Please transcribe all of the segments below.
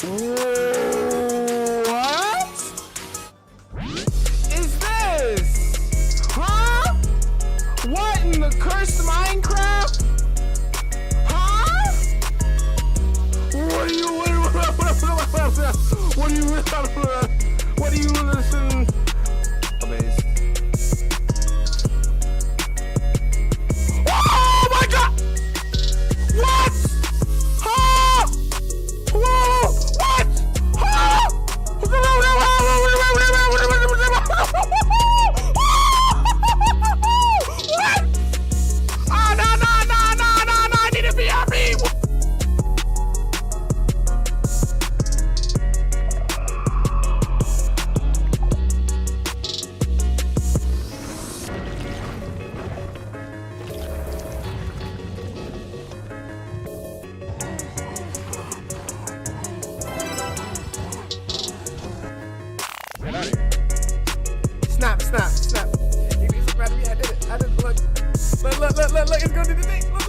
What is this? Huh? What in the cursed Minecraft? Huh? What do you listen? Oh my god! What? Huh? Whoa! What? Huh? What? Oh, no, I need to be happy. Snap. You can so mad at me. I did it. Look. It's gonna do the thing. Look.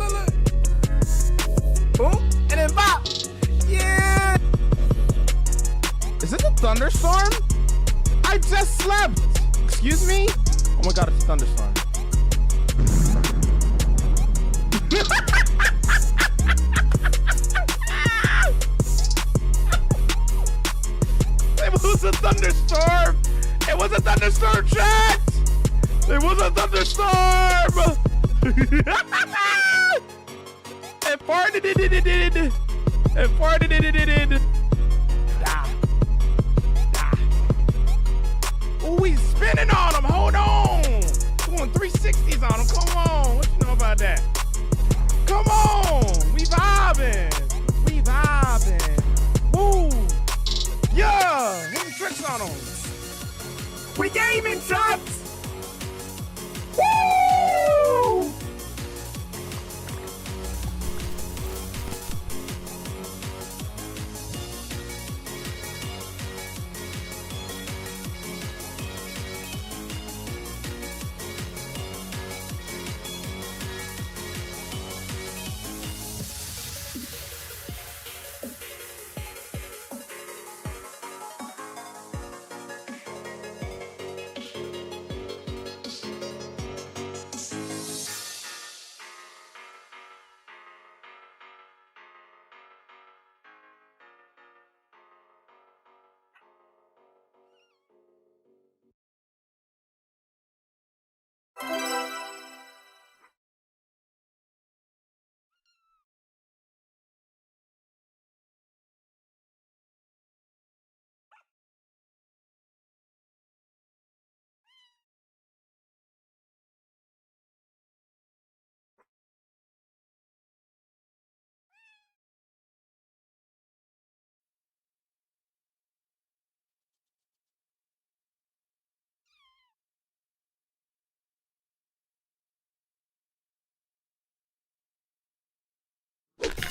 Boom. And then bop. Yeah. Is this a thunderstorm? I just slept. Excuse me? Oh my god, it's a thunderstorm. It was a thunderstorm. It was a thunderstorm, chat. It was a thunderstorm. It farted. It farted. Oh, he's spinning on him. Hold on. Doing 360s on him. Come on. What you know about that? Come on. We vibing. Woo. Yeah. Hitting tricks on him. We gaming, shots. Woo.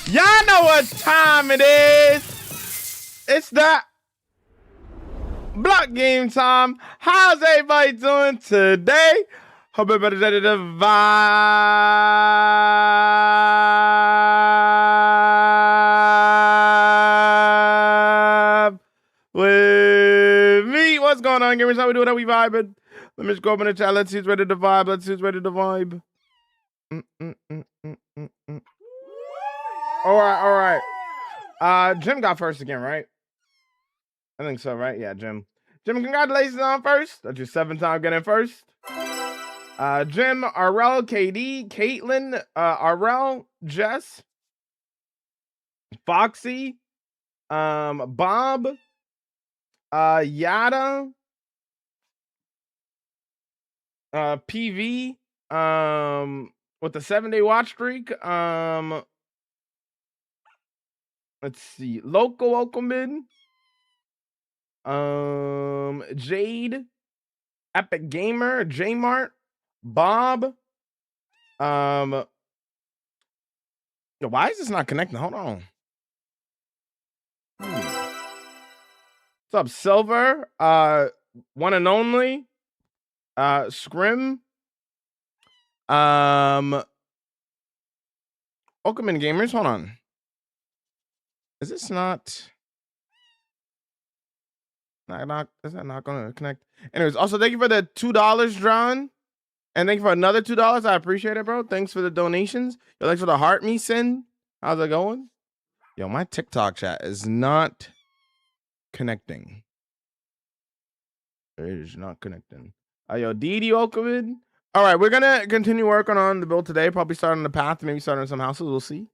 Y'all know what time it is. It's that block game time. How's everybody doing today? Hope everybody's ready to vibe with me. What's going on, gamers? How we doing? How we vibing? Let me just go up in the chat. Let's see who's ready to vibe. All right. Jim got first again, right? I think so, right? Yeah, Jim. Jim, congratulations on first. That's your 7th time getting first. Jim, RL, KD, Caitlin, RL, Jess, Foxy, Bob, Yada, PV, with the 7-day watch streak. Let's see. Local Welcomin. Jade. Epic Gamer. J-Mart. Bob. Why is this not connecting? Hold on. What's up, Silver? One and only. Scrim. Welcome in, gamers. Hold on. Is this not? Is that not gonna connect? Anyways, also thank you for the $2 drawn. And thank you for another $2. I appreciate it, bro. Thanks for the donations. Yo, thanks for the heart me send. How's it going? Yo, my TikTok chat is not connecting. It is not connecting. Yo, Didi, welcome in. All right, we're gonna continue working on the build today. Probably start on the path, maybe start on some houses. We'll see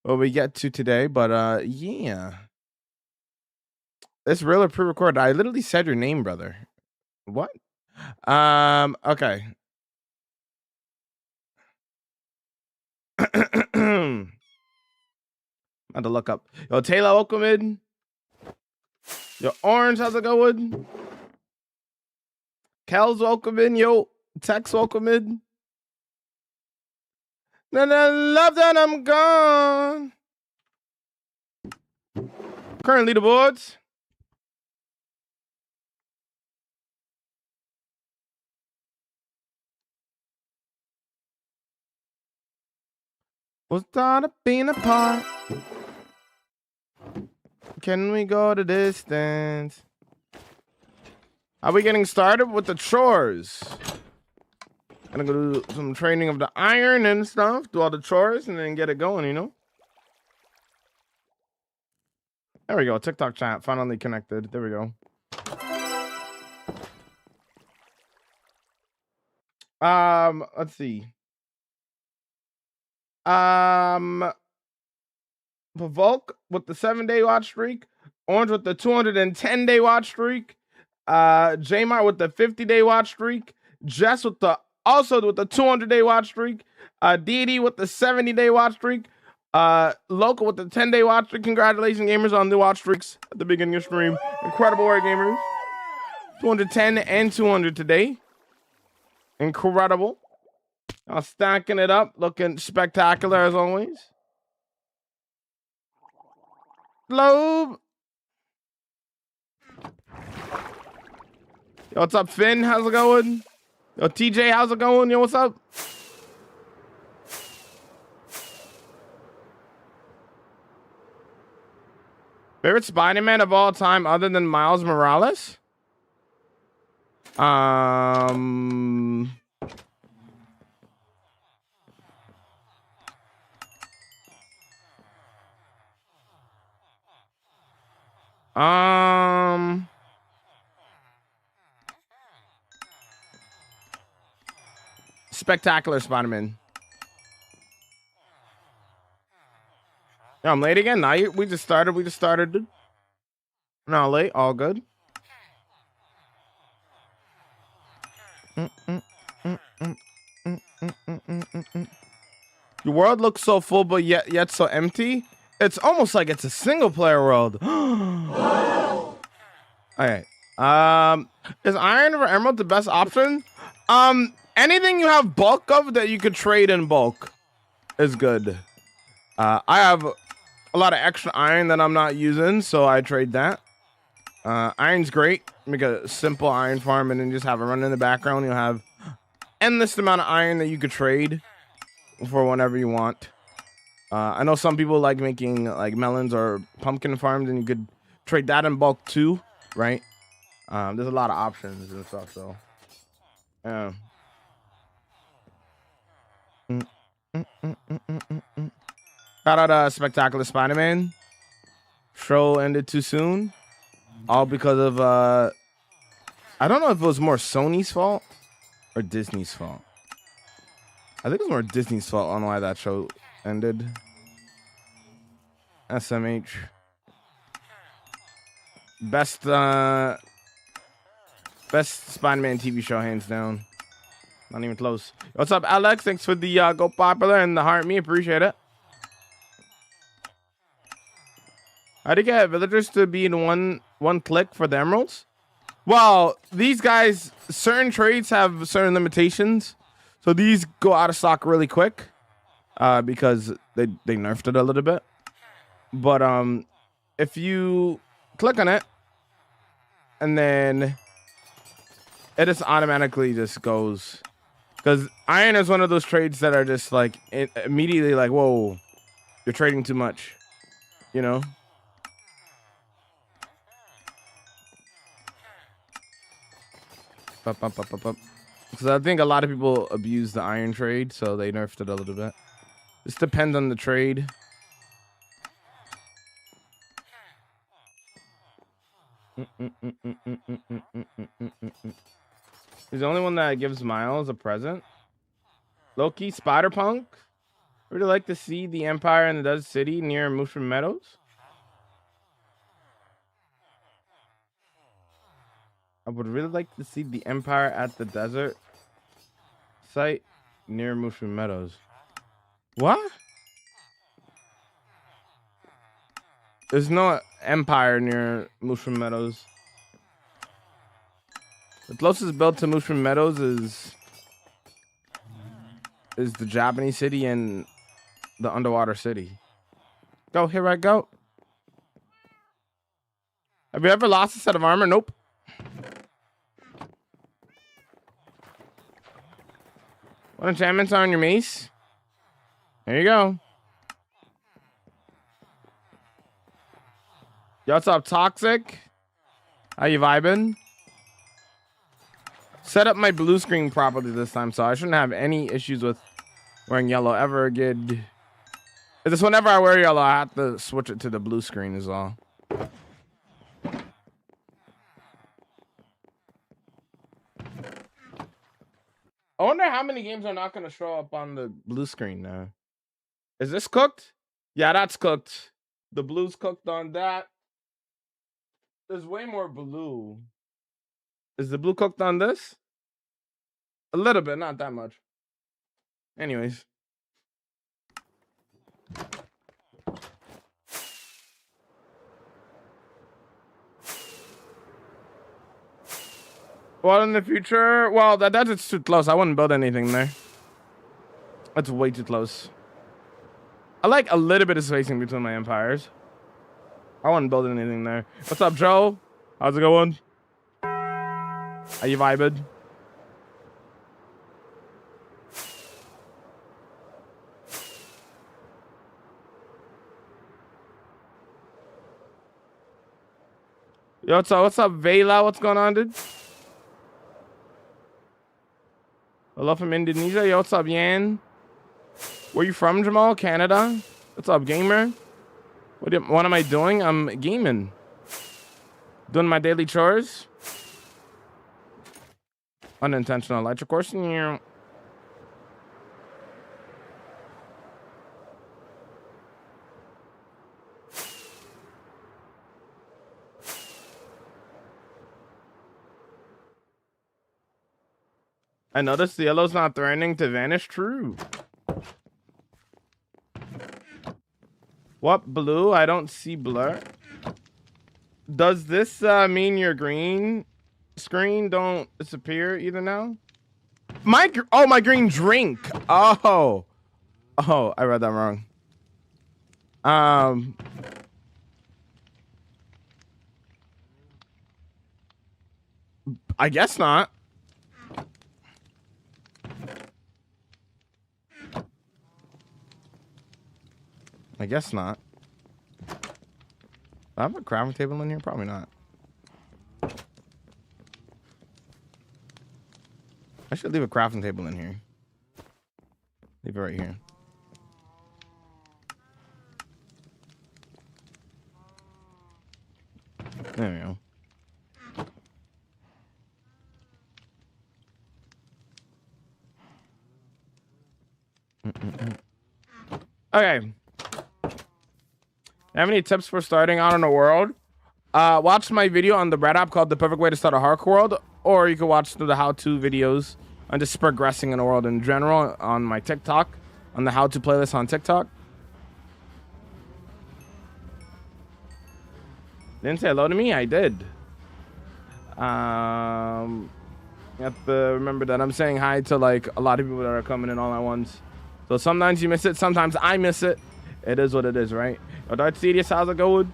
what we get to today. But yeah, it's real or pre-recorded. I literally said your name, brother. What? Okay. I had to look up. Yo, Taylor, welcome in. Yo, Orange, how's it going? Kel's welcome in. Yo, Tex, welcome in. Then I love that I'm gone. Current leaderboards. What's that being apart? Can we go the distance? Are we getting started with the chores? I'm gonna do some training of the iron and stuff, do all the chores, and then get it going, you know? There we go. TikTok chat finally connected. There we go. Let's see. Pavolk with the 7-day watch streak. Orange with the 210-day watch streak. Jmar with the 50-day watch streak. Jess with the 200-day watch streak. Didi with the 70-day watch streak. Local with the 10-day watch streak. Congratulations, gamers, on the watch streaks at the beginning of stream. Incredible work, gamers. 210 and 200 today. Incredible. Stacking it up, looking spectacular as always. Globe. Yo, what's up, Finn? How's it going? Yo, TJ, how's it going? Yo, what's up? Favorite Spider-Man of all time other than Miles Morales? Spectacular Spider-Man. Yeah, I'm late again. Now we just started. No, late. All good. Your world looks so full, but yet so empty. It's almost like it's a single player world. All right. Is iron or emerald the best option? Anything you have bulk of that you could trade in bulk is good. I have a lot of extra iron that I'm not using, so I trade that. Iron's great. Make a simple iron farm and then just have it run in the background. You'll have endless amount of iron that you could trade for whenever you want. I know some people like making like melons or pumpkin farms, and you could trade that in bulk too, right? There's a lot of options and stuff, so yeah. Shout out Spectacular Spider-Man. Show ended too soon. All because of I don't know if it was more Sony's fault or Disney's fault. I think it was more Disney's fault on why that show ended. SMH. Best Spider-Man TV show, hands down. Not even close. What's up, Alex? Thanks for the go popular and the heart me. Appreciate it. How do you get villagers to be in one click for the emeralds? Well, these guys, certain trades have certain limitations. So these go out of stock really quick because they nerfed it a little bit. But if you click on it and then it just automatically just goes, because iron is one of those trades that are just like immediately like, whoa, you're trading too much, you know? Because I think a lot of people abuse the iron trade, so they nerfed it a little bit. This depends on the trade. He's the only one that gives Miles a present. Loki, Spider-Punk. Would you like to see the Empire in the Desert City near Mushroom Meadows? I would really like to see the Empire at the desert site near Mushroom Meadows. What? There's no Empire near Mushroom Meadows. The closest build to Mushroom Meadows is the Japanese city and the underwater city. Go, here I go. Have you ever lost a set of armor? Nope. What enchantments are on your mace? There you go. Yo, what's up, Toxic? How you vibing? Set up my blue screen properly this time, so I shouldn't have any issues with wearing yellow ever again. It's just whenever I wear yellow, I have to switch it to the blue screen is all. I wonder how many games are not going to show up on the blue screen now. Is this cooked? Yeah, that's cooked. The blue's cooked on that. There's way more blue. Is the blue cooked on this? A little bit, not that much. Anyways. Well, in the future, well, that's too close. I wouldn't build anything there. That's way too close. I like a little bit of spacing between my empires. I wouldn't build anything there. What's up, Joe? How's it going? Are you vibing? Yo, what's up, Vela? What's going on, dude? Hello from Indonesia. Yo, what's up, Yan? Where you from, Jamal? Canada? What's up, gamer? What am I doing? I'm gaming. Doing my daily chores. Unintentional electric course. I noticed the yellow's not threatening to vanish. True. What blue? I don't see blur. Does this mean your green screen don't disappear either now? My green drink. Oh, I read that wrong. I guess not. I guess not. Do I have a crafting table in here? Probably not. I should leave a crafting table in here. Leave it right here. There we go. Okay. Have any tips for starting out in a world? Watch my video on the Red app called The Perfect Way to Start a Hardcore World, or you can watch the how-to videos on just progressing in a world in general on my TikTok, on the how-to playlist on TikTok. Didn't say hello to me? I did. You have to remember that I'm saying hi to like a lot of people that are coming in all at once. So sometimes you miss it, sometimes I miss it. It is what it is, right? Yo, Darth Sidious, how's it going?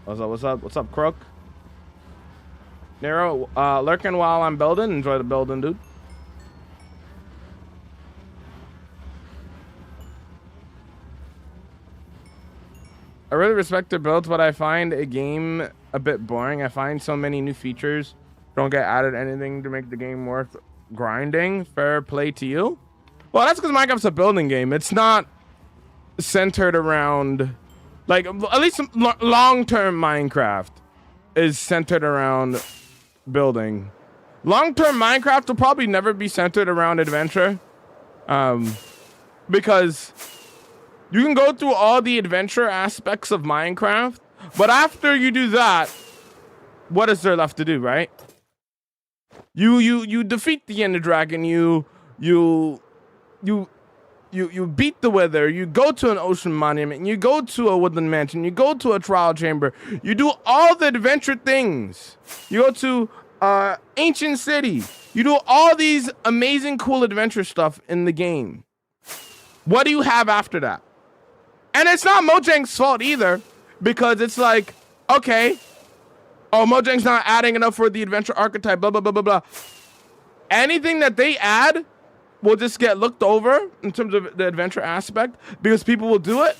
What's up, Crook? Nero, lurking while I'm building. Enjoy the building, dude. I really respect their builds, but I find a game a bit boring. I find so many new features don't get added anything to make the game worth grinding. Fair play to you. Well, that's because Minecraft's a building game. It's not centered around, like, at least long-term Minecraft is centered around building. Long-term Minecraft will probably never be centered around adventure, because you can go through all the adventure aspects of Minecraft, but after you do that, what is there left to do, right? You defeat the Ender Dragon, you beat the Wither, you go to an ocean monument, you go to a woodland mansion, you go to a trial chamber, you do all the adventure things. You go to ancient city. You do all these amazing cool adventure stuff in the game. What do you have after that? And it's not Mojang's fault either, because it's like, okay, oh, Mojang's not adding enough for the adventure archetype, blah, blah, blah, blah, blah. Anything that they add will just get looked over in terms of the adventure aspect, because people will do it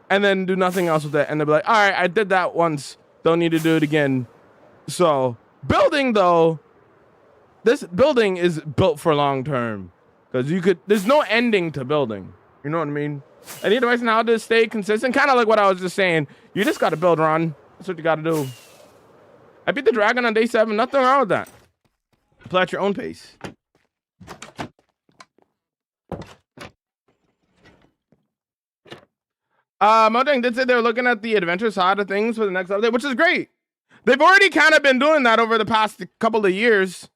and then do nothing else with it. And they'll be like, all right, I did that once. Don't need to do it again. So building, though, this building is built for long term, because there's no ending to building. You know what I mean? I need advice on how to stay consistent. Kind of like what I was just saying. You just got to build, Ron. That's what you got to do. I beat the dragon on day 7. Nothing wrong with that. Play at your own pace. Mojang did say they were looking at the adventure side of things for the next update, which is great. They've already kind of been doing that over the past couple of years.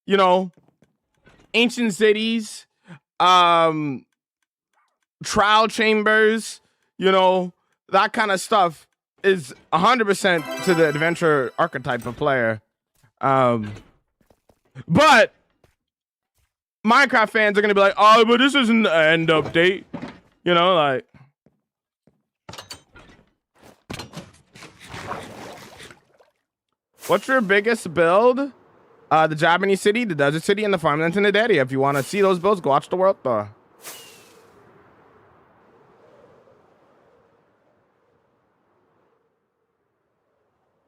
You know, ancient cities, trial chambers, you know, that kind of stuff is 100% to the adventure archetype of player. But Minecraft fans are going to be like, oh, but this isn't the end update. You know, like. What's your biggest build? The Japanese city, the desert city, and the farmlands in the area. If you want to see those builds, go watch the World Tour.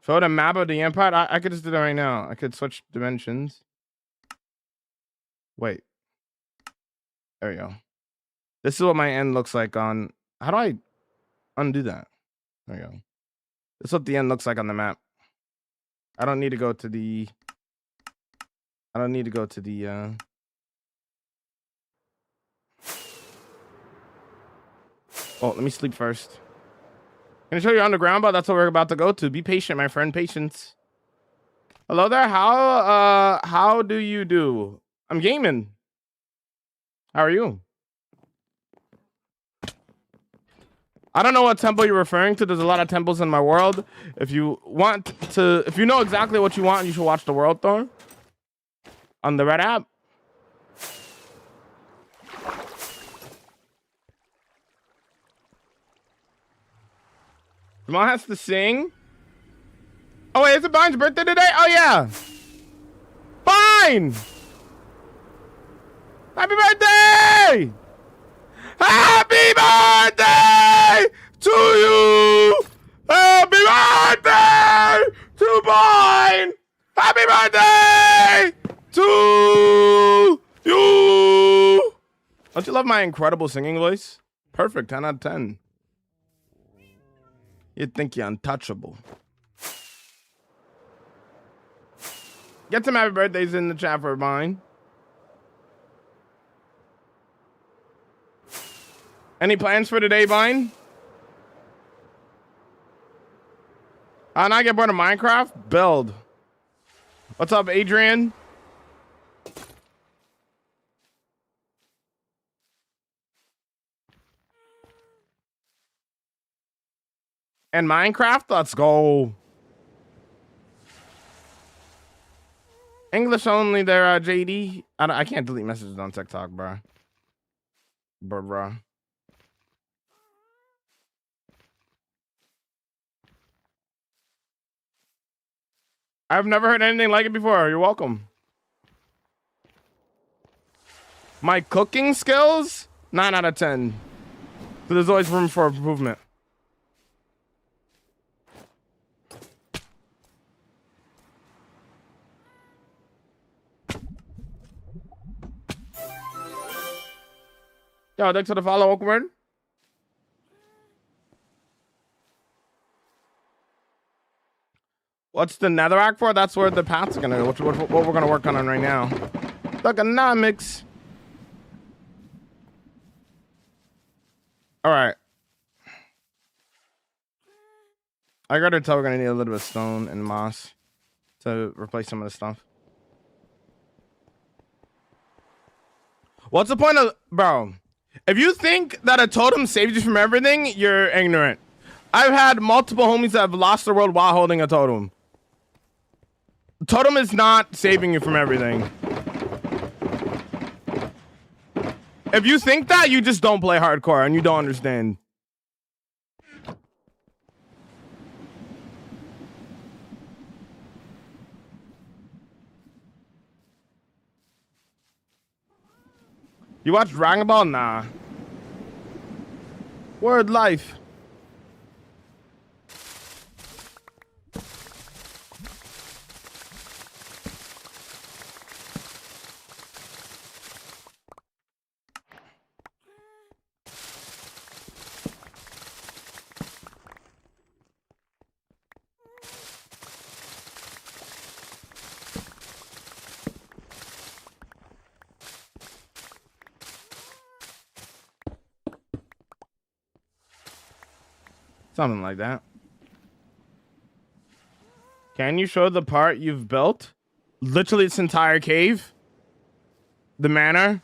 Show the map of the empire. I could just do that right now. I could switch dimensions. Wait. There we go. This is what my end looks like on. How do I undo that? There we go. This is what the end looks like on the map. I don't need to go to the. Oh, let me sleep first. Can I show you underground, but that's what we're about to go to. Be patient, my friend. Patience. Hello there. How do you do? I'm gaming. How are you? I don't know what temple you're referring to. There's a lot of temples in my world. If you know exactly what you want, you should watch the World Tour on the Red app. Jamal has to sing. Oh wait, is it Bine's birthday today? Oh yeah. Bine! Happy birthday! Happy birthday to you! Happy birthday to Bine! Happy birthday to you! Don't you love my incredible singing voice? Perfect, 10 out of 10. You'd think you're untouchable. Get some happy birthdays in the chat for mine. Any plans for today, Vine? And I get bored of Minecraft? Build. What's up, Adrian? And Minecraft? Let's go. English only there, JD. I can't delete messages on TikTok, bro. Bro. I've never heard anything like it before. You're welcome. My cooking skills? 9 out of 10. So there's always room for improvement. Yo, thanks for the follow, Oakwood. What's the netherrack for? That's where the path's gonna go. What we're gonna work on right now. Economics. All right. I gotta tell we're gonna need a little bit of stone and moss to replace some of the stuff. What's the point of, bro? If you think that a totem saves you from everything, you're ignorant. I've had multiple homies that have lost the world while holding a totem. Totem is not saving you from everything. If you think that, you just don't play hardcore and you don't understand. You watch Dragon Ball? Nah. Word life. Something like that. Can you show the part you've built? Literally this entire cave? The manor?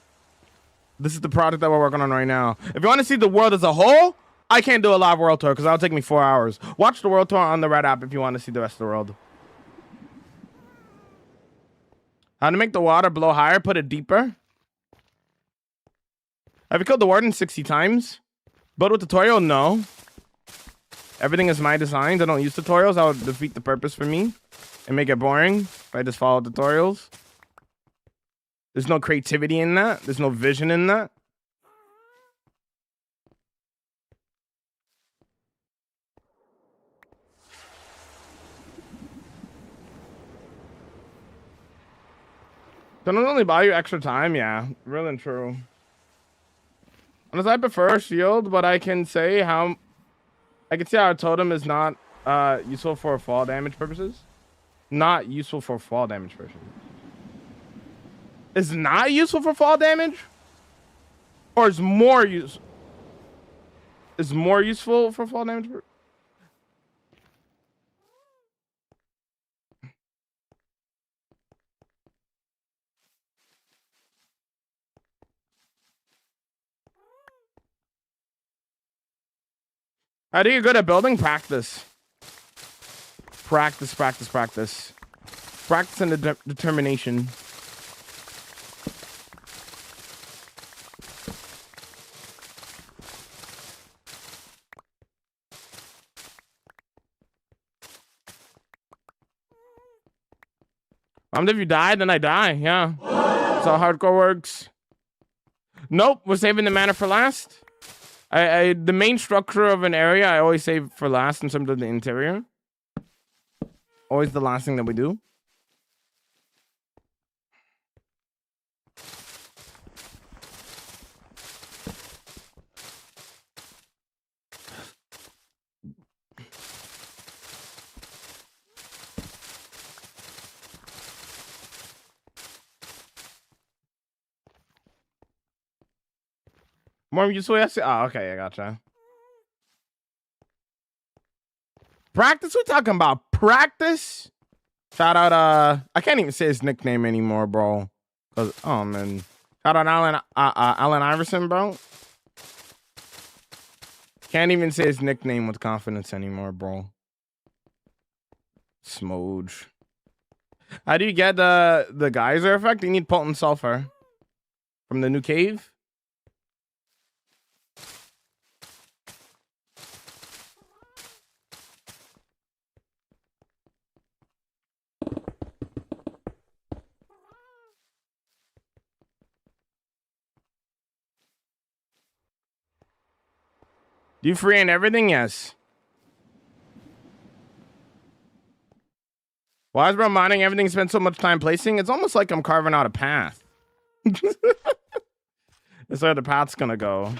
This is the project that we're working on right now. If you want to see the world as a whole, I can't do a live world tour because that'll take me 4 hours. Watch the world tour on the Red app if you want to see the rest of the world. How to make the water blow higher, put it deeper. Have you killed the warden 60 times? But with tutorial, no. Everything is my designs. I don't use tutorials. That would defeat the purpose for me and make it boring if I just follow tutorials. There's no creativity in that. There's no vision in that. Don't only buy you extra time, yeah. Real and true. Unless I prefer shield, but I can say how... I can see how a totem is not useful for fall damage purposes. Not useful for fall damage purposes. Is not useful for fall damage? Or is more use? Is more useful for fall damage? How do you good at building? Practice. Practice, practice, practice. Practice and determination. If you die, then I die. Yeah. That's how hardcore works. Nope. We're saving the mana for last. The main structure of an area, I always save for last in terms of the interior. Always the last thing that we do. More useful, yes. Oh, okay, I gotcha. Practice? We're talking about practice. Shout out, I can't even say his nickname anymore, bro. Cause oh man, shout out Allen Iverson, bro. Can't even say his nickname with confidence anymore, bro. Smooge. How do you get the geyser effect? You need potent sulfur from the new cave. Do you free and everything? Yes. Why is bro mining everything? Spend so much time placing? It's almost like I'm carving out a path. That's where the path's gonna go.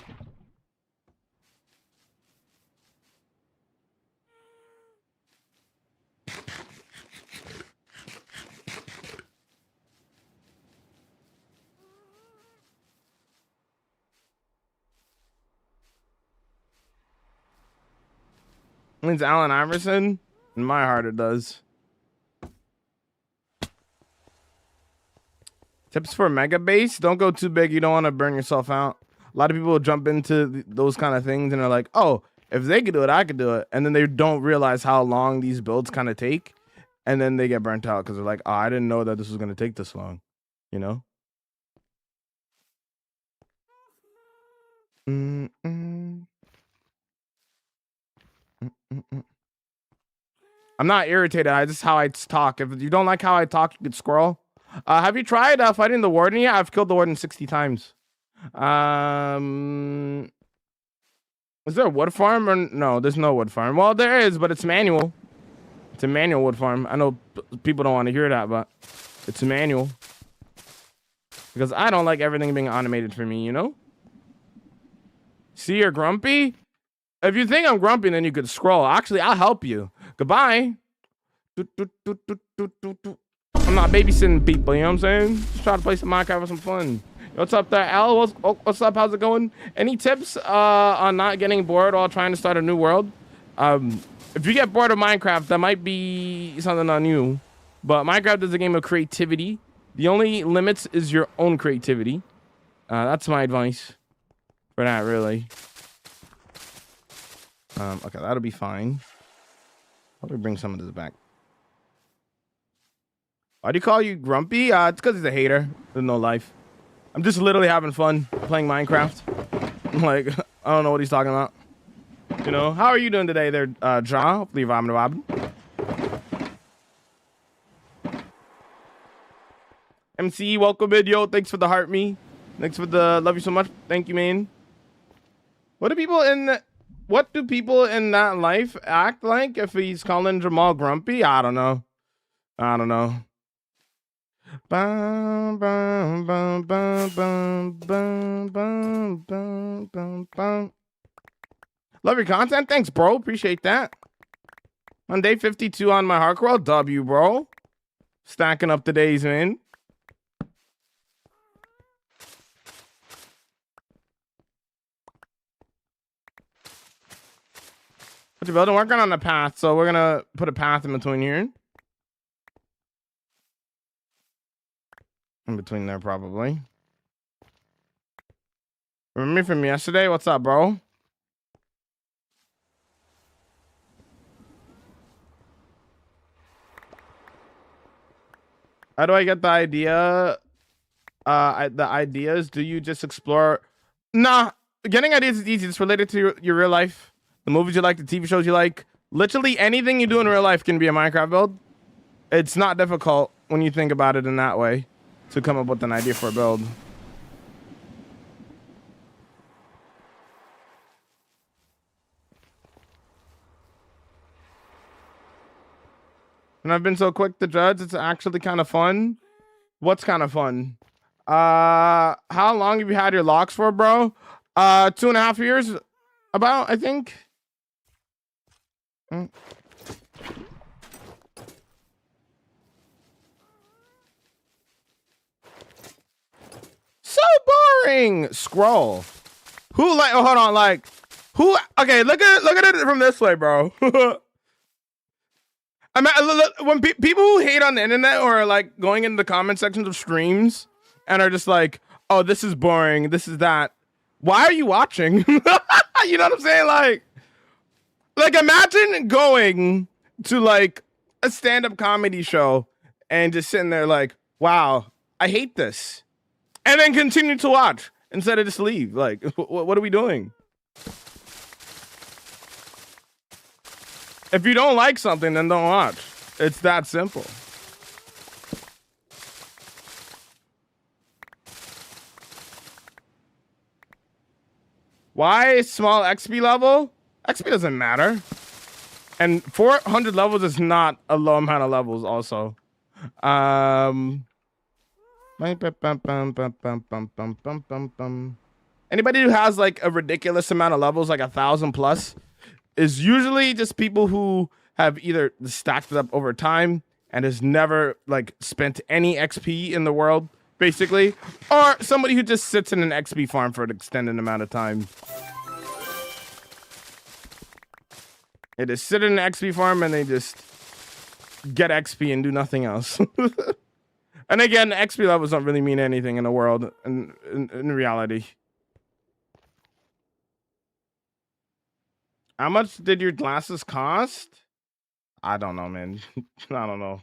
Means Allen Iverson? In my heart, it does. Tips for mega base: don't go too big. You don't want to burn yourself out. A lot of people jump into those kind of things and are like, oh, if they could do it, I could do it. And then they don't realize how long these builds kind of take. And then they get burnt out because they're like, oh, I didn't know that this was going to take this long. You know? I'm not irritated. I just how I talk. If you don't like how I talk, you could scroll. Have you tried fighting the warden yet? I've killed the warden 60 times. Is there a wood farm or no? There's no wood farm. Well, there is, but it's manual. It's a manual wood farm. I know people don't want to hear that, but it's manual. Because I don't like everything being automated for me, you know? See, you're grumpy? If you think I'm grumpy, then you could scroll. Actually, I'll help you. Goodbye. I'm not babysitting people, you know what I'm saying? Just try to play some Minecraft for some fun. What's up there, Al? What's up? How's it going? Any tips on not getting bored while trying to start a new world? If you get bored of Minecraft, that might be something on you. But Minecraft is a game of creativity. The only limits is your own creativity. That's my advice for that, really. Okay, that'll be fine. How do we bring some of this back? Why do you call you grumpy? It's because he's a hater. There's no life. I'm just literally having fun playing Minecraft. Like, I don't know what he's talking about. You know, how are you doing today there, John? Hopefully you're vibing. MC, welcome in, yo. Thanks for the heart me. Thanks for the love you so much. Thank you, man. What do people in that life act like if he's calling Jamal grumpy? I don't know. Bum, bum, bum, bum, bum, bum, bum, bum, bum, bum. Love your content. Thanks, bro. Appreciate that. On day 52 on my hardcore W, bro. Stacking up the days, man. What's your building? Working on a path, so we're gonna put a path in between here. In between there, probably. Remember me from yesterday? What's up, bro? How do I get the idea? The ideas, do you just explore? Nah, getting ideas is easy. It's related to your real life. The movies you like, the TV shows you like. Literally anything you do in real life can be a Minecraft build. It's not difficult when you think about it in that way to come up with an idea for a build. And I've been so quick to judge, it's actually kind of fun. What's kind of fun? How long have you had your locks for, bro? 2.5 years, about, I think. So boring. Scroll. Who like? Oh, hold on. Like, who? Okay, look at it from this way, bro. I mean, when people who hate on the internet or are like going into the comment sections of streams and are just like, "Oh, this is boring. This is that." Why are you watching? You know what I'm saying? Like imagine going to like a stand-up comedy show and just sitting there like, "Wow, I hate this," and then continue to watch instead of just leave. Like, what are we doing? If you don't like something, then don't watch. It's that simple. Why small XP level? XP doesn't matter. And 400 levels is not a low amount of levels also. Anybody who has like a ridiculous amount of levels, like 1,000 plus, is usually just people who have either stacked it up over time and has never like spent any XP in the world, basically, or somebody who just sits in an XP farm for an extended amount of time. They just sit in an XP farm and they just get XP and do nothing else. And again, XP levels don't really mean anything in the world, in reality. How much did your glasses cost? I don't know, man. I don't know.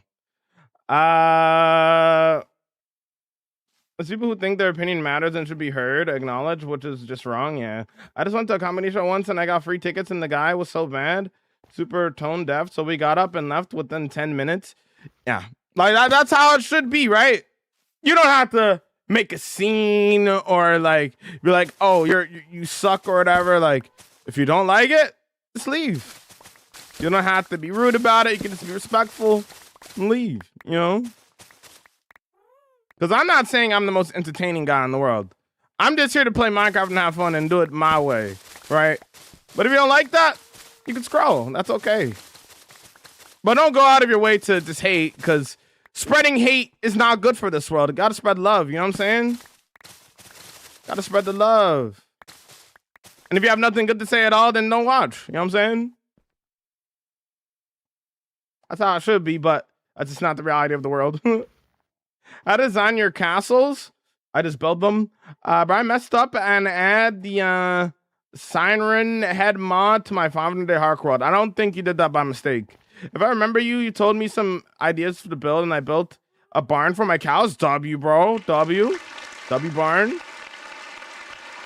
There's people who think their opinion matters and should be heard, acknowledged, which is just wrong. Yeah. I just went to a comedy show once and I got free tickets and the guy was so bad, super tone deaf. So we got up and left within 10 minutes. Yeah. Like that's how it should be, right? You don't have to make a scene or like be like, oh, you suck or whatever. Like, if you don't like it, just leave. You don't have to be rude about it. You can just be respectful and leave, you know? Because I'm not saying I'm the most entertaining guy in the world. I'm just here to play Minecraft and have fun and do it my way, right? But if you don't like that, you can scroll. That's okay. But don't go out of your way to just hate, because spreading hate is not good for this world. You gotta spread love, you know what I'm saying? Gotta spread the love. And if you have nothing good to say at all, then don't watch. You know what I'm saying? That's how it should be, but that's just not the reality of the world. I design your castles. I just build them. But I messed up and add the Siren Head mod to my 500-day Hark World. I don't think you did that by mistake. If I remember you told me some ideas for the build, and I built a barn for my cows. W, bro. W barn.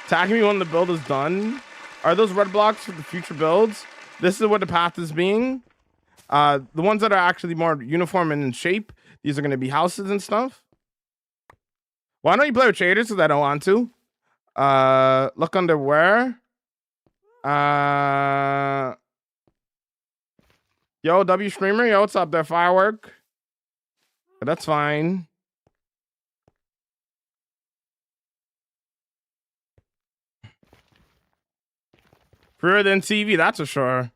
Tag me when the build is done. Are those red blocks for the future builds? This is what the path is being. The ones that are actually more uniform and in shape, these are going to be houses and stuff. Why don't you play with shaders? Because I don't want to. Look under where? Yo, W Streamer. Yo, what's up there? Firework. That's fine. Freer than TV, that's for sure.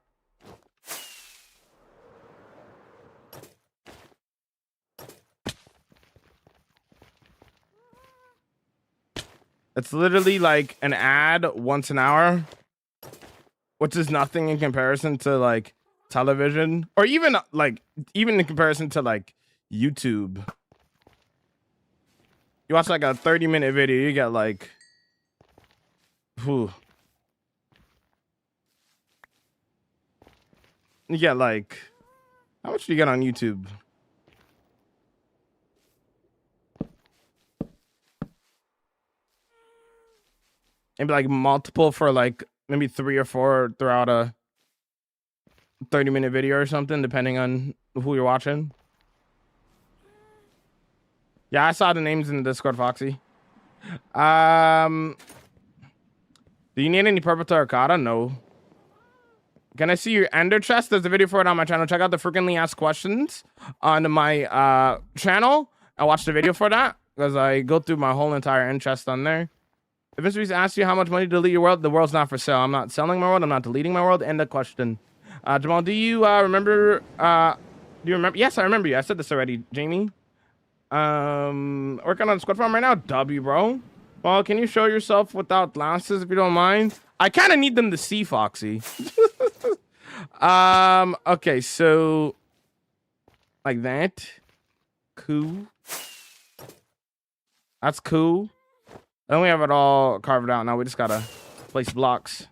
It's literally like an ad once an hour, which is nothing in comparison to like television, or even in comparison to like YouTube. You watch like a 30-minute video, you get like, you get like, how much do you get on YouTube? Maybe like multiple for like maybe 3 or 4 throughout a 30-minute video or something, depending on who you're watching. Yeah, I saw the names in the Discord, Foxy. Do you need any purple terracotta? No. Can I see your ender chest? There's a video for it on my channel. Check out the frequently asked questions on my channel. I watched the video for that because I go through my whole entire end chest on there. If Mr. Beast asks you how much money to delete your world, the world's not for sale. I'm not selling my world. I'm not deleting my world. End of question. Jamal, do you remember? Do you remember? Yes, I remember you. I said this already, Jamie. Working on the squad farm right now. W, bro. Well, can you show yourself without glasses if you don't mind? I kind of need them to see, Foxy. Okay, so like that. Cool. That's cool. Then we have it all carved out. Now we just gotta place blocks.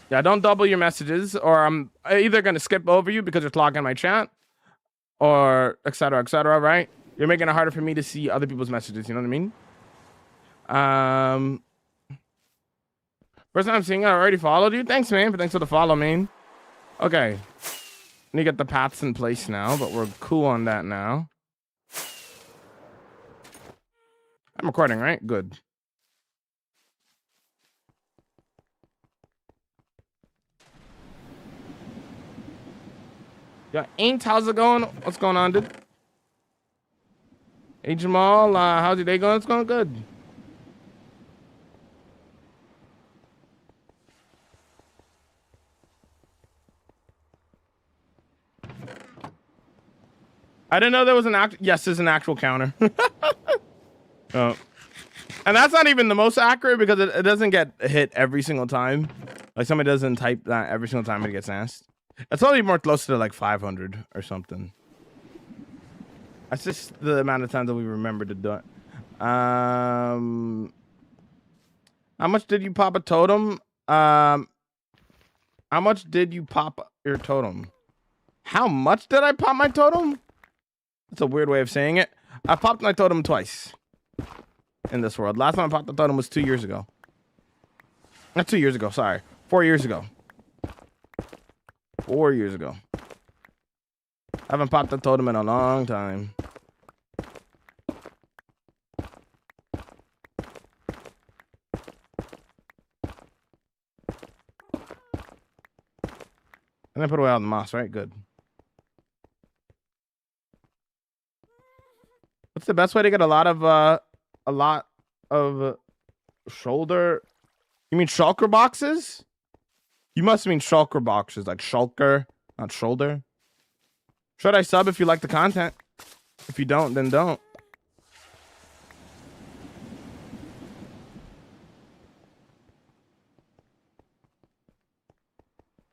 Yeah, don't double your messages, or I'm either gonna skip over you because you're clogging my chat, or etc., right? You're making it harder for me to see other people's messages. You know what I mean? First time seeing it, I already followed you. Thanks, man. Thanks for the follow, man. Okay. Need to get the paths in place now, but we're cool on that now. I'm recording, right? Good. Yo, Ain't, how's it going? What's going on, dude? Hey Jamal, how's your day going? It's going good. I didn't know there was an yes, there's an actual counter. Oh. And that's not even the most accurate because it doesn't get hit every single time. Like somebody doesn't type that every single time it gets asked. It's only more closer to like 500 or something. That's just the amount of times that we remember to do it. How much did you pop a totem? How much did you pop your totem? How much did I pop my totem? That's a weird way of saying it. I popped my totem twice in this world. Last time I popped the totem was 2 years ago. Not 2 years ago, sorry. 4 years ago. 4 years ago. I haven't popped the totem in a long time. And then put away all the moss, right? Good. What's the best way to get a lot of shoulder? You mean shulker boxes? You must mean shulker boxes, like shulker, not shoulder. Should I sub if you like the content? If you don't, then don't.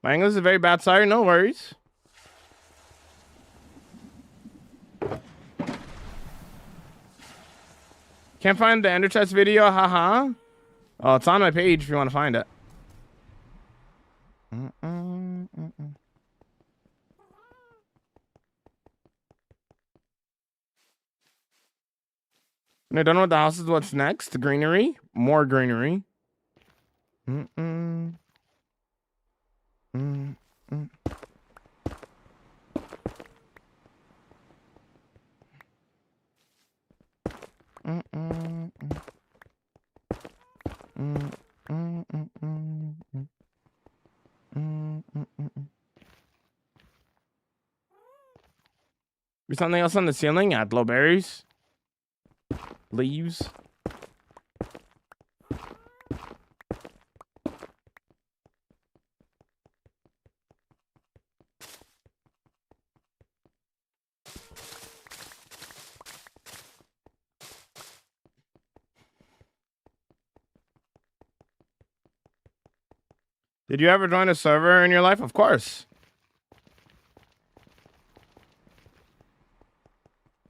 My English is very bad, sorry, no worries. Can't find the Ender Chest video, haha. Oh, it's on my page if you want to find it. When you're done with the houses, what's next? The greenery? More greenery. There's something else on the ceiling? Yeah, blueberries. Leaves. Did you ever join a server in your life? Of course.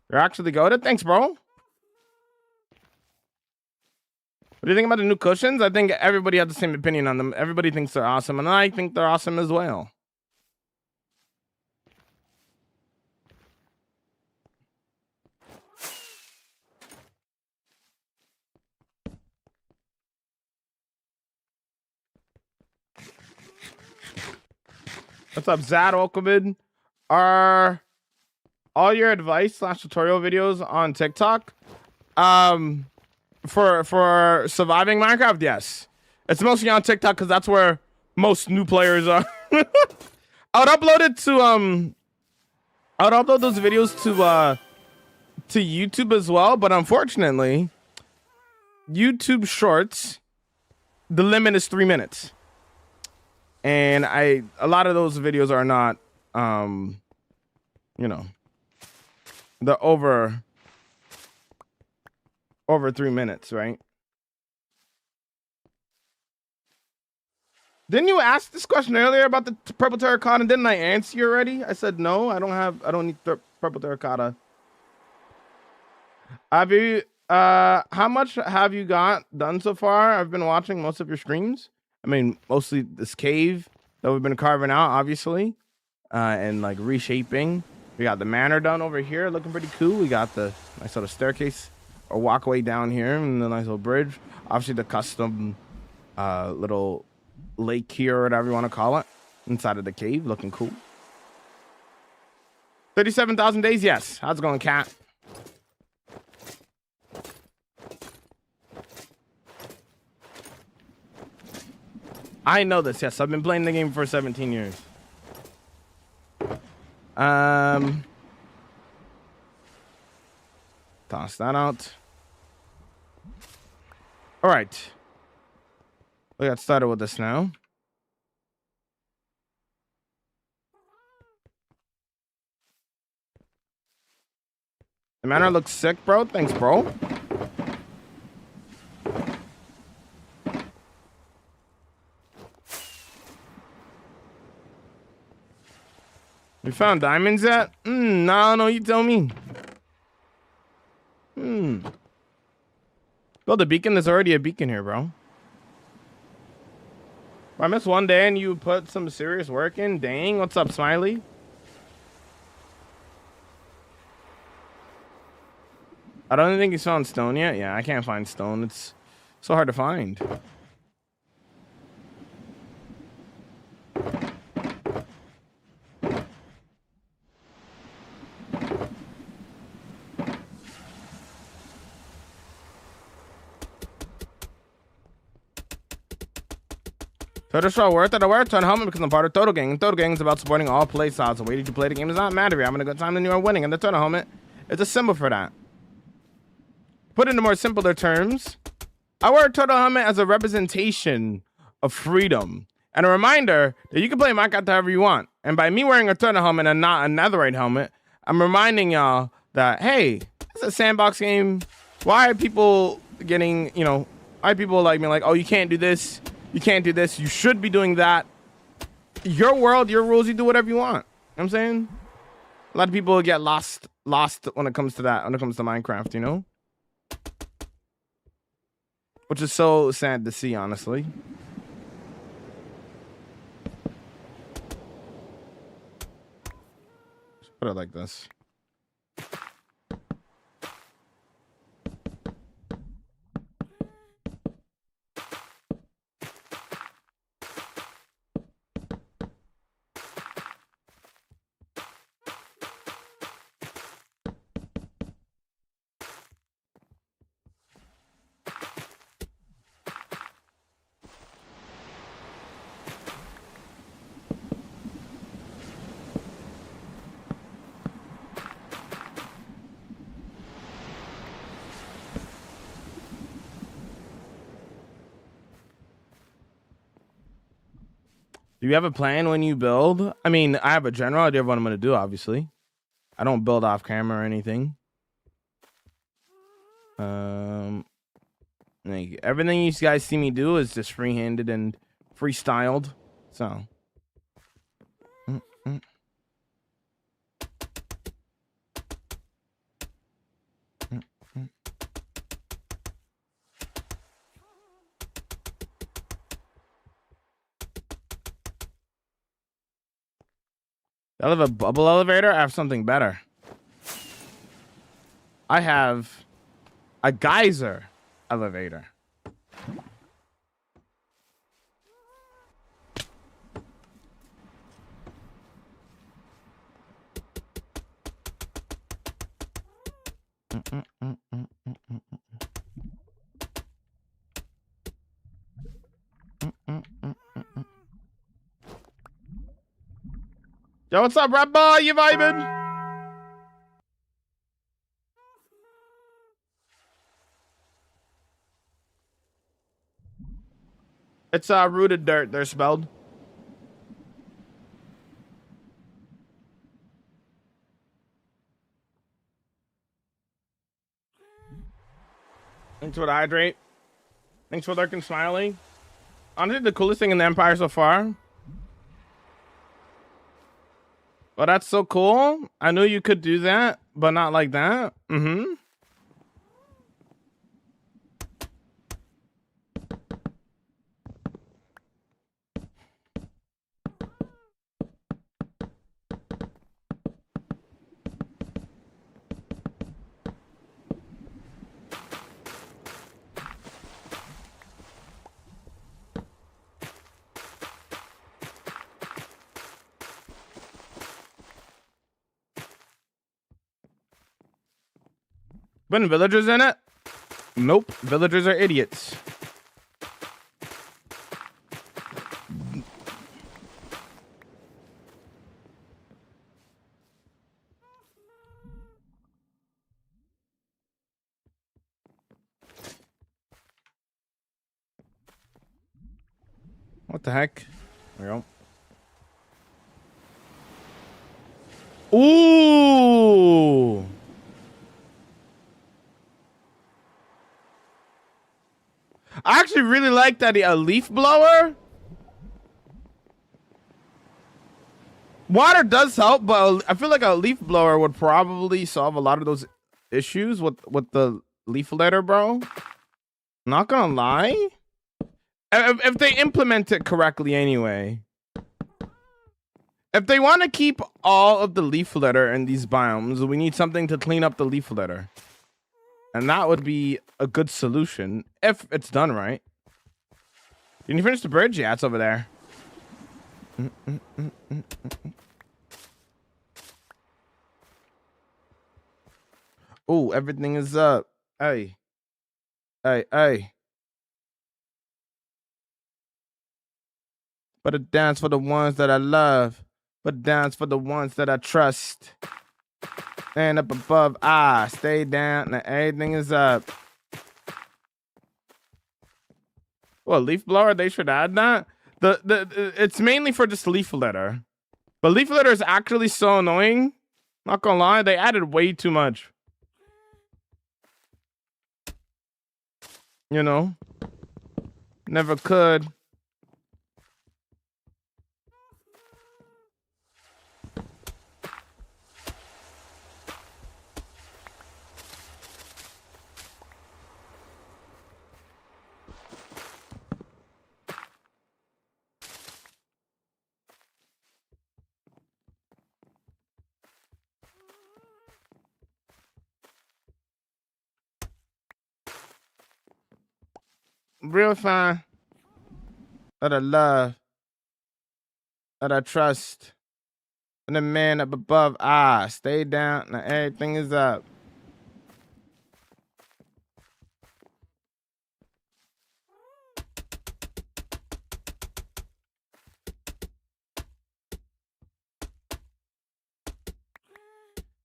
You're actually goated? Thanks, bro. What do you think about the new cushions? I think everybody has the same opinion on them. Everybody thinks they're awesome, and I think they're awesome as well. What's up, Zad Okovid? Are all your advice / tutorial videos on TikTok for surviving Minecraft? Yes, it's mostly on TikTok because that's where most new players are. I would upload it to I would upload those videos to YouTube as well, but unfortunately YouTube Shorts, the limit is 3 minutes, and a lot of those videos are not you know, they're over 3 minutes, right? Didn't you ask this question earlier about the purple terracotta? Didn't I answer you already? I said no, I don't need purple terracotta. Have you how much have you got done so far? I've been watching most of your streams. I mean, mostly this cave that we've been carving out, obviously, and like reshaping. We got the manor done over here, looking pretty cool. We got the nice little staircase or walkway down here, and the nice little bridge. Obviously, the custom little lake here, or whatever you want to call it, inside of the cave, looking cool. 37,000 days, yes. How's it going, cat? I know this, yes. I've been playing the game for 17 years. Toss that out. All right. We got started with this now. The manor looks sick, bro. Thanks, bro. You found diamonds yet? No, you tell me. Build a beacon. There's already a beacon here, bro. I missed one day and you put some serious work in. Dang, what's up, Smiley? I don't think he's found stone yet. Yeah, I can't find stone. It's so hard to find. Total show worth it. I wear a ton helmet because I'm part of Total Gang. And Total Gang is about supporting all play styles. The way that you play the game does not matter. You're having a good time and you are winning. And the Total helmet is a symbol for that. Put into more simpler terms, I wear a Total helmet as a representation of freedom and a reminder that you can play Minecraft however you want. And by me wearing a Total helmet and not a Netherite helmet, I'm reminding y'all that, hey, it's a sandbox game. Why are people getting, why are people like me like, oh, you can't do this. You can't do this. You should be doing that. Your world, your rules, you do whatever you want. You know what I'm saying? A lot of people get lost when it comes to that, when it comes to Minecraft, you know? Which is so sad to see, honestly. Let's put it like this. Do you have a plan when you build? I mean, I have a general idea of what I'm going to do, obviously. I don't build off camera or anything. Like, everything you guys see me do is just free-handed and freestyled. So. I have a bubble elevator. I have something better. I have a geyser elevator. Yo, what's up, rap boy? You vibing? It's rooted dirt. They're spelled. Thanks for the hydrate. Thanks for lurking, Smiley. Honestly, the coolest thing in the Empire so far. Well, that's so cool. I knew you could do that, but not like that. Been villagers in it? Nope. Villagers are idiots. What the heck? There we go. Ooh. I actually really like that a leaf blower. Water does help, but I feel like a leaf blower would probably solve a lot of those issues with the leaf litter, bro. Not gonna lie. If they implement it correctly anyway. If they want to keep all of the leaf litter in these biomes, we need something to clean up the leaf litter. And that would be a good solution if it's done right. Didn't you finish the bridge? Yeah, it's over there. Oh, everything is up. Hey. Hey, hey. But a dance for the ones that I love. But a dance for the ones that I trust. And up above, stay down. Now everything is up. Well, leaf blower, they should add that. It's mainly for just leaf litter. But leaf litter is actually so annoying. Not gonna lie, they added way too much. You know? Never could. Real fine. That I love. That I trust. And the man up above, stay down. Now everything is up.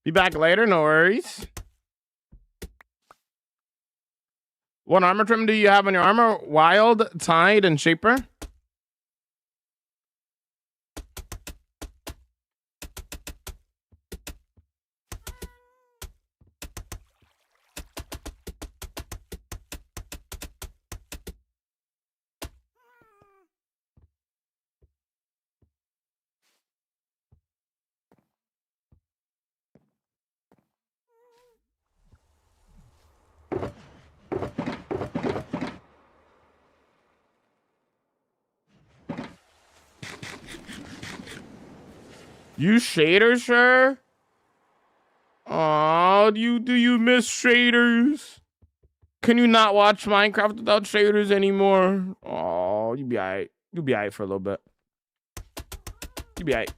Be back later, no worries. What armor trim do you have on your armor? Wild, Tide, and Shaper? You shaders, sure? Oh, do you miss shaders? Can you not watch Minecraft without shaders anymore? Oh, you'll be alright. You'll be alright for a little bit. You'll be alright.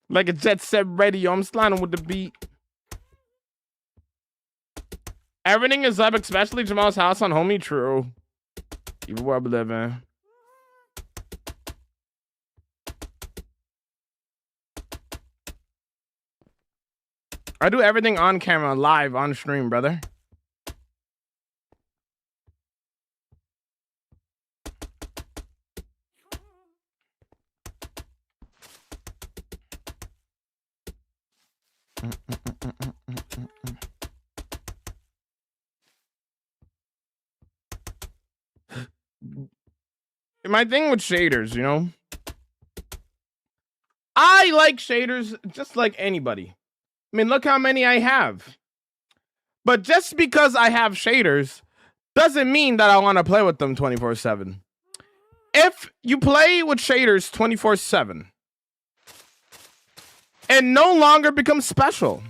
Like a jet set radio, I'm sliding with the beat. Everything is up, especially Jamal's house on Homie. True. Even where I'm living. I do everything on camera, live, on stream, brother. My thing with shaders, you know, I like shaders just like anybody. I mean, look how many I have. But just because I have shaders doesn't mean that I want to play with them 24/7. If you play with shaders 24/7, it no longer becomes special.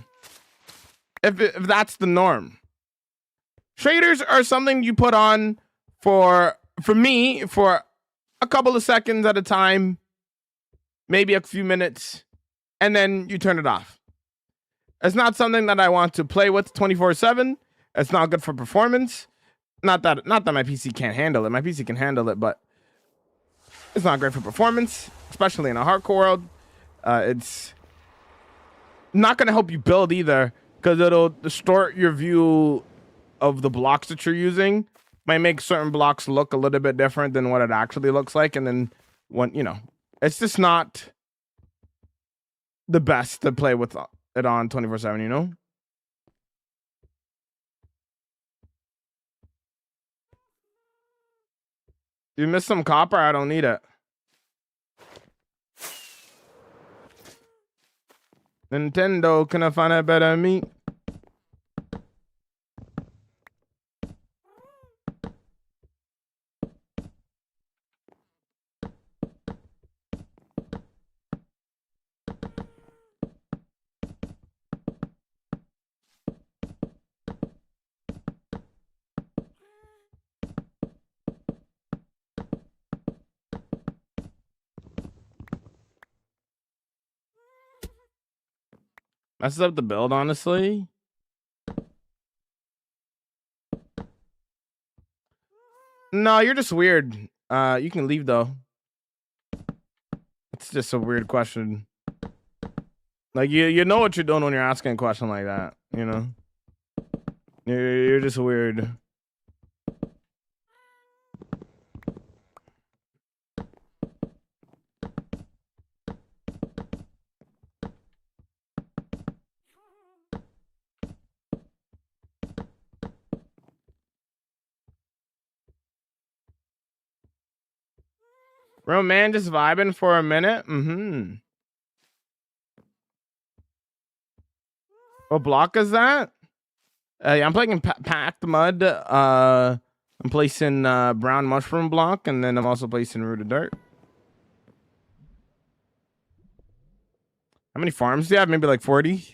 If that's the norm. Shaders are something you put on for me, for a couple of seconds at a time, maybe a few minutes, and then you turn it off. It's not something that I want to play with 24/7. It's not good for performance. Not that my PC can't handle it. My PC can handle it, but it's not great for performance, especially in a hardcore world. it's not going to help you build either, because it'll distort your view of the blocks that you're using. Might make certain blocks look a little bit different than what it actually looks like. And then when, you know, it's just not the best to play with it on 24/7, you know? You missed some copper? I don't need it. Nintendo, can I find a better meat? Messes up the build, honestly. No, you're just weird. You can leave though. It's just a weird question. Like you know what you're doing when you're asking a question like that, you know? You're just weird. Real man just vibing for a minute. What block is that? Yeah, I'm playing packed mud. I'm placing brown mushroom block, and then I'm also placing rooted dirt. How many farms do you have? Maybe like 40.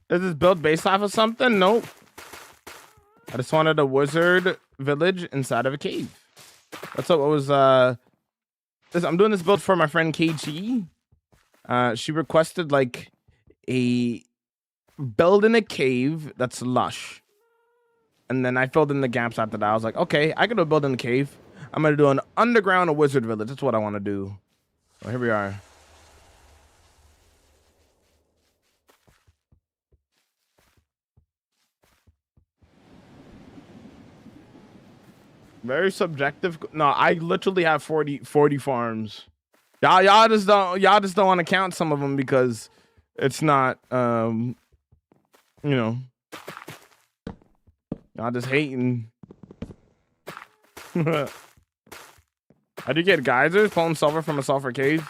Is this build based off of something? Nope. I just wanted a wizard village inside of a cave. That's what was I'm doing this build for my friend KG. She requested like a build in a cave that's lush. And then I filled in the gaps after that. I was like, okay, I can do a build in the cave. I'm gonna do an underground wizard village. That's what I want to do. So here we are. Very subjective. No, I literally have 40 farms. Y'all just don't want to count some of them because it's not you know, y'all just hating. How do you get geysers? Pulling sulfur from a sulfur cave.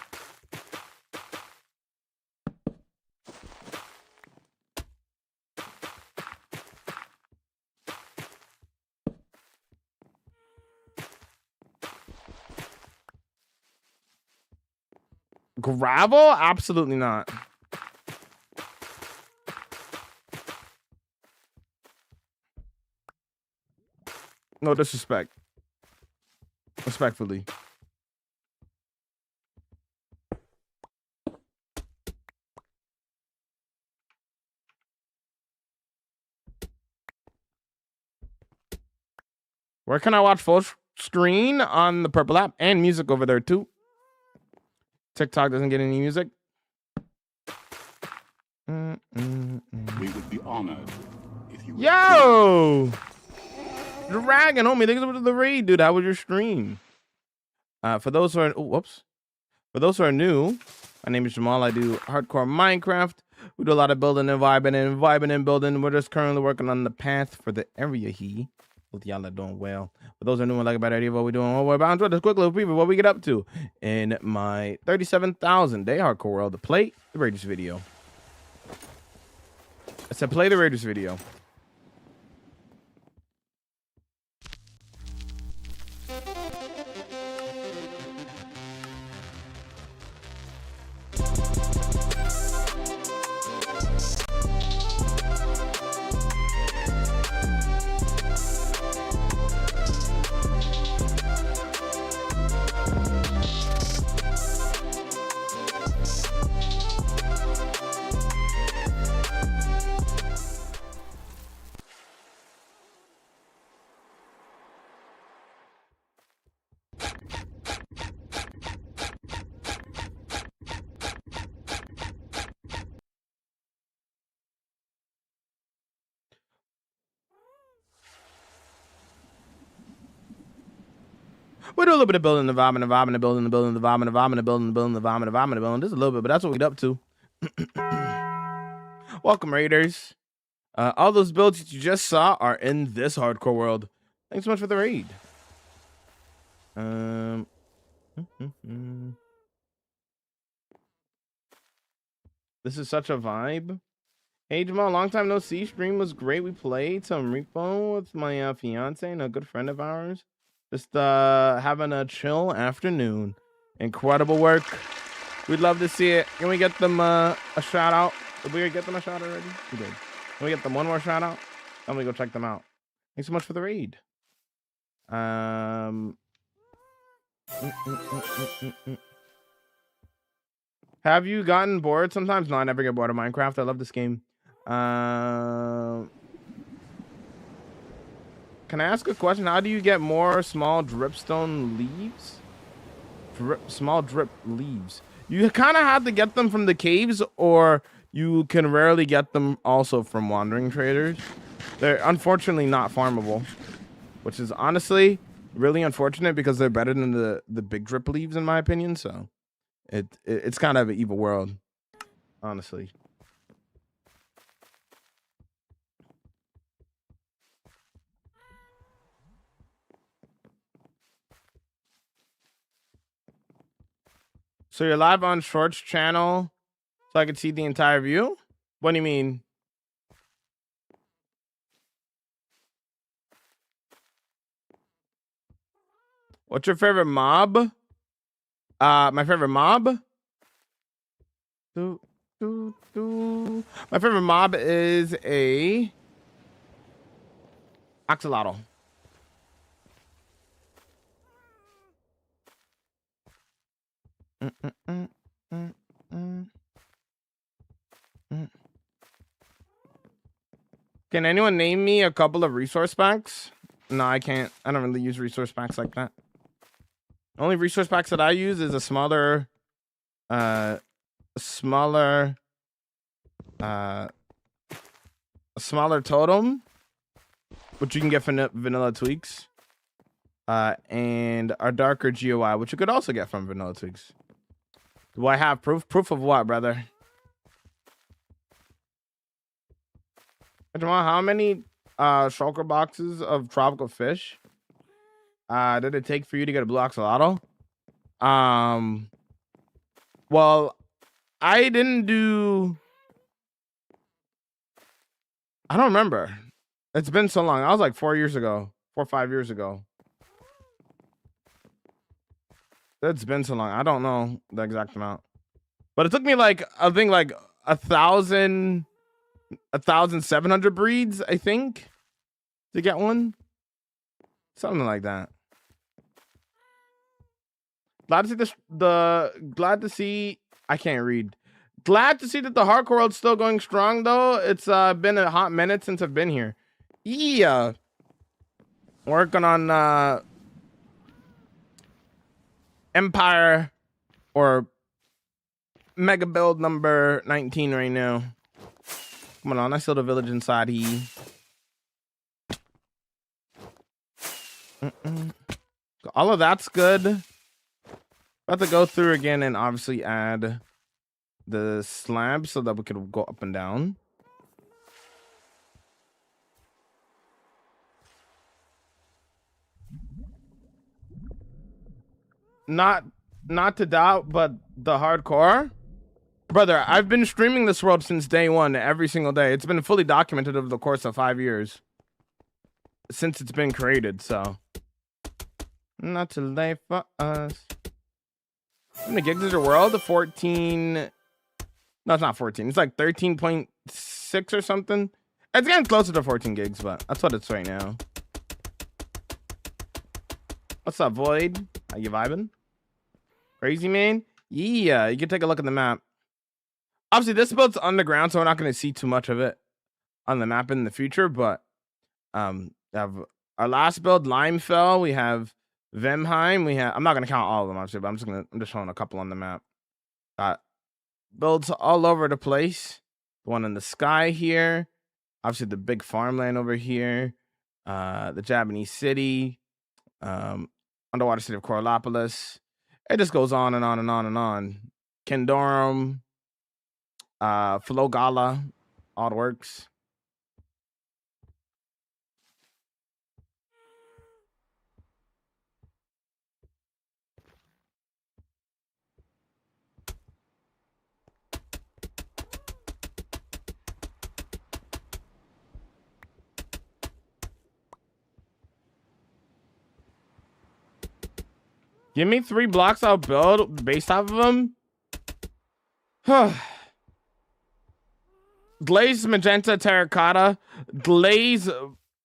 Gravel? Absolutely not. No disrespect. Respectfully. Where can I watch full screen? On the purple app, and music over there too. TikTok doesn't get any music. We would be honored if you. Yo, Dragon, homie, thanks for the raid, dude. How was your stream? For those who are, whoops. For those who are new, my name is Jamal. I do hardcore Minecraft. We do a lot of building and vibing and building. We're just currently working on the path for the area here. Both y'all are doing well. For those who are new and like a better idea of what we're doing, what we're about to just quick little preview of what we get up to in my 37,000 day hardcore world to play the greatest video. I said play the Raiders video. We do a little bit of building the vibe and the vibe and the building the building the vibe and the vibe and the building the building the vibe and the vibe and the building. Just a little bit, but that's what we get up to. Welcome, Raiders. All those builds that you just saw are in this hardcore world. Thanks so much for the raid. This is such a vibe. Hey Jamal, long time no see. Stream was great. We played some Repo with my fiance and a good friend of ours. Just having a chill afternoon. Incredible work. We'd love to see it. Can we get them a shout out? Did we get them a shout out already? We did. Can we get them one more shout out? I'm gonna go check them out. Thanks so much for the raid. Have you gotten bored sometimes? No, I never get bored of Minecraft. I love this game. Can I ask a question? How do you get more small dripstone leaves? Small drip leaves. You kind of have to get them from the caves, or you can rarely get them also from wandering traders. They're unfortunately not farmable, which is honestly really unfortunate because they're better than the big drip leaves in my opinion. So it's kind of an evil world, honestly. So you're live on Shorts channel, so I can see the entire view? What do you mean? What's your favorite mob? My favorite mob? My favorite mob is a axolotl. Can anyone name me a couple of resource packs? No, I can't. I don't really use resource packs like that. Only resource packs that I use is a smaller totem, which you can get from Vanilla Tweaks, and our darker GOI, which you could also get from Vanilla Tweaks. Do I have proof? Proof of what, brother? Jamal, how many shulker boxes of tropical fish did it take for you to get a blue axolotl? Well, I didn't do. I don't remember. It's been so long. I was like 4 years ago, 4 or 5 years ago. It's been so long. I don't know the exact amount, but it took me like I think like 1,700 breeds, I think, to get one. Something like that. Glad to see this. Glad to see. I can't read. Glad to see that the hardcore world's still going strong, though. It's been a hot minute since I've been here. Yeah, working on Empire or Mega Build number 19 right now. Come on, I still the village inside here. All of that's good. About to go through again and obviously add the slab so that we could go up and down. Not to doubt, but the hardcore. Brother, I've been streaming this world since day one, every single day. It's been fully documented over the course of 5 years. Since it's been created, so. Not too late for us. How many gigs is your world? 14. No, it's not 14. It's like 13.6 or something. It's getting closer to 14 gigs, but that's what it's right now. What's up, Void? How you vibing? Crazy man? Yeah, you can take a look at the map. Obviously, this build's underground, so we're not going to see too much of it on the map in the future, but we have our last build, Limefell. We have Vemheim. We have, I'm not going to count all of them, obviously, but I'm just showing a couple on the map. Builds all over the place. The one in the sky here. Obviously, the big farmland over here. The Japanese city. Underwater city of Coralopolis. It just goes on and on and on and on. Kendorum. Flogala. All the works. Give me 3 blocks I'll build based off of them. Glaze magenta terracotta,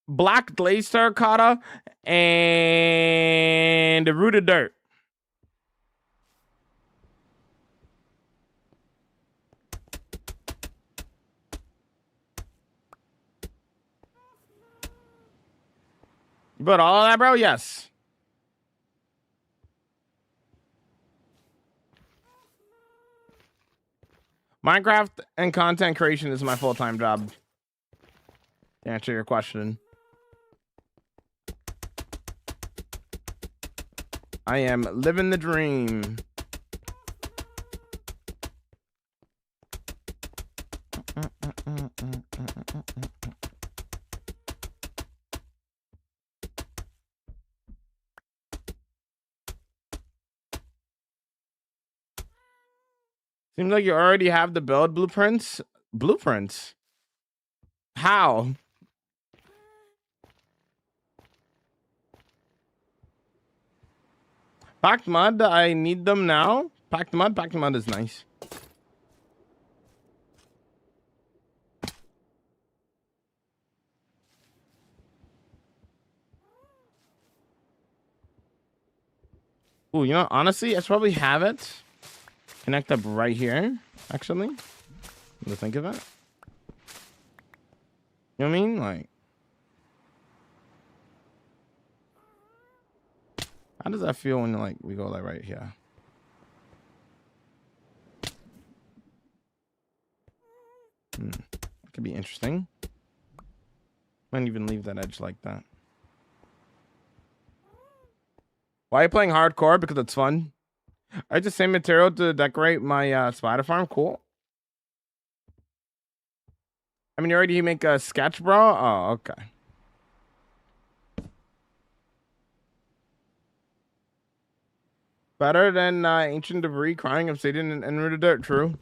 black glaze terracotta, and rooted dirt. You built all of that, bro? Yes. Minecraft and content creation is my full-time job. To answer your question. I am living the dream. Seems like you already have the build blueprints. Blueprints? How? Packed mud, I need them now. Packed mud is nice. Ooh, you know, honestly, I should probably have it. Connect up right here, actually. To think of it. You know what I mean? Like, how does that feel when like we go like right here? It could be interesting. Might even leave that edge like that. Why are you playing hardcore? Because it's fun. I just same material to decorate my spider farm. Cool. I mean, you already make a sketch, bro? Oh, okay. Better than ancient debris, crying obsidian, and rooted dirt. True.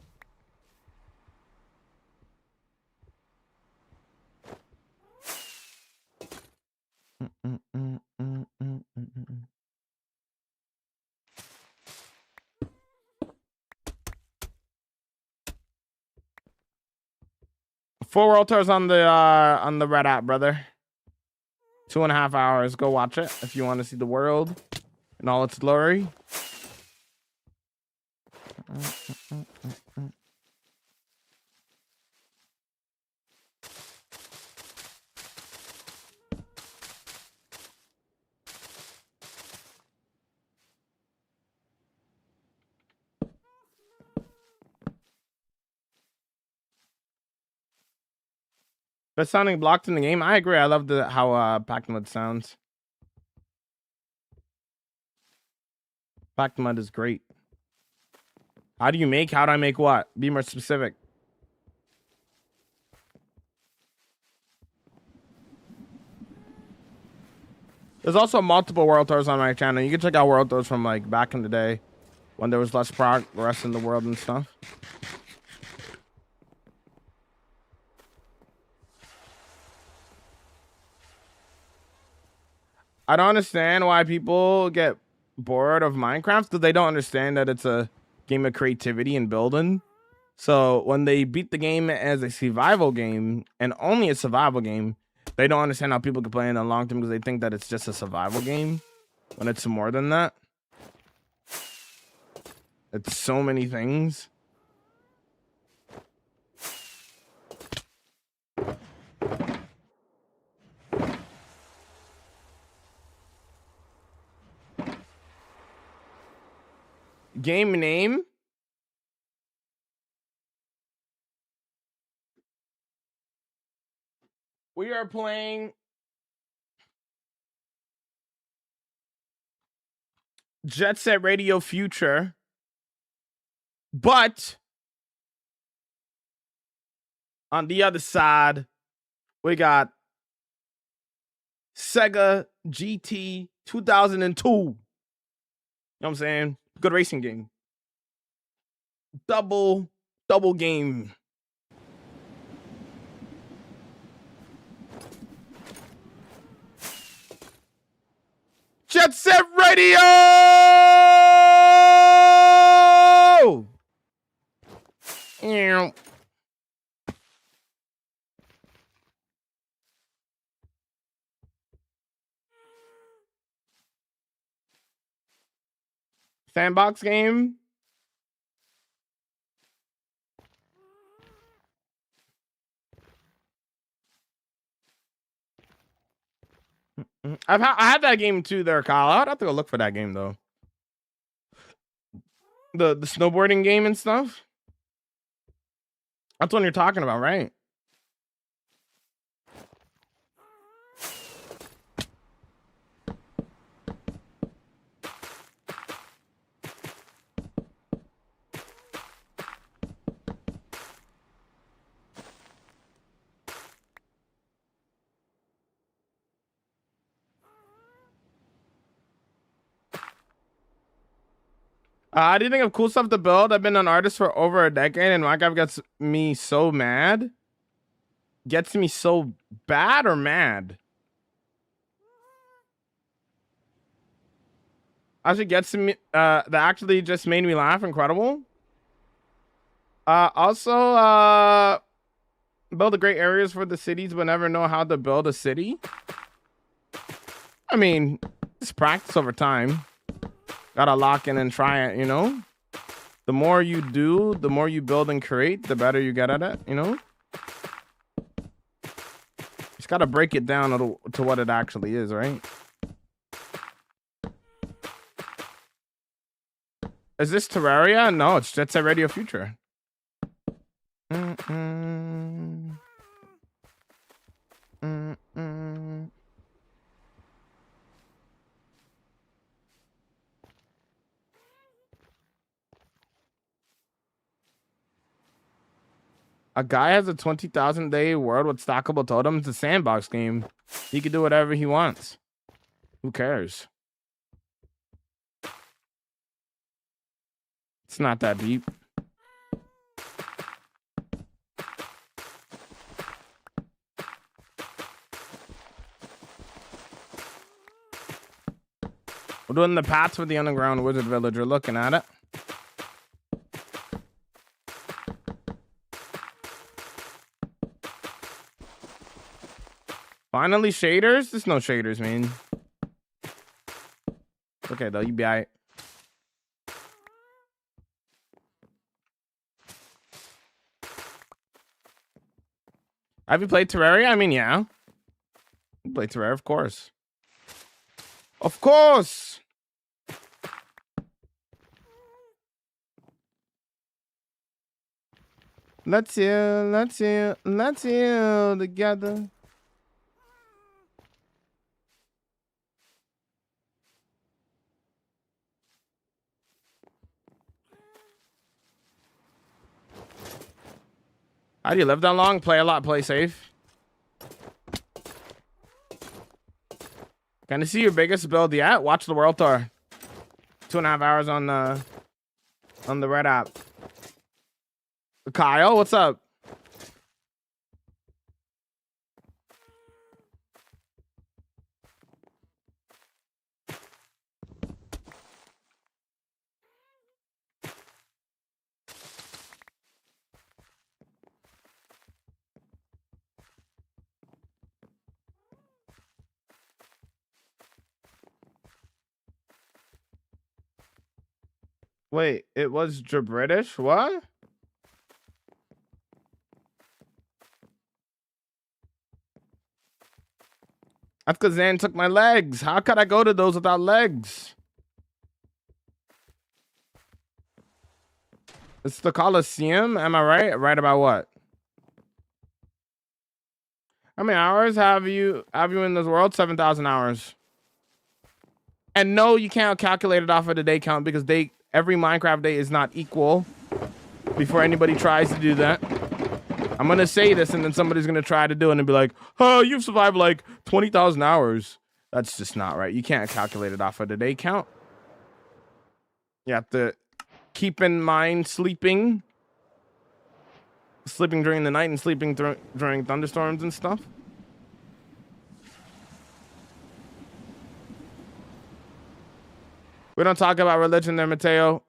Full world tours on the Red app, brother. 2.5 hours. Go watch it if you want to see the world in all its glory. Best sounding blocked in the game. I agree. I love how Packed Mud sounds. Packed Mud is great. How do I make what? Be more specific. There's also multiple world tours on my channel. You can check out world tours from like back in the day when there was less progress in the world and stuff. I don't understand why people get bored of Minecraft because they don't understand that it's a game of creativity and building. So when they beat the game as a survival game and only a survival game, they don't understand how people can play in the long term because they think that it's just a survival game when it's more than that. It's so many things. Game name? We are playing Jet Set Radio Future, but on the other side, we got Sega GT 2002. You know what I'm saying? Good racing game. Double game. Jet Set Radio! Ew. Sandbox game. I had that game too there, Kyle. I'd have to go look for that game though. The snowboarding game and stuff. That's what you're talking about, right? I do think of cool stuff to build. I've been an artist for over a decade, and Minecraft gets me so mad. Gets me so bad or mad? Actually gets me. That actually just made me laugh. Incredible. Also, build the great areas for the cities, but never know how to build a city. I mean, it's practice over time. Gotta lock in and try it, you know? The more you do, the more you build and create, the better you get at it, you know? Just gotta break it down to what it actually is, right? Is this Terraria? No, it's Jet Set Radio Future. A guy has a 20,000 day world with stackable totems. It's a sandbox game. He can do whatever he wants. Who cares? It's not that deep. We're doing the paths for the underground wizard village. We're looking at it. Finally, shaders? There's no shaders, man. Okay, though, you be alright. Have you played Terraria? I mean, yeah. You play Terraria, of course. Of course! Let's heal together. How do you live that long? Play a lot, play safe. Can I see your biggest build yet? Watch the World Tour. 2.5 hours on the Red app. Kyle, what's up? Wait, it was British? What? That's because Zan took my legs. How could I go to those without legs? It's the Colosseum. Am I right? Right about what? How many hours have you in this world? 7,000 hours. And no, you can't calculate it off of the day count because every Minecraft day is not equal. Before anybody tries to do that, I'm gonna say this, and then somebody's gonna try to do it and be like, "Oh, you've survived like 20,000 hours." That's just not right. You can't calculate it off of the day count. You have to keep in mind sleeping during the night and sleeping during thunderstorms and stuff. We don't talk about religion there, Mateo.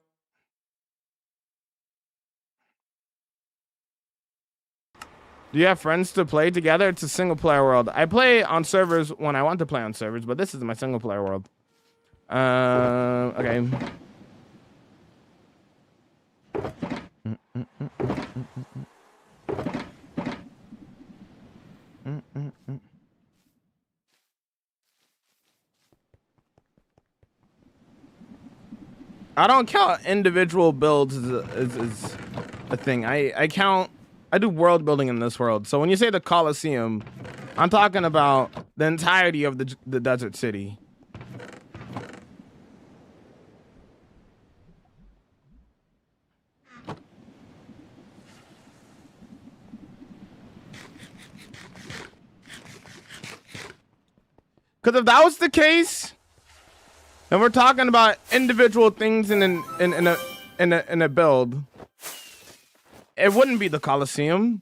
Do you have friends to play together? It's a single player world. I play on servers when I want to play on servers, but this is my single player world. Okay. I don't count individual builds as a thing. I do world building in this world. So when you say the Colosseum, I'm talking about the entirety of the desert city. Because if that was the case, then we're talking about individual things in a build. It wouldn't be the Colosseum.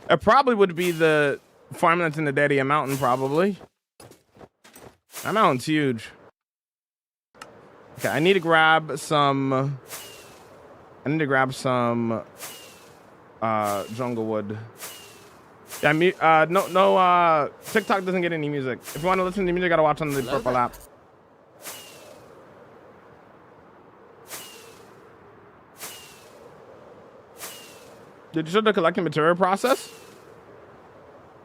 It probably would be the farmlands in the Daria Mountain, probably. That mountain's huge. Okay, I need to grab some jungle wood. Yeah, no, TikTok doesn't get any music. If you want to listen to music, you gotta watch on the purple app. Did you show the collecting material process?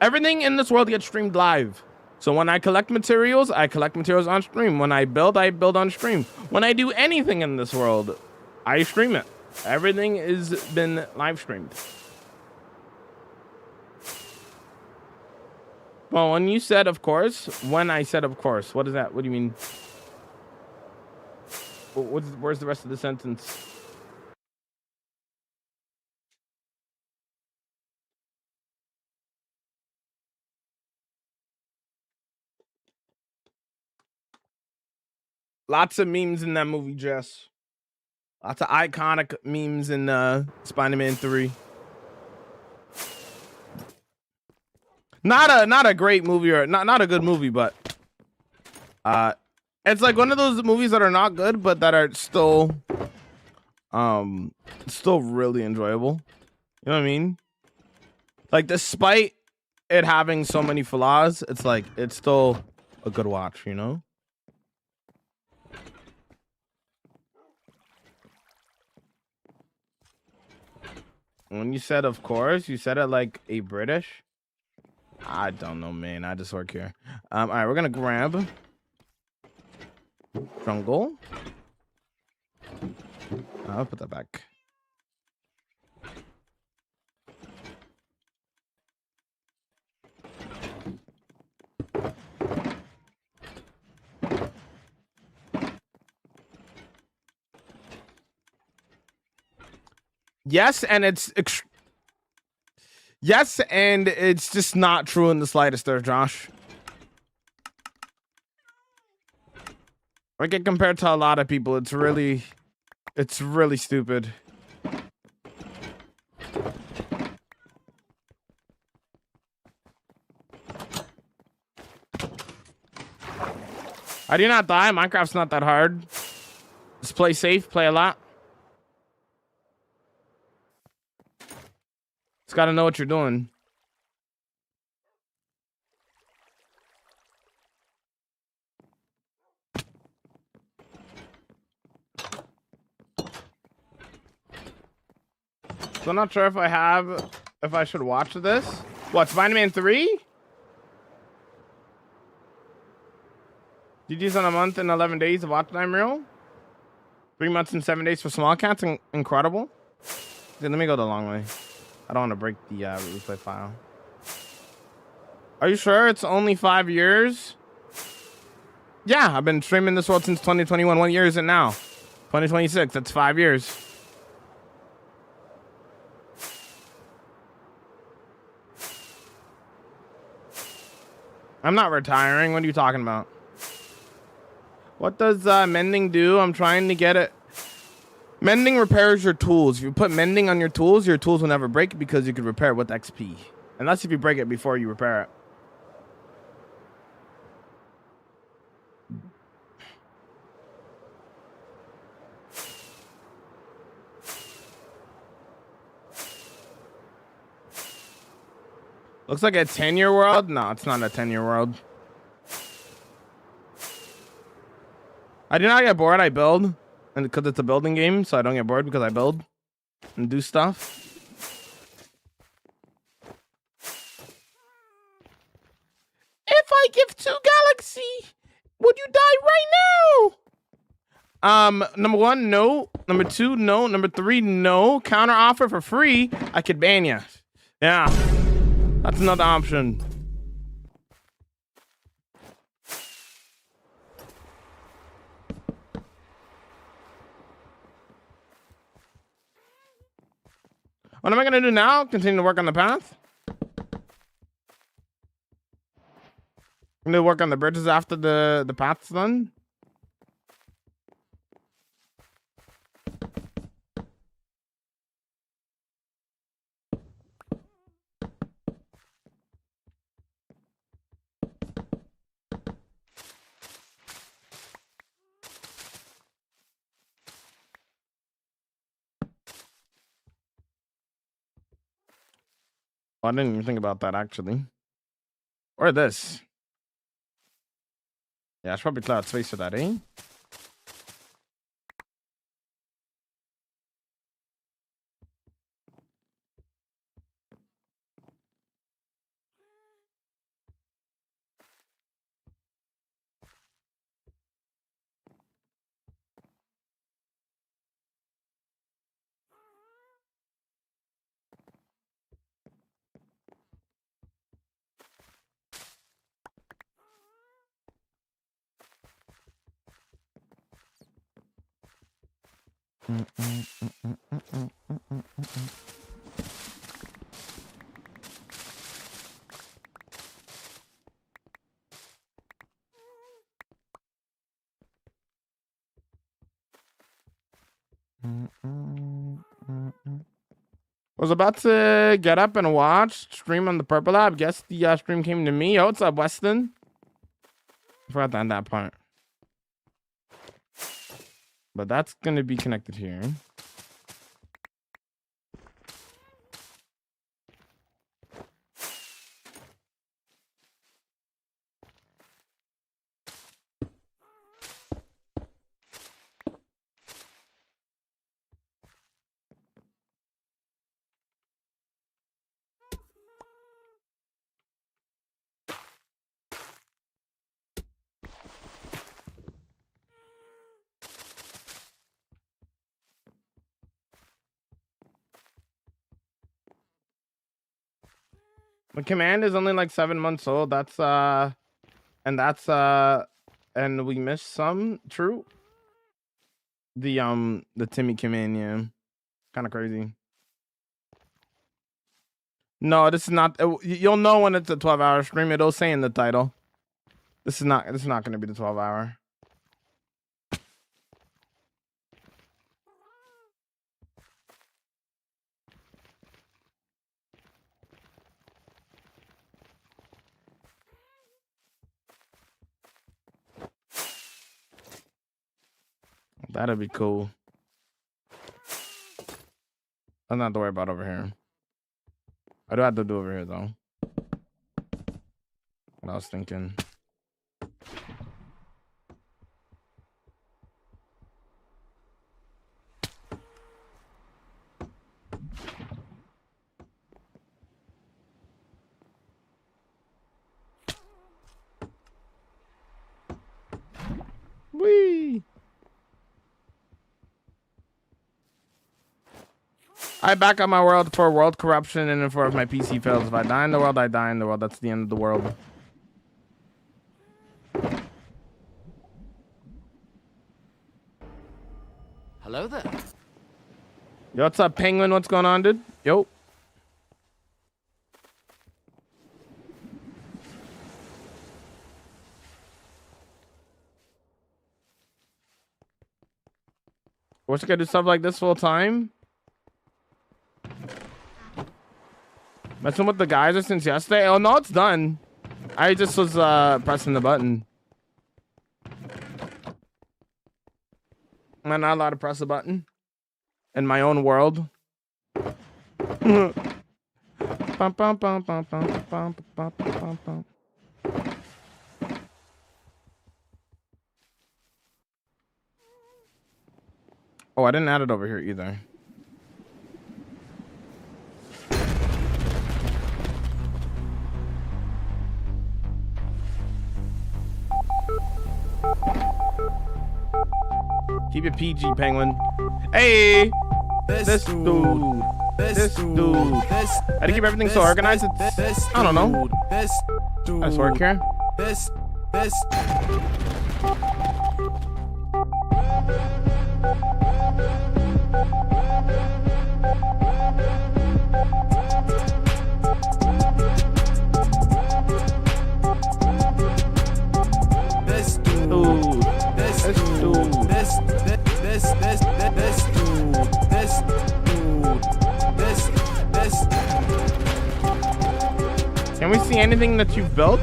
Everything in this world gets streamed live. So when I collect materials on stream. When I build on stream. When I do anything in this world, I stream it. Everything has been live streamed. Well, when you said of course, when I said of course, what is that? What do you mean? Where's the rest of the sentence? Lots of memes in that movie, Jess. Lots of iconic memes in Spider-Man 3. Not a great movie or not a good movie, but it's like one of those movies that are not good but that are still really enjoyable. You know what I mean? Like despite it having so many flaws, it's like it's still a good watch, you know? When you said of course, you said it like a British. I don't know, man. I just work here. All right, we're gonna grab jungle. I'll put that back. Yes, and it's just not true in the slightest there, Josh. Like compared to a lot of people, it's really stupid. I do not die. Minecraft's not that hard. Just play safe, play a lot. Just gotta know what you're doing. Still not sure if I should watch this. What, Spider-Man 3? GG's on a month and 11 days of watch time reel. 3 months and 7 days for small cats. Incredible. Dude, let me go the long way. I don't want to break the replay file. Are you sure it's only 5 years? Yeah, I've been streaming this world since 2021. What year is it now? 2026. That's 5 years. I'm not retiring. What are you talking about? What does mending do? I'm trying to get it. Mending repairs your tools. If you put mending on your tools will never break because you could repair it with XP. Unless if you break it before you repair it. Looks like a 10-year world. No, it's not a 10-year world. I do not get bored. I build. And because it's a building game, so I don't get bored because I build and do stuff. If I give 2 Galaxy, would you die right now? Number 1, no. Number 2, no. Number 3, no. Counter offer for free. I could ban you. Yeah. That's another option. What am I going to do now? Continue to work on the path? I'm going to work on the bridges after the path's done. Well, I didn't even think about that, actually. Or this. Yeah, I should probably clear out space for that, eh? Was about to get up and watch stream on the Purple app. Guess the stream came to me. Oh, what's up, Weston? I forgot to end that part. But that's going to be connected here. The command is only like 7 months old. That's and we missed some. True. The Timmy command, yeah. Kind of crazy. No, this is not. You'll know when it's a 12-hour stream. It'll say in the title. This is not going to be the 12-hour. That'd be cool. I'm not to worry about over here. I do have to do over here though. What I was thinking. I back up my world for world corruption and for if my PC fails. If I die in the world, I die in the world. That's the end of the world. Hello there. Yo, what's up, Penguin? What's going on, dude? Yo. Wish I could do stuff like this full time. Messing with the guys since yesterday. Oh no, it's done. I just was pressing the button. Am I not allowed to press a button in my own world? Bum, bum, bum, bum, bum, bum, bum, bum, bum. Oh, I didn't add it over here either. Keep it PG, Penguin. Hey! This dude. This dude. How do you keep everything so organized? It's, I don't know. I just work here. This. Can we see anything that you've built?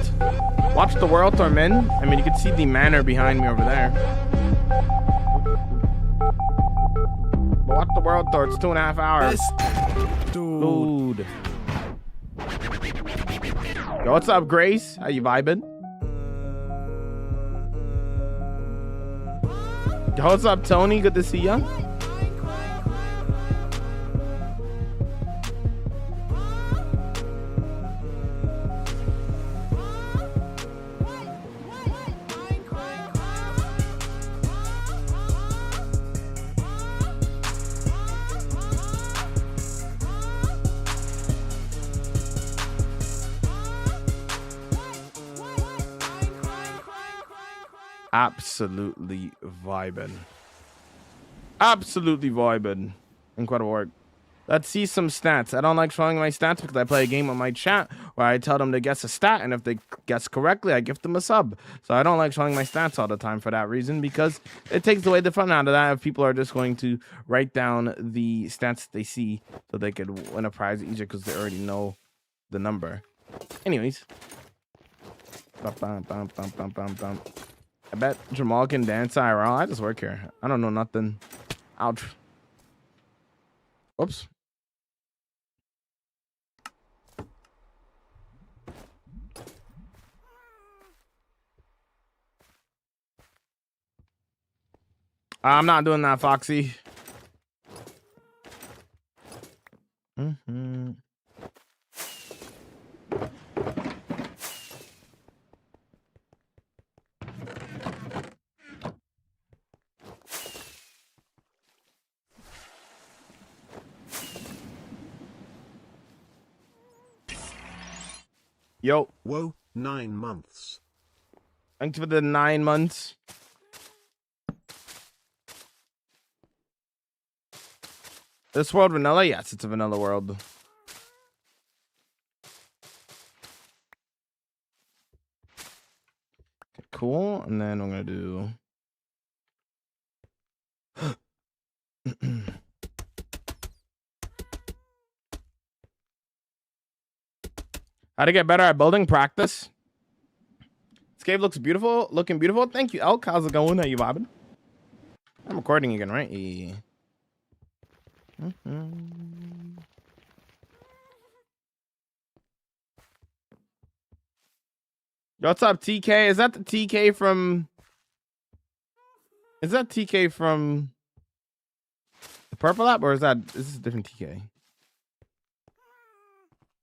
Watch the world, Tormin. I mean, you can see the manor behind me over there. But watch the world, Thor. It's 2.5 hours. Dude. Yo, what's up, Grace? How you vibing? Yo, what's up, Tony? Good to see ya. Absolutely vibing. Absolutely vibing. Incredible work. Let's see some stats. I don't like showing my stats because I play a game with my chat where I tell them to guess a stat, and if they guess correctly, I gift them a sub. So I don't like showing my stats all the time for that reason, because it takes away the fun out of that if people are just going to write down the stats they see so they could win a prize easier because they already know the number. Anyways. Bum, bum, bum, bum, bum, bum. I bet Jamal can dance IRL. I just work here. I don't know nothing. Ouch. Whoops. I'm not doing that, Foxy. Yo. Whoa, 9 months. Thanks for the 9 months. This world vanilla? Yes, it's a vanilla world. Okay, cool. And then I'm going to do... How to get better at building practice. This cave looks beautiful. Looking beautiful. Thank you, Elk. How's it going? How you vibing? I'm recording again, right? Yeah. Yo, what's up, TK? Is that the TK from... Is that TK from the Purple app, or is this a different TK?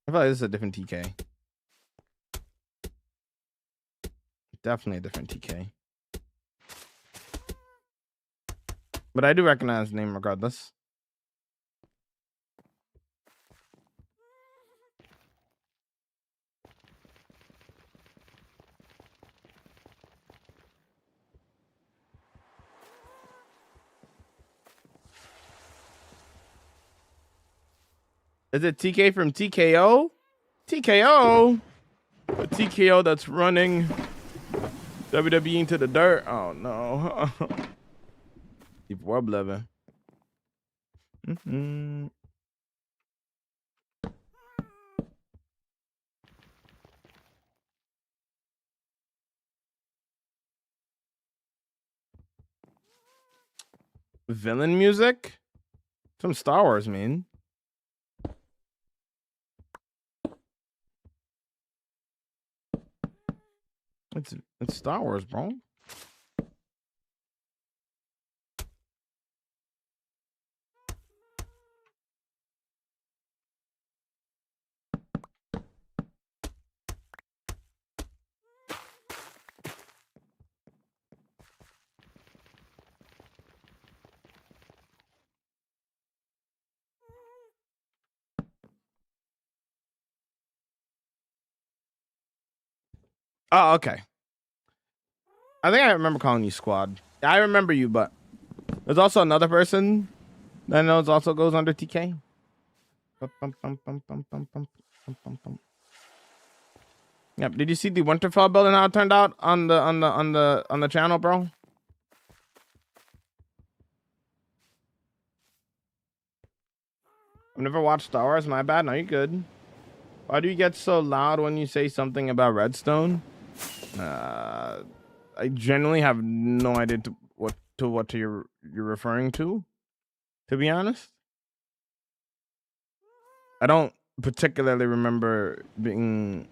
I feel like this is a different TK. Definitely a different TK. But I do recognize the name regardless. Is it TK from TKO? TKO? A TKO that's running WWE into the dirt. Oh no. Deep web living. Villain music? Some Star Wars, man. It's Star Wars, bro. Oh, okay. I think I remember calling you Squad. I remember you, but there's also another person that I know also goes under TK. Yep. Did you see the Winterfell building how it turned out on the channel, bro? I've never watched Star Wars. My bad. No, you're good. Why do you get so loud when you say something about Redstone? I generally have no idea what you're referring to be honest. I don't particularly remember being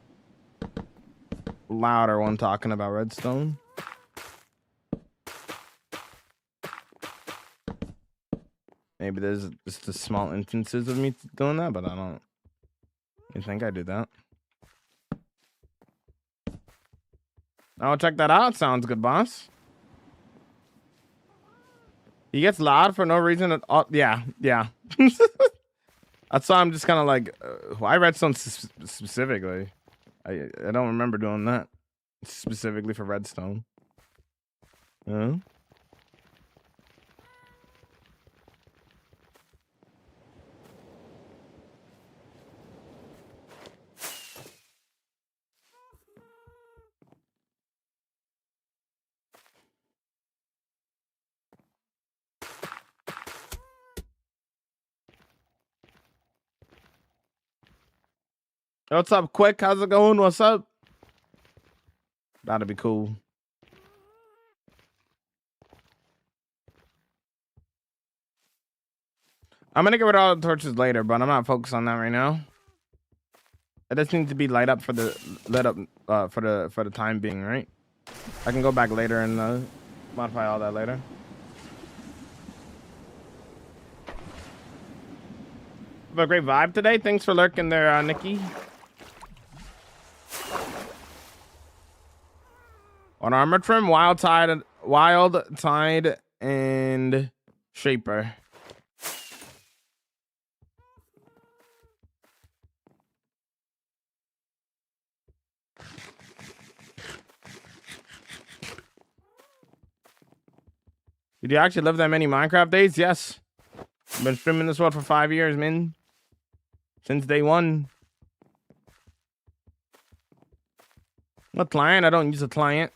louder when talking about Redstone. Maybe there's just the small instances of me doing that, but I don't think I do that. Oh, check that out. Sounds good, boss. He gets loud for no reason at all. Yeah. That's why I'm just kind of like, why Redstone specifically? I don't remember doing that specifically for Redstone. What's up, Quick? How's it going? What's up? That'd be cool. I'm gonna get rid of all the torches later, but I'm not focused on that right now. It just needs to be lit up for the time being, right? I can go back later and modify all that later. Have a great vibe today. Thanks for lurking there, Nikki. On armor trim, wild tide, and shaper. Did you actually live that many Minecraft days? Yes. I've been streaming this world for 5 years, man. Since day one. What client? I don't use a client.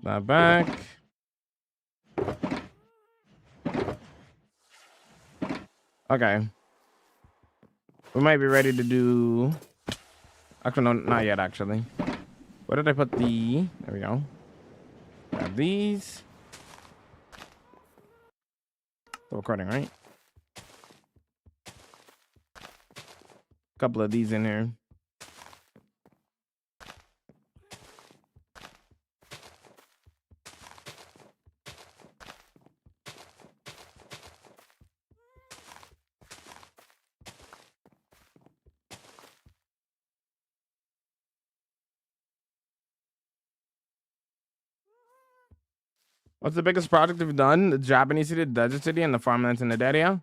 That back. Okay. We might be ready to do... Actually, no, not yet, actually. Where did I put the... There we go. Grab these. Still recording, right? Couple of these in here. What's the biggest project you've done? The Japanese city, the desert city, and the farmlands in the area.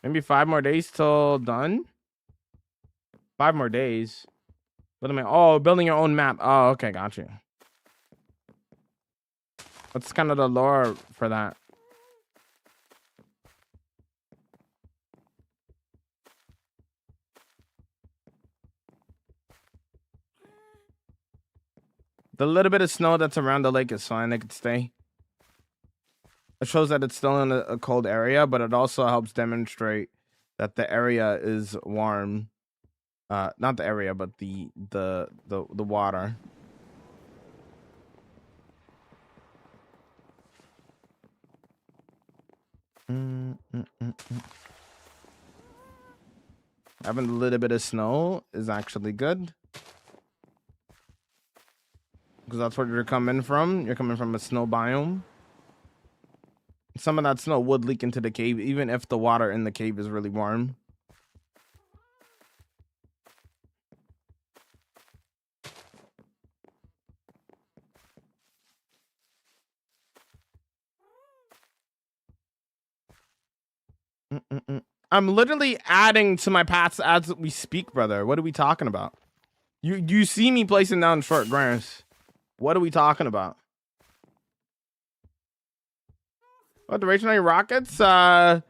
Maybe 5 more days till done. 5 more days. What am I? Oh, building your own map. Oh, okay, got you. What's kind of the lore for that? The little bit of snow that's around the lake is fine. They could stay. It shows that it's still in a cold area, but it also helps demonstrate that the area is warm. Not the area, but the water. Having a little bit of snow is actually good. Because that's where you're coming from. You're coming from a snow biome. Some of that snow would leak into the cave, even if the water in the cave is really warm. I'm literally adding to my paths as we speak, brother. What are we talking about? You see me placing down short grass. What are we talking about? What duration on your rockets? Flight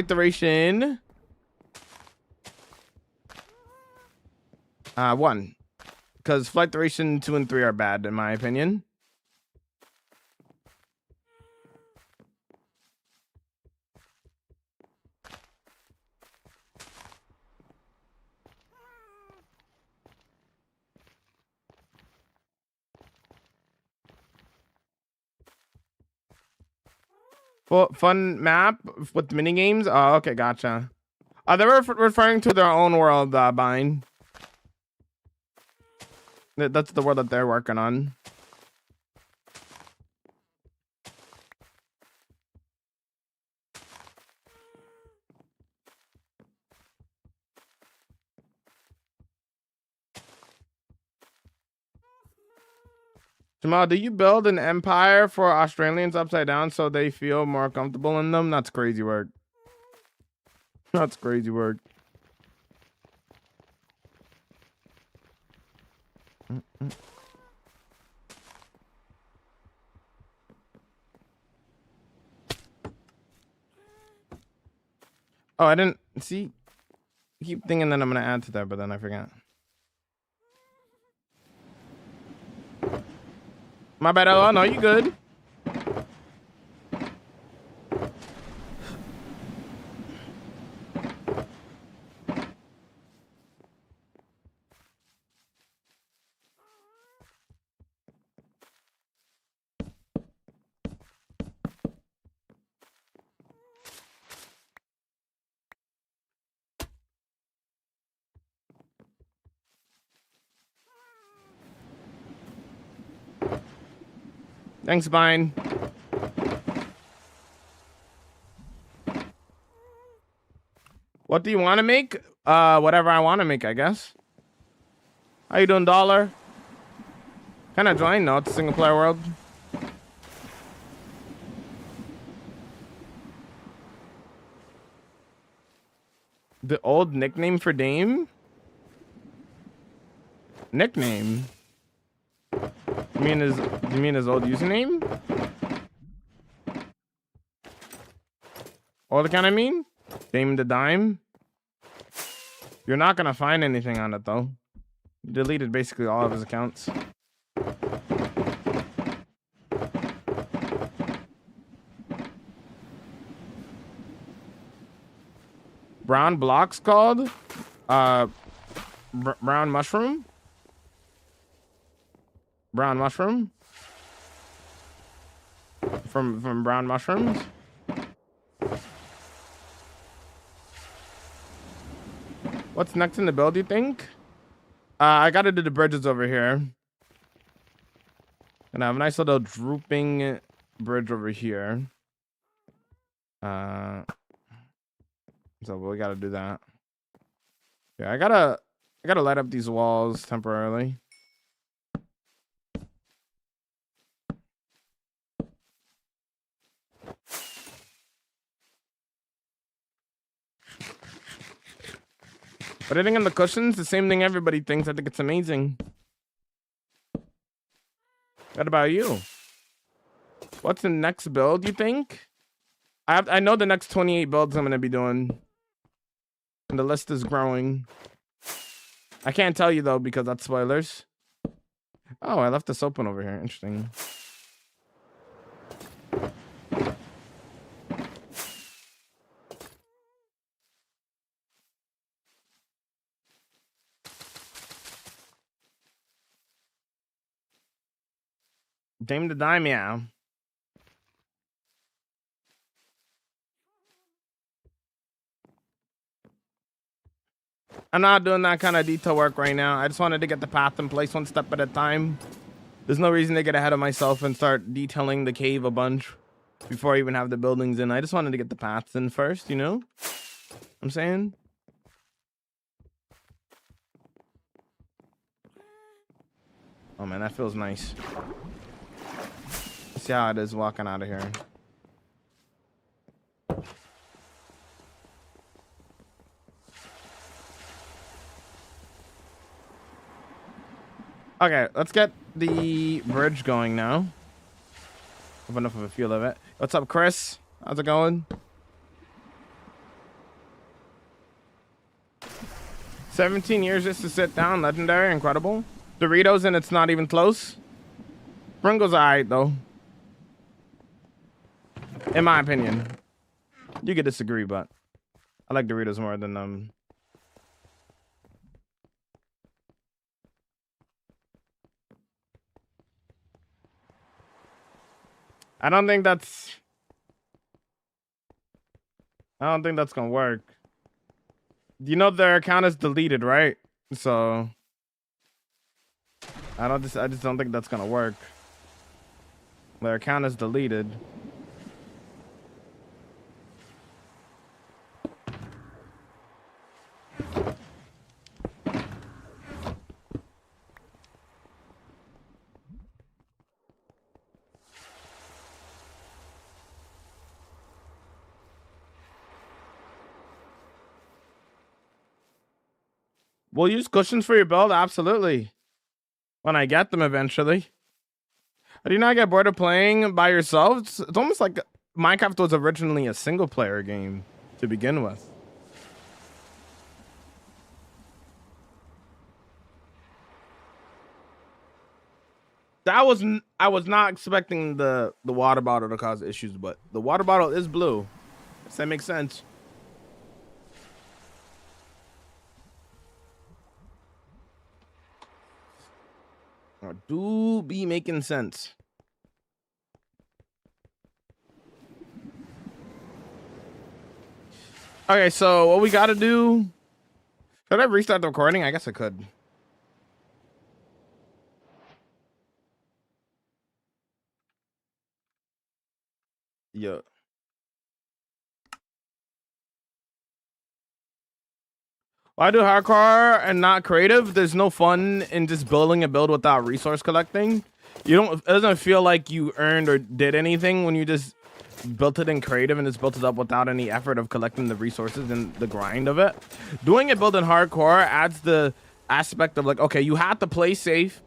duration. 1. Because flight duration 2 and 3 are bad in my opinion. Fun map with mini games. Oh, okay, gotcha. They were referring to their own world, Bind. That's the world that they're working on. Jamal, do you build an empire for Australians upside down so they feel more comfortable in them? That's crazy work. That's crazy work. Oh, I didn't see. I keep thinking that I'm gonna add to that, but then I forgot. My bad. Oh no, you good. Thanks, Vine. What do you want to make? Whatever I want to make, I guess. How you doing, Dollar? Can I join? No, it's a single player world. The old nickname for Dame? Nickname? You mean his old username? Old account, I mean? Dame the Dime? You're not gonna find anything on it though. He deleted basically all of his accounts. Brown blocks called? Brown mushroom? Brown mushroom? From brown mushrooms? What's next in the build, you think? I gotta do the bridges over here. And I have a nice little drooping bridge over here. So we gotta do that. Yeah, I gotta light up these walls temporarily. But I think on the cushions, the same thing everybody thinks. I think it's amazing. What about you? What's the next build, you think? I know the next 28 builds I'm going to be doing. And the list is growing. I can't tell you, though, because that's spoilers. Oh, I left this open over here. Interesting. Dame to die, meow. I'm not doing that kind of detail work right now. I just wanted to get the path in place one step at a time. There's no reason to get ahead of myself and start detailing the cave a bunch before I even have the buildings in. I just wanted to get the paths in first, you know? I'm saying? Oh man, that feels nice. Let's see how it is walking out of here. Okay, let's get the bridge going now. Have enough of a feel of it. What's up, Chris? How's it going? 17 years just to sit down. Legendary, incredible. Doritos, and it's not even close. Pringles are alright, though. In my opinion. You could disagree, but I like Doritos more than I don't think that's gonna work. You know their account is deleted, right? So I just don't think that's gonna work. Their account is deleted. We'll use cushions for your build, absolutely. When I get them eventually. Do you not get bored of playing by yourself? It's almost like Minecraft was originally a single player game to begin with. I was not expecting the water bottle to cause issues, but the water bottle is blue. Does that make sense? Do be making sense. Okay, so what we gotta do? Should I restart the recording? I guess I could. Yeah. Why do hardcore and not creative? There's no fun in just building a build without resource collecting. It doesn't feel like you earned or did anything when you just built it in creative and just built it up without any effort of collecting the resources and the grind of it. Doing a build in hardcore adds the aspect of like, okay, you have to play safe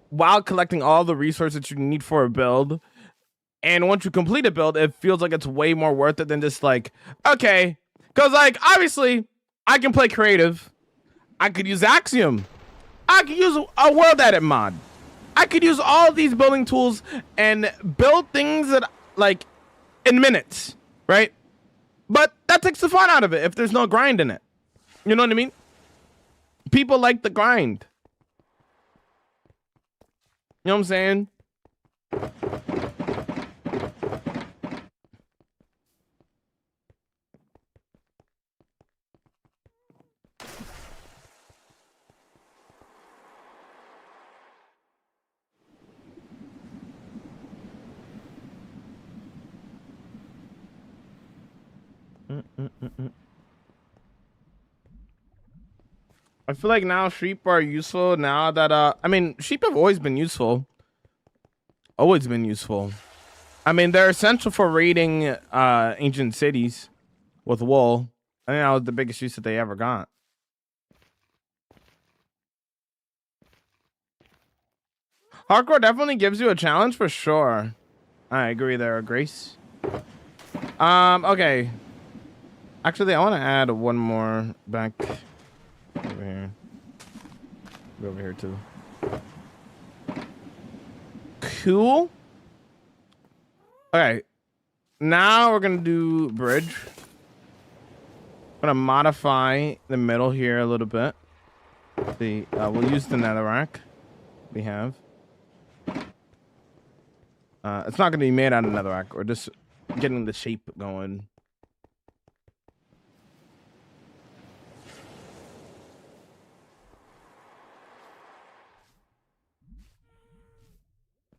while collecting all the resources you need for a build. And once you complete a build, it feels like it's way more worth it than just like, okay, because like obviously I can play creative. I could use Axiom. I could use a world edit mod. I could use all these building tools and build things that like in minutes, right? But that takes the fun out of it if there's no grind in it. You know what I mean? People like the grind. You know what I'm saying? I feel like now sheep are useful now that I mean sheep have always been useful. Always been useful. I mean they're essential for raiding ancient cities with wool. I think that was the biggest use that they ever got. Hardcore definitely gives you a challenge for sure. I agree there, Grace. Okay. Actually, I want to add one more back over here. Go over here too. Cool. Okay. Now we're gonna do bridge. I'm gonna modify the middle here a little bit. We'll use the netherrack we have. It's not gonna be made out of netherrack. We're just getting the shape going.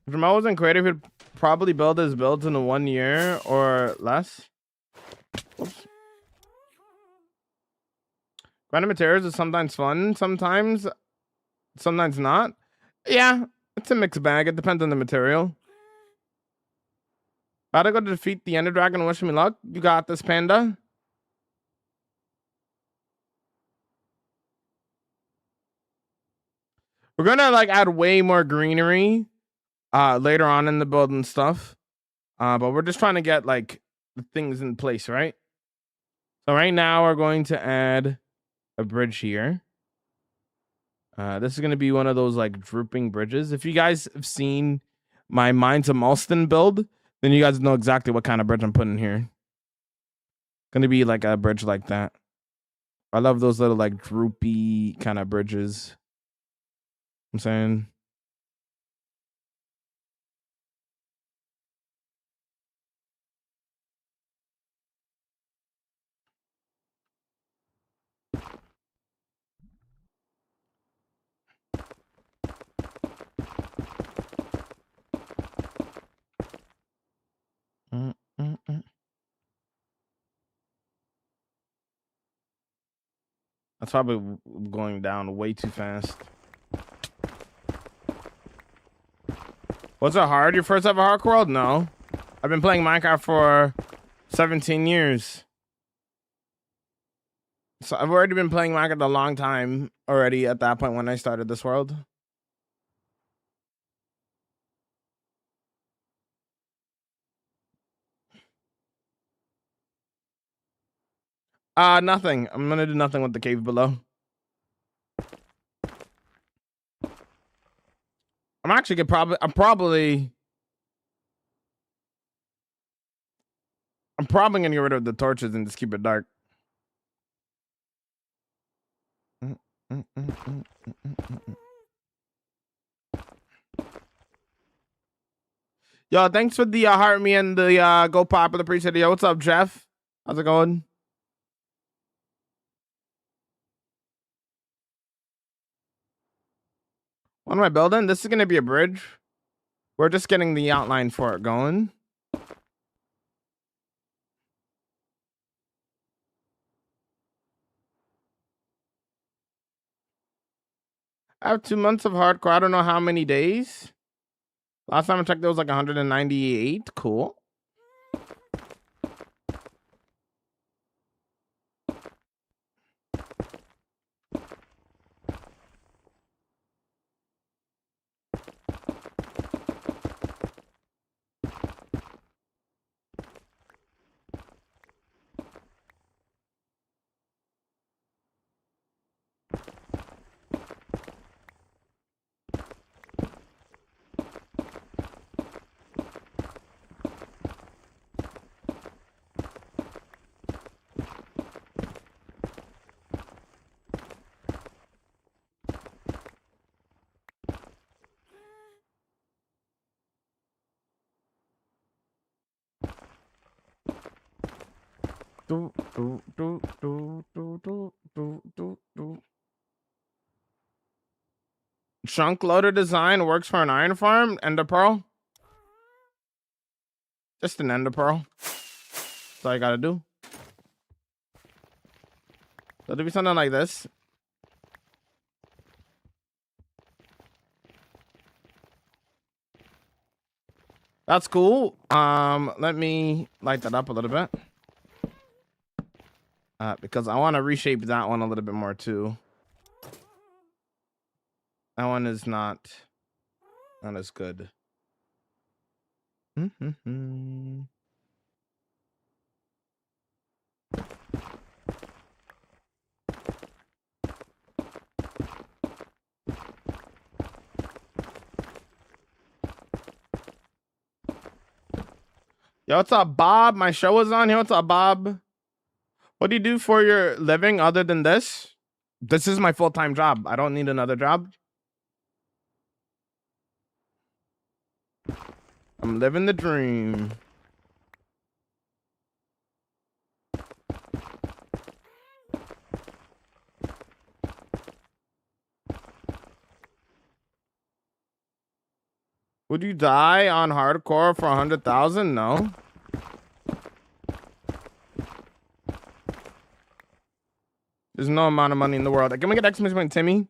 If Jamal wasn't creative, he'd probably build his builds in 1 year or less. Oops. Random materials is sometimes fun, sometimes not. Yeah, it's a mixed bag. It depends on the material. About to go to defeat the Ender Dragon. Wish me luck. You got this, Panda. We're gonna like add way more greenery later on in the build and stuff. But we're just trying to get like the things in place, right? So right now we're going to add a bridge here. This is gonna be one of those like drooping bridges. If you guys have seen my Mines of Malston build, then you guys know exactly what kind of bridge I'm putting here. Gonna be like a bridge like that. I love those little like droopy kind of bridges. I'm saying. That's probably going down way too fast. Was it hard? Your first ever Hardcore World? No. I've been playing Minecraft for 17 years. So I've already been playing Minecraft a long time already at that point when I started this world. Nothing. I'm gonna do nothing with the cave below. I'm probably gonna get rid of the torches and just keep it dark. Yo, thanks for the heart me and the go pop. I appreciate it. Yo, what's up, Jeff? How's it going? What am I building? This is gonna be a bridge. We're just getting the outline for it going. I have 2 months of hardcore. I don't know how many days. Last time I checked, there was like 198. Cool. Chunk loader design works for an iron farm. Ender pearl. Just an ender pearl. That's all you gotta do. So it'll be something like this. That's cool. Let me light that up a little bit. Because I want to reshape that one a little bit more too. That one is not as good. Yo, what's up, Bob? My show is on here. What's up, Bob? What do you do for your living other than this? This is my full-time job. I don't need another job. I'm living the dream. Would you die on hardcore for 100,000? No. There's no amount of money in the world. Can we get exclamation point Timmy?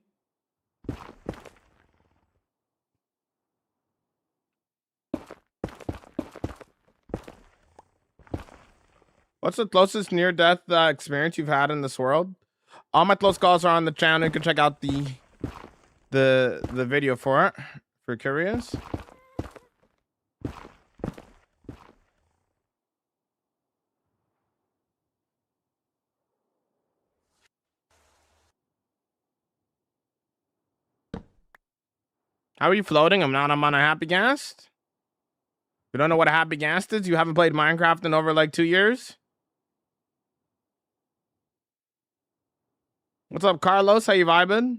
What's the closest near-death experience you've had in this world? All my close calls are on the channel. You can check out the video for it. If you're curious. How are you floating? I'm on a happy gas. You don't know what a happy gas is? You haven't played Minecraft in over like 2 years? What's up, Carlos? How you vibing?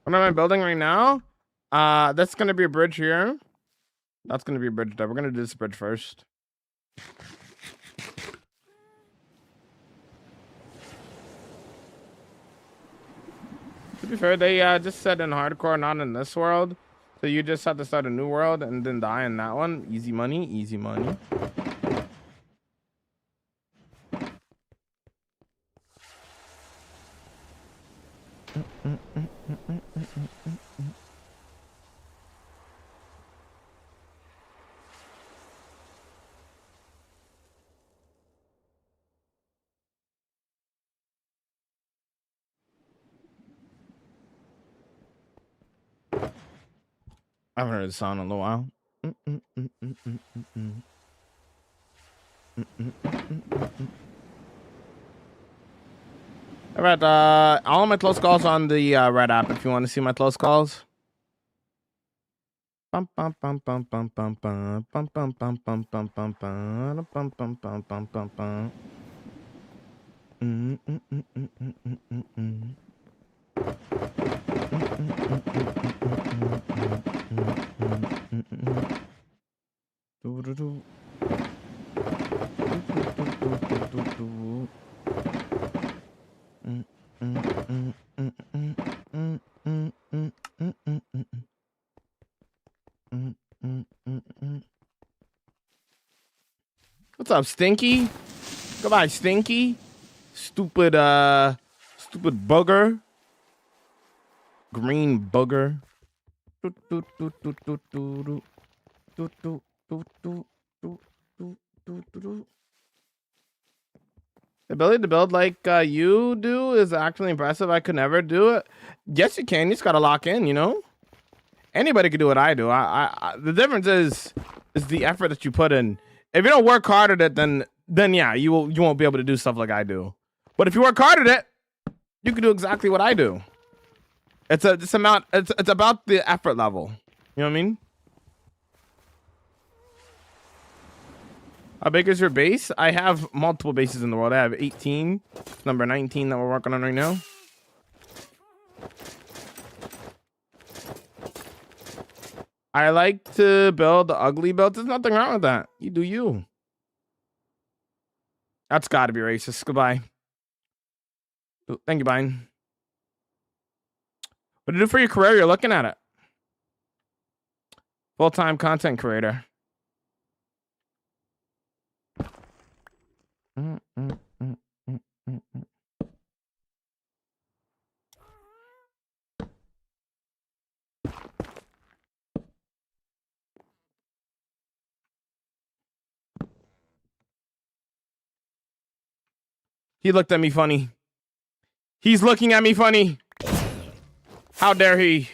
What am I building right now? That's gonna be a bridge here. That's gonna be a bridge there. We're gonna do this bridge first. To be fair, they just said in hardcore, not in this world. So you just have to start a new world and then die in that one. Easy money, easy money. I haven't heard the song in a little while. All right, all of my close calls on the Red app. If you want to see my close calls. Bum bum bum bum bum bum bum bum bum bum bum bum bum bum bum bum bum bum bum bum. What's up, Stinky? Goodbye, Stinky. Stupid booger. Green booger. The ability to build like you do is actually impressive. I could never do it. Yes, you can. You just gotta lock in, you know? Anybody can do what I do. The difference is the effort that you put in. If you don't work hard at it, then then yeah, you won't be able to do stuff like I do. But if you work hard at it, you can do exactly what I do. It's about the effort level. You know what I mean? How big is your base? I have multiple bases in the world. I have 18. Number 19 that we're working on right now. I like to build the ugly builds. There's nothing wrong with that. You do you. That's got to be racist. Goodbye. Thank you, Biden. What do you do for your career? You're looking at it. Full-time content creator. He looked at me funny. He's looking at me funny. How dare he?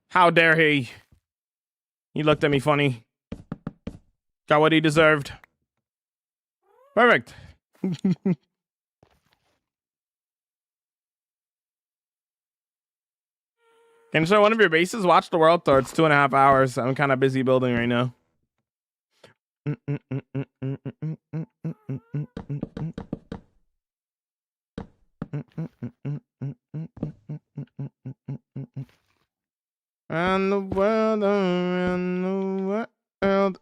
How dare he? He looked at me funny. Got what he deserved. Perfect. Can you show one of your bases? Watch the world tour. It's 2.5 hours. I'm kind of busy building right now. Around the world, around the world.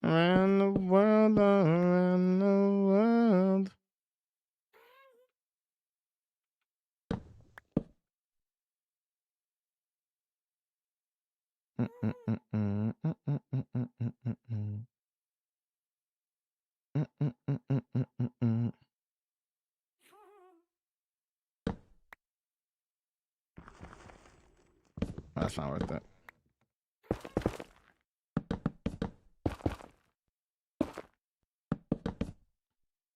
Around the world, around the world. That's not worth it.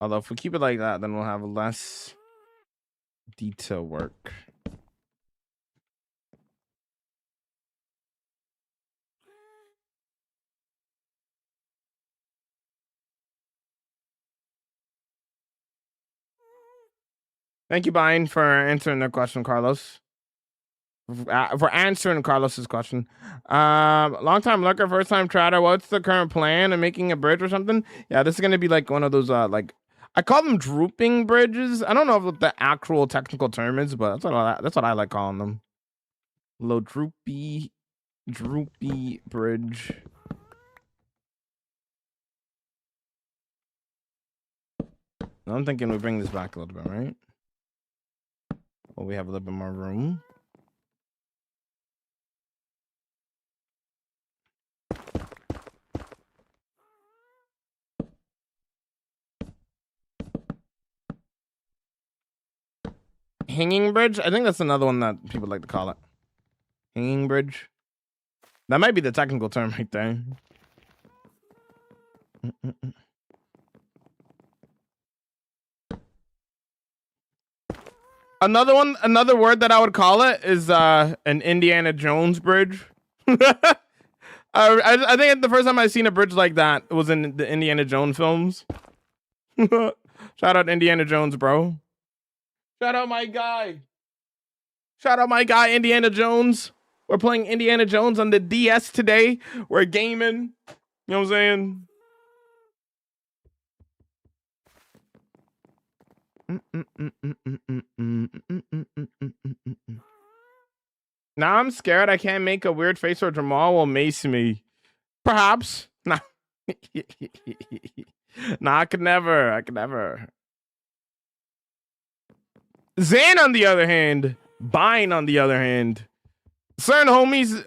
Although if we keep it like that, then we'll have less detail work. Thank you, Bine, for answering the question, Carlos. For answering Carlos's question. Long time lurker, first time chatter. What's the current plan? And making a bridge or something? Yeah, this is gonna be like one of those like I call them drooping bridges. I don't know what the actual technical term is, but that's what I like calling them. Low droopy bridge. I'm thinking we bring this back a little bit, right? Well, we have a little bit more room. Hanging bridge? I think that's another one that people like to call it. Hanging bridge. That might be the technical term right there. Another word that I would call it is an Indiana Jones bridge. I think the first time I seen a bridge like that was in the Indiana Jones films. Shout out Indiana Jones, bro. Shout out my guy. Shout out my guy, Indiana Jones. We're playing Indiana Jones on the DS today. We're gaming. You know what I'm saying? Now I'm scared I can't make a weird face or Jamal will mace me. Perhaps. Nah. Nah, I could never. Zan, on the other hand, Bine, on the other hand, certain homies,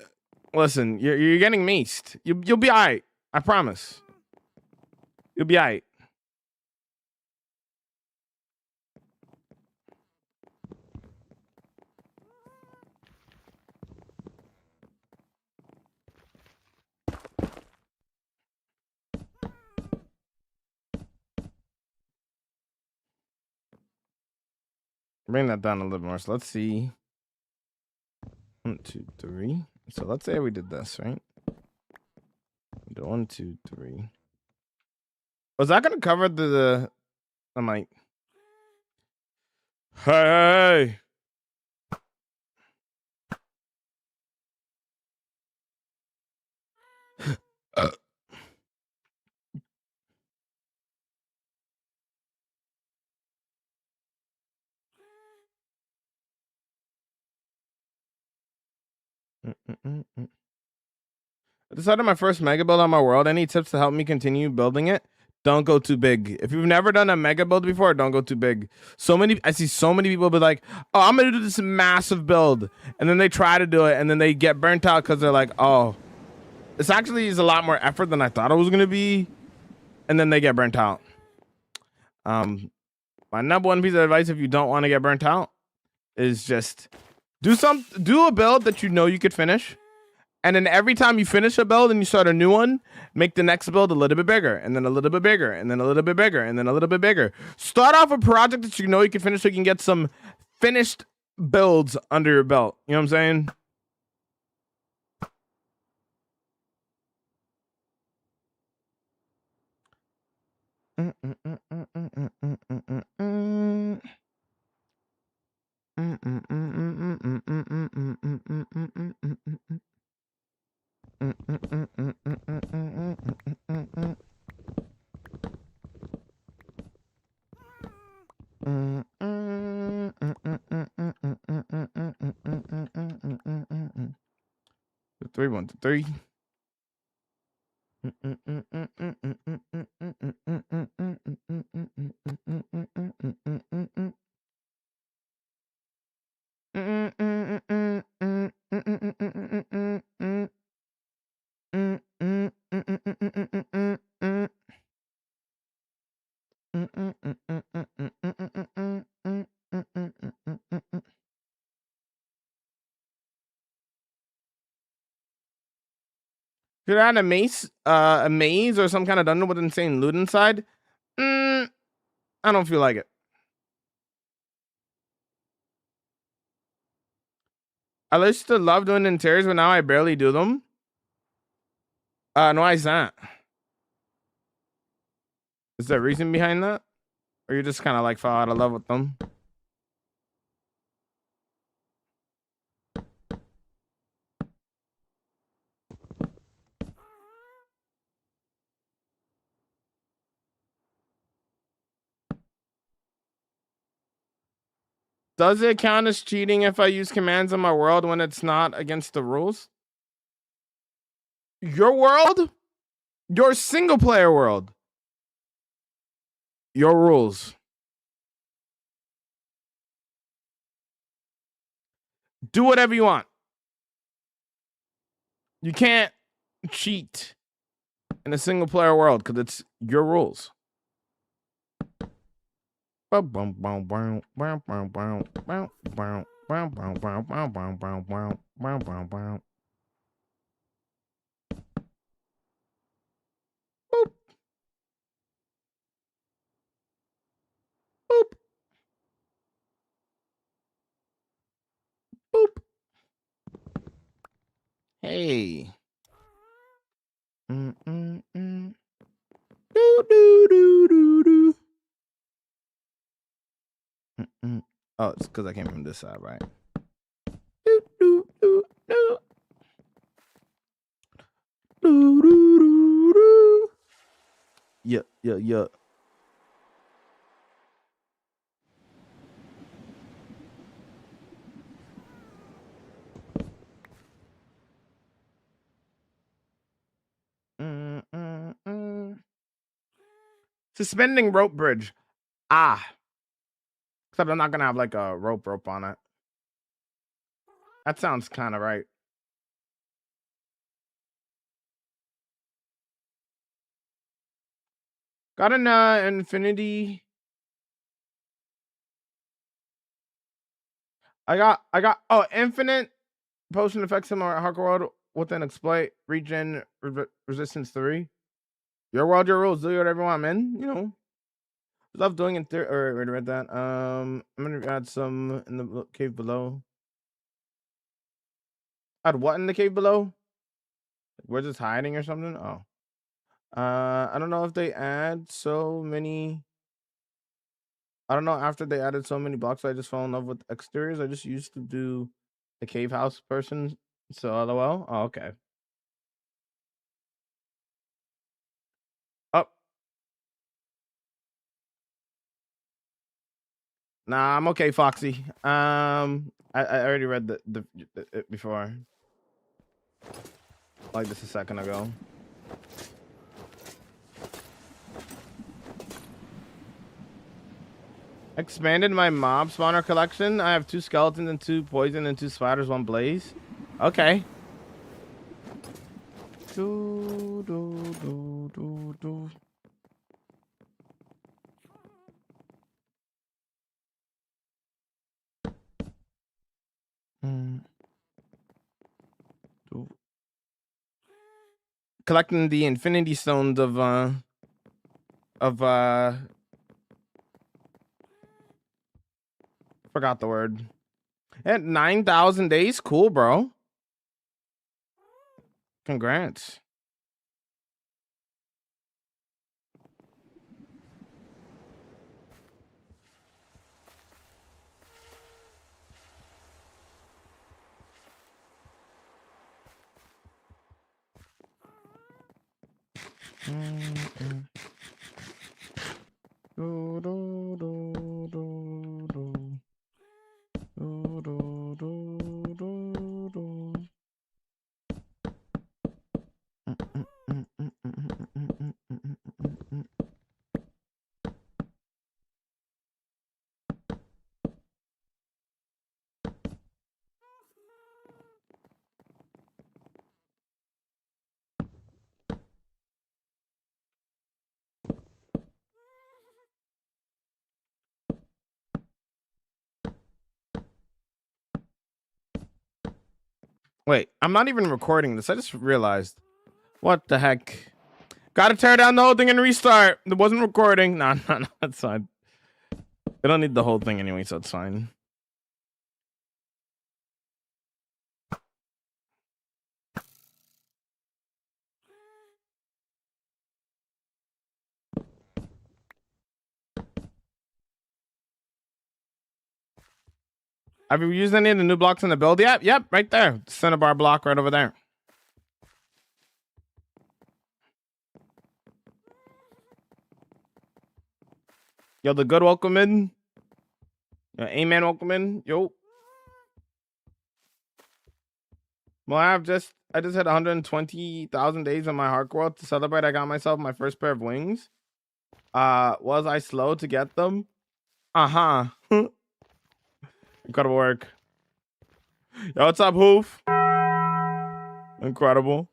listen, you're getting maced. You'll be alright. I promise. You'll be alright. Bring that down a little more. So let's see. 1, 2, 3. So let's say we did this, right? 1, 2, 3. Was that gonna cover the I might. Hey. I decided my first mega build on my world. Any tips to help me continue building it? Don't go too big. If you've never done a mega build before, don't go too big. I see so many people be like, oh, I'm gonna do this massive build. And then they try to do it and then they get burnt out because they're like, oh, this actually is a lot more effort than I thought it was gonna be. And then they get burnt out. My number one piece of advice if you don't want to get burnt out is just do a build that you know you could finish. And then every time you finish a build and you start a new one, make the next build a little bit bigger, and then a little bit bigger, and then a little bit bigger, and then a little bit bigger. Start off a project that you know you can finish so you can get some finished builds under your belt. You know what I'm saying? The 3 1 2 3. Should I add a maze or some kind of dungeon with insane loot inside? I don't feel like it. I used to love doing interiors, but now I barely do them. No, I not. Is there a reason behind that? Or you just kind of like fall out of love with them? Does it count as cheating if I use commands on my world when it's not against the rules? Your world? Your single player world. Your rules. Do whatever you want. You can't cheat in a single player world because it's your rules. Boop. Boop. Hey. Do do do do do. Oh, it's because I came from this side, right? Do do do do. Do do do do. Yeah, yeah, yeah. Suspending rope bridge. Except I'm not gonna have like a rope on it. That sounds kind of right. Got an infinity. I got infinite potion effects in my hardcore world with an exploit regen resistance 3. Your world, your rules. Do whatever you want, man. You know. Love doing it there. Or already read that. I'm gonna add some in the cave below. Add what in the cave below? We're just hiding or something. Oh. I don't know if they add so many. I don't know. After they added so many blocks, I just fell in love with exteriors. I just used to do the cave house person. So LOL. Oh, okay. Oh. Nah, I'm okay, Foxy. I already read the it before. Like this a second ago. Expanded my mob spawner collection. I have 2 skeletons and 2 poison and 2 spiders, 1 blaze. Okay. Do, do, do, do, do. Do. Collecting the infinity stones of forgot the word. At 9,000 days, cool, bro. Congrats. Do, do, do, do, do. Do, do, do, do, do. Wait, I'm not even recording this. I just realized. What the heck? Gotta tear down the whole thing and restart. It wasn't recording. No, that's fine. I don't need the whole thing anyway, so it's fine. Have you used any of the new blocks in the build yet? Yep, right there. Cinnabar block right over there. Yo, the good welcome in. Amen, welcome in. Yo. Well, I just had 120,000 days on my hardcore world to celebrate. I got myself my first pair of wings. Was I slow to get them? Incredible work. Yo, what's up, Hoof? Incredible.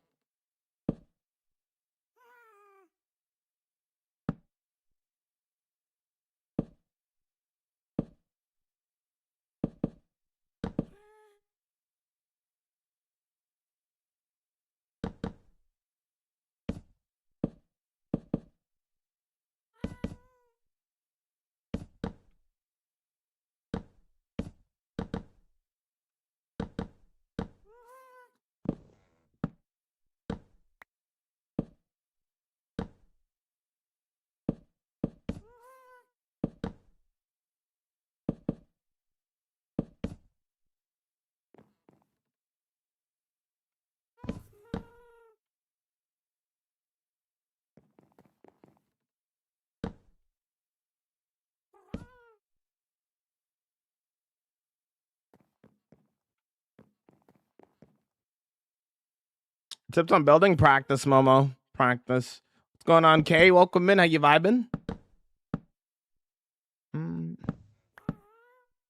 Tips on building? Practice, Momo. Practice. What's going on, Kay? Welcome in. How you vibing?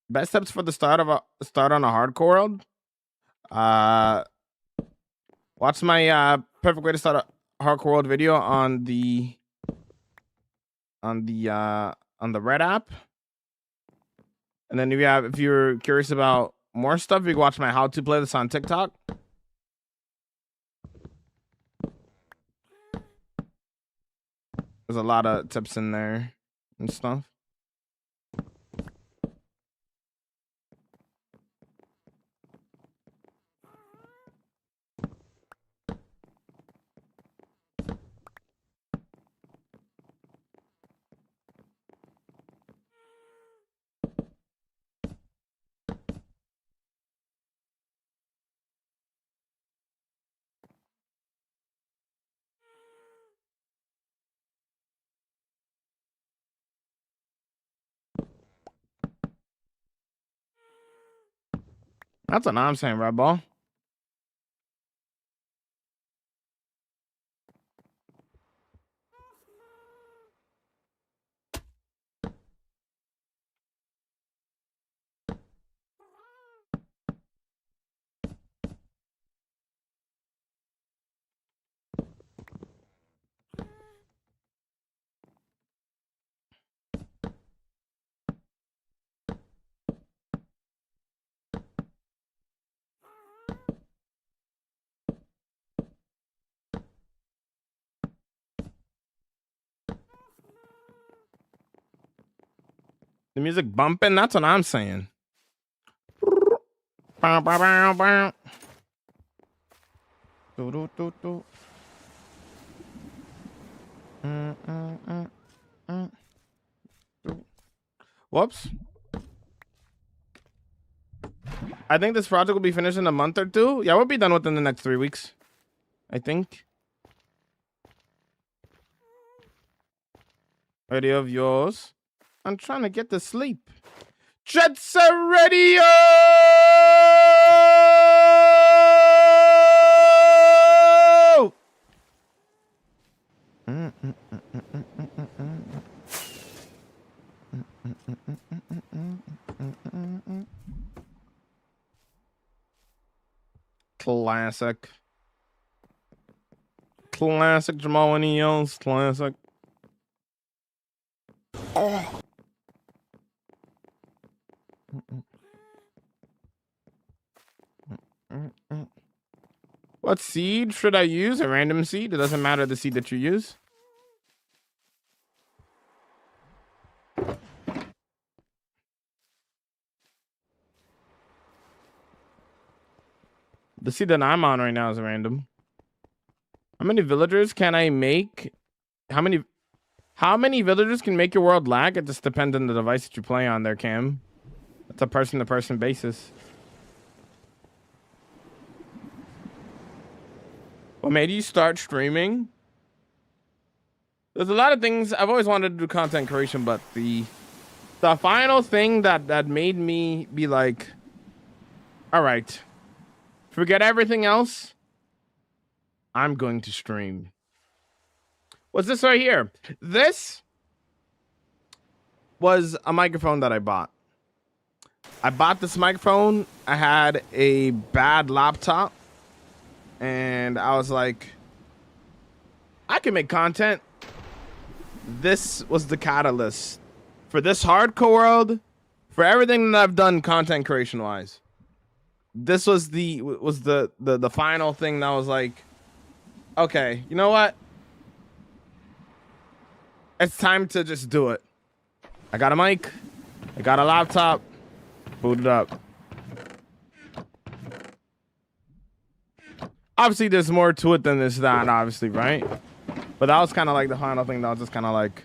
Best tips for the start on a hardcore world? Watch my perfect way to start a hardcore world video on the Red app. And then if you're curious about more stuff, you can watch my how to play this on TikTok. There's a lot of tips in there. and stuff. That's what I'm saying, Red Ball. The music bumping. That's what I'm saying. Bow, bow, bow, bow. Do, do, do, do. Do. Whoops. I think this project will be finished in a month or two. Yeah, we'll be done within the next 3 weeks. I think. Video of yours. I'm trying to get to sleep. Jetset Radio! Classic. Classic Jamal and Eels. Classic. Oh. What seed should I use? A random seed? It doesn't matter the seed that you use. The seed that I'm on right now is random. How many villagers can I make? How many villagers can make your world lag? It just depends on the device that you play on there, Cam. It's a person-to-person basis. What made you start streaming? There's a lot of things. I've always wanted to do content creation, but the final thing that made me be like, all right, forget everything else. I'm going to stream. What's this right here? This was a microphone that I bought. I bought this microphone. I had a bad laptop. And I was like, I can make content. This was the catalyst for this hardcore world, for everything that I've done content creation wise. This was the final thing that was like, okay, you know what? It's time to just do it. I got a mic. I got a laptop. Booted up. Obviously, there's more to it than this, that, obviously, right? But that was kind of like the final thing that was just kind of like,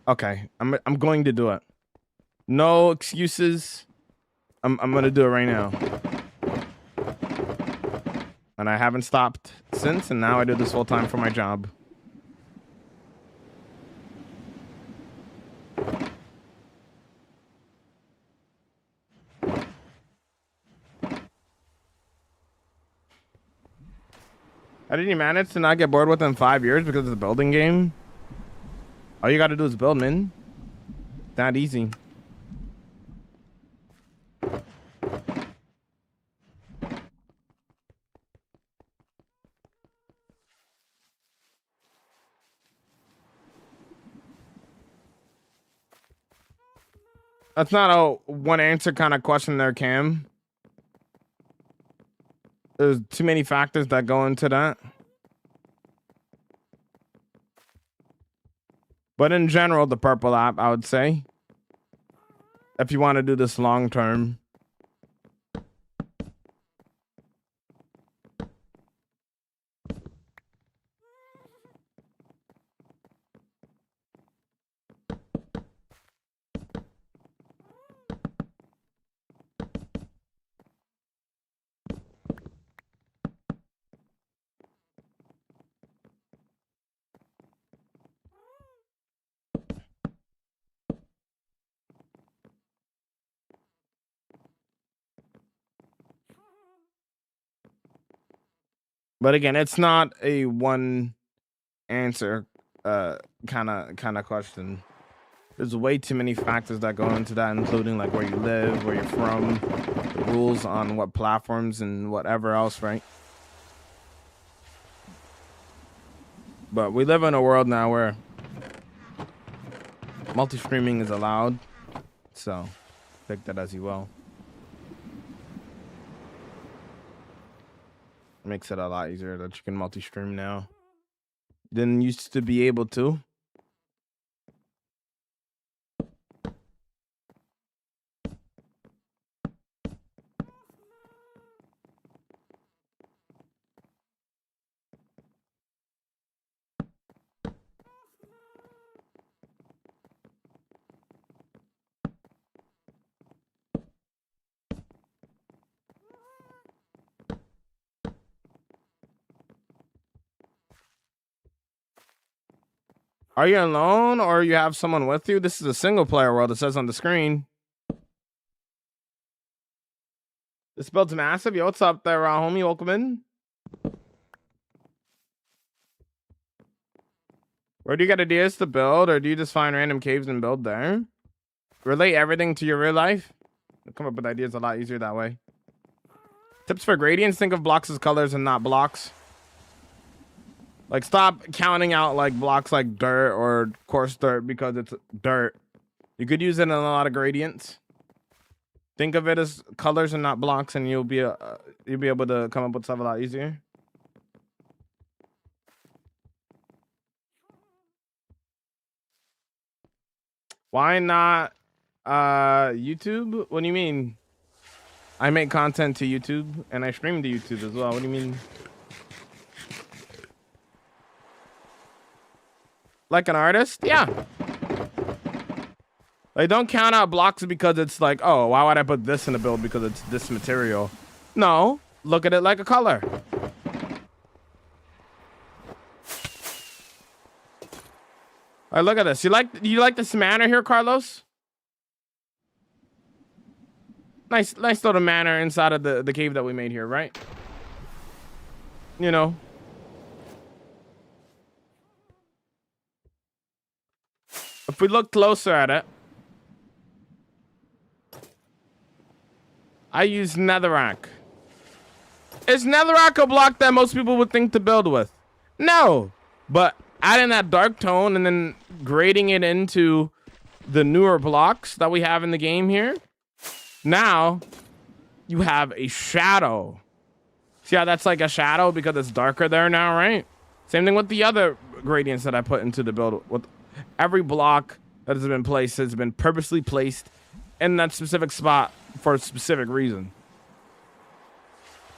okay, I'm going to do it. No excuses. I'm going to do it right now. And I haven't stopped since, and now I do this full time for my job. How did you manage to not get bored within 5 years because it's a building game? All you gotta do is build, man. That easy. That's not a one answer kind of question there, Cam. There's too many factors that go into that. But in general, the purple app, I would say, if you want to do this long term. But again, it's not a one answer kind of question. There's way too many factors that go into that, including like where you live, where you're from, rules on what platforms and whatever else, right? But we live in a world now where multi-streaming is allowed, so take that as you will. Makes it a lot easier that you can multi-stream now than used to be able to. Are you alone or you have someone with you? This is a single player world, it says on the screen. This build's massive. Yo, what's up there, homie? Welcome in. Where do you get ideas to build, or do you just find random caves and build there? Relate everything to your real life. You'll come up with ideas a lot easier that way. Tips for gradients: think of blocks as colors and not blocks. Like, stop counting out like blocks like dirt or coarse dirt because it's dirt. You could use it in a lot of gradients. Think of it as colors and not blocks, and you'll be able to come up with stuff a lot easier. Why not YouTube? What do you mean? I make content to YouTube and I stream to YouTube as well. What do you mean? Like an artist? Yeah. Like, don't count out blocks because it's like, oh, why would I put this in the build because it's this material? No, look at it like a color. All right, look at this. You like this manor here, Carlos? Nice little manor inside of the cave that we made here, right? You know. If we look closer at it, I use netherrack. Is netherrack a block that most people would think to build with? No, but adding that dark tone and then grading it into the newer blocks that we have in the game here, now you have a shadow. See how that's like a shadow because it's darker there now, right? Same thing with the other gradients that I put into the build. With every block that has been placed has been purposely placed in that specific spot for a specific reason.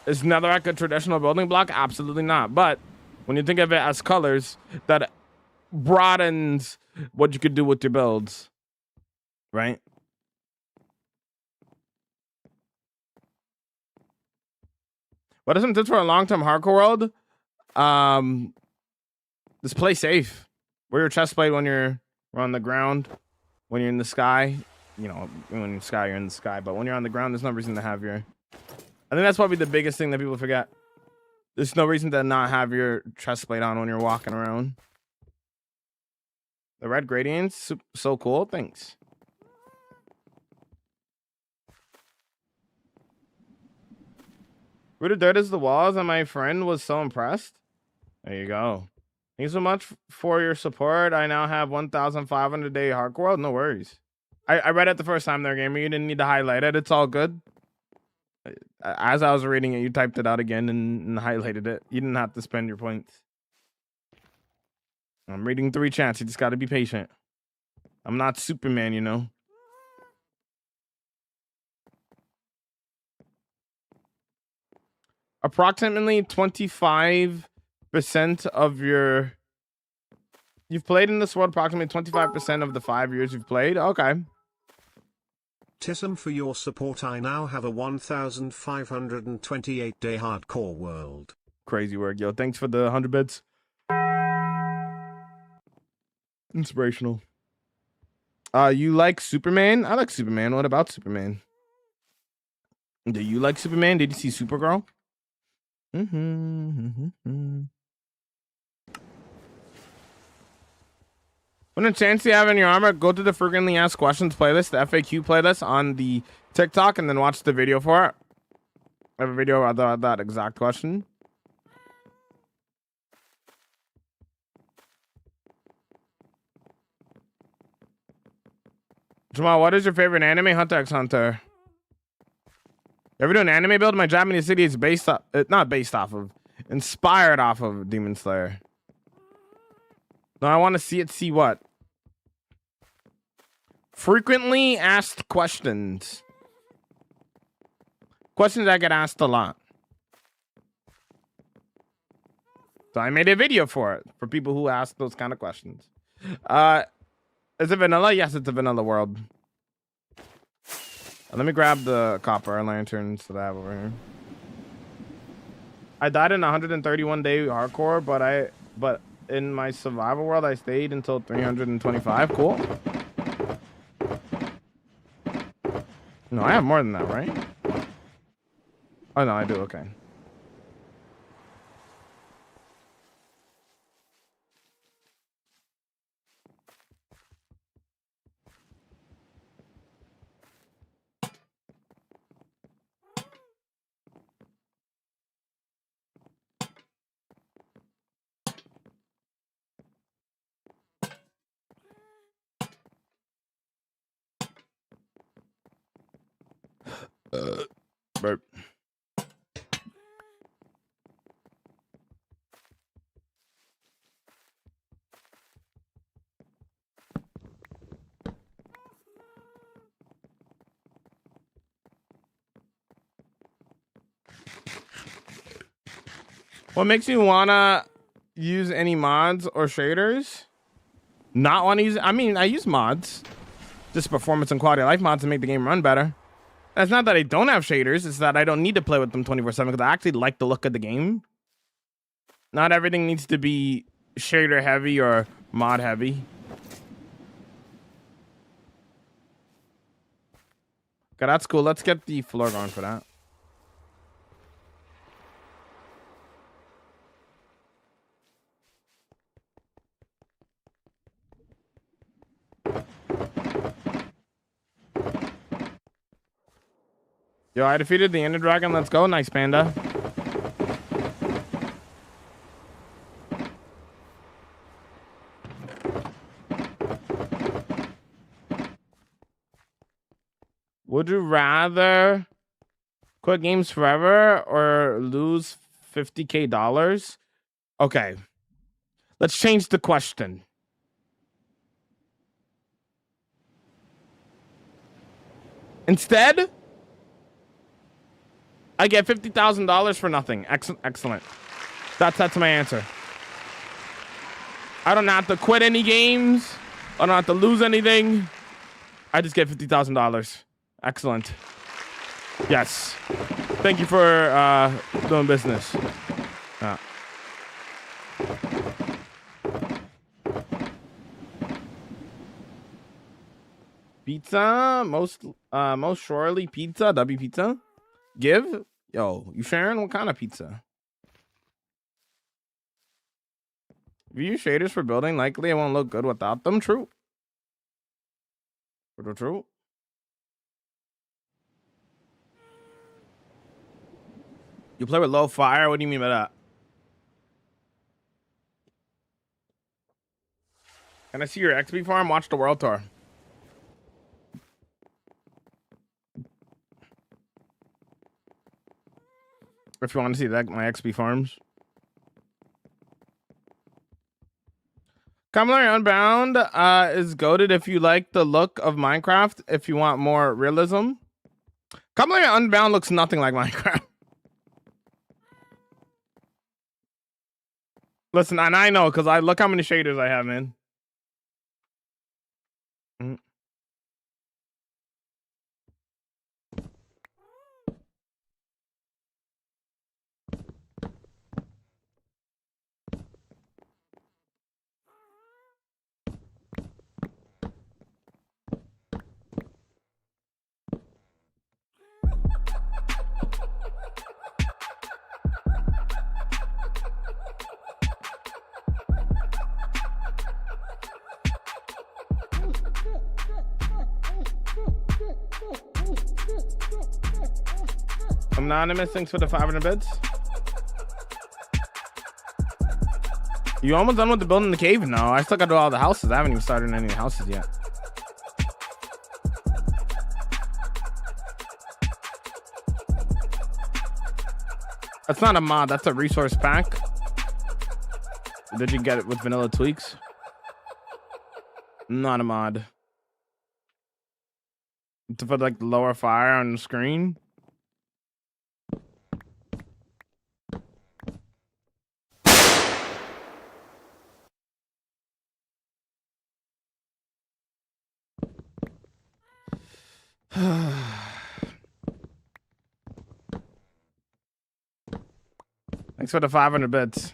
Is netherrack a traditional building block? Absolutely not. But when you think of it as colors, that broadens what you could do with your builds, right? What are some tips for a long-term hardcore world? Just play safe. Wear your chest plate when you're on the ground. When you're in the sky, you know, when you're in the sky, you're in the sky. But when you're on the ground, there's no reason to have your... I think that's probably the biggest thing that people forget. There's no reason to not have your chest plate on when you're walking around. The red gradients, so cool. Thanks. Rooted dirt is the walls, and my friend was so impressed. There you go. Thank you so much for your support. I now have 1,500 day hardcore world. No worries. I read it the first time there, gamer. You didn't need to highlight it. It's all good. As I was reading it, you typed it out again and highlighted it. You didn't have to spend your points. I'm reading 3 chats. You just got to be patient. I'm not Superman, you know. Approximately 25% of your... You've played in this world approximately 25% of the 5 years you've played? Okay. Tism, for your support. I now have a 1,528-day hardcore world. Crazy work, yo. Thanks for the 100 bits. Inspirational. You like Superman? I like Superman. What about Superman? Do you like Superman? Did you see Supergirl? When a chance you have in your armor, go to the frequently asked questions playlist, the FAQ playlist on the TikTok, and then watch the video for it. I have a video about that exact question. Jamal, what is your favorite anime? Hunter x Hunter. You ever do an anime build? My Japanese city is based off, not based off of, inspired off of Demon Slayer. No, I want to see it. See what? Frequently asked questions. Questions I get asked a lot. So I made a video for it, for people who ask those kind of questions. Is it vanilla? Yes, it's a vanilla world. Let me grab the copper lanterns that I have over here. I died in 131-day hardcore, but in my survival world, I stayed until 325. Cool. No, I have more than that, right? Oh, no, I do. Okay. Burp. What makes you wanna use any mods or shaders? Not want to use? I mean, I use mods, just performance and quality of life mods to make the game run better. It's not that I don't have shaders; it's that I don't need to play with them 24/7 because I actually like the look of the game. Not everything needs to be shader heavy or mod heavy. Okay, that's cool. Let's get the floor going for that. Yo, I defeated the Ender Dragon. Let's go. Nice, Panda. Would you rather quit games forever or lose $50K? Okay. Let's change the question. Instead, I get $50,000 for nothing. Excellent. That's my answer. I don't have to quit any games. I don't have to lose anything. I just get $50,000. Excellent. Yes. Thank you for doing business. Pizza, most surely pizza. W pizza. Give. Yo, you sharing? What kind of pizza? If you use shaders for building, likely it won't look good without them. True. True. You play with low fire? What do you mean by that? Can I see your XP farm? Watch the world tour. If you want to see that, my XP farms. Kamler Unbound is goated if you like the look of Minecraft. If you want more realism, Kamler Unbound looks nothing like Minecraft. Listen, and I know because I look how many shaders I have, man. Anonymous, thanks for the 500 bits. You almost done with the building the cave? No, I still got to do all the houses. I haven't even started any houses yet. That's not a mod. That's a resource pack. Did you get it with vanilla tweaks? Not a mod. To put like the lower fire on the screen. Thanks for the 500 bits.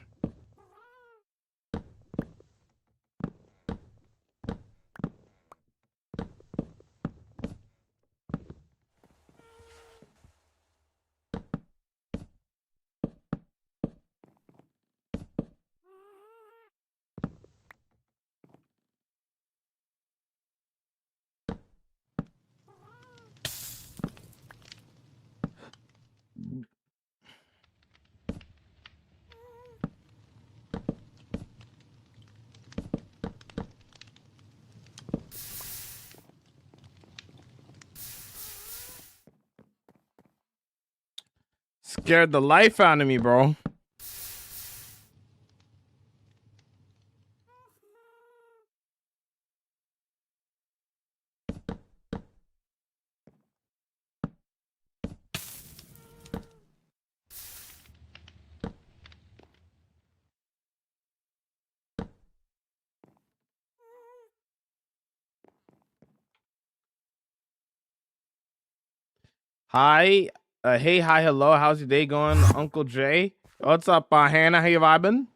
Scared the life out of me, bro. Hi. Hey, hi, hello. How's your day going, Uncle Jay? What's up, Hannah? How you vibing?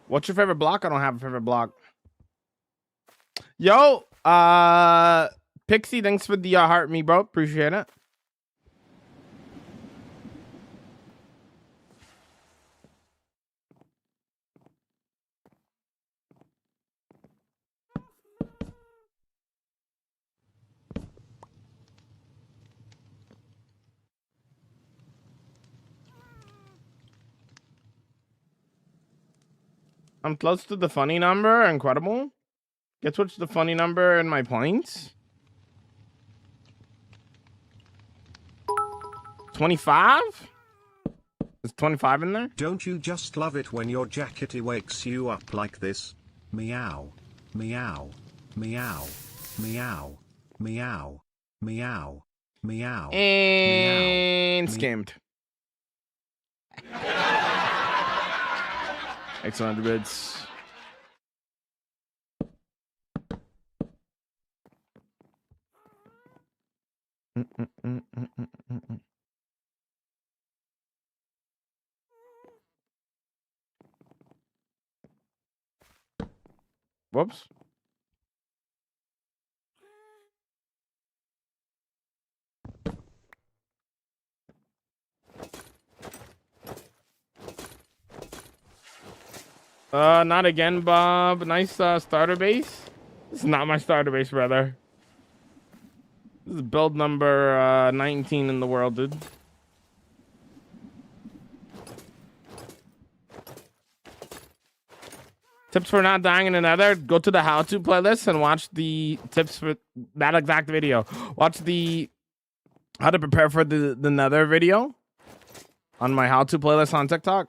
What's your favorite block? I don't have a favorite block. Yo, Pixie, thanks for the heart me, bro. Appreciate it. I'm close to the funny number. Incredible. Guess what's the funny number in my points? 25? Is 25 in there? Don't you just love it when your jackety wakes you up like this? Meow. Meow. Meow. Meow. Meow. Meow. Meow. And skimmed. Excellent bids. Whoops. Not again, Bob. Nice starter base. This is not my starter base, brother. This is build number 19 in the world, dude. Tips for not dying in the nether. Go to the how-to playlist and watch the tips for that exact video. Watch the how to prepare for the nether video on my how-to playlist on TikTok.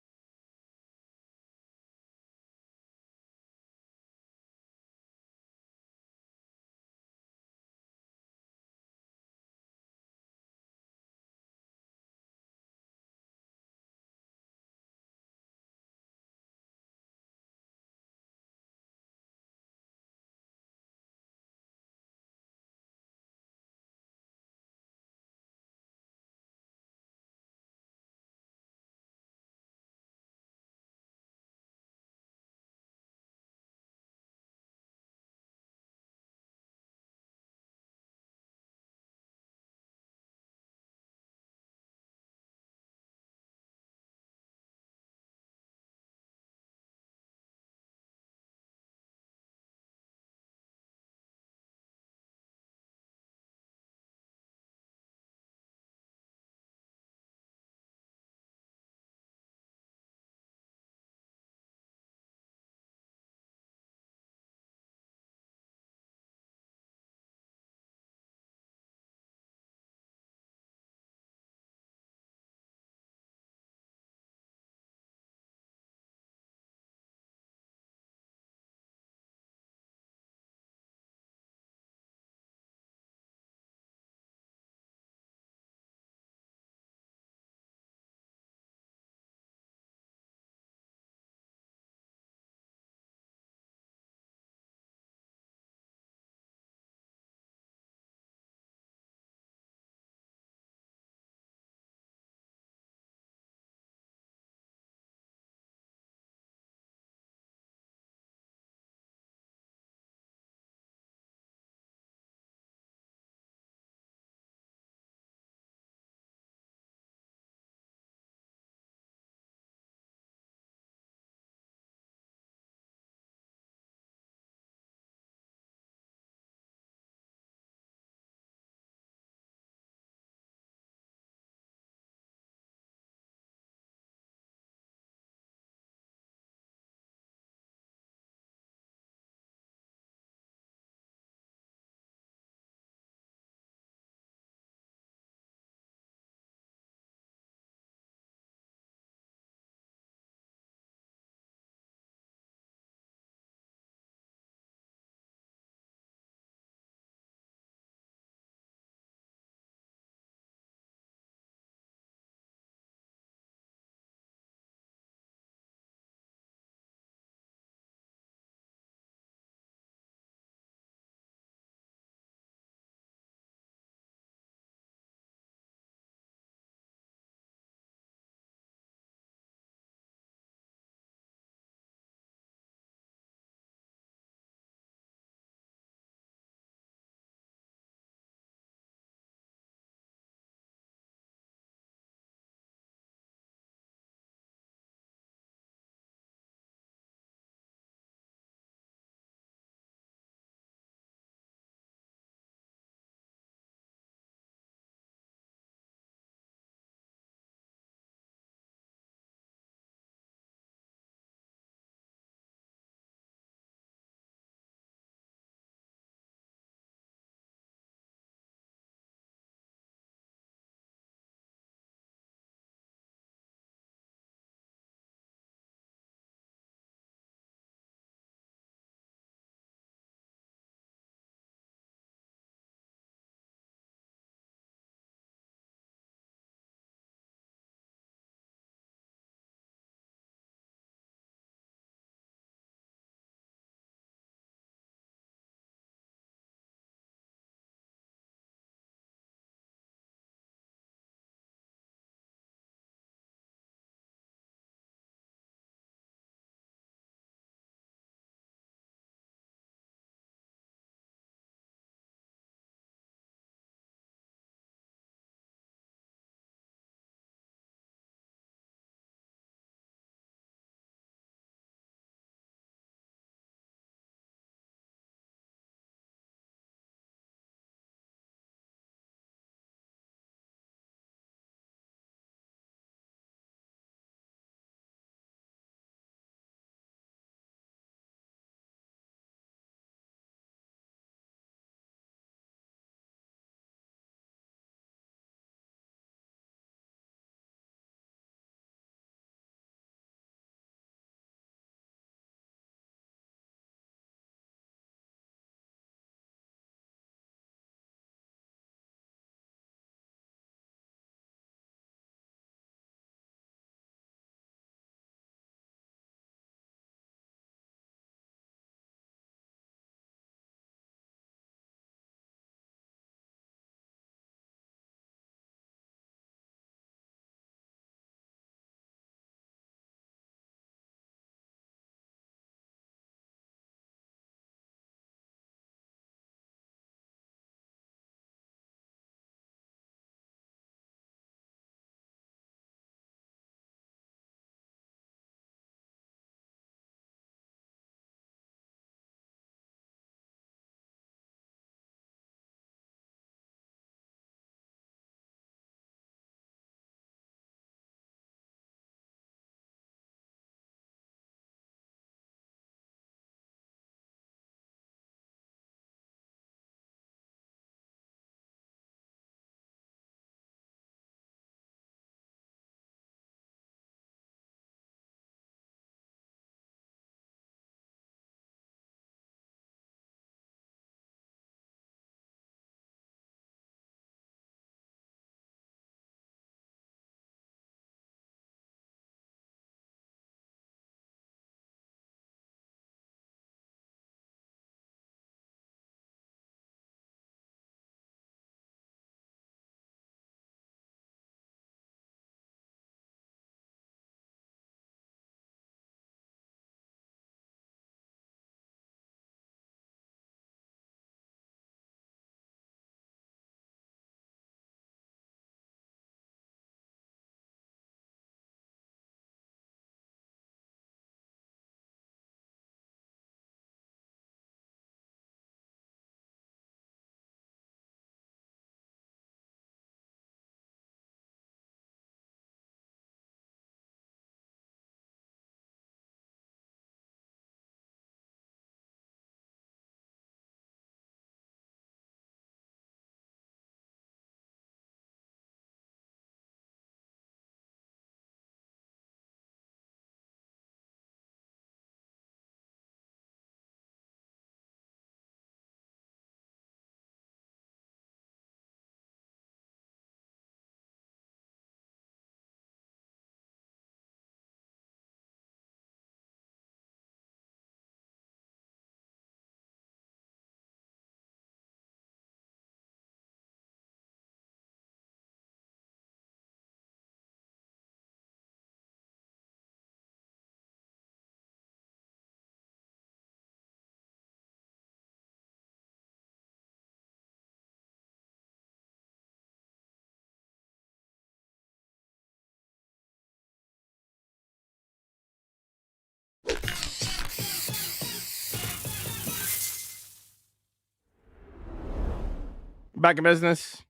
Back in business.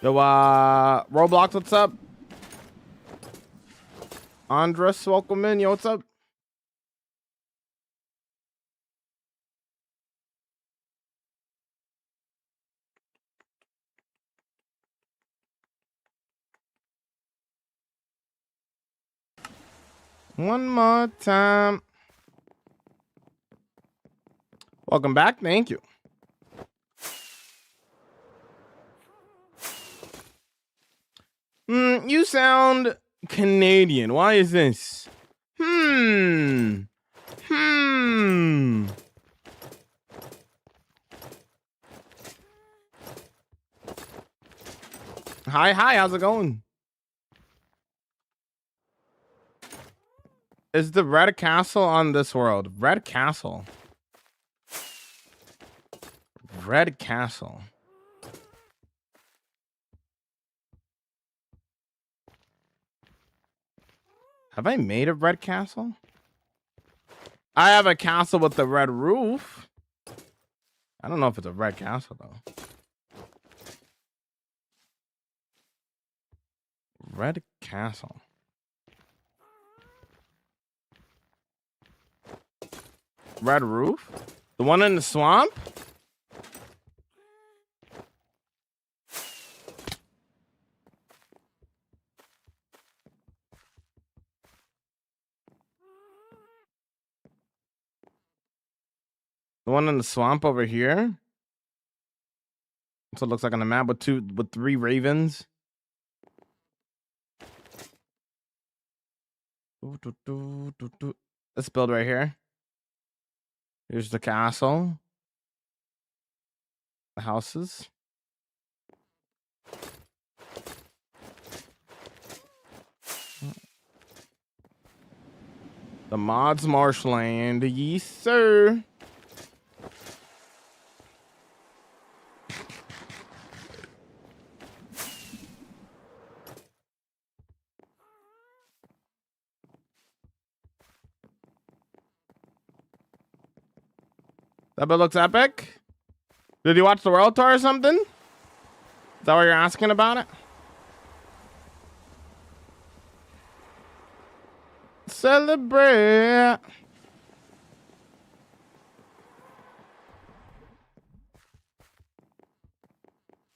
Yo, Roblox, what's up? Andres, welcome in. Yo, what's up? One more time. Welcome back. Thank you. You sound Canadian. Why is this? Hmm. Hi, how's it going? Is the Red Castle on this world? Red Castle. Red Castle. Have I made a red castle? I have a castle with the red roof. I don't know if it's a red castle though. Red castle. Red roof? The one in the swamp? The one in the swamp over here? So it looks like on the map with 3 ravens. Let's build right here. Here's the castle. The houses. The mods marshland. Yes, sir. That bit looks epic. Did you watch the World Tour or something? Is that what you're asking about it? Celebrate.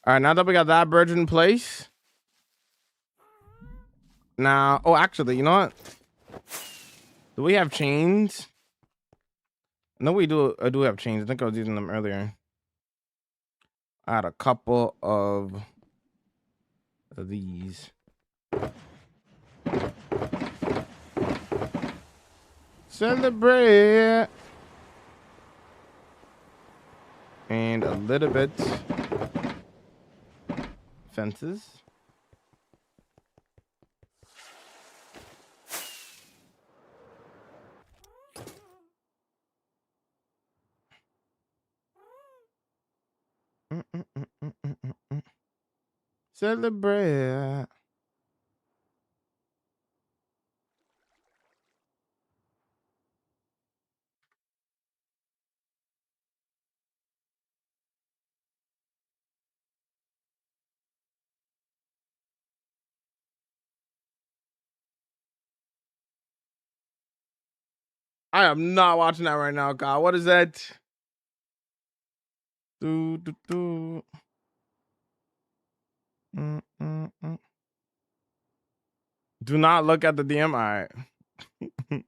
All right, now that we got that bridge in place. Now, oh, actually, you know what? Do we have chains? No, we do. I do have chains. I think I was using them earlier. I had a couple of these. Celebrate. And a little bit fences. Celebrate. I am not watching that right now, God. What is that? Do. Do not look at the DM. All right.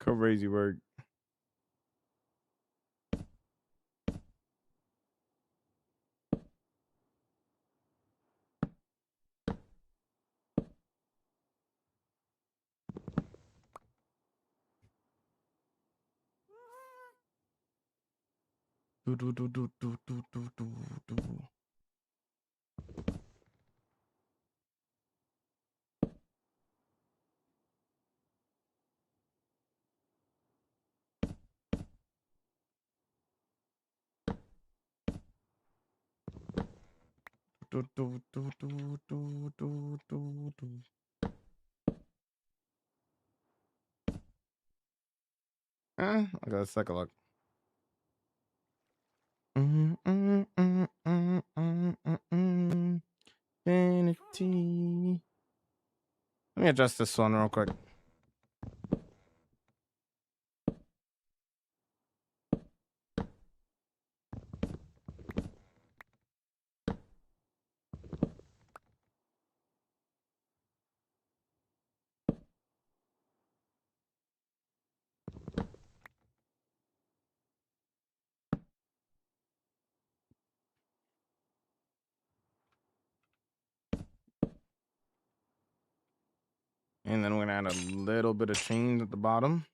Crazy word. Okay, let's take a look. Infinity. Let me adjust this one real quick. And then we're gonna add a little bit of change at the bottom.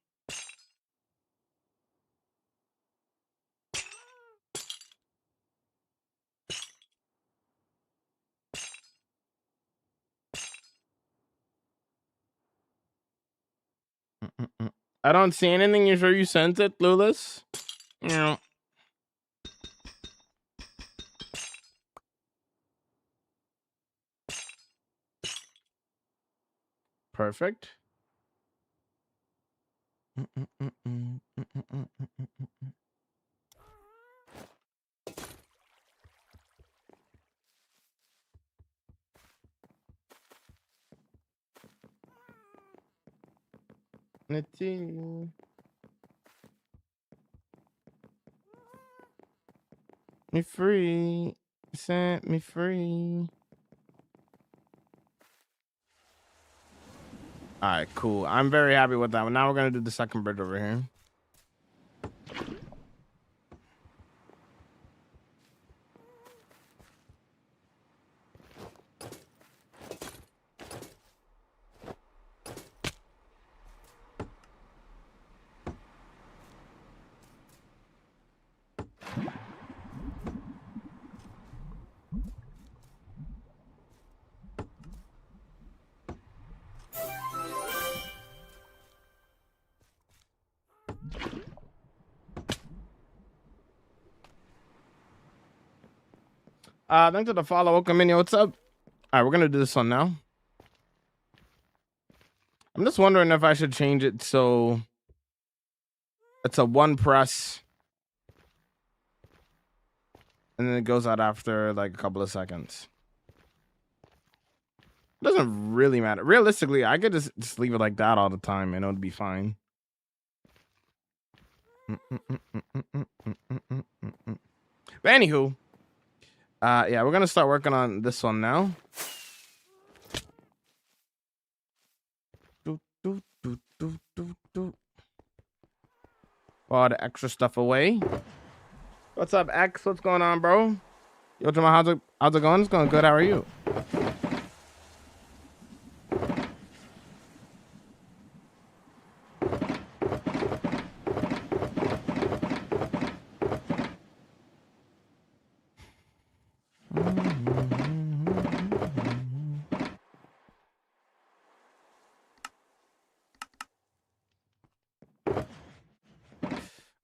I don't see anything. You sure you sent it, Clueless? Yeah. Perfect. Me free. Set me free. All right, cool. I'm very happy with that one. Now we're gonna do the second bridge over here. Thanks for the follow. Welcome in. What's up? All right, we're gonna do this one now. I'm just wondering if I should change it so it's a one press and then it goes out after like a couple of seconds. It doesn't really matter. Realistically, I could just leave it like that all the time and it would be fine. But anywho, yeah, we're gonna start working on this one now. All the extra stuff away. What's up, X? What's going on, bro? Yo, Jamal, how's it going? It's going good. How are you?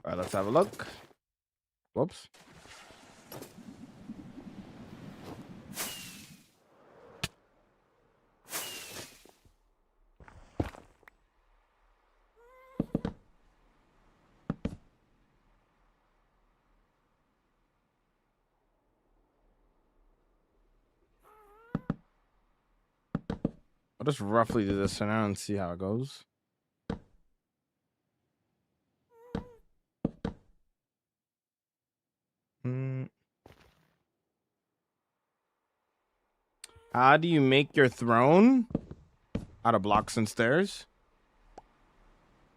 All right, let's have a look. Whoops. I'll just roughly do this for now and see how it goes. How do you make your throne? Out of blocks and stairs?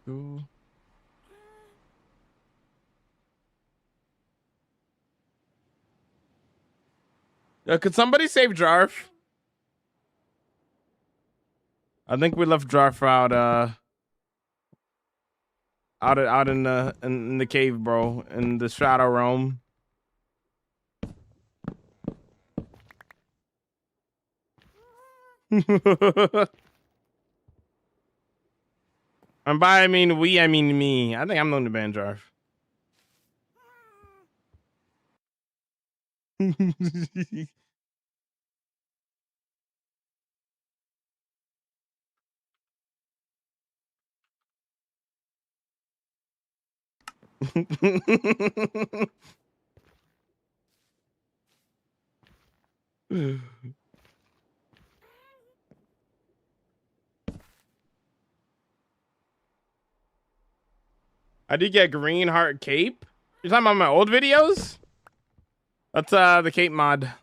Ooh. Could somebody save Jarf? I think we left Jarf out in the cave, bro, in the shadow realm. And by I mean we, I mean me. I think I'm the only ban Jarf. I did get green heart cape. You're talking about my old videos? That's the cape mod.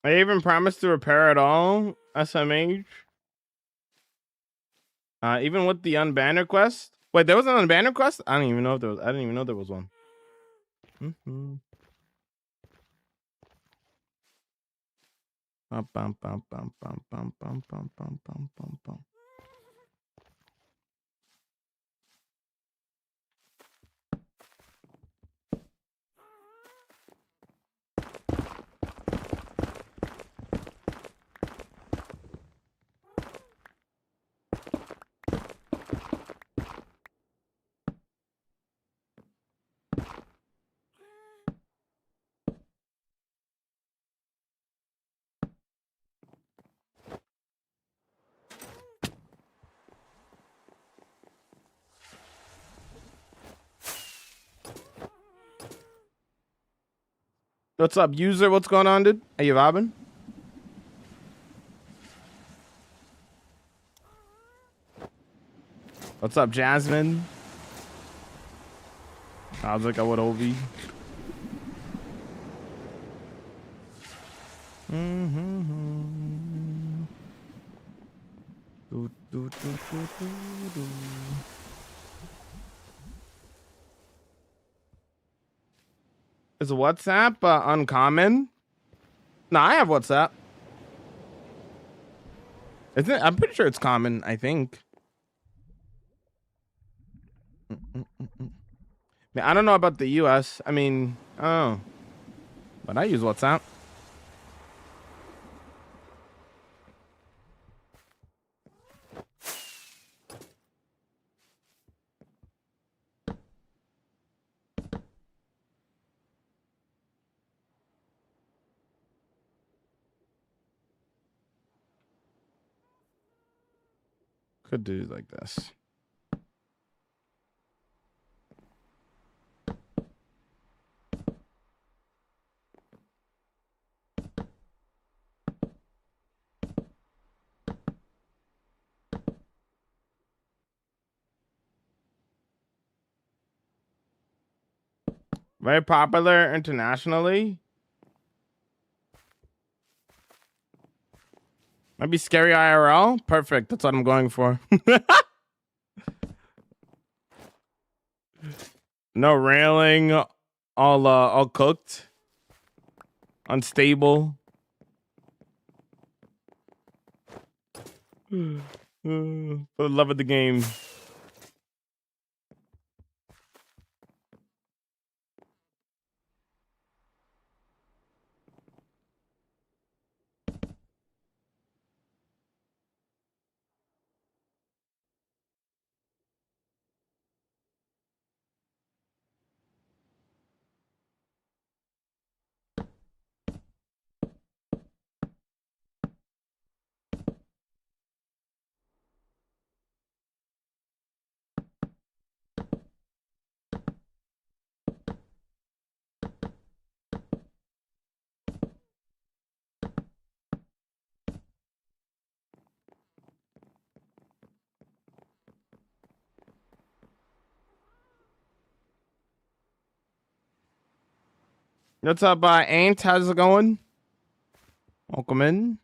I even promised to repair it all, SMH. Even with the unbanner quest. Wait, there was an unbanner quest? I don't even know if there was. I didn't even know there was one. Bum, bum, bum, bum, bum, bum, bum, bum, bum, bum, bum, bum. What's up, user? What's going on, dude? Are you vibing? What's up, Jasmine? Sounds like I would Ovi. Is WhatsApp uncommon? No, I have WhatsApp. Isn't it? I'm pretty sure it's common. I think. I don't know about the US. I mean, oh, but I use WhatsApp. Could do like this. Very popular internationally. Might be scary IRL. Perfect. That's what I'm going for. No railing. All cooked. Unstable. For the love of the game. What's up, Ain't? How's it going? Welcome in.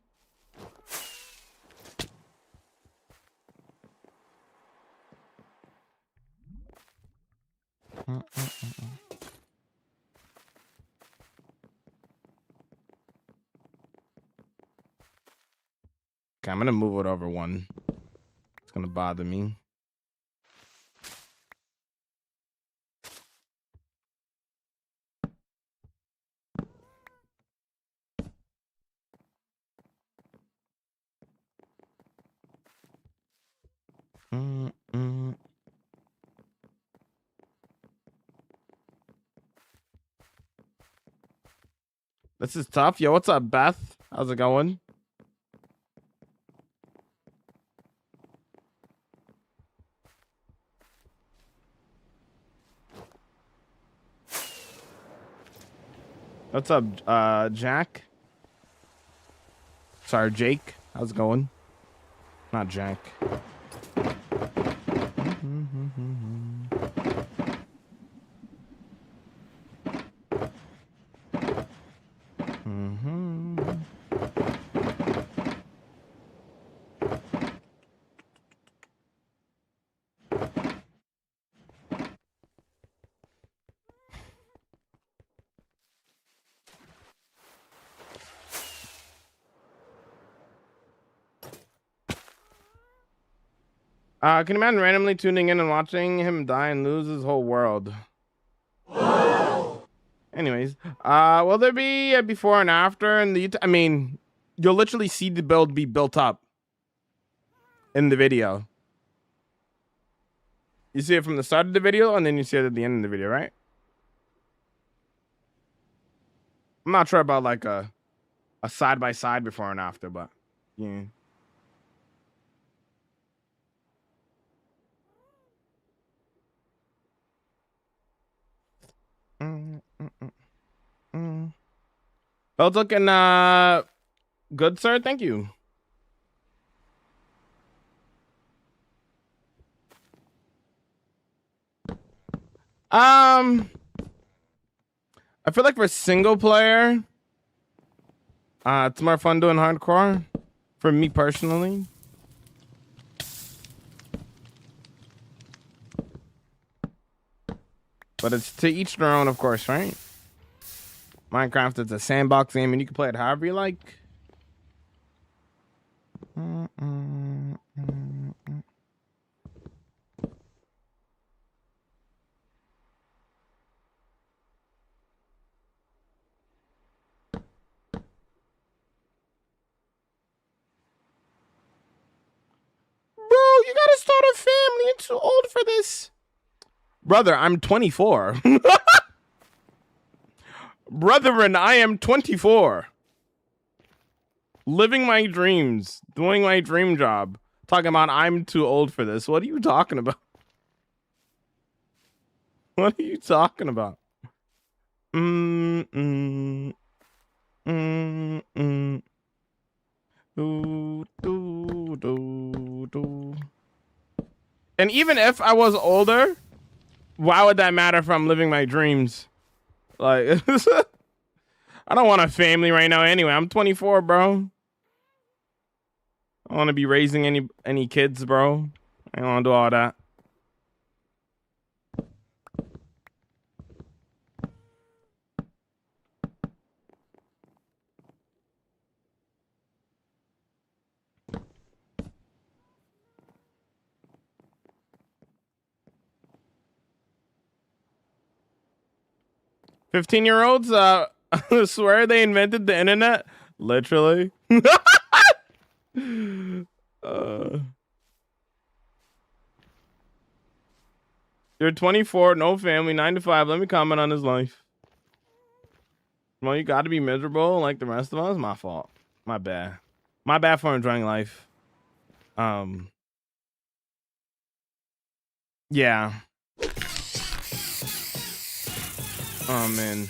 Okay, I'm gonna move it over one. It's gonna bother me. This is tough. Yo, what's up, Beth? How's it going? What's up, Jack? Sorry, Jake. How's it going? Not Jack. Can you imagine randomly tuning in and watching him die and lose his whole world? Anyways, will there be a before and after? And I mean, you'll literally see the build be built up in the video. You see it from the start of the video, and then you see it at the end of the video, right? I'm not sure about like a side by side before and after, but yeah. Bell's looking good, sir. Thank you. I feel like for single player, it's more fun doing hardcore for me personally. But it's to each their own, of course, right? Minecraft is a sandbox game, and you can play it however you like. Bro, you gotta start a family. You're too old for this. Brother, I'm 24. Brethren, I am 24. Living my dreams. Doing my dream job. Talking about I'm too old for this. What are you talking about? What are you talking about? And even if I was older, why would that matter if I'm living my dreams? Like, I don't want a family right now anyway. I'm 24, bro. I don't want to be raising any kids, bro. I don't want to do all that. $15-year-olds, I swear they invented the internet. Literally. You're 24, no family, 9 to 5. Let me comment on his life. Well, you got to be miserable like the rest of us. My fault. My bad. My bad for enjoying life. Yeah. Oh man.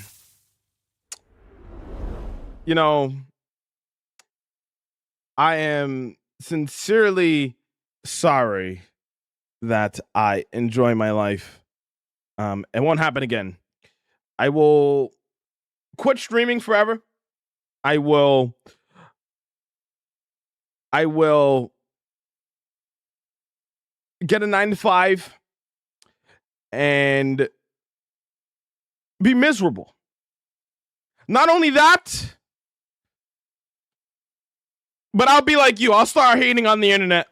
You know, I am sincerely sorry that I enjoy my life. It won't happen again. I will quit streaming forever. I will get a 9 to 5 and be miserable. Not only that, but I'll be like you. I'll start hating on the internet.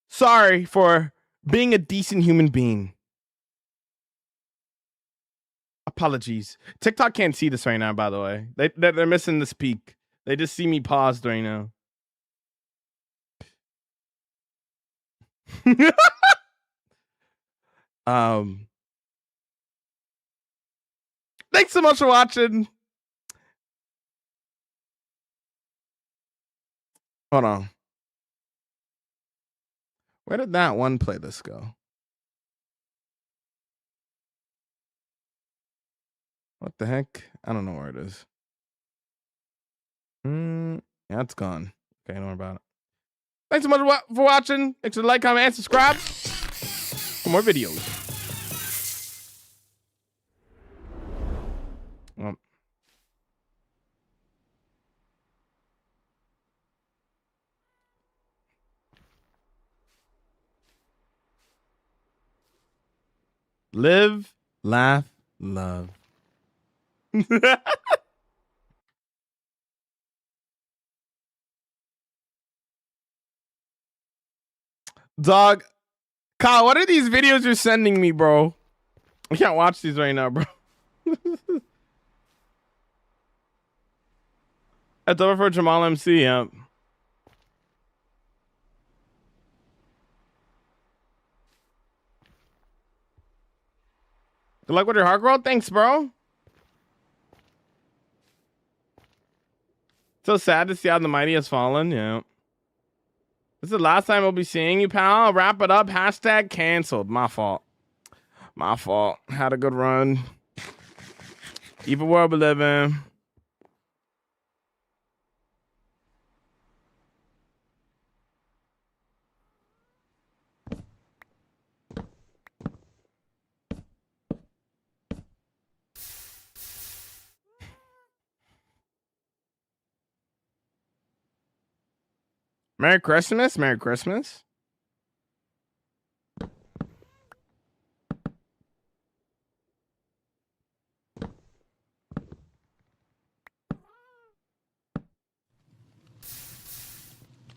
Sorry for being a decent human being. Apologies. TikTok can't see this right now, by the way. They're missing this peak. They just see me paused right now. Thanks so much for watching. Hold on. Where did that one playlist go? What the heck? I don't know where it is. Yeah, it's gone. Okay, don't worry about it. Thanks so much for watching. Make sure to like, comment, and subscribe for more videos. Live, laugh, love. Dog, Kyle, what are these videos you're sending me, bro? I can't watch these right now, bro. That's over for Jamal MC, yeah. Good luck with your heart, girl. Thanks, bro. So sad to see how the mighty has fallen. Yeah. This is the last time we'll be seeing you, pal. Wrap it up. Hashtag canceled. My fault. My fault. Had a good run. Evil world we live in. Merry Christmas. Merry Christmas.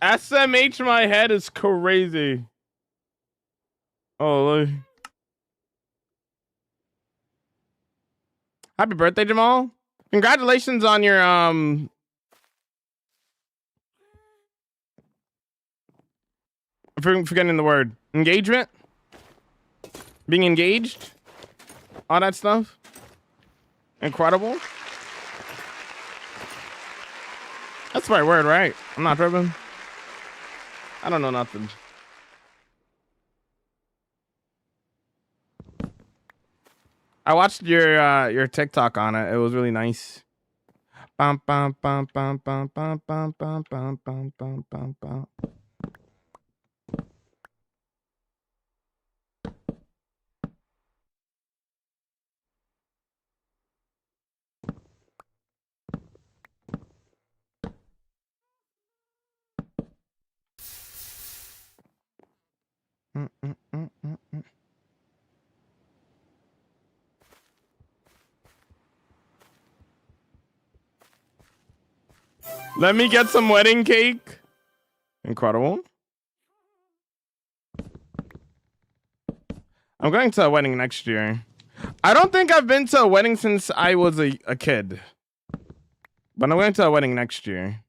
SMH my head is crazy. Oh, look. Happy birthday, Jamal. Congratulations on your forgetting the word. Engagement? Being engaged? All that stuff? Incredible. That's the right word, right? I'm not tripping. I don't know nothing. I watched your TikTok on it. It was really nice. Bum, bum, bum, bum, bum, bum, bum, bum, bum, bum, bum, bum, bum. Let me get some wedding cake. Incredible. I'm going to a wedding next year. I don't think I've been to a wedding since I was a kid. But I'm going to a wedding next year.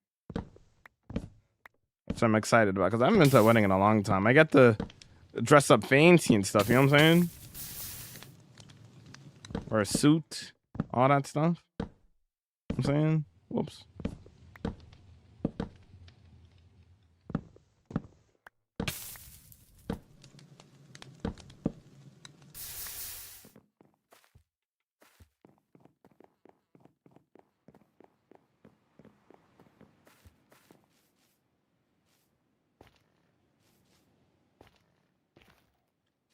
Which I'm excited about because I haven't been to a wedding in a long time. I get to dress up fancy and stuff, you know what I'm saying? Wear a suit, all that stuff. You know what I'm saying? Whoops.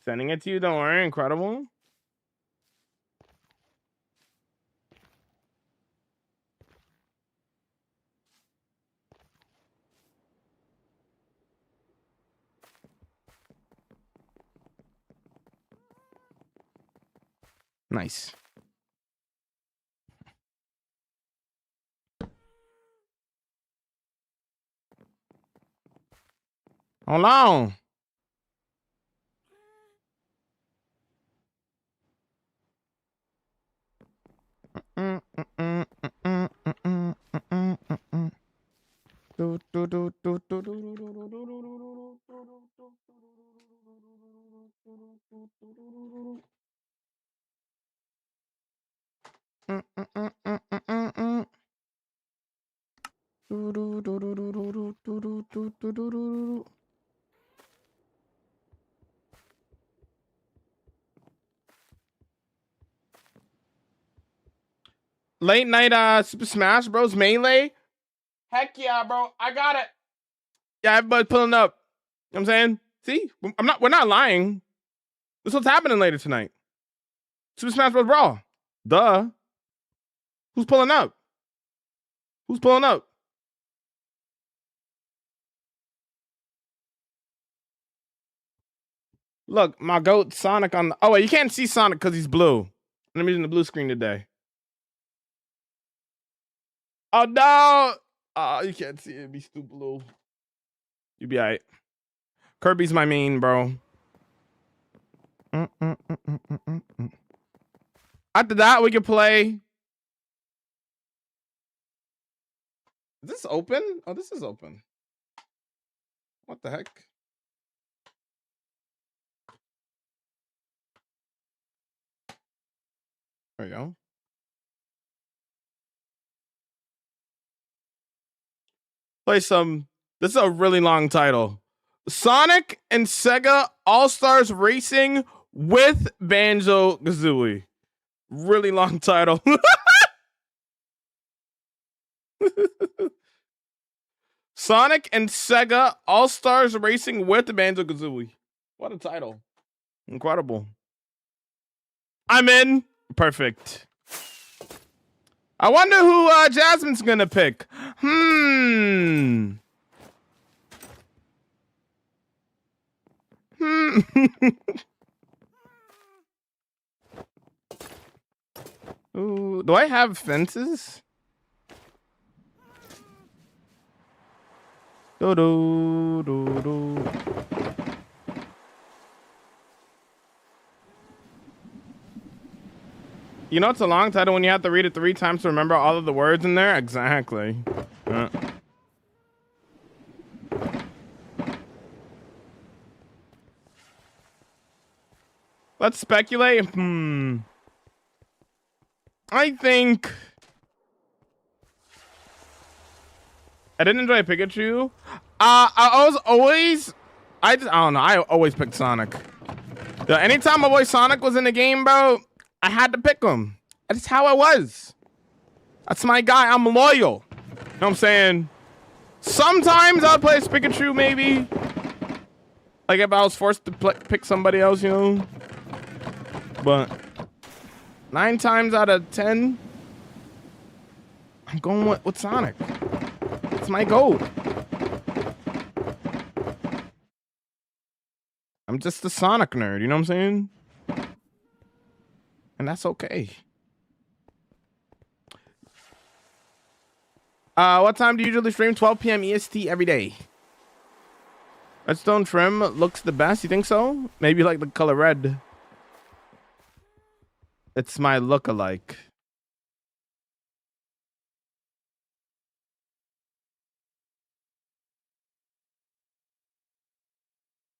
Sending it to you, don't worry. Incredible. Nice. Hold on. Late night Super Smash Bros. Melee. Heck yeah, bro. I got it. Yeah, everybody's pulling up. You know what I'm saying? See? We're not lying. This is what's happening later tonight. Super Smash Bros. Brawl. Duh. Who's pulling up? Who's pulling up? Look, my goat Sonic on the. Oh, wait, you can't see Sonic because he's blue. And I'm using the blue screen today. Oh, no. Oh, you can't see it. Be stupid blue. You be all right. Kirby's my main, bro. After that, we can play. Is this open? Oh, this is open. What the heck? There you go. Play some. This is a really long title. Sonic and Sega All-Stars Racing with Banjo-Kazooie. Really long title. Sonic and Sega All-Stars Racing with Banjo-Kazooie. What a title. Incredible. I'm in. Perfect. I wonder who Jasmine's gonna pick. Ooh, do I have fences? Do do do do. You know it's a long title when you have to read it 3 times to remember all of the words in there? Exactly. Let's speculate. I think I didn't enjoy Pikachu. I don't know. I always picked Sonic. Yeah, anytime my boy Sonic was in the game, bro, I had to pick him. That's how I was. That's my guy. I'm loyal. You know what I'm saying? Sometimes I'll play as Pikachu, maybe. Like if I was forced to pick somebody else, you know. But 9 times out of 10, I'm going with Sonic. It's my goal. I'm just a Sonic nerd, you know what I'm saying? And that's okay. What time do you usually stream? 12 p.m. EST every day. Redstone trim looks the best. You think so? Maybe you like the color red. It's my look-alike.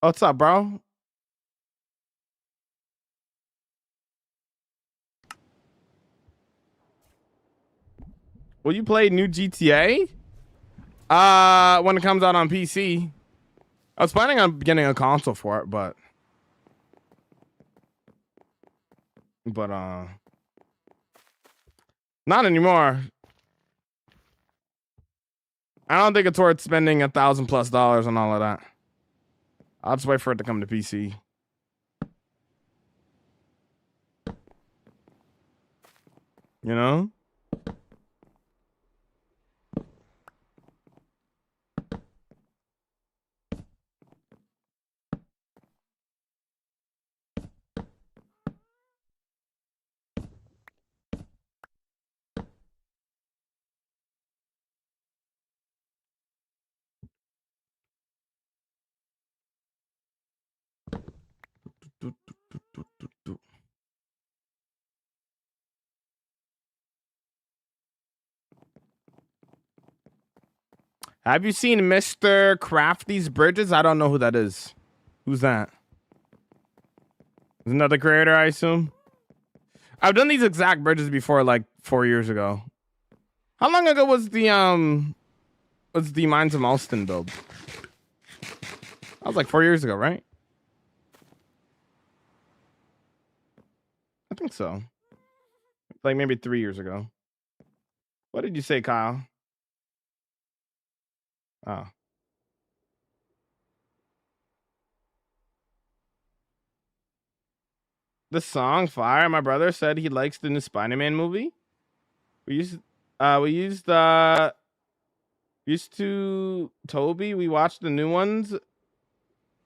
What's up, bro? Will you play new GTA? When it comes out on PC. I was planning on getting a console for it, but not anymore. I don't think it's worth spending $1,000+ on all of that. I'll just wait for it to come to PC. You know? Have you seen Mr. Crafty's Bridges? I don't know who that is. Who's that? Another creator, I assume. I've done these exact bridges before, like 4 years ago. How long ago was the Mines of Malston build? That was like 4 years ago, right? I think so. Like maybe 3 years ago. What did you say, Kyle? Oh. The song Fire, my brother said he likes the new Spider-Man movie. We used to Toby. We watched the new ones.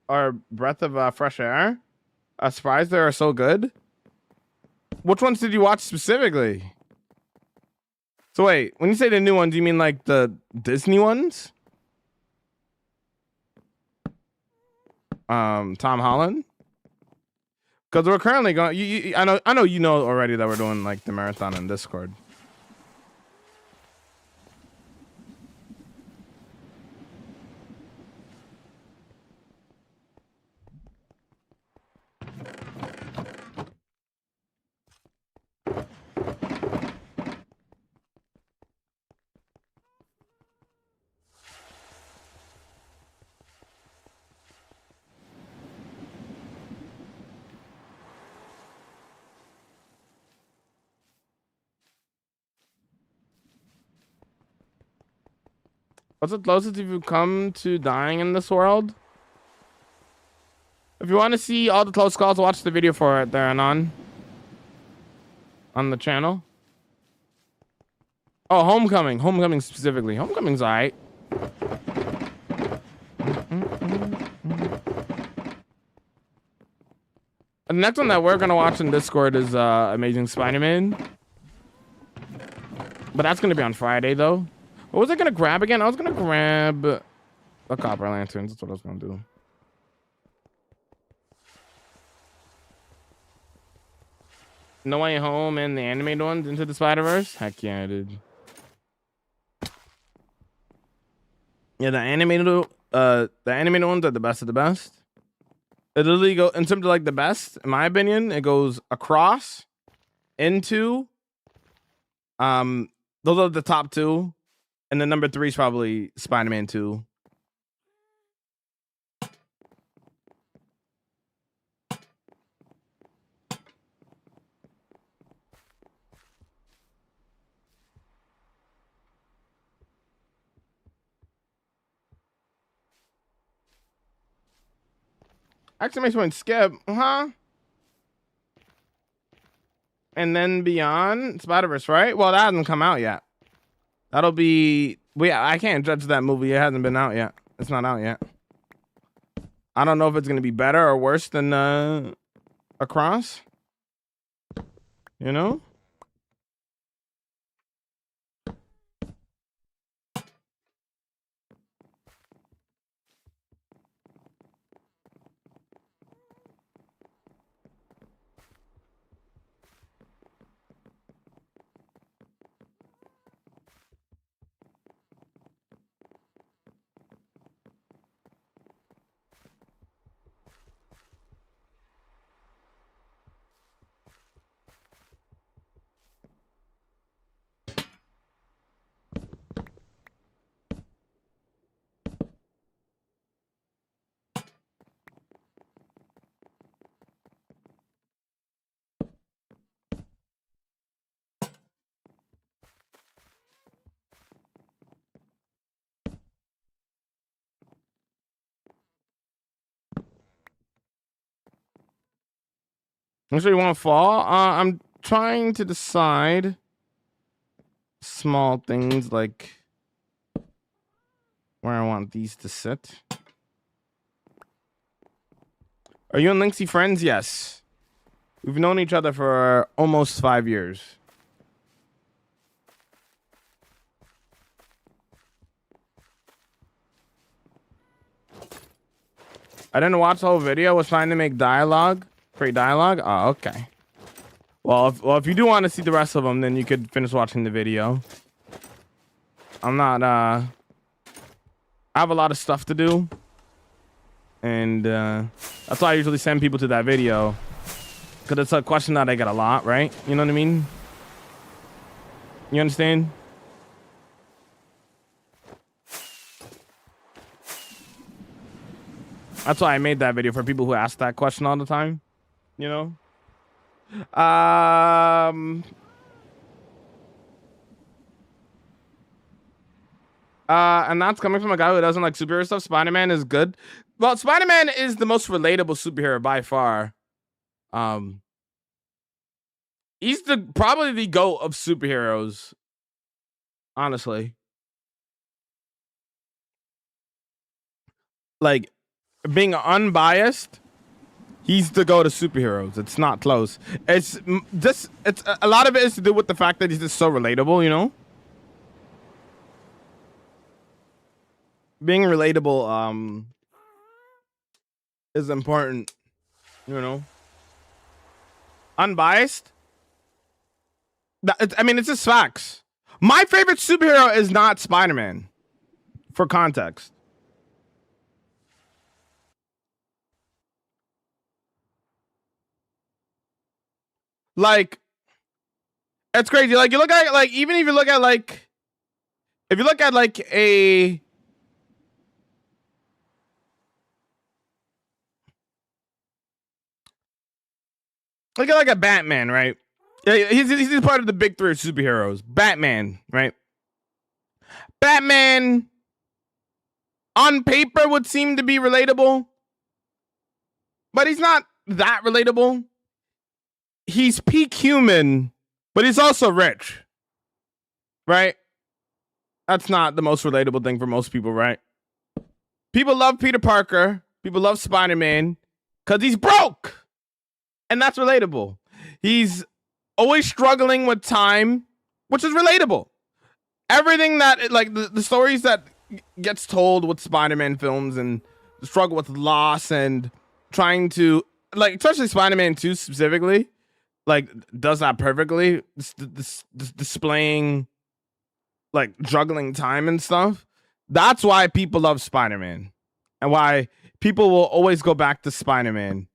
Our Breath of Fresh Air. Surprised they are so good. Which ones did you watch specifically? So wait, when you say the new ones, you mean like the Disney ones? Tom Holland? Because we're currently going. I know you know already that we're doing like the marathon in Discord. What's the closest you've come to dying in this world? If you want to see all the close calls, watch the video for it there and on the channel. Oh, Homecoming specifically. Homecoming's alright. The next one that we're gonna watch in Discord is Amazing Spider-Man, but that's gonna be on Friday though. What was I gonna grab again? I was gonna grab the Copper Lanterns. That's what I was gonna do. No Way Home and the animated ones, Into the Spider-Verse. Heck yeah, dude. Yeah, the animated ones are the best of the best. It literally go in terms of like the best, in my opinion. It goes across, into. Those are the top two. And then number 3 is probably Spider-Man 2. Exclamation point skip, huh? And then Beyond Spider-Verse, right? Well, that hasn't come out yet. That'll be... I can't judge that movie. It hasn't been out yet. It's not out yet. I don't know if it's going to be better or worse than Across. You know? So you want to fall? I'm trying to decide small things like where I want these to sit. Are you and Linksy friends? Yes. We've known each other for almost 5 years. I didn't watch the whole video. I was trying to make dialogue. Great dialogue. Oh, okay. Well, if you do want to see the rest of them, then you could finish watching the video. I'm not. I have a lot of stuff to do, and that's why I usually send people to that video, because it's a question that I get a lot, right? You know what I mean? You understand? That's why I made that video, for people who ask that question all the time. You know? And that's coming from a guy who doesn't like superhero stuff. Spider-Man is good. Well, Spider-Man is the most relatable superhero by far. He's probably the GOAT of superheroes. Honestly. Like, being unbiased, he's the GOAT of superheroes. It's not close. It's a lot of it is to do with the fact that he's just so relatable, you know? Being relatable is important, you know? Unbiased? I mean, it's just facts. My favorite superhero is not Spider-Man, for context. Like, it's crazy. Like, you look at, like, even if you look at, like, if you look at, like, a... Look at, like, a Batman, right? Yeah, he's part of the big three superheroes. Batman, right? Batman, on paper, would seem to be relatable, but he's not that relatable. He's peak human, but he's also rich, right? That's not the most relatable thing for most people, right? People love Peter Parker. People love Spider-Man because he's broke, and that's relatable. He's always struggling with time, which is relatable. Everything that, like, the stories that gets told with Spider-Man films, and the struggle with loss and trying to, like, especially Spider-Man 2 specifically, like, does that perfectly. This displaying, like, juggling time and stuff. That's why people love Spider-Man, and why people will always go back to Spider-Man.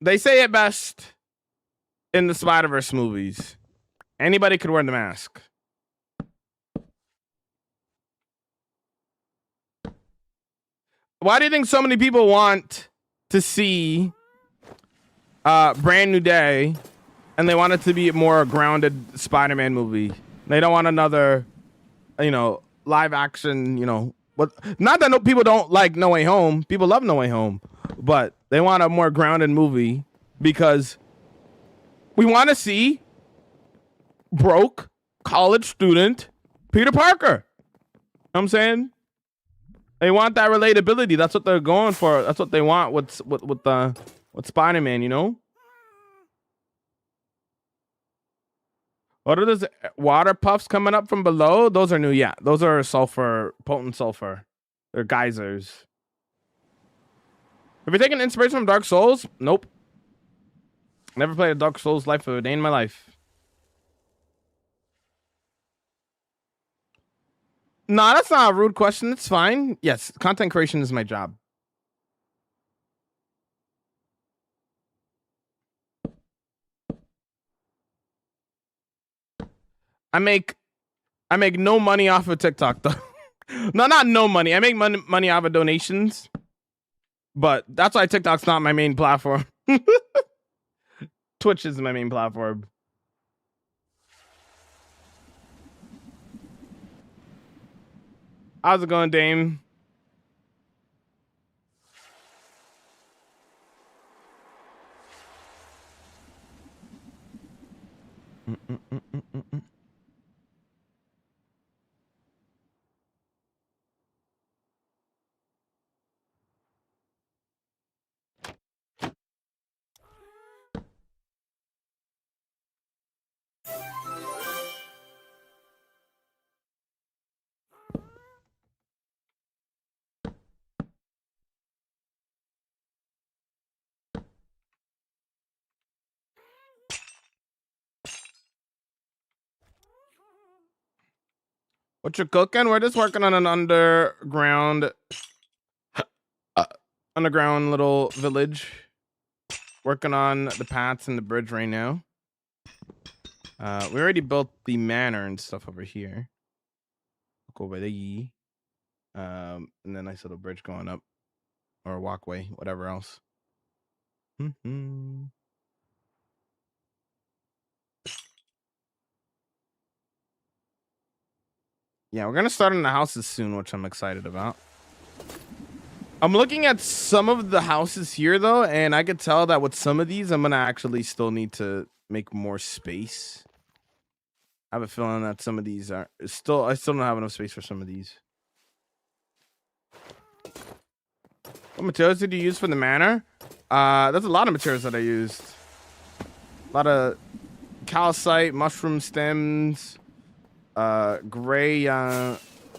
They say it best in the Spider-Verse movies. Anybody could wear the mask. Why do you think so many people want to see Brand New Day, and they want it to be a more grounded Spider-Man movie? They don't want another, you know, live action, you know. But not that people don't like No Way Home. People love No Way Home. But they want a more grounded movie because we want to see broke college student Peter Parker. You know what I'm saying? They want that relatability. That's what they're going for. That's what they want with Spider-Man, you know? What are those water puffs coming up from below? Those are new. Yeah, those are sulfur, potent sulfur. They're geysers. Have you taken inspiration from Dark Souls? Nope. Never played a Dark Souls life of a day in my life. No, that's not a rude question. It's fine. Yes, content creation is my job. I make no money off of TikTok though. No, not no money. I make money off of donations. But that's why TikTok's not my main platform. Twitch is my main platform. How's it going, Dame? What you cooking? We're just working on an underground little village. Working on the paths and the bridge right now. We already built the manor and stuff over here. Look over there. And then a nice little bridge going up. Or a walkway, whatever else. Yeah, we're gonna start on the houses soon, which I'm excited about. I'm looking at some of the houses here though, and I could tell that with some of these, I'm gonna actually still need to make more space. I have a feeling that some of these are I still don't have enough space for some of these. What materials did you use for the manor? There's a lot of materials that I used. A lot of calcite, mushroom stems, gray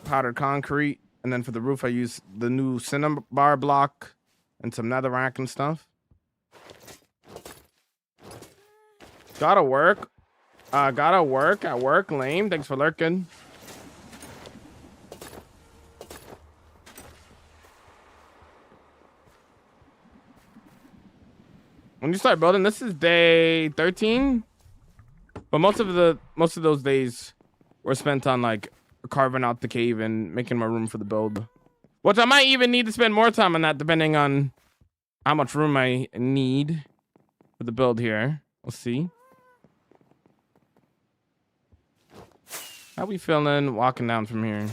powdered concrete, and then for the roof I used the new cinnabar block and some netherrack and stuff. Gotta work at work. Lame, thanks for lurking. When you start building, this is day 13, but most of those days were spent on like carving out the cave and making my room for the build, which I might even need to spend more time on that depending on how much room I need for the build here. We'll see. How we feeling walking down from here?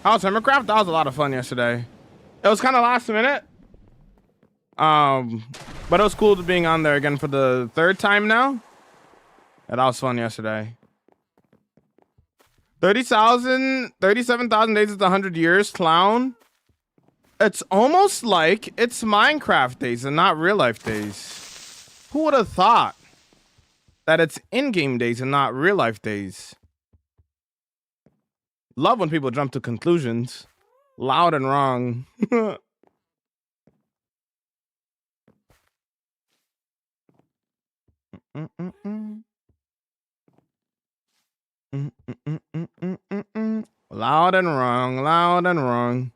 Oh, Timbercraft, that was a lot of fun yesterday. It was kind of last minute. But it was cool to being on there again for the third time now. And that was fun yesterday. 37,000 days is 100 years, clown. It's almost like it's Minecraft days and not real life days. Who would have thought that it's in-game days and not real life days? Love when people jump to conclusions. Loud and wrong. Loud and wrong, loud and wrong.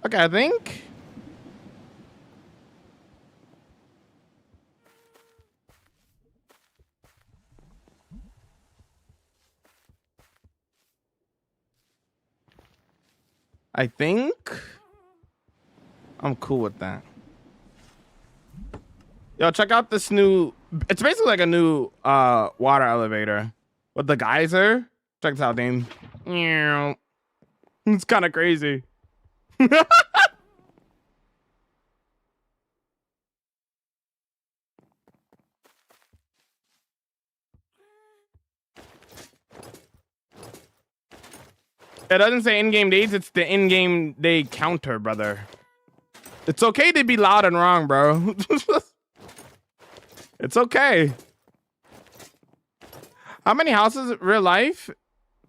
Okay, I think. I'm cool with that. Yo, check out this new. It's basically like a new water elevator with the geyser. Check this out, Dame. It's kind of crazy. It doesn't say in-game days, it's the in-game day counter, brother. It's okay to be loud and wrong, bro. It's okay. How many houses in real life?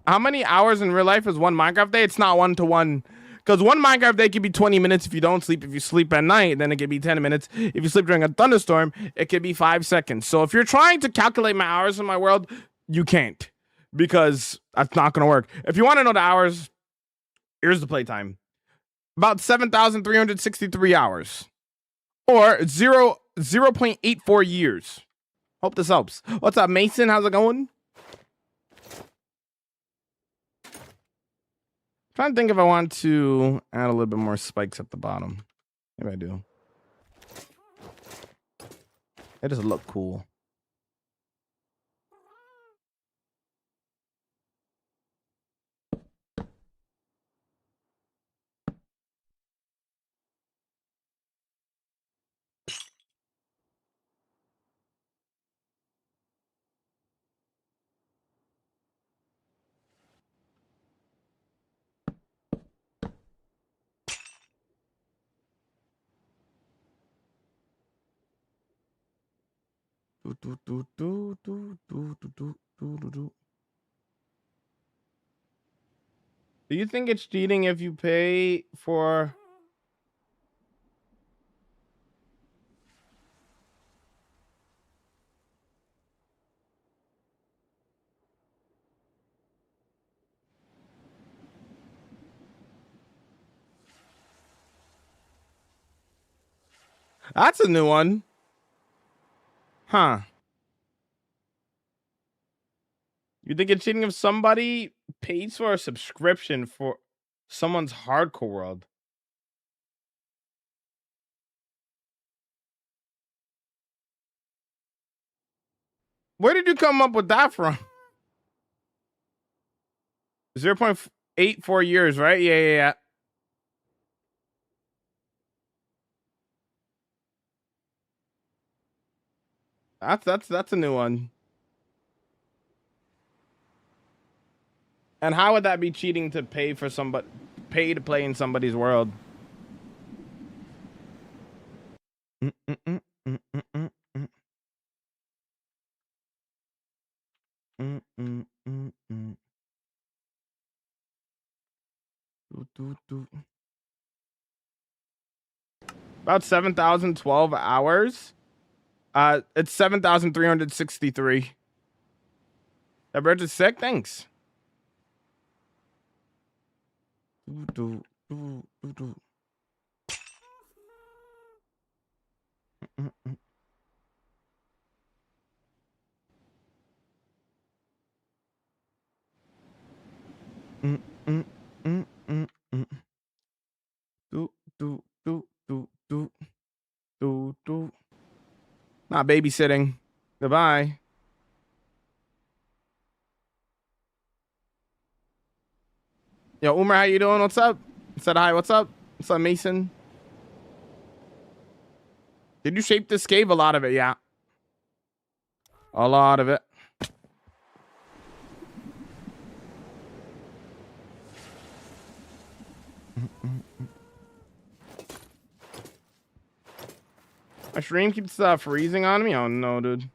How many hours in real life is one Minecraft day? It's not 1-to-1. Because one Minecraft day could be 20 minutes if you don't sleep. If you sleep at night, then it could be 10 minutes. If you sleep during a thunderstorm, it could be 5 seconds. So if you're trying to calculate my hours in my world, you can't. Because that's not going to work. If you want to know the hours, here's the playtime. About 7,363 hours. Or 0.84 years. Hope this helps. What's up, Mason? How's it going? Trying to think if I want to add a little bit more spikes at the bottom. Maybe I do. It doesn't look cool. Do you think it's cheating if you pay for... That's a new one. Huh. You think it's cheating if somebody pays for a subscription for someone's hardcore world? Where did you come up with that from? 0.84 years, right? Yeah. That's a new one. And how would that be cheating to pay for somebody, pay to play in somebody's world? About 7,012 hours. It's 7,363. That bird is sick. Thanks. Not babysitting. Goodbye. Yo, Umar, how you doing? What's up? Said hi. What's up? What's up, Mason? Did you shape this cave? A lot of it, yeah. A lot of it. My stream keeps freezing on me. Oh no, dude.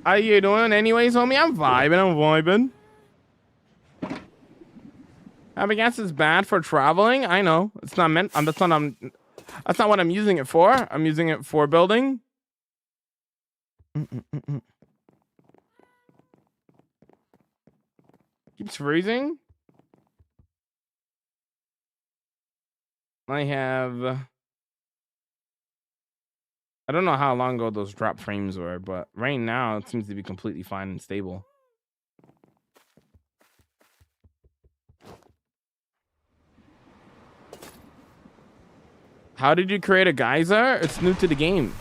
How you doing? Anyways, homie, I'm vibing. Having gas is bad for traveling. I know it's not meant. That's not what I'm using it for. I'm using it for building. Keeps freezing. I don't know how long ago those drop frames were, but right now it seems to be completely fine and stable. How did you create a geyser? It's new to the game.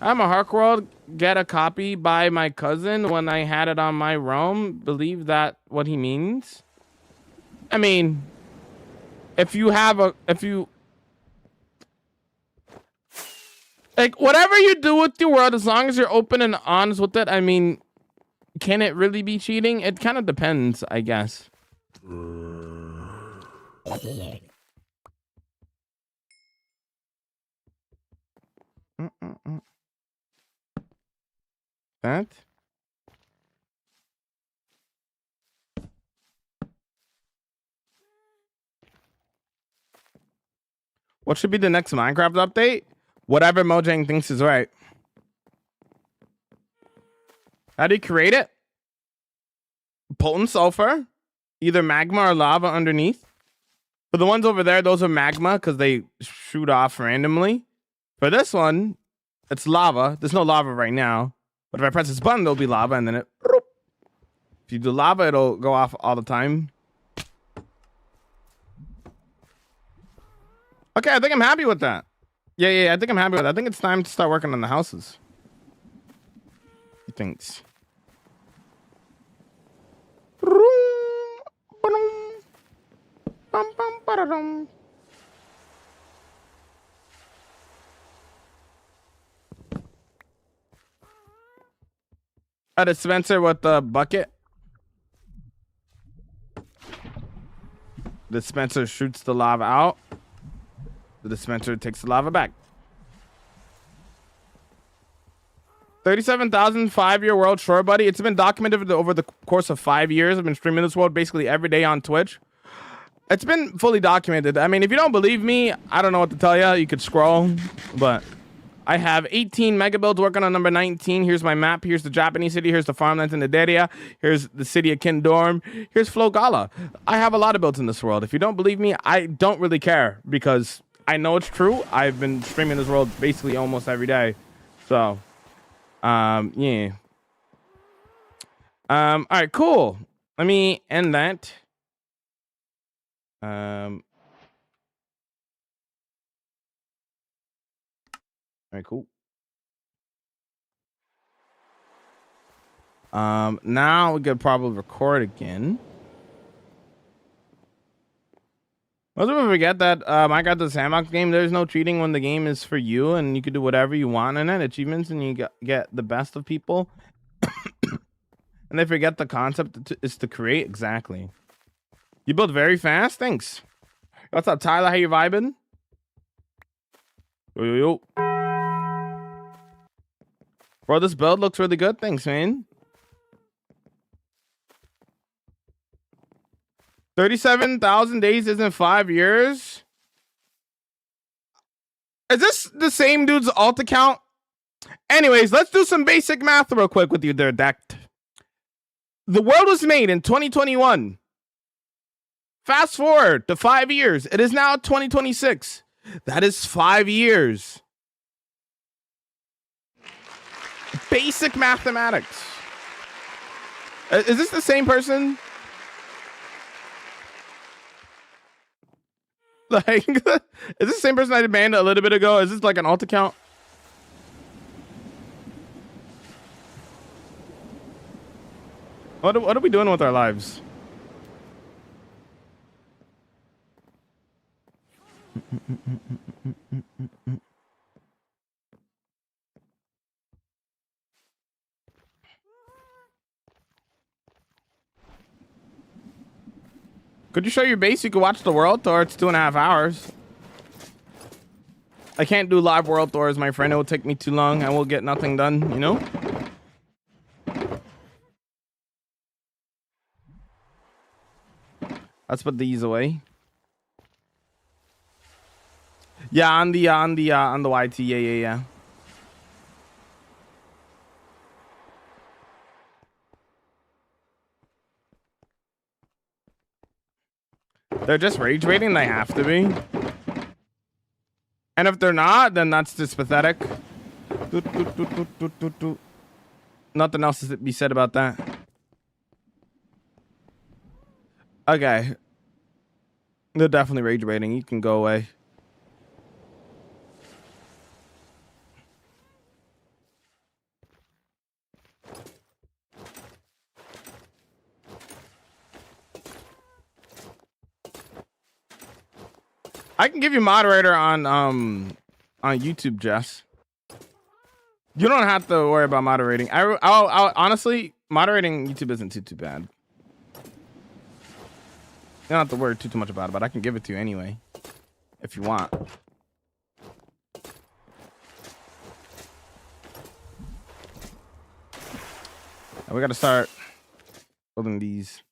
I'm a Harkworld. Get a copy by my cousin when I had it on my realm. Believe that what he means? I mean, if you like whatever you do with your world, as long as you're open and honest with it, I mean, can it really be cheating? It kind of depends, I guess. That? What should be the next Minecraft update? Whatever Mojang thinks is right. How do you create it? Potent sulfur, either magma or lava underneath. For the ones over there, those are magma because they shoot off randomly. For this one, it's lava. There's no lava right now. But if I press this button, there'll be lava, and then it... If you do lava, it'll go off all the time. Okay, I think I'm happy with that. Yeah, I think I'm happy with that. I think it's time to start working on the houses. He thinks. A dispenser with the bucket. The dispenser shoots the lava out. The dispenser takes the lava back. 37,000 5-year world. Sure, buddy. It's been documented over the course of 5 years. I've been streaming this world basically every day on Twitch. It's been fully documented. I mean, if you don't believe me, I don't know what to tell you. You could scroll, but I have 18 mega builds working on number 19. Here's my map. Here's the Japanese city. Here's the farmlands in Nideria. Here's the city of Kindorm. Here's Flogala. I have a lot of builds in this world. If you don't believe me, I don't really care because I know it's true. I've been streaming this world basically almost every day. So, yeah. All right, cool. Let me end that. All right, cool. Now we could probably record again. Most people forget that Minecraft the Sandbox game, there's no cheating when the game is for you and you can do whatever you want in it, achievements, and you get the best of people. And they forget the concept is to create. Exactly. You build very fast. Thanks. What's up, Tyler? How you vibing? Yo, yo, yo. Bro, this build looks really good. Thanks, man. 37,000 days isn't 5 years. Is this the same dude's alt account? Anyways, let's do some basic math real quick with you there, Dect. The world was made in 2021. Fast forward to 5 years. It is now 2026. That is 5 years. Basic mathematics. Is this the same person? Like, is this the same person I banned a little bit ago? Is this like an alt account? What are we doing with our lives? Could you show your base? You could watch the world tour. It's 2.5 hours. I can't do live world tours, my friend. It will take me too long. I will get nothing done, you know? Let's put these away. Yeah, on the YT. Yeah. They're just rage baiting. They have to be. And if they're not, then that's just pathetic. Nothing else to be said about that. Okay. They're definitely rage baiting. You can go away. I can give you moderator on YouTube, Jess. You don't have to worry about moderating. I'll honestly, moderating YouTube isn't too bad. You don't have to worry too much about it, but I can give it to you anyway, if you want. We got to start building these.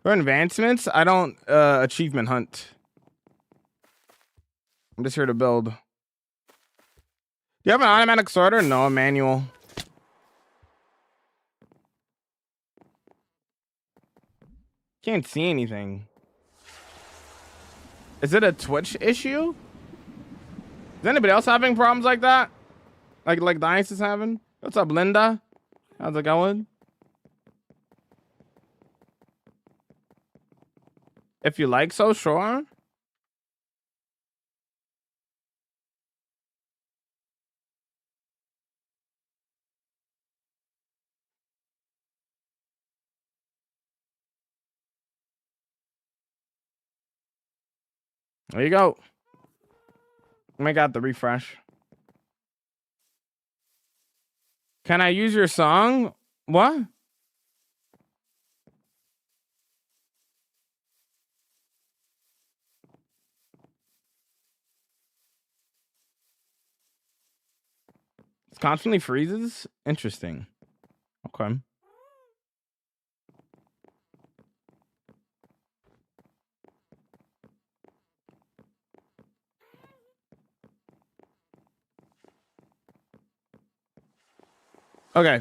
For advancements, I don't achievement hunt. I'm just here to build. Do you have an automatic sorter? No, a manual. Can't see anything. Is it a Twitch issue? Is anybody else having problems like that? Like Dice is having? What's up, Linda? How's it going? If you like so, sure. There you go. I got the refresh. Can I use your song? What? It constantly freezes? Interesting. Okay. Okay.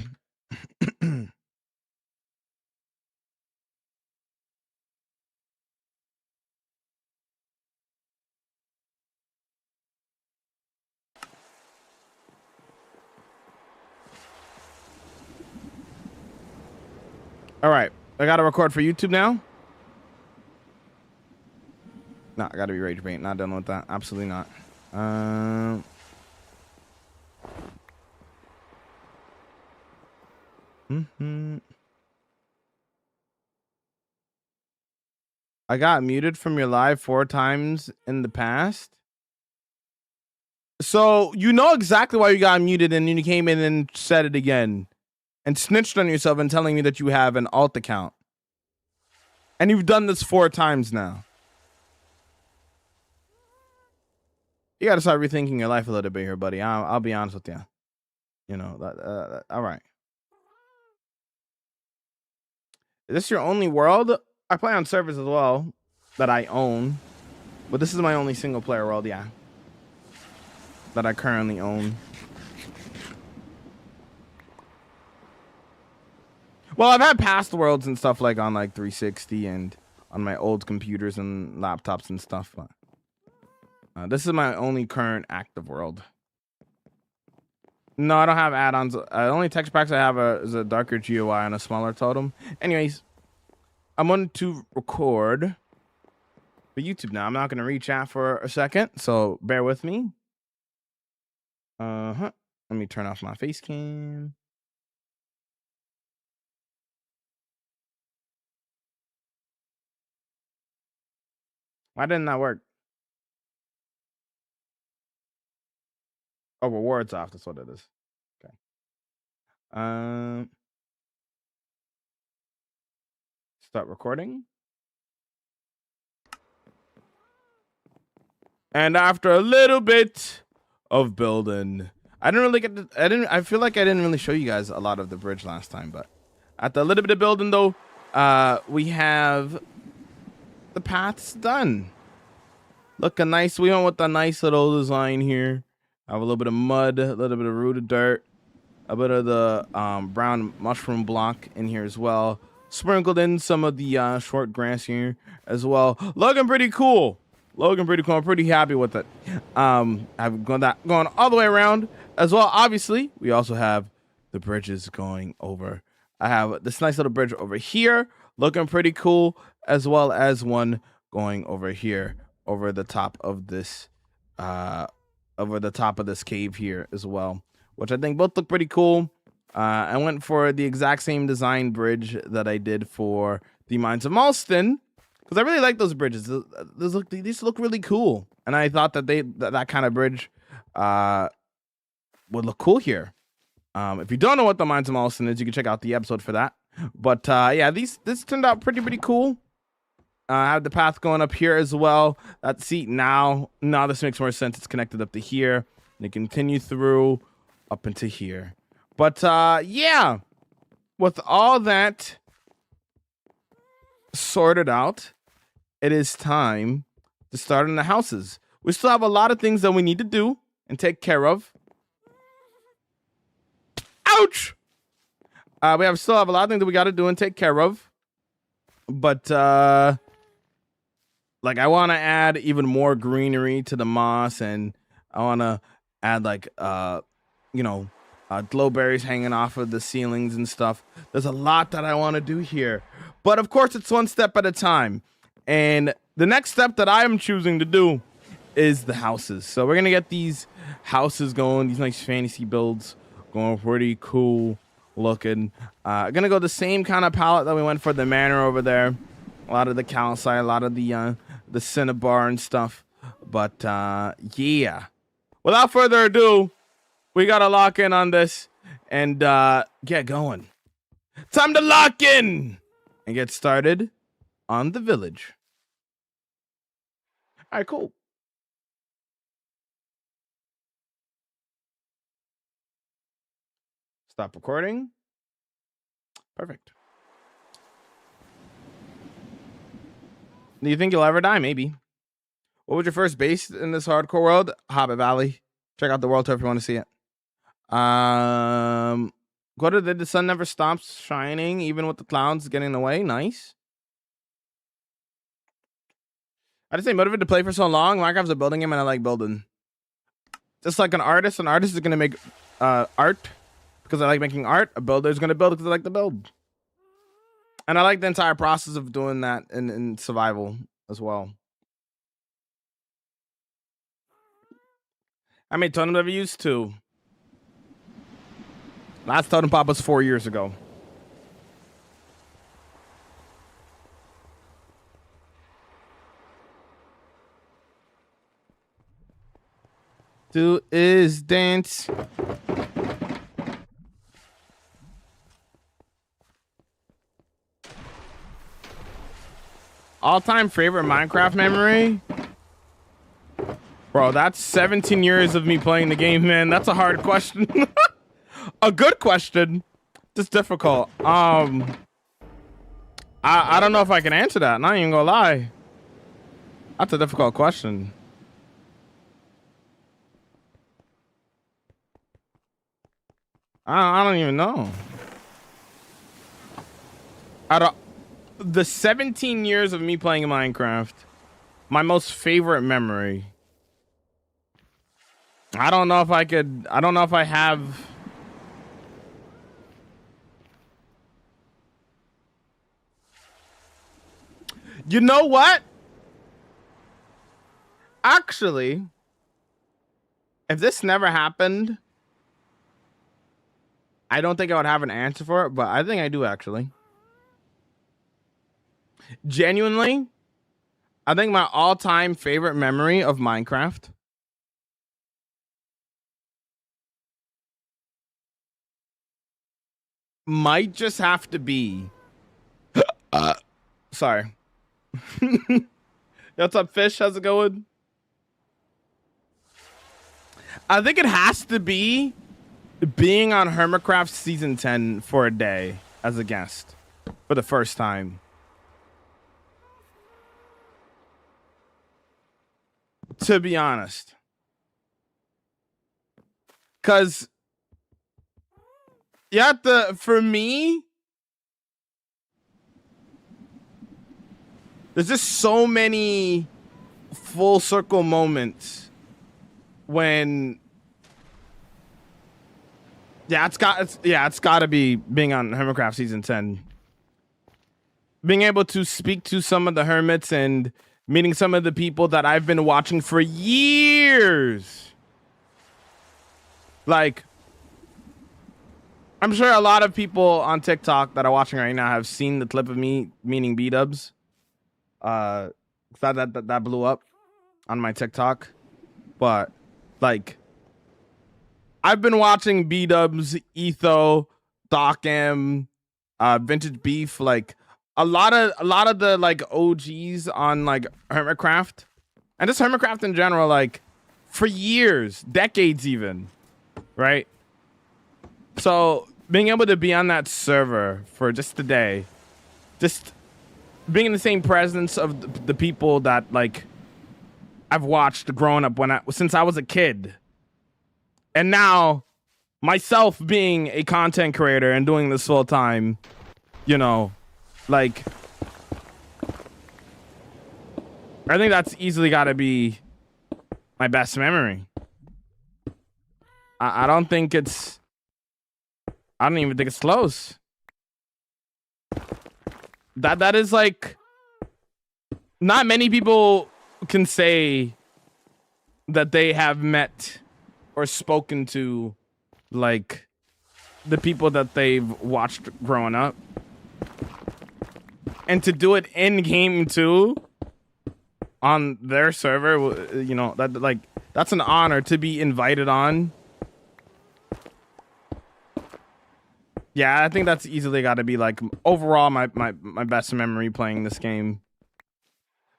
All right. I got to record for YouTube now. No, I got to be rage bait. Not done with that. Absolutely not. I got muted from your live 4 times in the past. So you know exactly why you got muted, and then you came in and said it again and snitched on yourself and telling me that you have an alt account. And you've done this 4 times now. You got to start rethinking your life a little bit here, buddy. I'll be honest with you. You know, all right. Is this your only world? I play on servers as well that I own, but this is my only single player world, yeah, that I currently own. Well, I've had past worlds and stuff like on like 360 and on my old computers and laptops and stuff, but this is my only current active world. No, I don't have add-ons. The only text packs I have is a darker GUI and a smaller totem. Anyways, I'm going to record for YouTube now. I'm not going to read chat for a second, so bear with me. Let me turn off my face cam. Why didn't that work? Oh, rewards off. That's what it is. Okay. Start recording. And after a little bit of building, I feel like I didn't really show you guys a lot of the bridge last time, but after a little bit of building though, we have the paths done. Looking nice. We went with a nice little design here. I have a little bit of mud, a little bit of rooted dirt, a bit of the brown mushroom block in here as well. Sprinkled in some of the short grass here as well. Looking pretty cool. I'm pretty happy with it. I've going all the way around as well. Obviously, we also have the bridges going over. I have this nice little bridge over here, looking pretty cool, as well as one going over here, over the top of this, cave here as well, which I think both look pretty cool. I went for the exact same design bridge that I did for the Mines of Malston, because I really like those bridges. These look really cool, and I thought that that kind of bridge would look cool here. If you don't know what the Mines of Malston is, you can check out the episode for that. But yeah, this turned out pretty cool. I have the path going up here as well. Now this makes more sense. It's connected up to here, and it continue through up into here. But yeah, with all that sorted out, it is time to start on the houses. We still have a lot of things that we need to do and take care of. Ouch! We still have a lot of things that we got to do and take care of. But like, I want to add even more greenery to the moss, and I want to add like glowberries hanging off of the ceilings and stuff. There's a lot that I want to do here, but of course it's one step at a time. And the next step that I'm choosing to do is the houses. So we're gonna get these houses going, these nice fantasy builds going, pretty cool looking. Gonna go the same kind of palette that we went for the manor over there. A lot of the calcite, a lot of the cinnabar and stuff. But yeah, without further ado, we gotta lock in on this and get going. Time to lock in and get started on the village. All right, cool. Stop recording. Perfect. Do you think you'll ever die? Maybe. What was your first base in this hardcore world? Hobbit Valley. Check out the world tour if you want to see it. Go to the sun never stops shining, even with the clouds getting in the way. Nice. I just say motivated to play for so long. Minecraft's a building game, and I like building. Just like an artist is gonna make art because I like making art. A builder is gonna build because I like to build. And I like the entire process of doing that in survival as well. I made Totem Reviews too. Last Totem Pop was 4 years ago. Do is dance. All-time favorite Minecraft memory? Bro, that's 17 years of me playing the game, man. That's a hard question. A good question. Just difficult. I don't know if I can answer that. Not even gonna lie. That's a difficult question. I don't even know. Out of the 17 years of me playing Minecraft, my most favorite memory. I don't know if I could. I don't know if I have. You know what? Actually, if this never happened, I don't think I would have an answer for it, but I think I do actually. Genuinely, I think my all-time favorite memory of Minecraft might just have to be sorry. What's up, Fish? How's it going? I think it has to be being on Hermitcraft Season 10 for a day as a guest for the first time. To be honest. Because you have to, for me, there's just so many full circle moments when it's got to be being on Hermitcraft Season 10. Being able to speak to some of the hermits and meeting some of the people that I've been watching for years. Like, I'm sure a lot of people on TikTok that are watching right now have seen the clip of me meeting B-dubs. That blew up on my TikTok. But, like, I've been watching B-dubs, Etho, Doc M, Vintage Beef, like, a lot of the like OGs on like Hermitcraft and just Hermitcraft in general, like for years, decades even, right? So being able to be on that server for just a day, just being in the same presence of the people that like I've watched growing up since I was a kid, and now myself being a content creator and doing this full time, you know. Like, I think that's easily got to be my best memory. I don't think it's... I don't even think it's close. That is like... Not many people can say that they have met or spoken to, like, the people that they've watched growing up. And to do it in game too, on their server, you know, that's an honor to be invited on. Yeah, I think that's easily got to be like overall my best memory playing this game.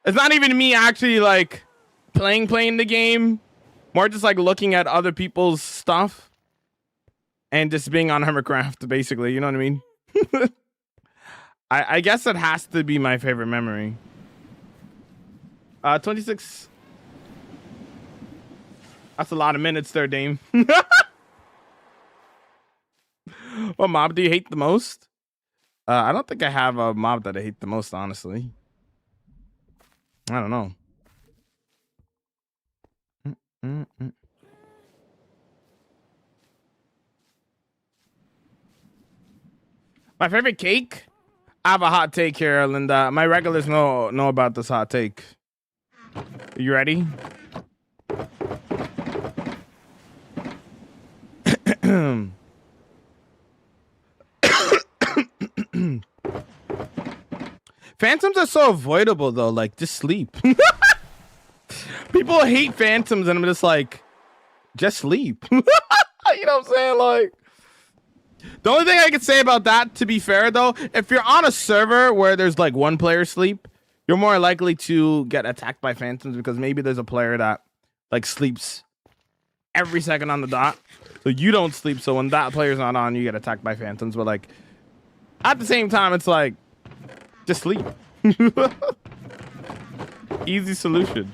It's not even me actually like playing the game, more just like looking at other people's stuff and just being on Hermitcraft, basically. You know what I mean? I guess it has to be my favorite memory. 26. That's a lot of minutes there, Dame. What mob do you hate the most? I don't think I have a mob that I hate the most, honestly. I don't know. My favorite cake? I have a hot take here, Linda. My regulars know about this hot take. You ready? Phantoms are so avoidable though, like just sleep. People hate phantoms and I'm just like, just sleep. You know what I'm saying? Like, the only thing I can say about that, to be fair though, if you're on a server where there's like one player sleep, you're more likely to get attacked by phantoms because maybe there's a player that like sleeps every second on the dot. So you don't sleep, so when that player's not on, you get attacked by phantoms. But like at the same time, it's like just sleep. Easy solution.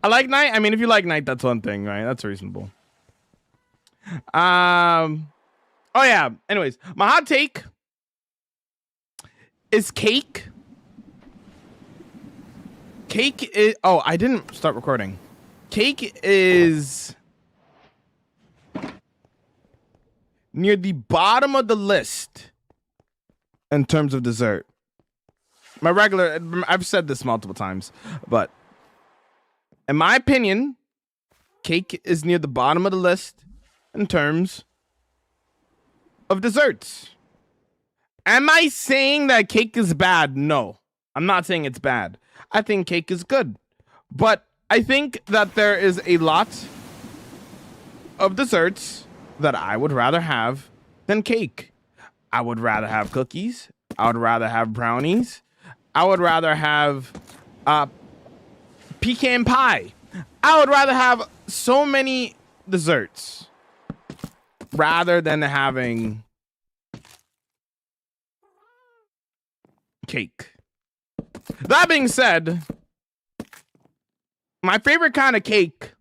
I like night. I mean, if you like night, that's one thing, right? That's reasonable. Oh yeah. Anyways, my hot take is cake. Cake is. Oh, I didn't start recording. Cake is near the bottom of the list in terms of dessert. My regular, I've said this multiple times, but in my opinion, cake is near the bottom of the list in terms of desserts. Am I saying that cake is bad? No, I'm not saying it's bad. I think cake is good, but I think that there is a lot of desserts that I would rather have than cake. I would rather have cookies. I would rather have brownies. I would rather have pecan pie. I would rather have so many desserts rather than having cake. That being said, my favorite kind of cake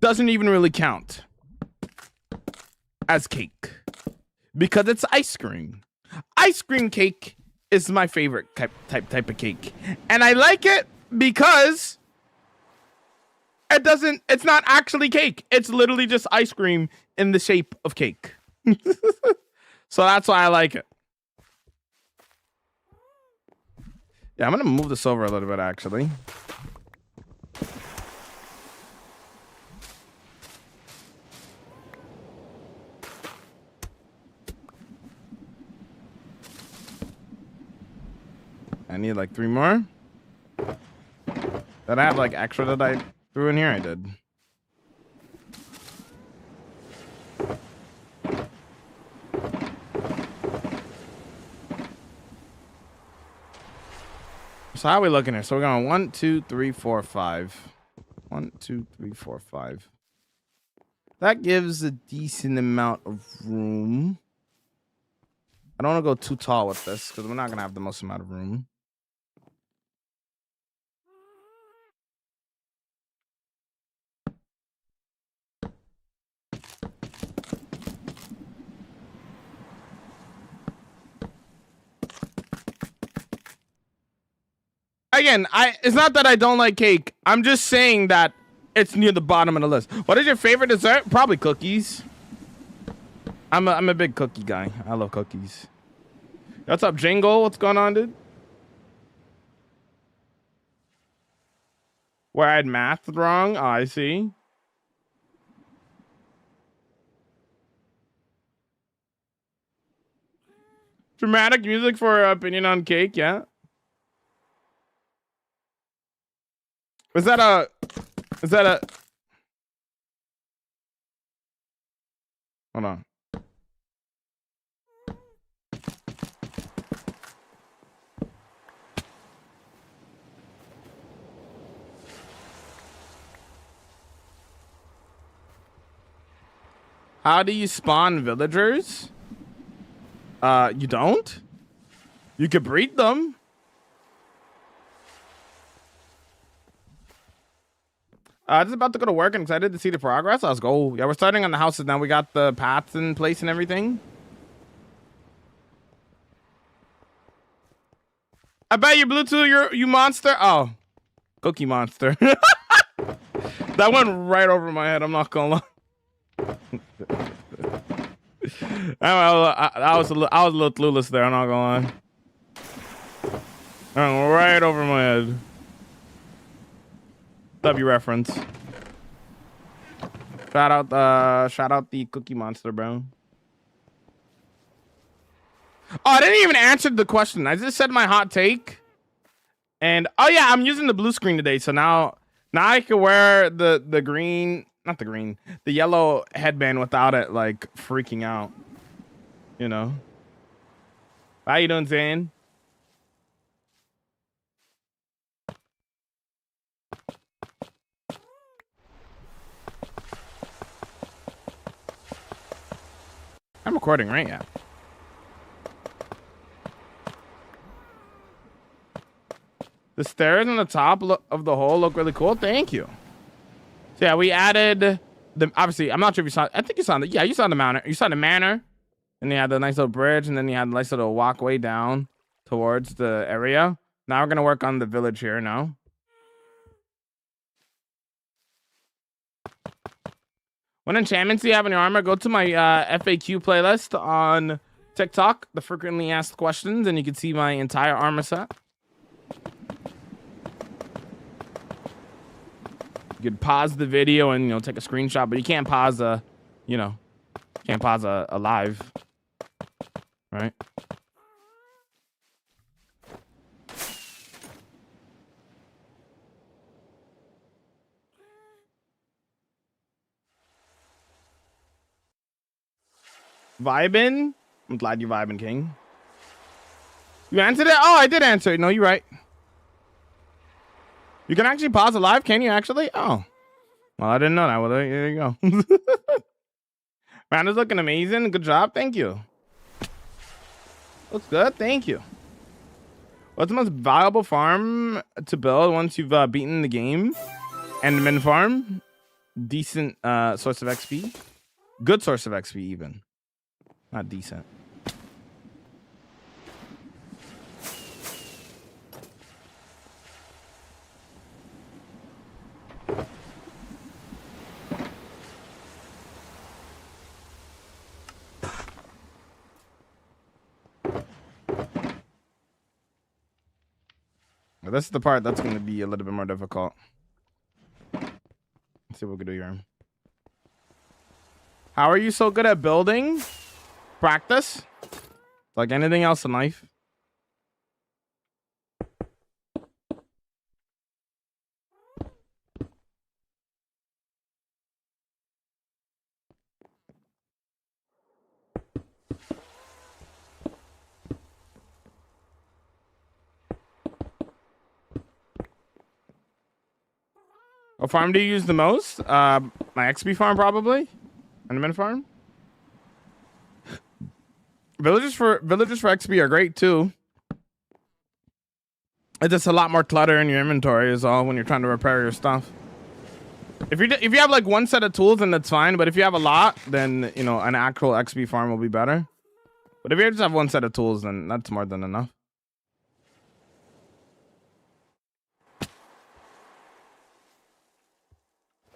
doesn't even really count as cake because it's ice cream. Ice cream cake is my favorite type of cake. And I like it because it's not actually cake. It's literally just ice cream in the shape of cake. So that's why I like it. Yeah, I'm going to move this over a little bit, actually. I need like 3 more. Did I have like extra that I threw in here? I did. So how are we looking here? So we're going 1, 2, 3, 4, 5. 1, 2, 3, 4, 5. That gives a decent amount of room. I don't want to go too tall with this because we're not going to have the most amount of room. Again, it's not that I don't like cake. I'm just saying that it's near the bottom of the list. What is your favorite dessert? Probably cookies. I'm a big cookie guy. I love cookies. What's up, Jingle? What's going on, dude? Where I had math wrong? Oh, I see. Dramatic music for opinion on cake, yeah. Is that a hold on. How do you spawn villagers? You don't? You could breed them. Just about to go to work and excited to see the progress. Let's go. Yeah, we're starting on the houses now. We got the paths in place and everything. I bet you Bluetooth, you monster. Oh, Cookie Monster. That went right over my head. I'm not gonna lie. I was a little clueless there. I'm not gonna lie. Right over my head. W reference. Shout out the Cookie Monster, bro. Oh, I didn't even answer the question. I just said my hot take. And oh yeah, I'm using the blue screen today. So now I can wear the green, not the green, the yellow headband without it like freaking out. You know. How you doing, Zane? I'm recording, right? Yeah. The stairs on the top of the hole look really cool. Thank you. So yeah, we added the, obviously, I'm not sure if you saw, I think you saw the, yeah, you saw the manor. You saw the manor. And you had the nice little bridge, and then you had a nice little walkway down towards the area. Now we're going to work on the village here now. What enchantments do you have in your armor? Go to my FAQ playlist on TikTok, the frequently asked questions, and you can see my entire armor set. You could pause the video and, you know, take a screenshot, but you can't pause a, you know, can't pause a live, right? Vibin'? I'm glad you're vibing, King. You answered it? Oh, I did answer it. No, you're right. You can actually pause a live, can you actually? Oh. Well, I didn't know that. Well, there you go. Man, it's looking amazing. Good job. Thank you. Looks good. Thank you. What's the most valuable farm to build once you've beaten the game? Enderman farm. Decent source of XP. Good source of XP even. Not decent. This is the part that's going to be a little bit more difficult. Let's see what we can do here. How are you so good at building? Practice. Like anything else in life. What farm do you use the most? My XP farm, probably. Enderman farm. Villagers for XP are great too. It's just a lot more clutter in your inventory is all when you're trying to repair your stuff. If you have like one set of tools, then that's fine. But if you have a lot, then you know an actual XP farm will be better. But if you just have one set of tools, then that's more than enough.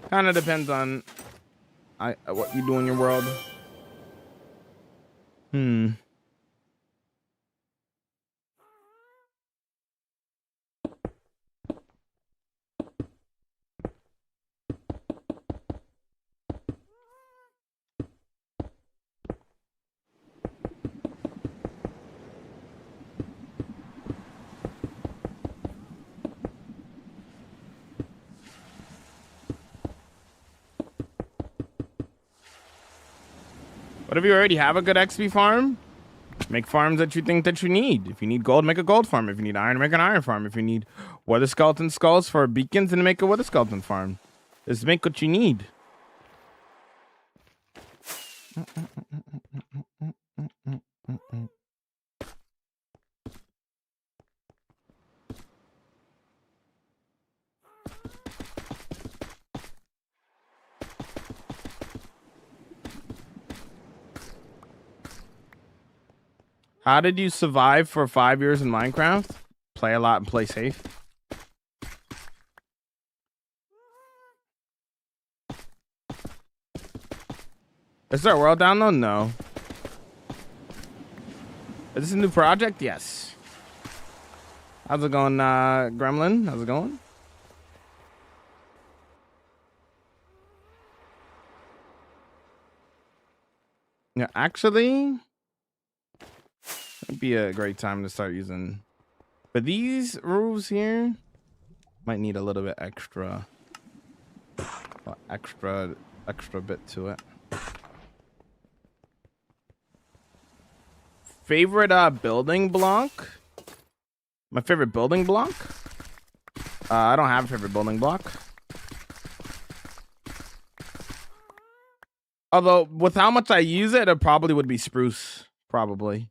Kind of depends on what you do in your world. What if you already have a good XP farm? Make farms that you think that you need. If you need gold, make a gold farm. If you need iron, make an iron farm. If you need weather skeleton skulls for beacons, then make a weather skeleton farm. Just make what you need. How did you survive for 5 years in Minecraft? Play a lot and play safe. Is there a world download? No. Is this a new project? Yes. How's it going, Gremlin? How's it going? Yeah, actually, it'd be a great time to start using. But these roofs here might need a little bit extra bit to it. Favorite building block? My favorite building block? I don't have a favorite building block. Although, with how much I use it, it probably would be spruce. Probably.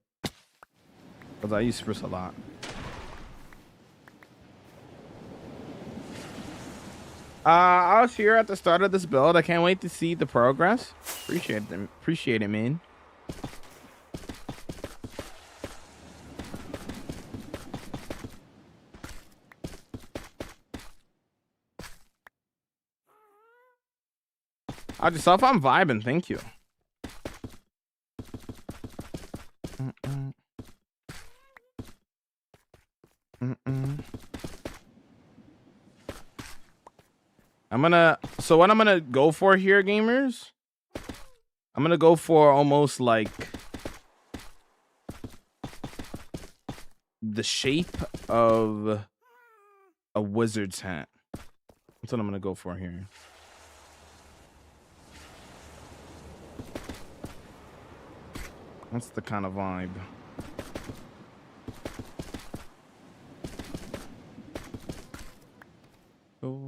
Because I use spruce a lot. I was here at the start of this build. I can't wait to see the progress. Appreciate it, man. How'd yourself? I'm vibing. Thank you. So what I'm gonna go for here, gamers, I'm gonna go for almost like the shape of a wizard's hat. That's what I'm gonna go for here. That's the kind of vibe. Oh.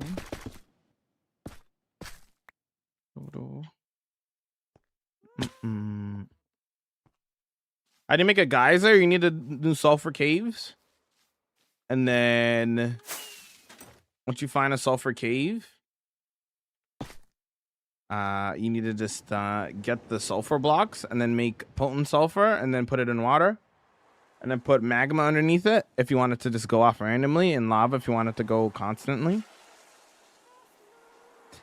I didn't make a geyser. You need to do sulfur caves. And then once you find a sulfur cave, you need to just get the sulfur blocks and then make potent sulfur and then put it in water. And then put magma underneath it if you want it to just go off randomly, and lava if you want it to go constantly.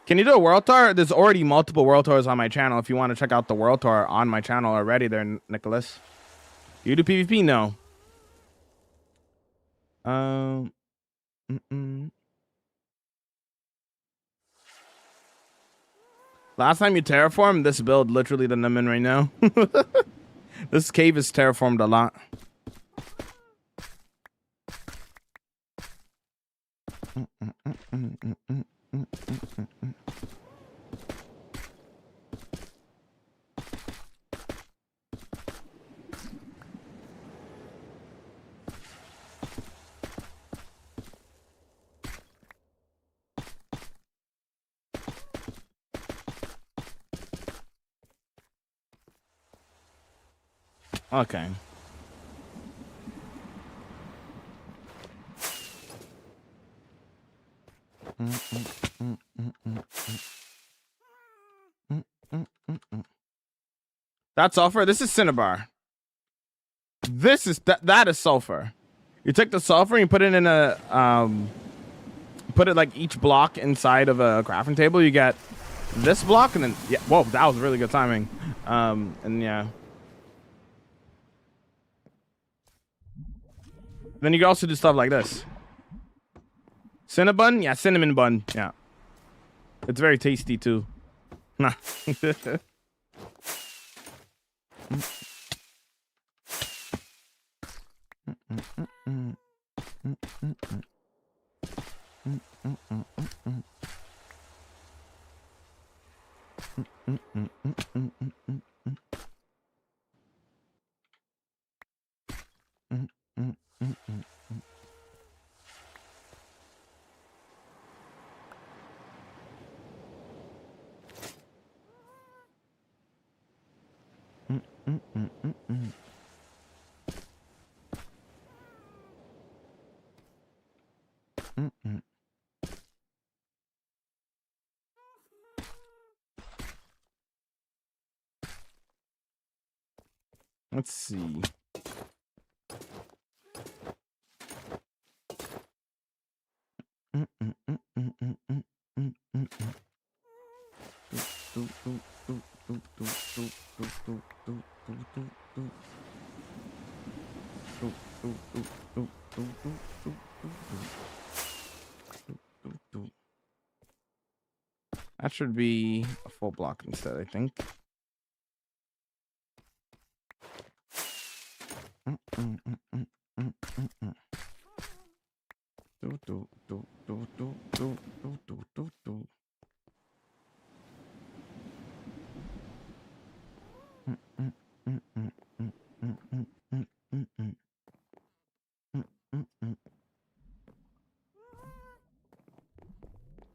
Can you do a world tour? There's already multiple world tours on my channel. If you want to check out the world tour on my channel already there, Nicholas. You do PvP? No. Last time you terraformed, this build literally that I'm in right now. This cave is terraformed a lot. Okay. That's sulfur. This is cinnabar. This is that is sulfur. You take the sulfur and you put it in a put it like each block inside of a crafting table. You get this block and then yeah. Whoa, that was really good timing. And yeah. Then you can also do stuff like this. Cinnabon? Yeah, cinnamon bun. Yeah. It's very tasty too. Nah. Let's see. That should be a full block instead, I think.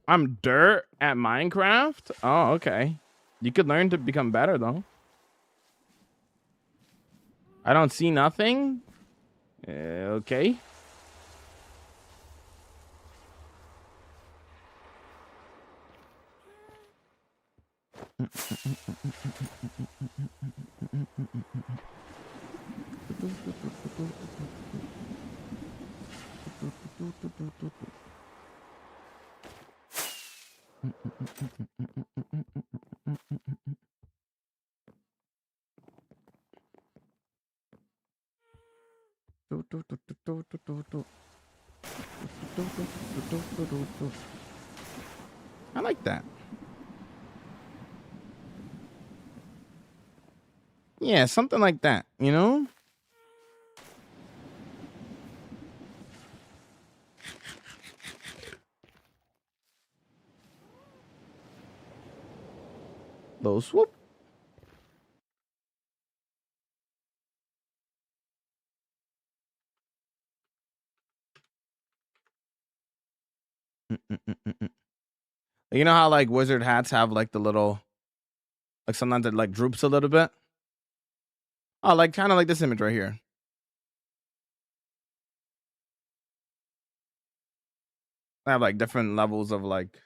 I'm dirt at Minecraft? Oh, okay. You could learn to become better, though. I don't see nothing. Okay. I like that. Yeah, something like that, you know? Little swoop. You know how like wizard hats have like the little, like sometimes it like droops a little bit? Oh, like kind of like this image right here. I have like different levels of like,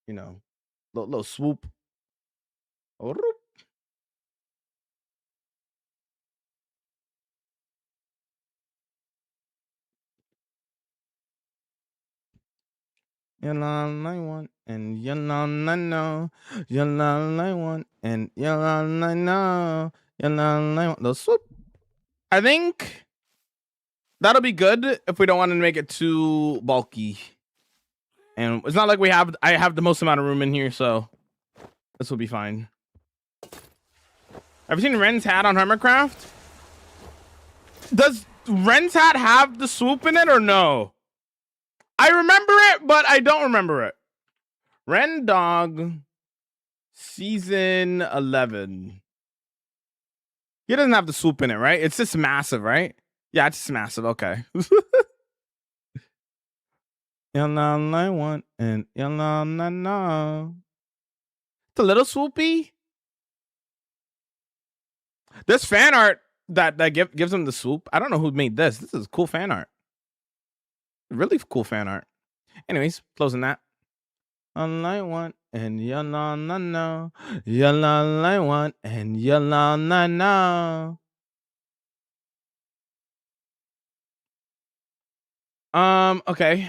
you know, little swoop. Yalla I want and yalla I know. Yalla I want and yalla I know. Yalla I want. The swoop. I think that'll be good if we don't want to make it too bulky. And it's not like I have the most amount of room in here, so this will be fine. Have you seen Ren's hat on Hermitcraft? Does Ren's hat have the swoop in it or no? I remember it, but I don't remember it. Ren Dog Season 11. He doesn't have the swoop in it, right? It's just massive, right? Yeah, it's just massive. Okay. Yalla I want and yalla I know. It's a little swoopy. This fan art that gives him the swoop. I don't know who made this. This is cool fan art. Really cool fan art. Anyways, closing that. All I want and yalla I know. Yalla I want and yalla I know. Okay.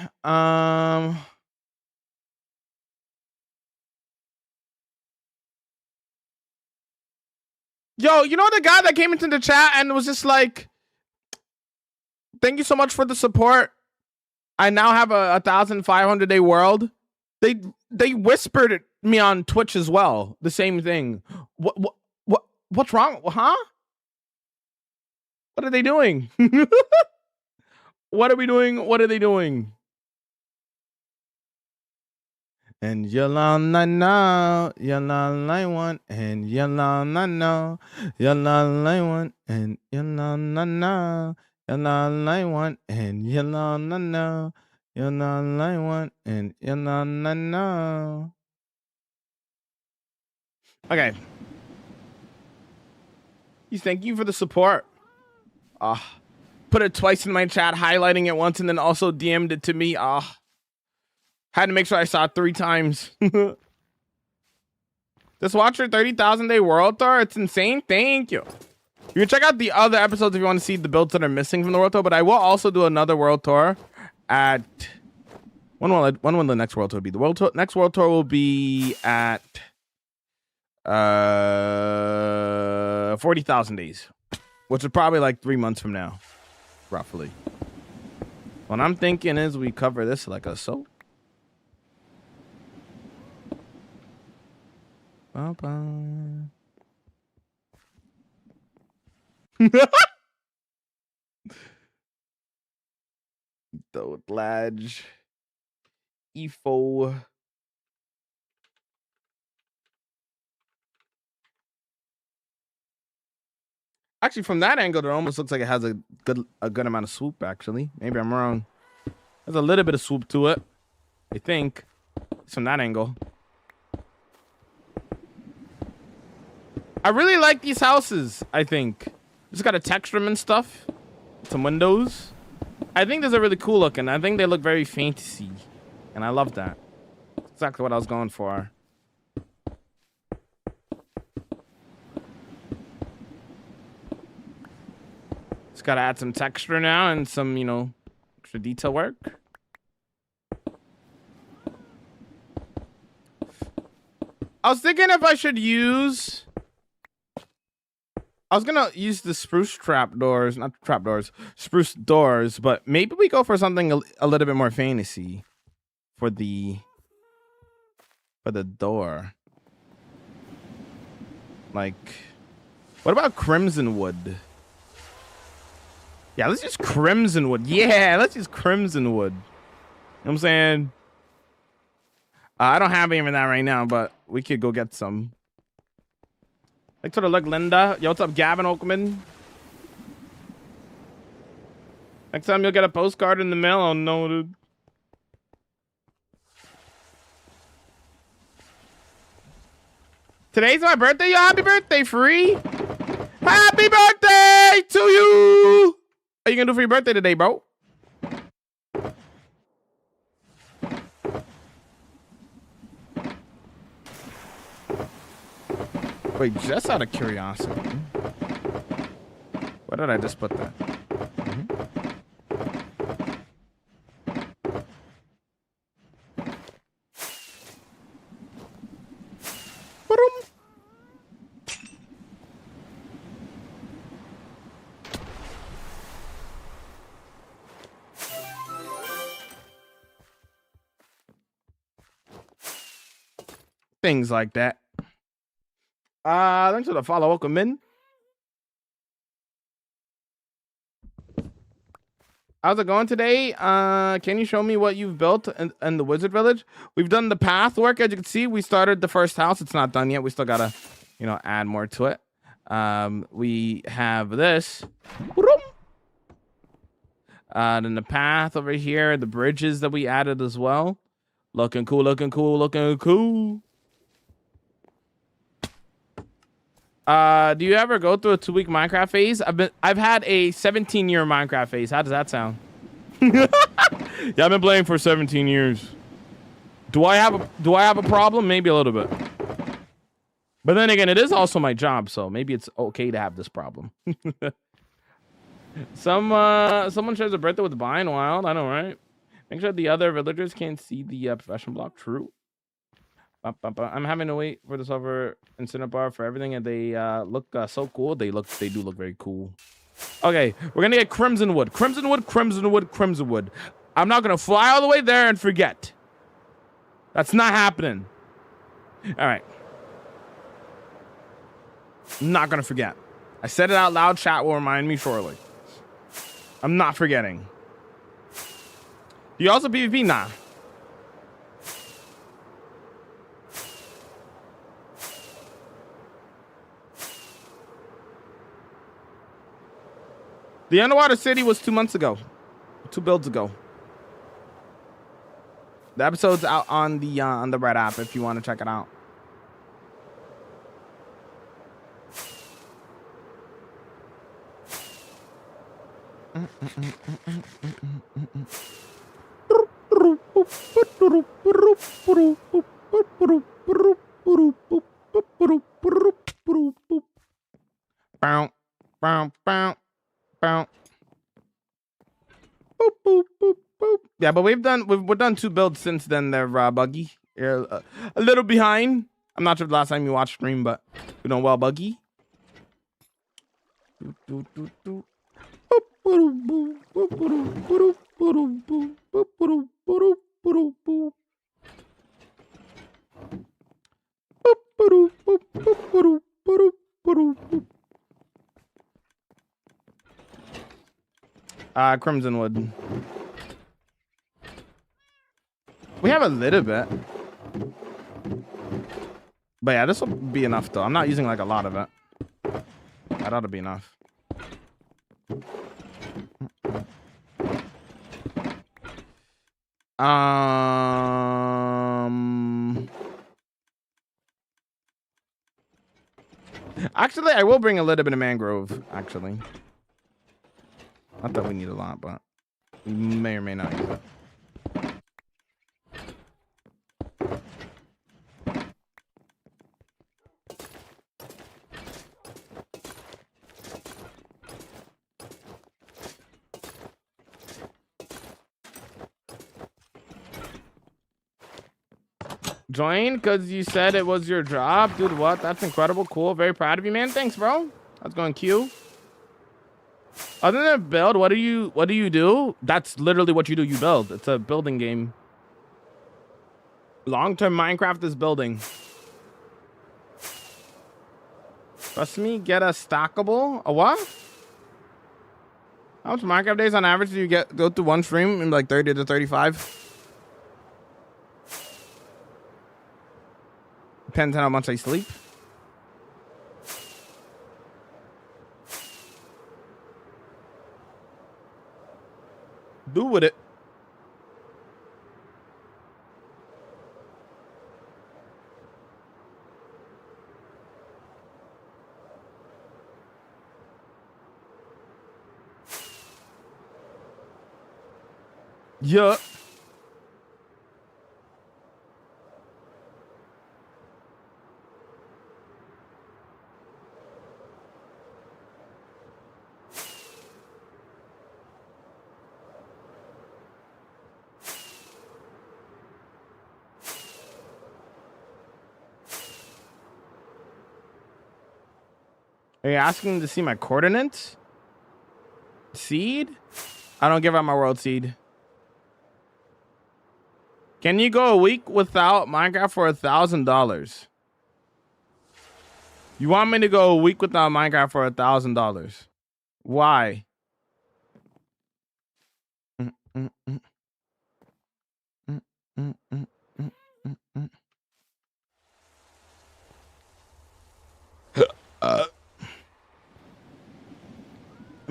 Yo, you know the guy that came into the chat and was just like, thank you so much for the support. I now have a 1,500 day world. They whispered at me on Twitch as well. The same thing. What's wrong? Huh? What are they doing? What are we doing? What are they doing? And yalla I know, yalla I want, and yalla I know, yalla I want, and yalla I know, yalla I want, and yalla I know, yalla I want, and yalla I know. Okay. Thank you for the support. Put it twice in my chat, highlighting it once, and then also DM'd it to me. Had to make sure I saw it 3 times. Just watch your 30,000 day world tour. It's insane. Thank you. You can check out the other episodes if you want to see the builds that are missing from the world tour. But I will also do another world tour at when will the next world tour be? The next world tour will be at 40,000 days, which is probably like 3 months from now, roughly. What I'm thinking is we cover this like a soap. Ladge. EFO. Actually, from that angle, it almost looks like it has a good amount of swoop, actually. Maybe I'm wrong. There's a little bit of swoop to it, I think. From that angle. I really like these houses, I think. Just got to texture them and stuff. Some windows. I think these are really cool looking. I think they look very fantasy. And I love that. That's exactly what I was going for. Just got to add some texture now and some, you know, extra detail work. I was thinking if I should use... I was gonna use the spruce trapdoors, not trapdoors, spruce doors, but maybe we go for something a little bit more fantasy for the door. Like, what about crimson wood? Yeah, let's use crimson wood. Yeah, let's use crimson wood. You know what I'm saying? I don't have any of that right now, but we could go get some. Like, sort of like Linda. Yo, what's up, Gavin Oakman? Next time you'll get a postcard in the mail. Oh, no, dude. Today's my birthday. Yo, happy birthday, Free. Happy birthday to you. What are you going to do for your birthday today, bro? Wait, just out of curiosity, where did I just put that? Things like that. Thanks for the follow. Welcome in. How's it going today? Can you show me what you've built in the Wizard Village? We've done the path work. As you can see, we started the first house. It's not done yet. We still gotta, you know, add more to it. We have this. Then the path over here, the bridges that we added as well. Looking cool, looking cool, looking cool. Do you ever go through a 2-week Minecraft phase? I've had a 17-year Minecraft phase. How does that sound? Yeah, I've been playing for 17 years. Do I have a problem? Maybe a little bit. But then again, it is also my job, so maybe it's okay to have this problem. Someone shares a birthday with Buying Wild. I know, right? Make sure the other villagers can't see the profession block. True. I'm having to wait for this over in Cinnabar for everything, and they look so cool. They do look very cool. Okay, we're gonna get crimson wood, crimson wood, crimson wood, crimson wood. I'm not gonna fly all the way there and forget. That's not happening. All right, I'm not gonna forget. I said it out loud. Chat will remind me shortly. I'm not forgetting. Do you also PvP? Nah. The Underwater City was 2 months ago. 2 builds ago. The episode's out on the Red app if you want to check it out. Bow, bow, bow, bow. Boop, boop, boop, boop. Yeah, but we've done 2 builds since then. There, Buggy. You're a little behind. I'm not sure the last time you watched stream, but you're doing well, Buggy. Crimson Wood. We have a little bit. But yeah, this will be enough though. I'm not using like a lot of it. That ought to be enough. Actually, I will bring a little bit of mangrove, actually. Not that we need a lot, but we may or may not use it. Join because you said it was your job, dude. What? That's incredible. Cool. Very proud of you, man. Thanks, bro. That's going Q. Other than build, what do you do? That's literally what you do. You build. It's a building game. Long-term Minecraft is building. Trust me, get a stackable. A what? How much Minecraft days on average do you go through one stream in like 30 to 35? Depends on how much I sleep. Do with it. Yeah. Are you asking to see my coordinates? Seed? I don't give out my world seed. Can you go a week without Minecraft for $1,000? You want me to go a week without Minecraft for $1,000? Why?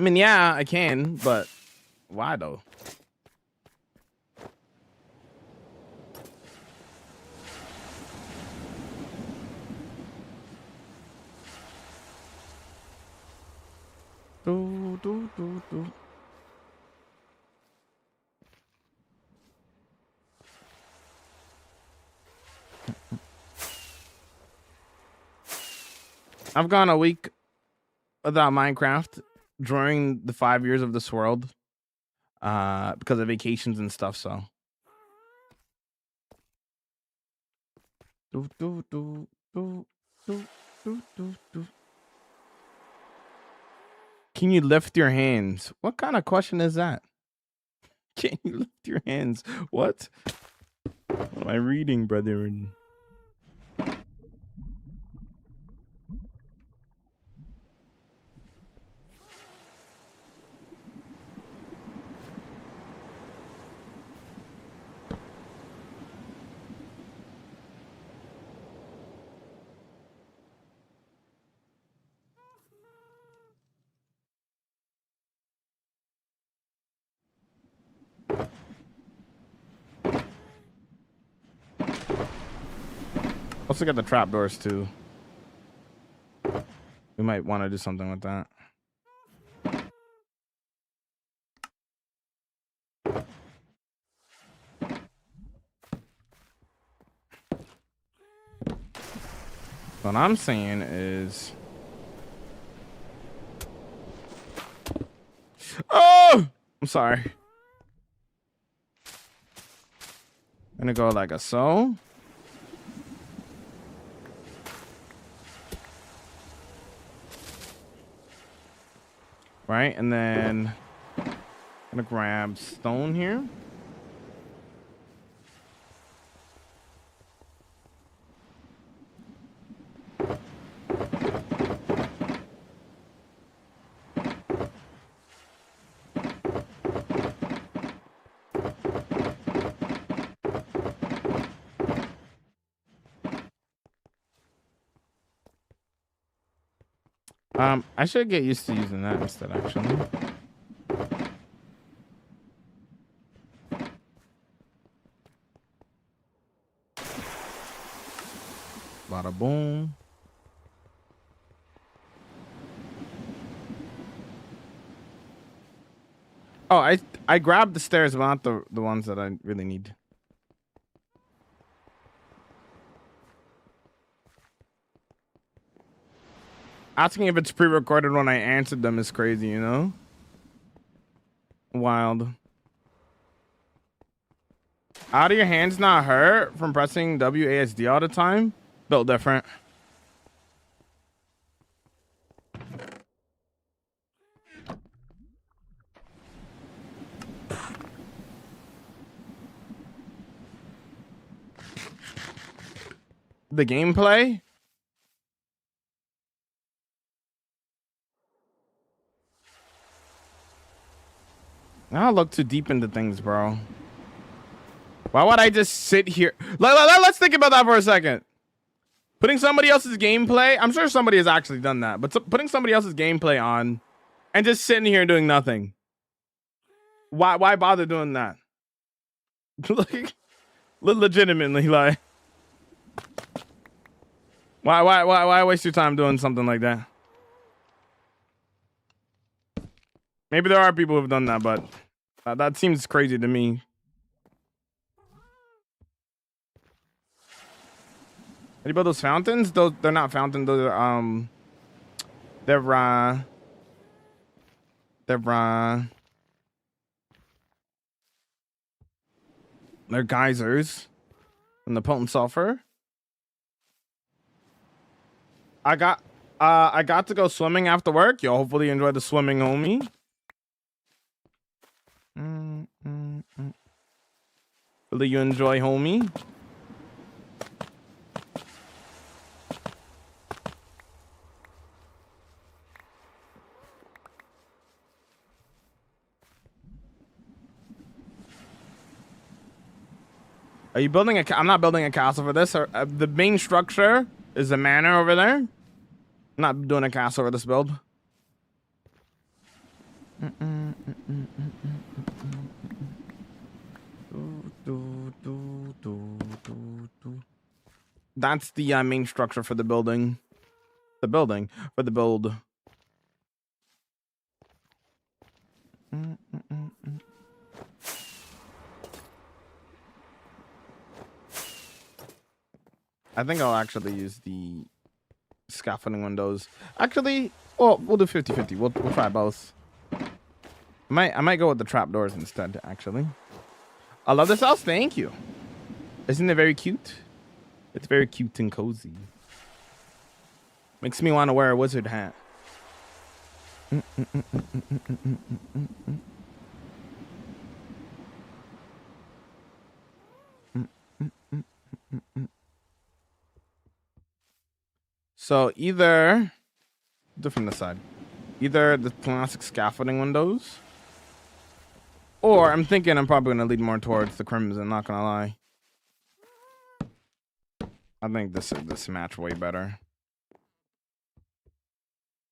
I mean, yeah, I can, but why though? Do. I've gone a week without Minecraft during the 5 years of this world because of vacations and stuff. So do. Can you lift your hands? What kind of question is that? Can you lift your hands? What am I reading, brethren? Let's look at the trapdoors too. We might want to do something with that. What I'm saying is, oh, I'm sorry. I'm gonna go like a so. Right, and then I'm gonna grab stone here. I should get used to using that instead, actually. Bada boom. Oh, I grabbed the stairs, but not the ones that I really need. Asking if it's pre-recorded when I answered them is crazy, you know? Wild. How do your hands not hurt from pressing WASD all the time? Built different. The gameplay? I don't look too deep into things, bro. Why would I just sit here? Let's think about that for a second. Putting somebody else's gameplay, I'm sure somebody has actually done that, but putting somebody else's gameplay on and just sitting here doing nothing. Why bother doing that? Like, legitimately, like, why waste your time doing something like that? Maybe there are people who've done that, but that seems crazy to me. How do you build those fountains? They're not fountains. Those are they're geysers from the potent sulfur. I got to go swimming after work. Yo, hopefully you enjoy the swimming, homie. Will you enjoy, homie? Are you building I'm not building a castle for this. The main structure is the manor over there. I'm not doing a castle for this build. That's the main structure for the building. The building for the build. I think I'll actually use the scaffolding windows. Actually, well, we'll do 50-50. We'll try both. I might go with the trapdoors instead, actually. I love this house. Thank you. Isn't it very cute? It's very cute and cozy. Makes me want to wear a wizard hat. So either, do from the side, either the plastic scaffolding windows, or I'm thinking I'm probably going to lead more towards the crimson, not going to lie. I think this match way better.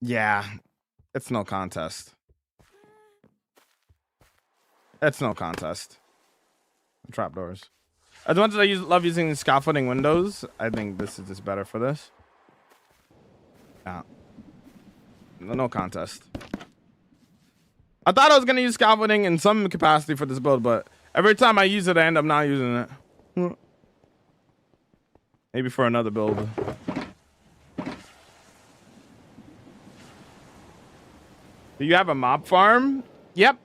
Yeah, it's no contest. It's no contest. Trapdoors. As much as I love using the scaffolding windows, I think this is just better for this. Yeah. No contest. I thought I was going to use scaffolding in some capacity for this build, but every time I use it, I end up not using it. Maybe for another build. Do you have a mob farm? Yep.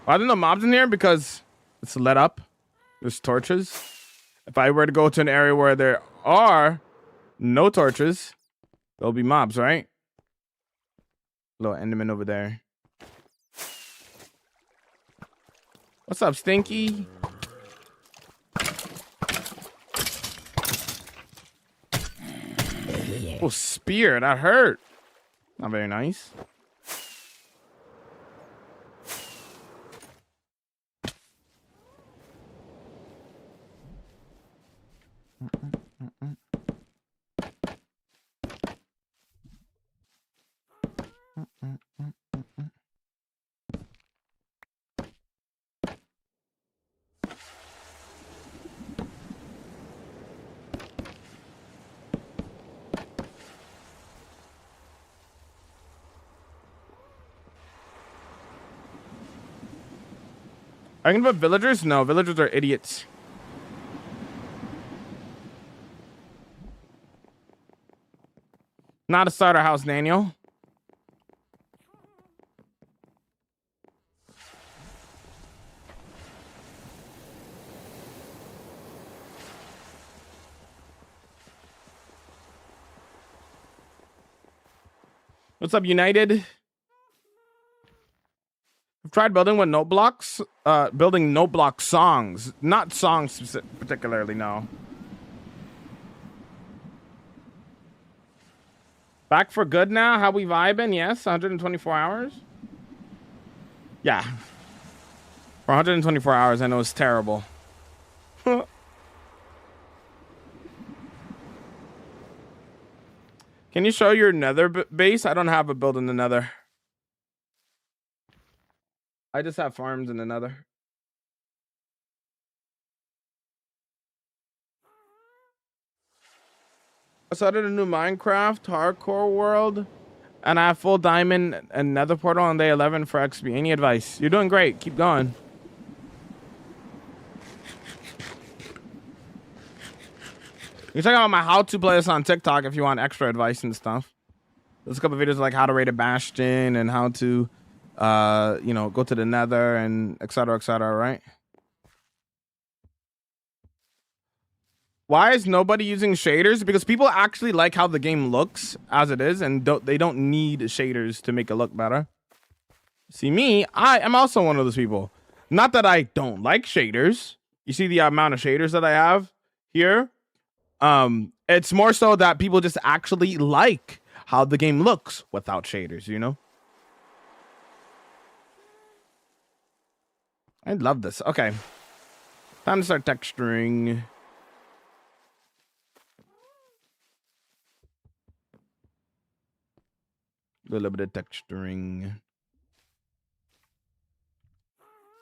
Why are there no mobs in here? Because it's lit up. There's torches. If I were to go to an area where there are no torches, there'll be mobs, right? Little Enderman over there. What's up, Stinky? Oh, spear. That hurt. Not very nice. I can put villagers? No, villagers are idiots. Not a starter house, Daniel. What's up, United? I've tried building with note blocks. Building note block songs. Not songs particularly, no. Back for good now? How we vibing? Yes, 124 hours. Yeah. For 124 hours, I know it's terrible. Can you show your nether base? I don't have a build in the nether. I just have farms in the nether. I started a new Minecraft hardcore world, and I have full diamond and nether portal on day 11 for XP. Any advice? You're doing great. Keep going. You can check out my how-to playlist on TikTok if you want extra advice and stuff. There's a couple videos like how to raid a bastion and how to, you know, go to the nether and etc. Right? Why is nobody using shaders? Because people actually like how the game looks as it is, and they don't need shaders to make it look better. See me, I am also one of those people. Not that I don't like shaders. You see the amount of shaders that I have here? It's more so that people just actually like how the game looks without shaders, you know? I love this. Okay. Time to start texturing. Do a little bit of texturing.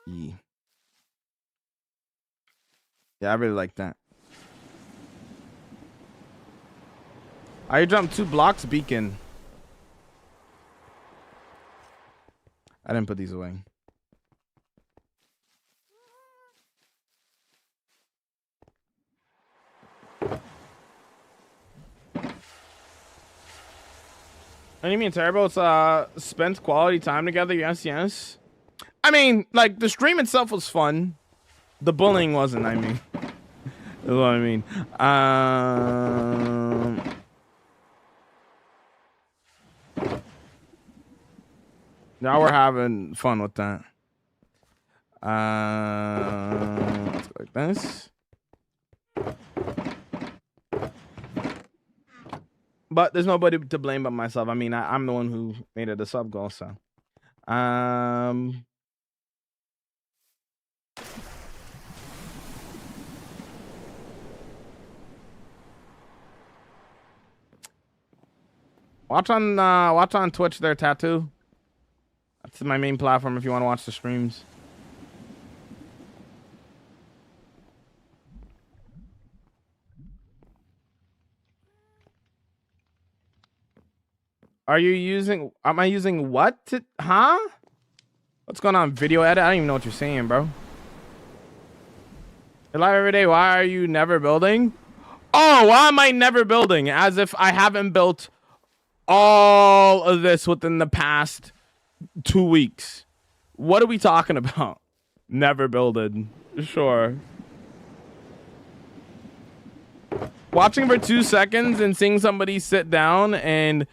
Yeah. Yeah, I really like that. I jumped 2 blocks, beacon. I didn't put these away. What do you mean terrible? It's spent quality time together. Yes, yes. I mean, like the stream itself was fun. The bullying wasn't. I mean, that's what I mean. Now we're having fun with that. Let's go like this. But there's nobody to blame but myself. I mean, I'm the one who made it a sub goal, so. Watch on Twitch there, Tattoo. That's my main platform if you want to watch the streams. Are you using, am I using what to, huh? What's going on, video edit? I don't even know what you're saying, bro. You're live every day. Why are you never building? Oh, why am I never building? As if I haven't built all of this within the past 2 weeks. What are we talking about? Never builded. Sure. Watching for 2 seconds and seeing somebody sit down and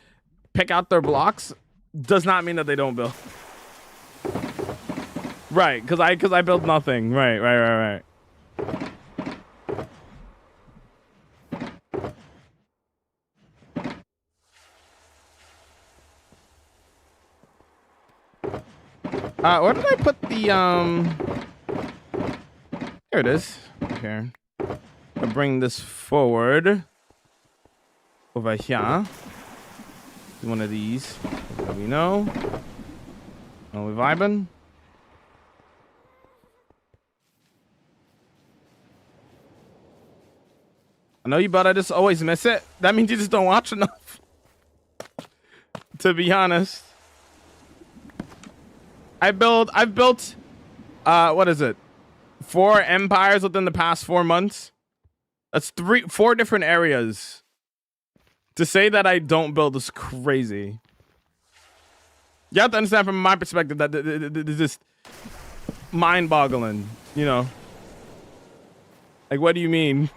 pick out their blocks does not mean that they don't build. Right, because I built nothing. Right. Where did I put the Here it is. Here. I'll bring this forward over here. One of these. There we know. Are we vibing? I know you, but I just always miss it. That means you just don't watch enough. To be honest. I've built what is it? 4 empires within the past 4 months. That's 4 different areas. To say that I don't build is crazy. You have to understand from my perspective that it's just mind-boggling, you know. Like, what do you mean?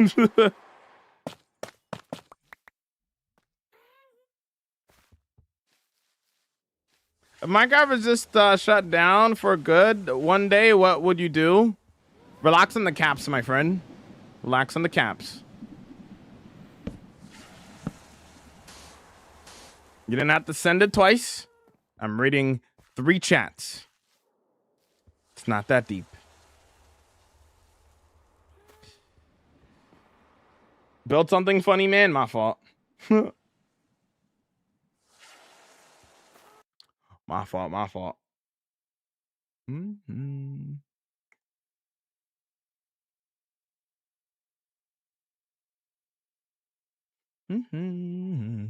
If Minecraft is just shut down for good one day, what would you do? Relax on the caps, my friend. Relax on the caps. You didn't have to send it twice. I'm reading 3 chats. It's not that deep. Built something funny, man. My fault. My fault. Mm-hmm. Mm-hmm.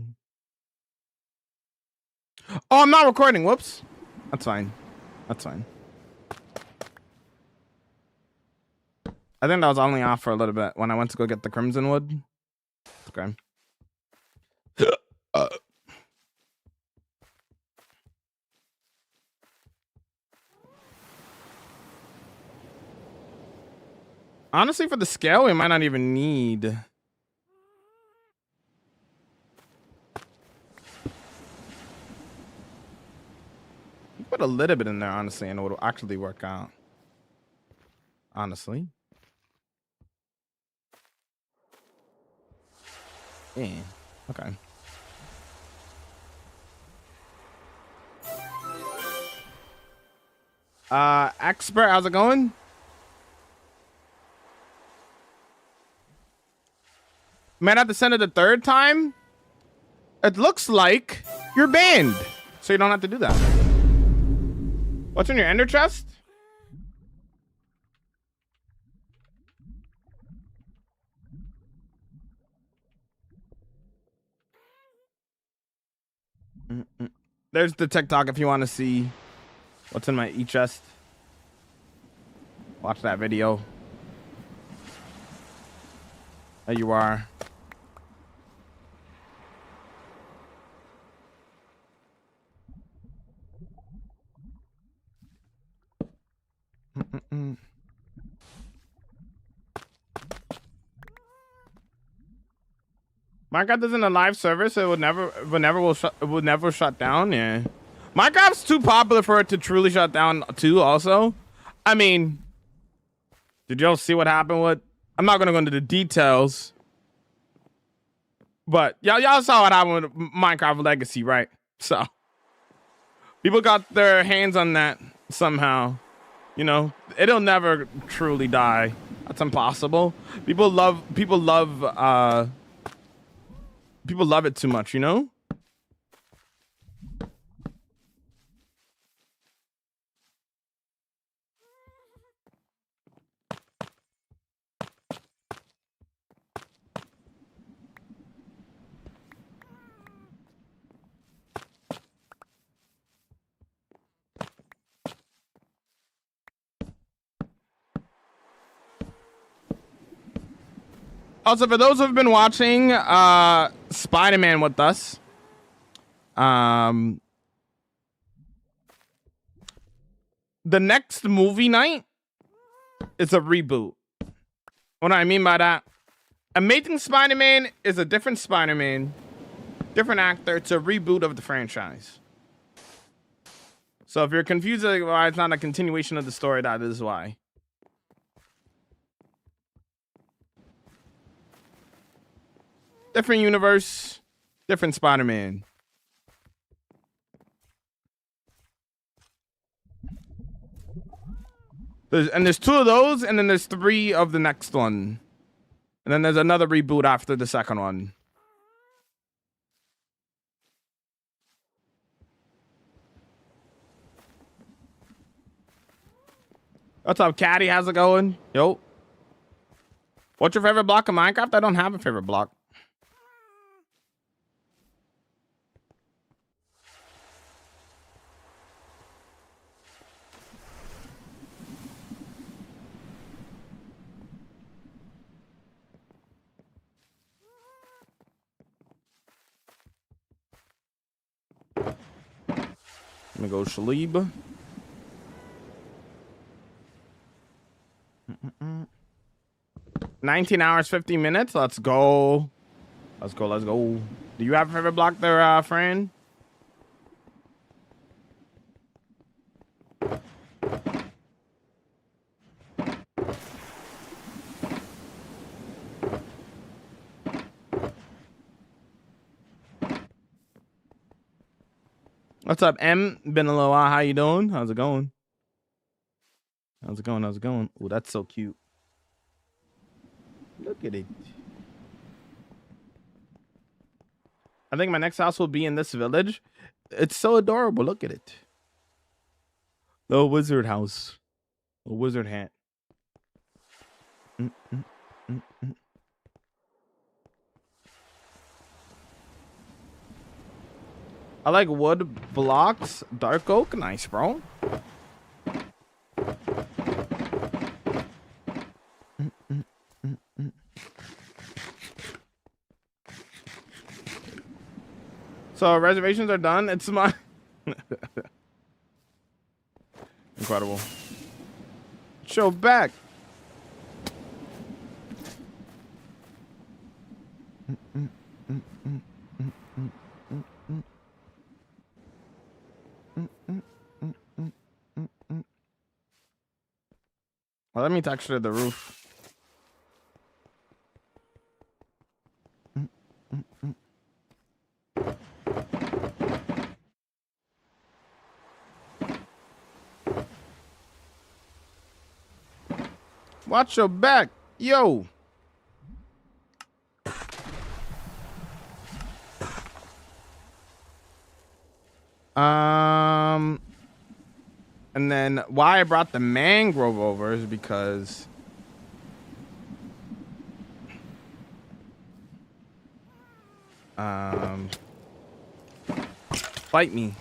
Oh, I'm not recording. Whoops. That's fine. That's fine. I think that was only off for a little bit when I went to go get the crimson wood. Okay. Honestly, for the scale, we might not even need. Put a little bit in there, honestly, and it would actually work out. Honestly. Yeah. Okay. Expert, how's it going? Might have to send it a 3rd time. It looks like you're banned, so you don't have to do that. What's in your ender chest? There's the TikTok if you want to see what's in my chest. Watch that video. There you are. Minecraft isn't a live service, so it would never shut down. Yeah, Minecraft's too popular for it to truly shut down too. Also, I mean, did y'all see what happened with? I'm not gonna go into the details, but y'all saw what happened with Minecraft Legacy, right? So people got their hands on that somehow. You know, it'll never truly die. That's impossible. People love it too much, you know? Also, for those who've been watching Spider-Man with us, The next movie night is a reboot. What do I mean by that? Amazing Spider-Man is a different Spider-Man, different actor. It's a reboot of the franchise. So if you're confused like why it's not a continuation of the story, that is why. Different universe, different Spider-Man. There's 2 of those, and then there's 3 of the next one. And then there's another reboot after the second one. What's up, Caddy? How's it going? Yo. What's your favorite block of Minecraft? I don't have a favorite block. Let me go Shalib. 19 hours, 50 minutes. Let's go. Let's go. Let's go. Do you have a favorite block there, friend? What's up, M? Been a little while. How you doing? How's it going? How's it going? How's it going? Oh, that's so cute. Look at it. I think my next house will be in this village. It's so adorable. Look at it. The wizard house. A wizard hat. I like wood blocks. Dark oak. Nice, bro. So reservations are done. It's my incredible. Show back. Well, let me texture the roof. Watch your back, yo. And then why I brought the mangrove over is because fight me.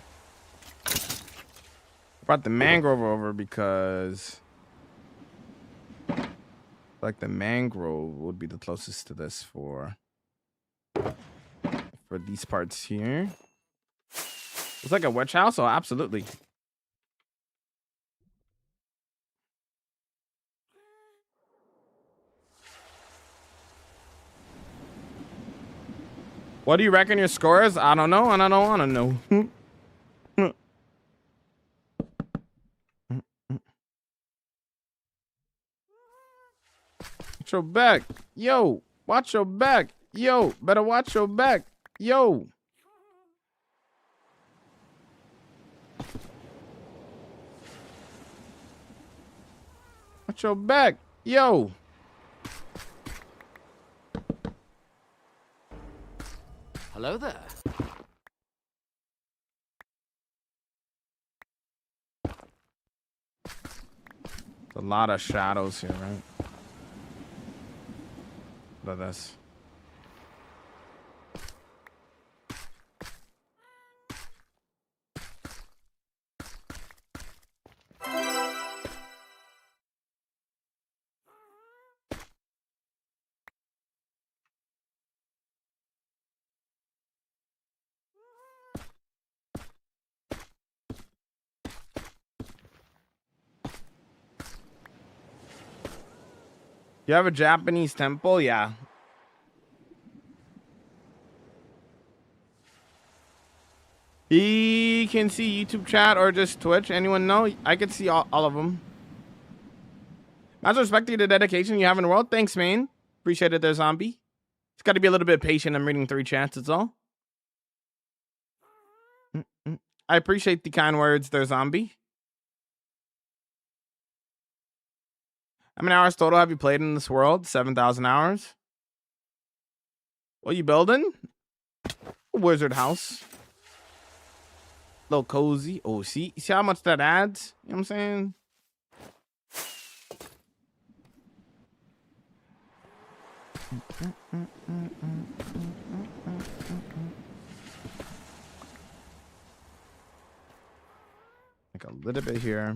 Brought the mangrove over because like the mangrove would be the closest to this for these parts here. It's like a witch house, so absolutely. What do you reckon your score is? I don't know, and I don't want to know. Watch your back. Yo, watch your back. Yo, better watch your back. Yo. Watch your back. Yo. Hello there. A lot of shadows here, right? Look at this. You have a Japanese temple? Yeah. He can see YouTube chat or just Twitch. Anyone know? I could see all of them. As respecting the dedication you have in the world. Thanks, man. Appreciate it there, zombie. It's got to be a little bit patient. I'm reading 3 chats, that's all. I appreciate the kind words there, zombie. How many hours total have you played in this world? 7,000 hours. What you building? A wizard house. Little cozy. Oh, see how much that adds? You know what I'm saying? Like a little bit here.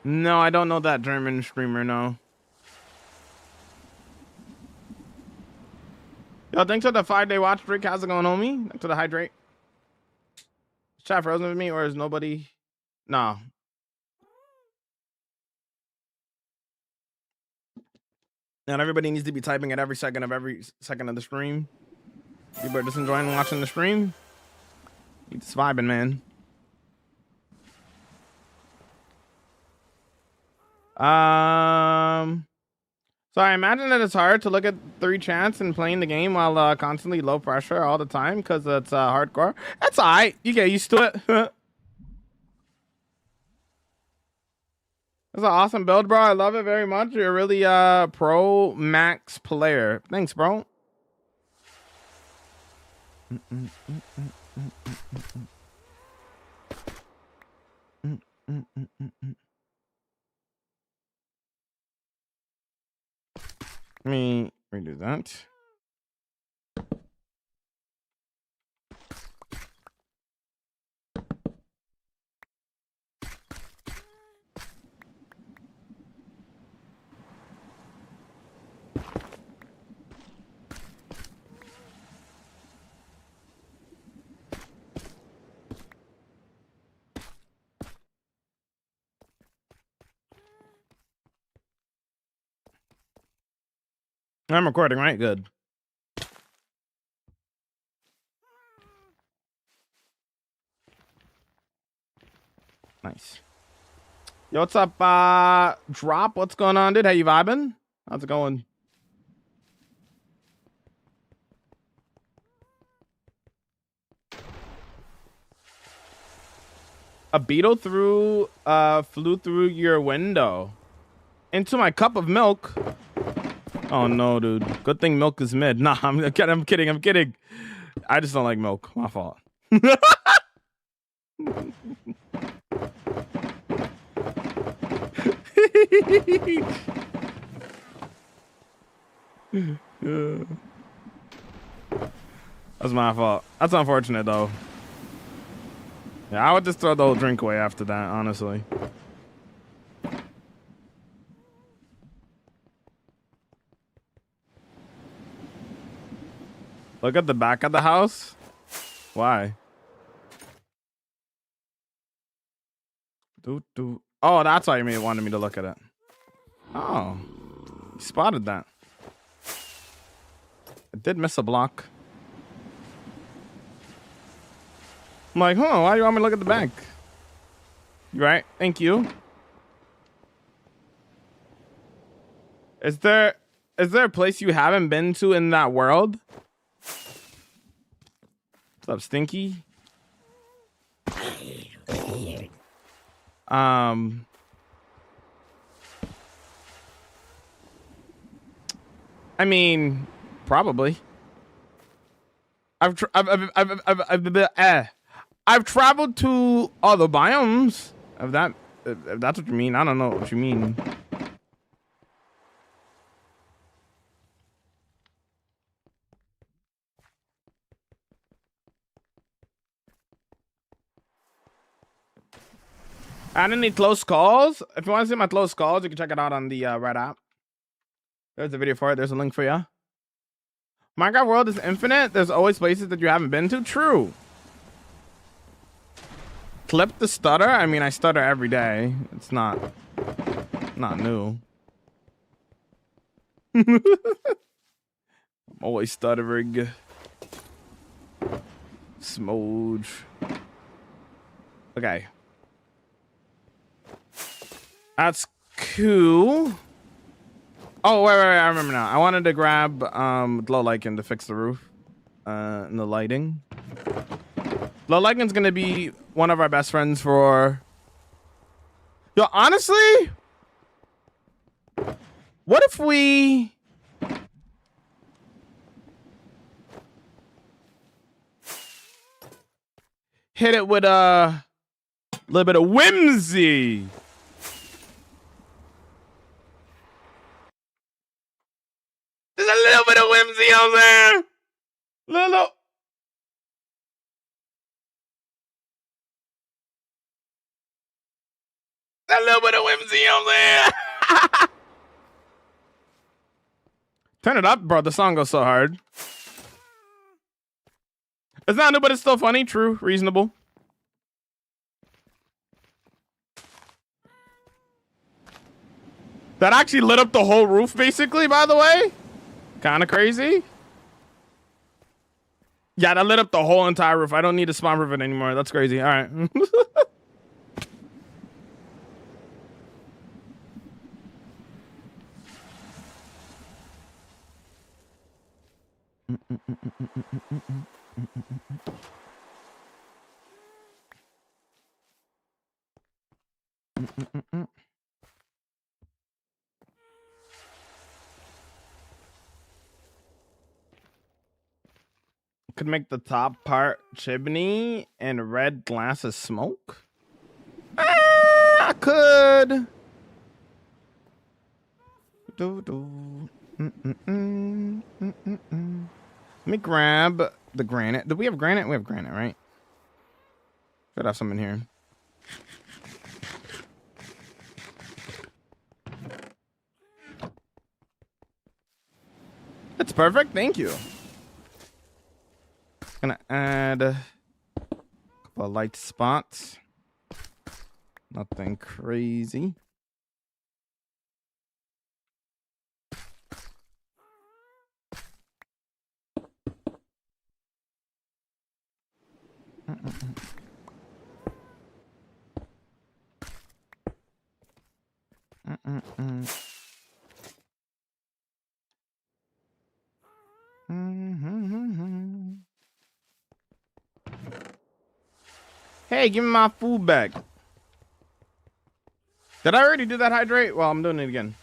No, I don't know that German streamer, no. Yo, thanks for the 5-day watch streak. How's it going, homie? Thanks for the hydrate. Is chat frozen with me or is nobody? No. Not everybody needs to be typing at every second of the stream. People are just enjoying watching the stream. You're just vibing, man. So I imagine that it's hard to look at 3 chats and playing the game while constantly low pressure all the time because it's hardcore. That's alright. You get used to it. That's an awesome build, bro. I love it very much. You're really pro max player. Thanks, bro. Let me redo that. I'm recording, right? Good. Nice. Yo, what's up, Drop? What's going on, dude? How you vibing? How's it going? A beetle flew through your window into my cup of milk. Oh no, dude. Good thing milk is mid. Nah, I'm kidding. I just don't like milk. My fault. That's my fault. That's unfortunate though. Yeah, I would just throw the whole drink away after that, honestly. Look at the back of the house. Why? Oh, that's why you wanted me to look at it. Oh, you spotted that. It did miss a block. I'm like, why do you want me to look at the back? You right? Thank you. Is there a place you haven't been to in that world? What's up, Stinky? I mean, probably. I've I've traveled to other biomes. If that's what you mean, I don't know what you mean. Add any close calls? If you want to see my close calls, you can check it out on the Red app. There's a video for it. There's a link for you. Minecraft world is infinite. There's always places that you haven't been to. True. Clip the stutter. I mean, I stutter every day. It's not new. I'm always stuttering. Smooge. Okay. That's cool. Oh, wait, I remember now. I wanted to grab Low Lichen to fix the roof and the lighting. Low Lichen's gonna be one of our best friends for... Yo, honestly, what if we... hit it with a little bit of whimsy? There's a little bit of whimsy on there. Little. A little bit of whimsy on there. Turn it up, bro. The song goes so hard. It's not new, but it's still funny. True. Reasonable. That actually lit up the whole roof, basically, by the way. Kind of crazy. Yeah, that lit up the whole entire roof. I don't need to spawn roof it anymore. That's crazy. All right. Could make the top part chimney and red glass of smoke. I could. Let me grab the granite. Do we have granite? We have granite, right? Should have some in here. That's perfect. Thank you. Gonna add a couple of light spots. Nothing crazy. Hey, give me my food back. Did I already do that hydrate? Well, I'm doing it again.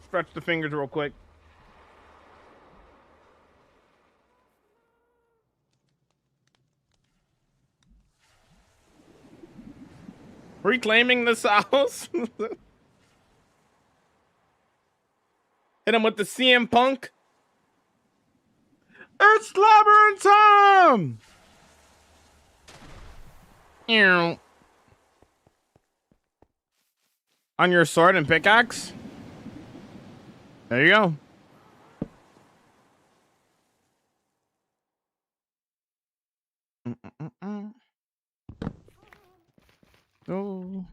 Stretch the fingers real quick. Reclaiming this house. Hit him with the CM Punk. It's Labyrinth time. Ew. On your sword and pickaxe. There you go. Oh.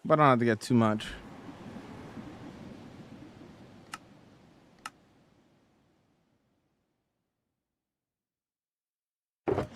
But I don't have to get too much. Okay.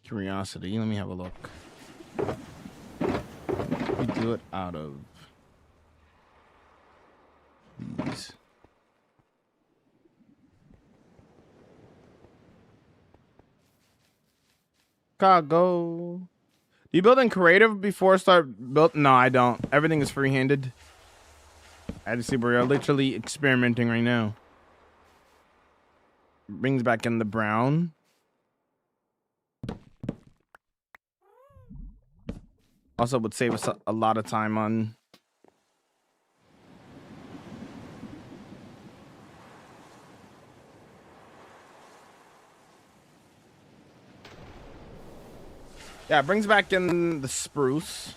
Curiosity. Let me have a look. We do it out of these. Chicago. Do you build in creative before start build? No, I don't. Everything is free-handed. I just see we're literally experimenting right now. Brings back in the brown. Also would save us a lot of time on yeah, it brings back in the spruce.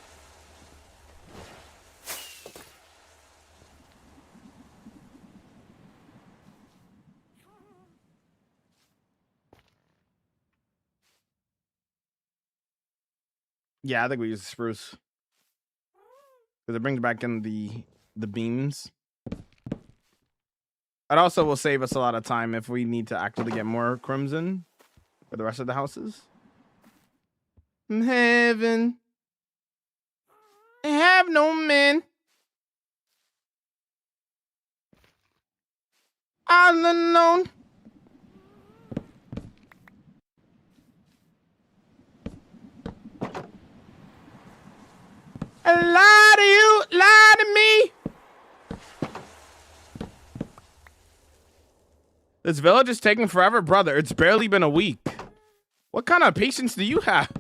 Yeah, I think we use the spruce. Because it brings back in the beams. It also will save us a lot of time if we need to actually get more crimson for the rest of the houses. Heaven. I have no man. All alone. Lie to you, lie to me. This village is taking forever, brother. It's barely been a week. What kind of patience do you have?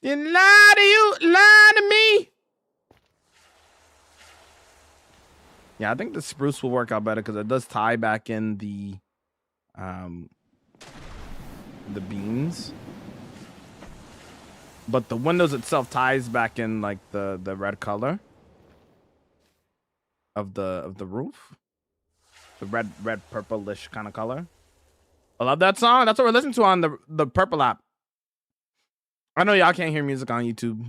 You lie to you, lie to me. Yeah, I think the spruce will work out better because it does tie back in the beams. But the windows itself ties back in like the red color of the roof. The red purplish kind of color. I love that song. That's what we're listening to on the Purple app. I know y'all can't hear music on YouTube.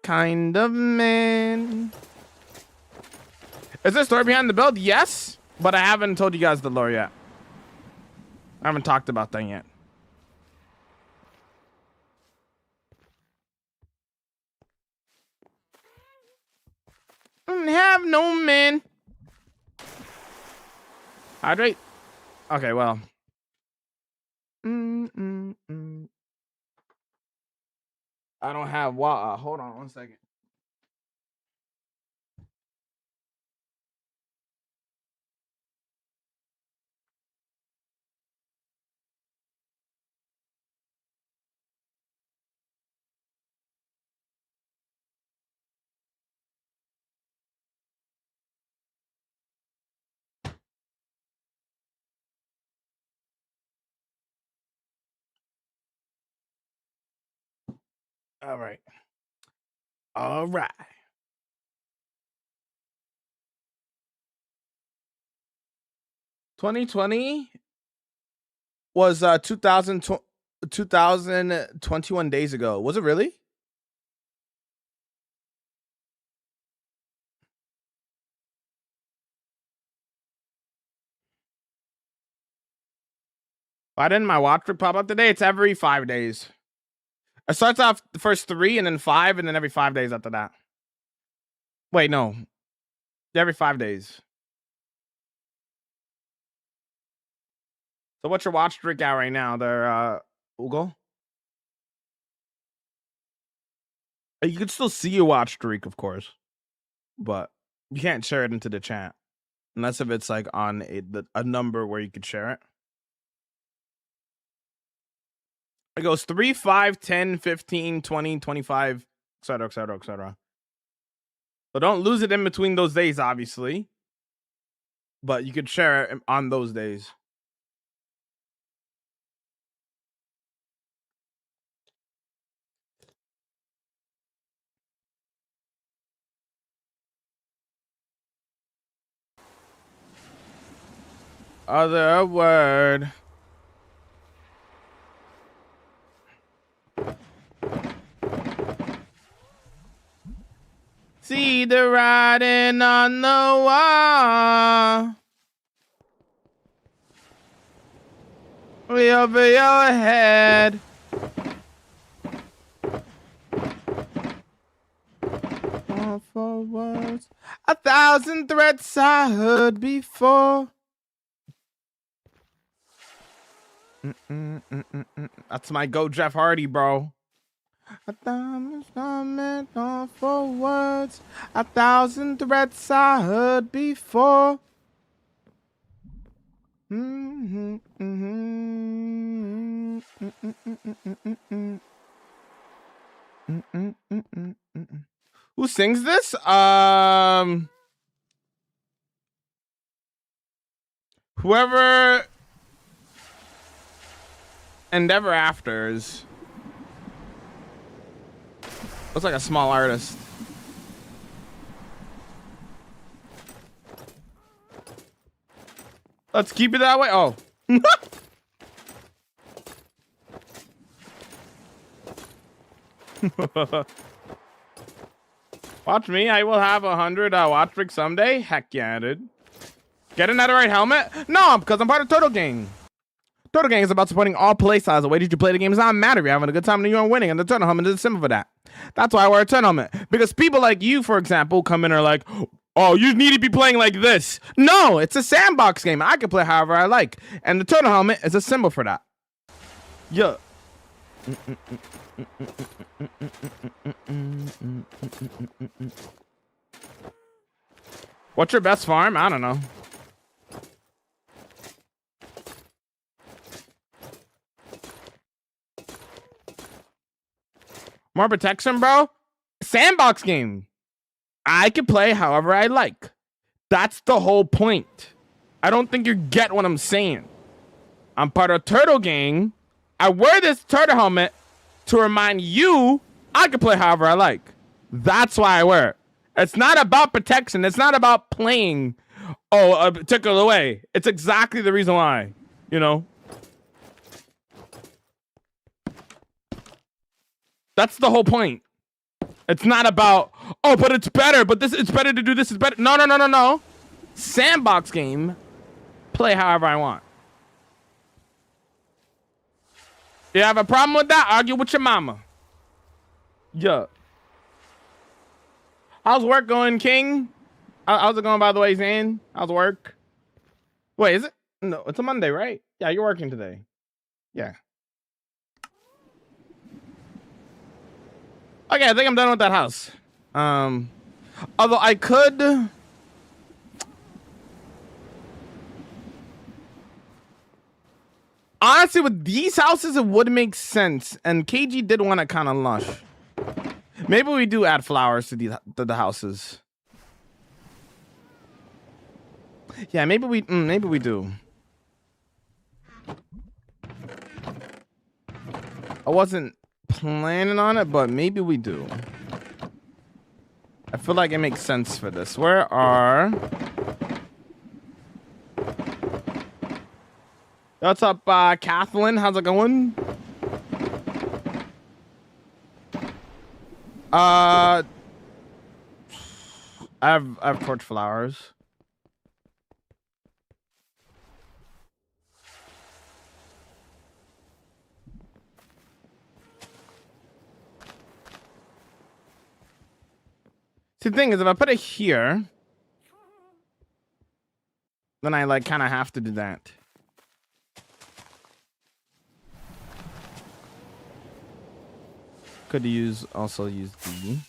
Kind of man. Is there a story behind the build? Yes, but I haven't told you guys the lore yet. I haven't talked about that yet. Have no man. Hydrate. Okay, well. I don't have water. Hold on 1 second. All right. All right. $2020 was 2021 days ago. Was it really? Why didn't my watch pop up today? It's every 5 days. It starts off the first 3 and then 5 and then every 5 days after that. Wait, no. Every 5 days. So what's your watch streak at right now there, Ugo? You can still see your watch streak, of course, but you can't share it into the chat unless if it's like on a number where you could share it. It goes 3, 5, 10, 15, 20, 25, etc., etc., etc. So don't lose it in between those days, obviously, but you could share it on those days. Other word. See the writing on the wall. Way over your head. All for words. 1,000 threats I heard before. That's my Go Jeff Hardy, bro. 1,000 all for words. 1,000 threats I heard before. Who sings this? Whoever Endeavor Afters. Looks like a small artist. Let's keep it that way. Oh. Watch me. I will have 100 watch streak someday. Heck yeah, dude. Get a netherite helmet? No, because I'm part of Turtle Gang. Turtle Gang is about supporting all play styles. The way that you play the game does not matter. If you're having a good time and you're winning, and the Turtle Helmet is a symbol for that. That's why I wear a Turtle Helmet. Because people like you, for example, come in and are like, oh, you need to be playing like this. No, it's a sandbox game. I can play however I like. And the Turtle Helmet is a symbol for that. Yeah. What's your best farm? I don't know. More protection, bro. Sandbox game. I can play however I like. That's the whole point. I don't think you get what I'm saying. I'm part of Turtle Gang. I wear this turtle helmet to remind you I can play however I like. That's why I wear it. It's not about protection. It's not about playing a particular way. It's exactly the reason why, you know. That's the whole point. It's not about, oh, but it's better, but this, it's better to do this, it's better. No, no, no, no, no. Sandbox game. Play however I want. You have a problem with that? Argue with your mama. Yeah. How's work going, King? How's it going, by the way, Zane? How's work? Wait, is it? No, it's a Monday, right? Yeah, you're working today. Yeah. Okay, I think I'm done with that house. Although I could... Honestly, with these houses, it would make sense. And KG did want to kind of lush. Maybe we do add flowers to the houses. Yeah, maybe we do. I wasn't planning on it, but maybe we do. I feel like it makes sense for this. Where are... What's up, Kathleen? How's it going? I've torch flowers. See, the thing is, if I put it here, then I like kind of have to do that. Could use also use D.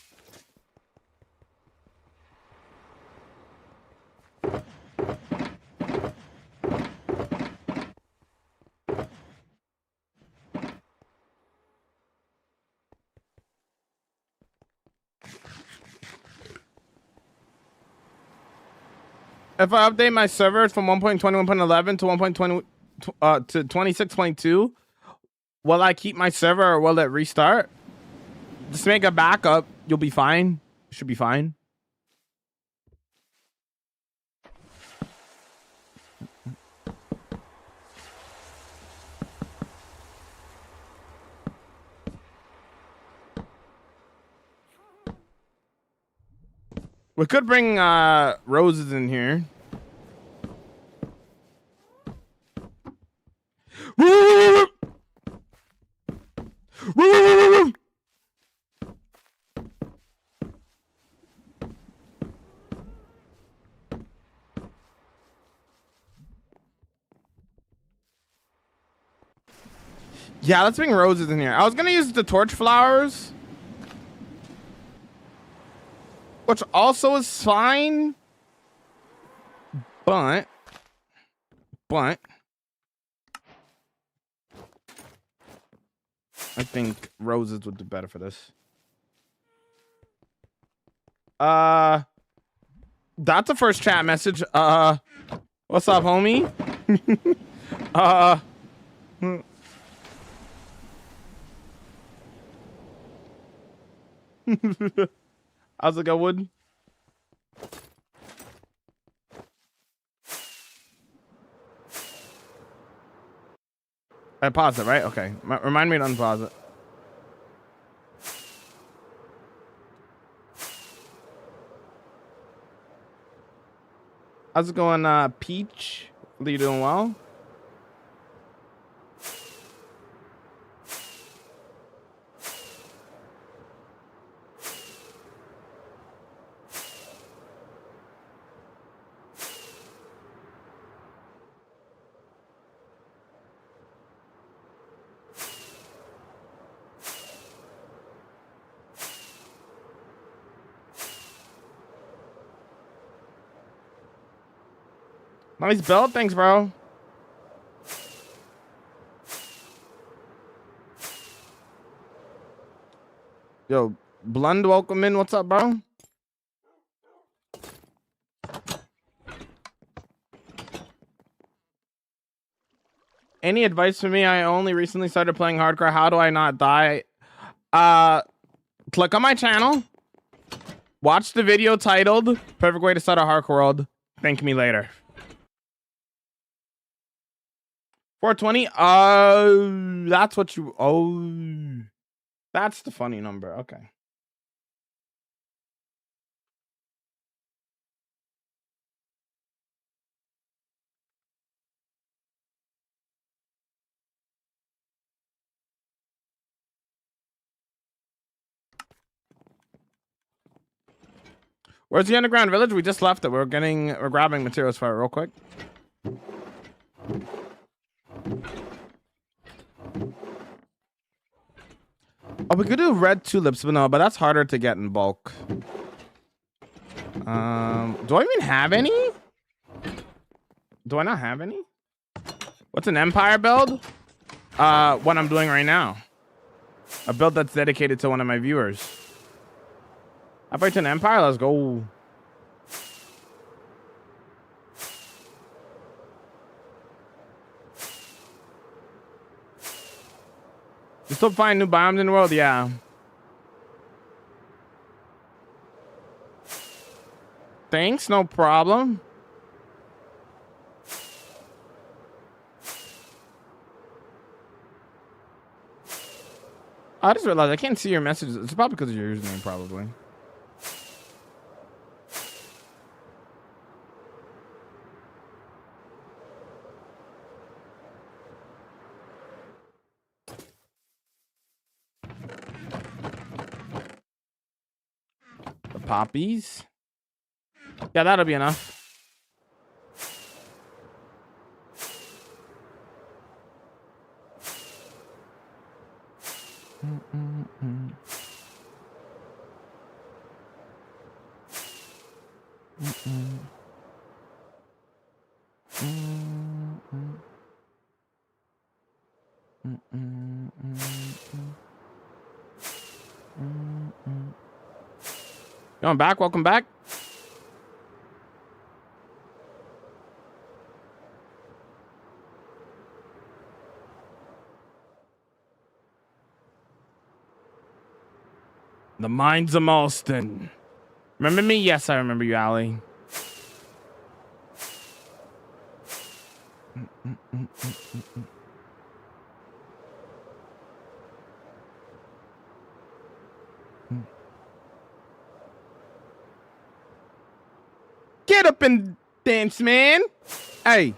If I update my servers from 1.21.11 to 1.20 to 26.2, will I keep my server or will it restart? Just make a backup. You'll be fine. Should be fine. We could bring roses in here. Yeah, let's bring roses in here. I was gonna use the torch flowers, which also is fine, but I think roses would do better for this. That's a first chat message. What's up, homie? How's it going? I paused it, right? Okay. Remind me to unpause it. How's it going, Peach? Are you doing well? Nice build. Thanks, bro. Yo, Blund, welcome in. What's up, bro? Any advice for me? I only recently started playing hardcore. How do I not die? Click on my channel. Watch the video titled Perfect Way to Start a Hardcore World. Thank me later. 420. That's what you. Oh, that's the funny number. Okay. Where's the underground village? We just left it. We're grabbing materials for it real quick. Oh, we could do red tulips, but no, but that's harder to get in bulk. Do I even have any? Do I not have any? What's an empire build? What I'm doing right now. A build that's dedicated to one of my viewers. I fight an empire. Let's go. You still find new biomes in the world? Yeah. Thanks, no problem. I just realized I can't see your messages. It's probably because of your username, probably. The poppies. Yeah, that'll be enough. Yo, I'm back. Welcome back. The Mines of Malston. Remember me? Yes, I remember you, Allie. Get up and dance, man. Hey.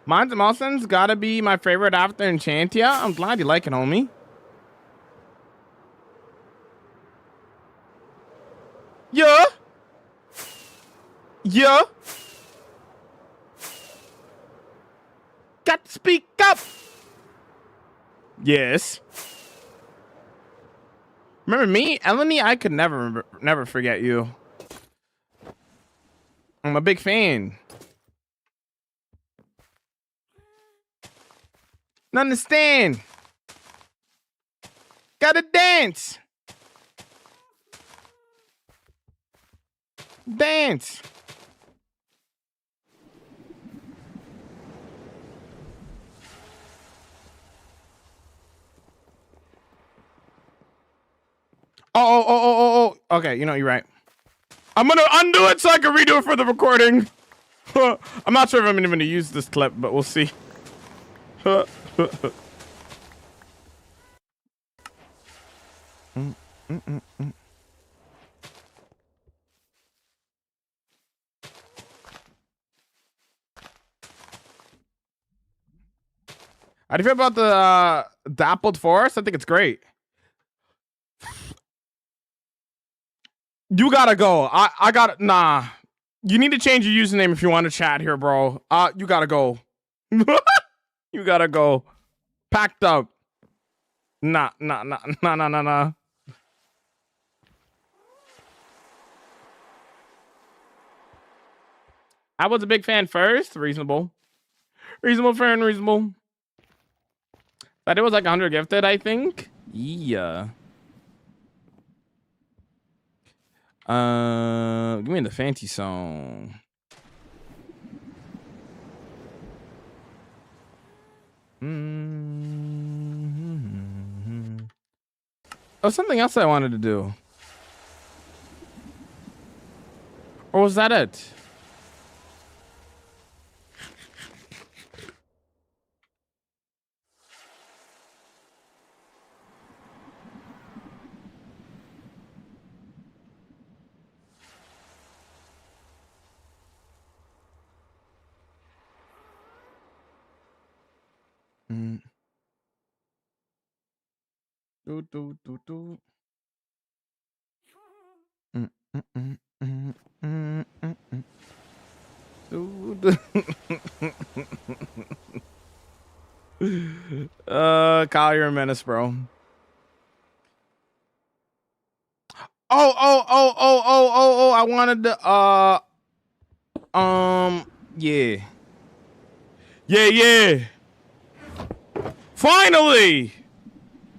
Mines of Malston's gotta be my favorite after Enchantia. I'm glad you like it, homie. Yeah. Yeah. Got to speak up. Yes. Remember me? Eleni, I could never forget you. I'm a big fan. Understand. Gotta dance. Dance. Oh. Okay, you know, you're right. I'm gonna undo it so I can redo it for the recording. I'm not sure if I'm even gonna use this clip, but we'll see. How do you feel about the Dappled Forest? I think it's great. You gotta go. I gotta, nah. You need to change your username if you want to chat here, bro. You gotta go. You gotta go. Packed up. Nah. I was a big fan first. Reasonable. Fair, and reasonable. But it was like 100 gifted, I think. Yeah. Give me the fancy song. Oh, something else I wanted to do. Or was that it? Do. Kyle, you're a menace, bro. Oh, I wanted to yeah. Finally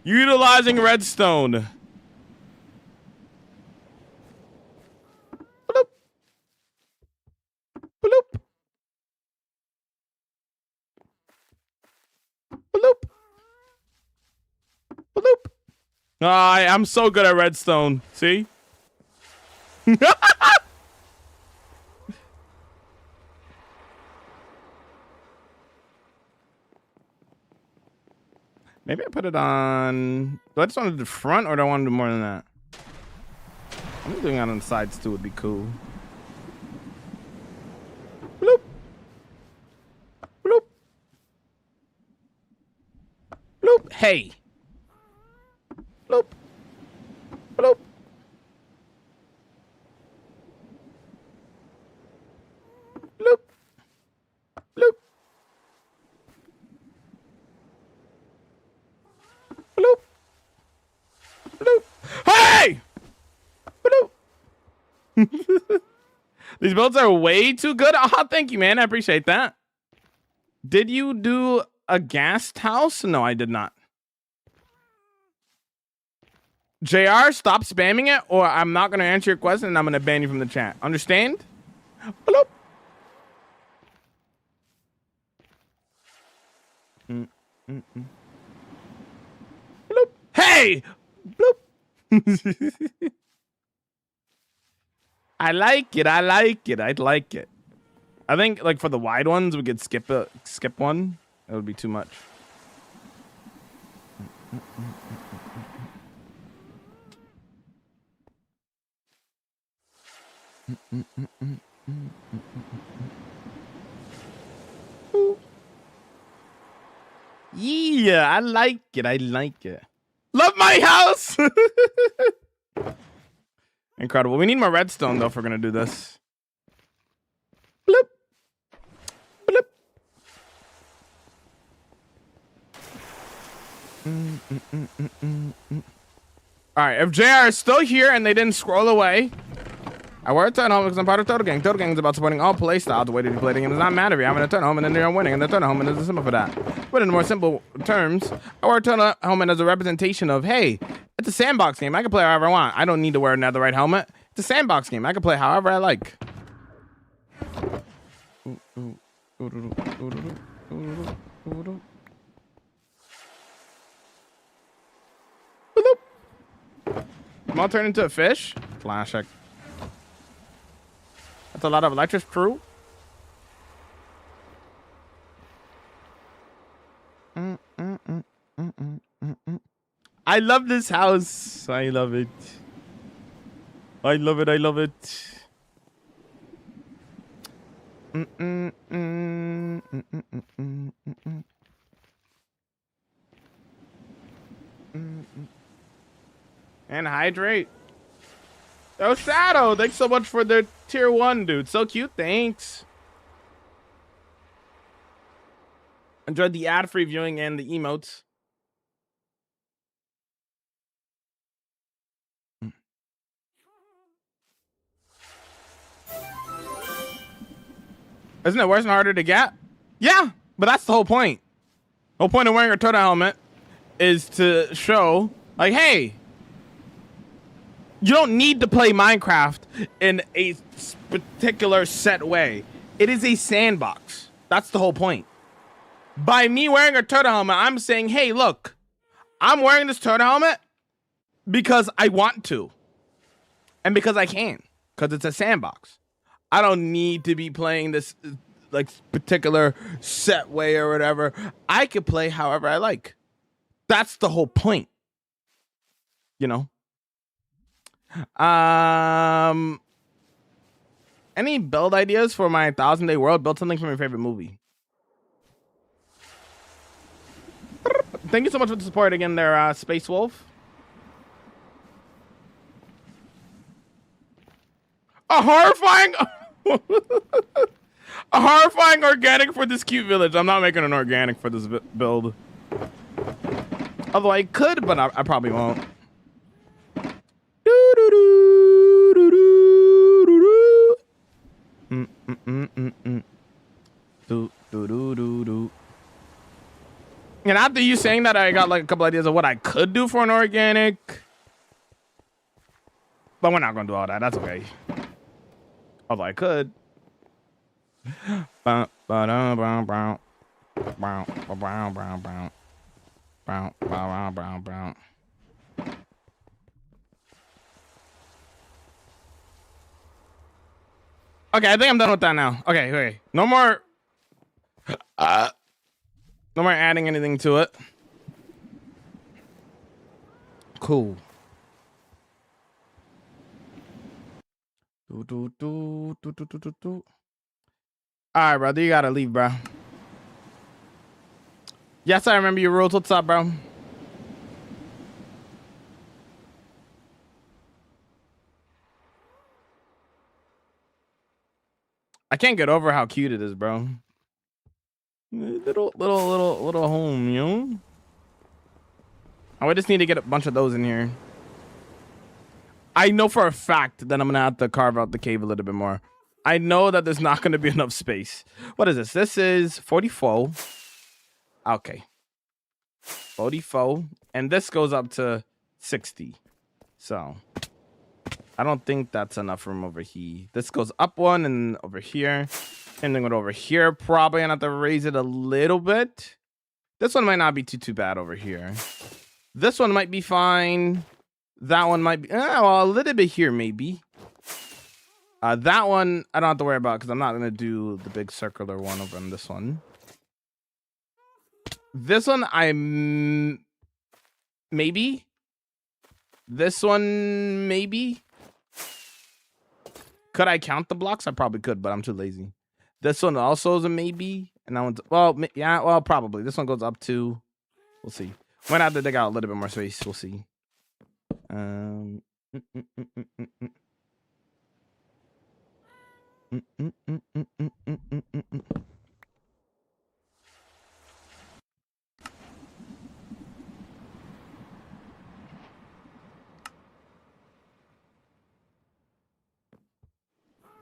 utilizing redstone. Bloop. Bloop. Bloop. Bloop. I'm so good at redstone. See? Maybe I put it on. Do I just want to do the front, or do I want to do more than that? I'm doing it on the sides too. Would be cool. Bloop. Bloop. Bloop. Hey. Bloop. Bloop. Bloop. Bloop. These builds are way too good. Oh, thank you, man. I appreciate that. Did you do a guest house? No, I did not. JR, stop spamming it, or I'm not going to answer your question and I'm going to ban you from the chat. Understand? Bloop. Bloop. Hey! Bloop. I like it. I like it. I'd like it. I think like for the wide ones, we could skip one. That would be too much. Yeah, I like it. I like it. Love my house. Incredible. We need more redstone though if we're gonna do this. Bloop. Bloop. All right, if JR is still here and they didn't scroll away, I wear a turn home because I'm part of Total Gang. Total Gang is about supporting all play styles. The way that you play the game does not matter if you're having a turn home and then you're winning and the turn home and there's a symbol for that. But in more simple terms, I wear a turn helmet as a representation of, hey, it's a sandbox game. I can play however I want. I don't need to wear another right helmet. It's a sandbox game. I can play however I like. Am I turn into a fish? Classic. That's a lot of electric crew. I love this house. I love it. I love it. I love it. And hydrate. Oh, Shadow, thanks so much for the tier 1, dude. So cute, thanks. Enjoyed the ad-free viewing and the emotes. Isn't it worse and harder to get? Yeah, but that's the whole point. The whole point of wearing a turtle helmet is to show, like, hey, you don't need to play Minecraft in a particular set way. It is a sandbox. That's the whole point. By me wearing a turtle helmet, I'm saying, hey, look, I'm wearing this turtle helmet because I want to. And because I can. Because it's a sandbox. I don't need to be playing this like particular set way or whatever. I can play however I like. That's the whole point. You know? Any build ideas for my 1000-day world? Build something from your favorite movie. Thank you so much for the support again there, Space Wolf. A horrifying a horrifying organic for this cute village. I'm not making an organic for this build. Although I could, but I probably won't. And after you saying that, I got like a couple ideas of what I could do for an organic. But we're not gonna do all that. That's okay. Although I could. Okay, I think I'm done with that now. Okay. No more adding anything to it. Cool. Alright, brother, you gotta leave, bro. Yes, I remember your rules. What's up, bro? I can't get over how cute it is, bro. Little home, you know? Oh, we just need to get a bunch of those in here. I know for a fact that I'm gonna have to carve out the cave a little bit more. I know that there's not gonna be enough space. What is this? This is 44. Okay. 44. And this goes up to 60. So I don't think that's enough room over here. This goes up one and over here. And then go over here. Probably gonna have to raise it a little bit. This one might not be too bad over here. This one might be fine. That one might be well, a little bit here maybe. That one I don't have to worry about because I'm not gonna do the big circular one over on this one. This one I'm maybe. This one maybe. Could I count the blocks? I probably could, but I'm too lazy. This one also is a maybe, and that one's well, yeah, well, probably. This one goes up to. We'll see. Might have to dig out a little bit more space. We'll see.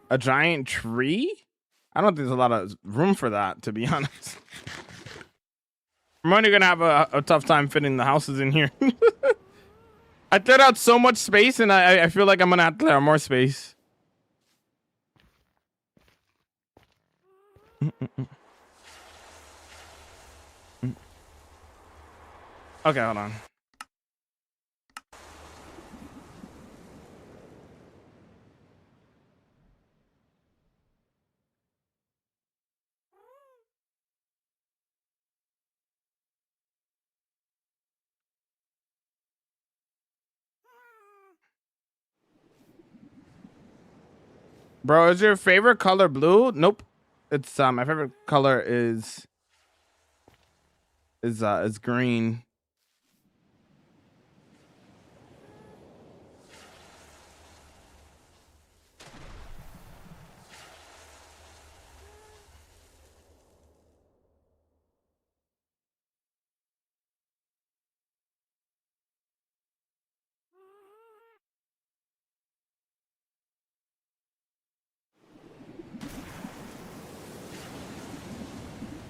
A giant tree? I don't think there's a lot of room for that, to be honest. I'm only gonna have a tough time fitting the houses in here. I cleared out so much space, and I feel like I'm gonna have to clear out more space. Okay, hold on. Bro, is your favorite color blue? Nope. It's my favorite color is green.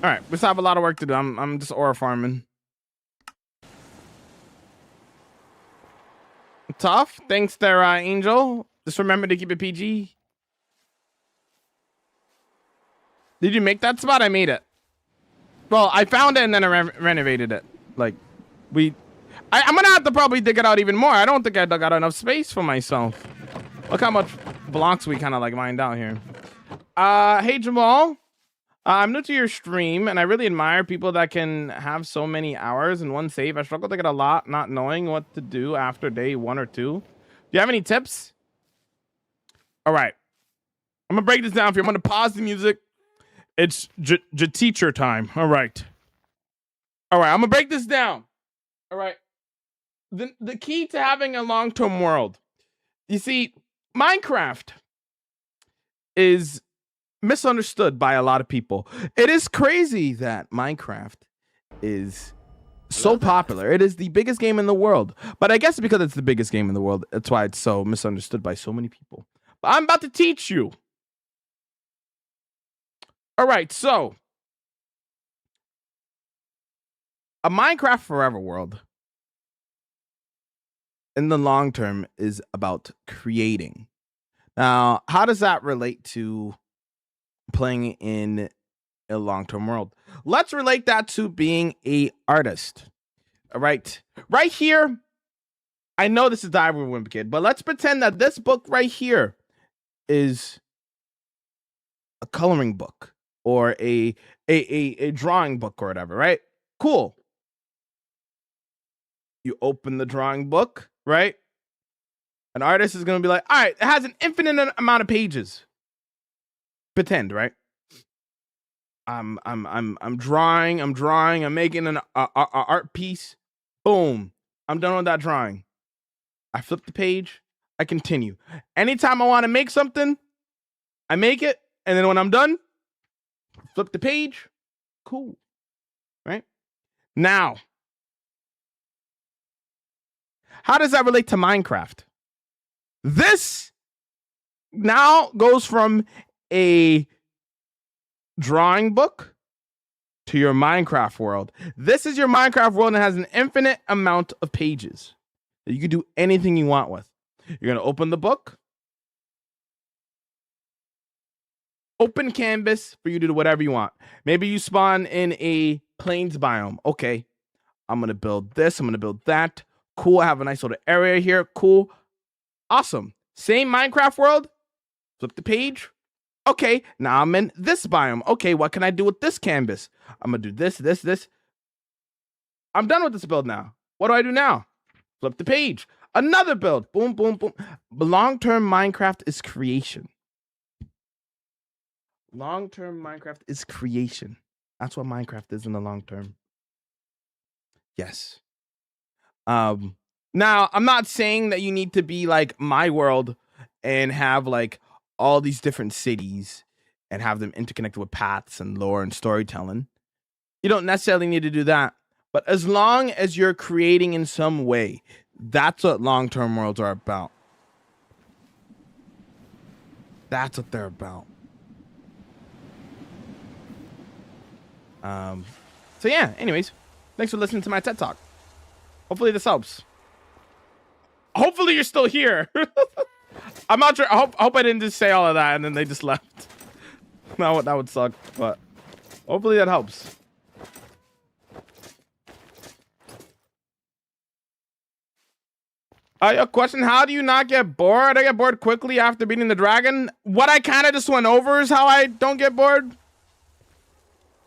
All right, we still have a lot of work to do. I'm just ore farming. Tough. Thanks there, Angel. Just remember to keep it PG. Did you make that spot? I made it. Well, I found it and then I renovated it. Like, I'm gonna have to probably dig it out even more. I don't think I dug out enough space for myself. Look how much blocks we kind of like mined out here. Hey Jamal. I'm new to your stream, and I really admire people that can have so many hours in one save. I struggle to get a lot, not knowing what to do after day 1 or 2. Do you have any tips? All right. I'm going to break this down for you. I'm going to pause the music. It's teacher time. All right. All right. I'm going to break this down. All right. The key to having a long-term world. You see, Minecraft is misunderstood by a lot of people. It is crazy that Minecraft is so popular. It is the biggest game in the world. But I guess because it's the biggest game in the world, that's why it's so misunderstood by so many people. But I'm about to teach you. All right, so a Minecraft Forever world in the long term is about creating. Now, how does that relate to playing in a long-term world? Let's relate that to being a artist. All right. Right here, I know this is the Ivory Wimp Kid, but let's pretend that this book right here is a coloring book or a drawing book or whatever, right? Cool. You open the drawing book, right? An artist is going to be like, all right, it has an infinite amount of pages. Pretend, right? I'm drawing, I'm making an art piece. Boom. I'm done with that drawing. I flip the page, I continue. Anytime I want to make something, I make it, and then when I'm done, flip the page. Cool. Right? Now, how does that relate to Minecraft? This now goes from a drawing book to your Minecraft world. This is your Minecraft world and has an infinite amount of pages that you can do anything you want with. You're going to open the book. Open canvas for you to do whatever you want. Maybe you spawn in a plains biome. Okay, I'm going to build this. I'm going to build that. Cool. I have a nice little area here. Cool. Awesome. Same Minecraft world. Flip the page. Okay, now I'm in this biome. Okay, what can I do with this canvas? I'm going to do this. I'm done with this build now. What do I do now? Flip the page. Another build. Boom, boom, boom. Long-term Minecraft is creation. Long-term Minecraft is creation. That's what Minecraft is in the long term. Yes. Now, I'm not saying that you need to be like my world and have like all these different cities and have them interconnected with paths and lore and storytelling. You don't necessarily need to do that. But as long as you're creating in some way, that's what long-term worlds are about. That's what they're about. So yeah, anyways, thanks for listening to my TED Talk. Hopefully this helps. Hopefully you're still here. I'm not sure. I hope I didn't just say all of that and then they just left. That would suck, but hopefully that helps. A question, how do you not get bored? I get bored quickly after beating the dragon. What I kind of just went over is how I don't get bored.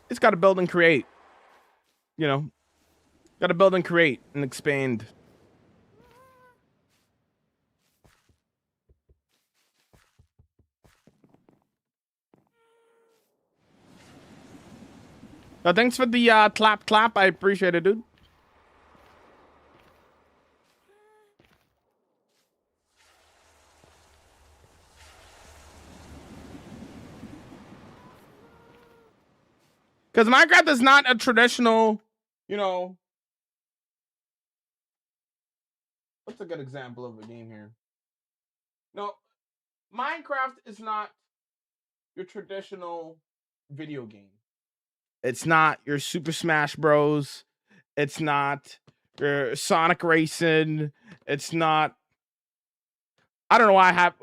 It's got to build and create. You know, got to build and create and expand. Thanks for the clap. I appreciate it, dude. Because Minecraft is not a traditional, you know. What's a good example of a game here? No, Minecraft is not your traditional video game. It's not your Super Smash Bros. It's not your Sonic Racing. It's not. I don't know why I have.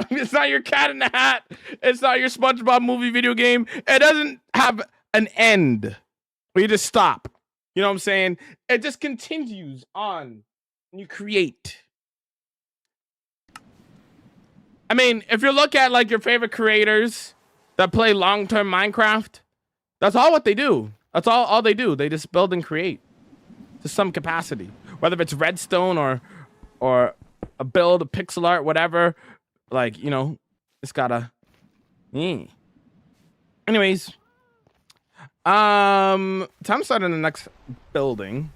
It's not your Cat in the Hat. It's not your SpongeBob movie video game. It doesn't have an end where you just stop. You know what I'm saying? It just continues on and you create. I mean, if you look at like your favorite creators that play long-term Minecraft, that's all what they do. That's all they do. They just build and create to some capacity, whether it's redstone or a build, a pixel art, whatever. Like, you know, it's gotta. Anyways, time to start in the next building.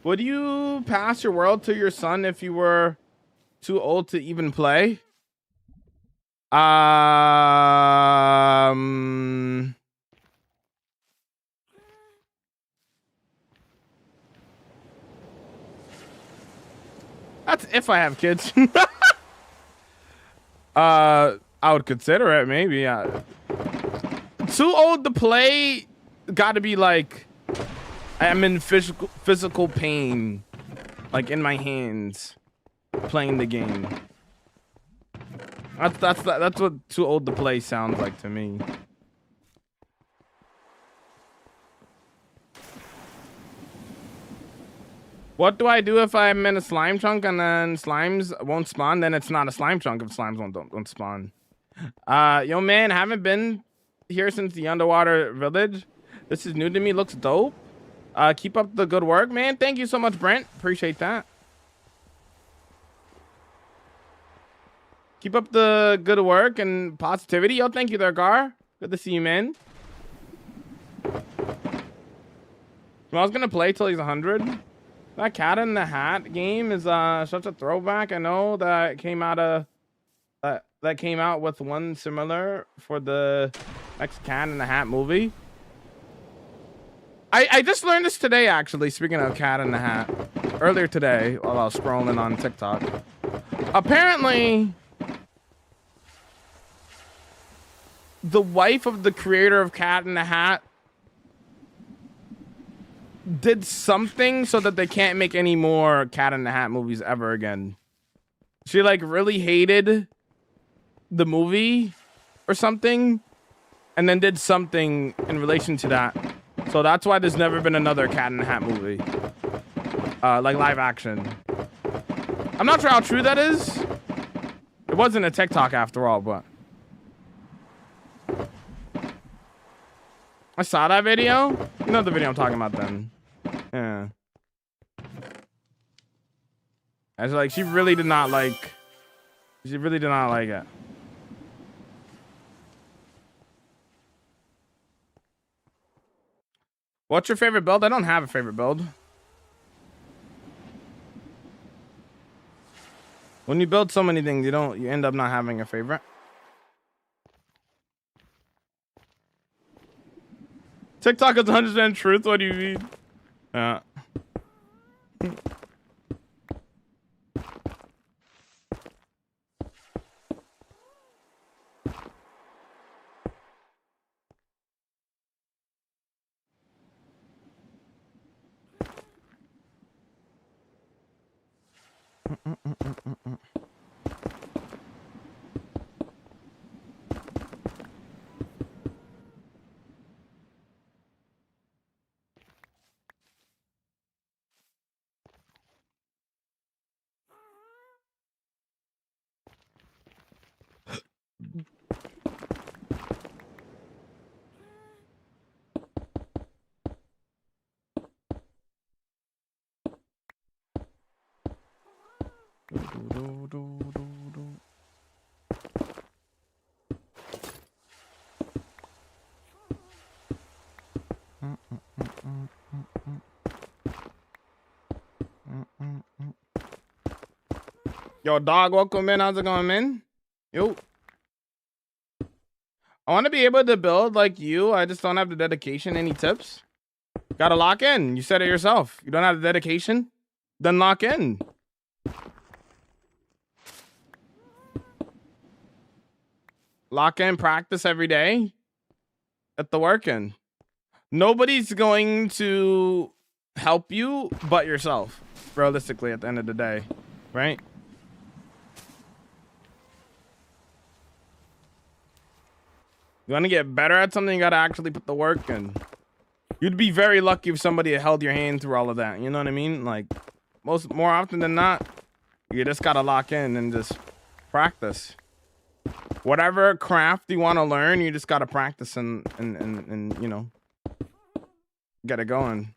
Would you pass your world to your son if you were too old to even play? That's if I have kids. I would consider it, maybe. Too old to play, gotta be like I'm in physical pain, like in my hands, playing the game. That's what too old to play sounds like to me. What do I do if I'm in a slime chunk and then slimes won't spawn? Then it's not a slime chunk if slimes don't spawn. Yo man, haven't been here since the underwater village. This is new to me. Looks dope. Keep up the good work, man. Thank you so much, Brent. Appreciate that. Keep up the good work and positivity. Yo, thank you there, Gar. Good to see you, man. Well, I was gonna play till he's 100. That Cat in the Hat game is such a throwback. I know that came out of that came out with one similar for the next Cat in the Hat movie. I just learned this today, actually, speaking of Cat in the Hat. Earlier today, while I was scrolling on TikTok. Apparently, the wife of the creator of Cat in the Hat did something so that they can't make any more Cat in the Hat movies ever again. She, like, really hated the movie or something, and then did something in relation to that. So that's why there's never been another Cat in the Hat movie. Like live action. I'm not sure how true that is. It wasn't a TikTok after all, but I saw that video. You know the video I'm talking about then. Yeah. I was like, she really did not like it. What's your favorite build? I don't have a favorite build. When you build so many things, you end up not having a favorite. TikTok is 100% truth. What do you mean? Yeah. Yo, dog, welcome in. How's it going, man? Yo. I want to be able to build like you. I just don't have the dedication. Any tips? Gotta lock in. You said it yourself. You don't have the dedication? Then lock in. Lock in, practice every day. Get the work in. Nobody's going to help you but yourself, realistically, at the end of the day, right? You want to get better at something, you got to actually put the work in. You'd be very lucky if somebody held your hand through all of that. You know what I mean? Like, more often than not, you just got to lock in and just practice. Whatever craft you want to learn, you just got to practice and, you know, get it going.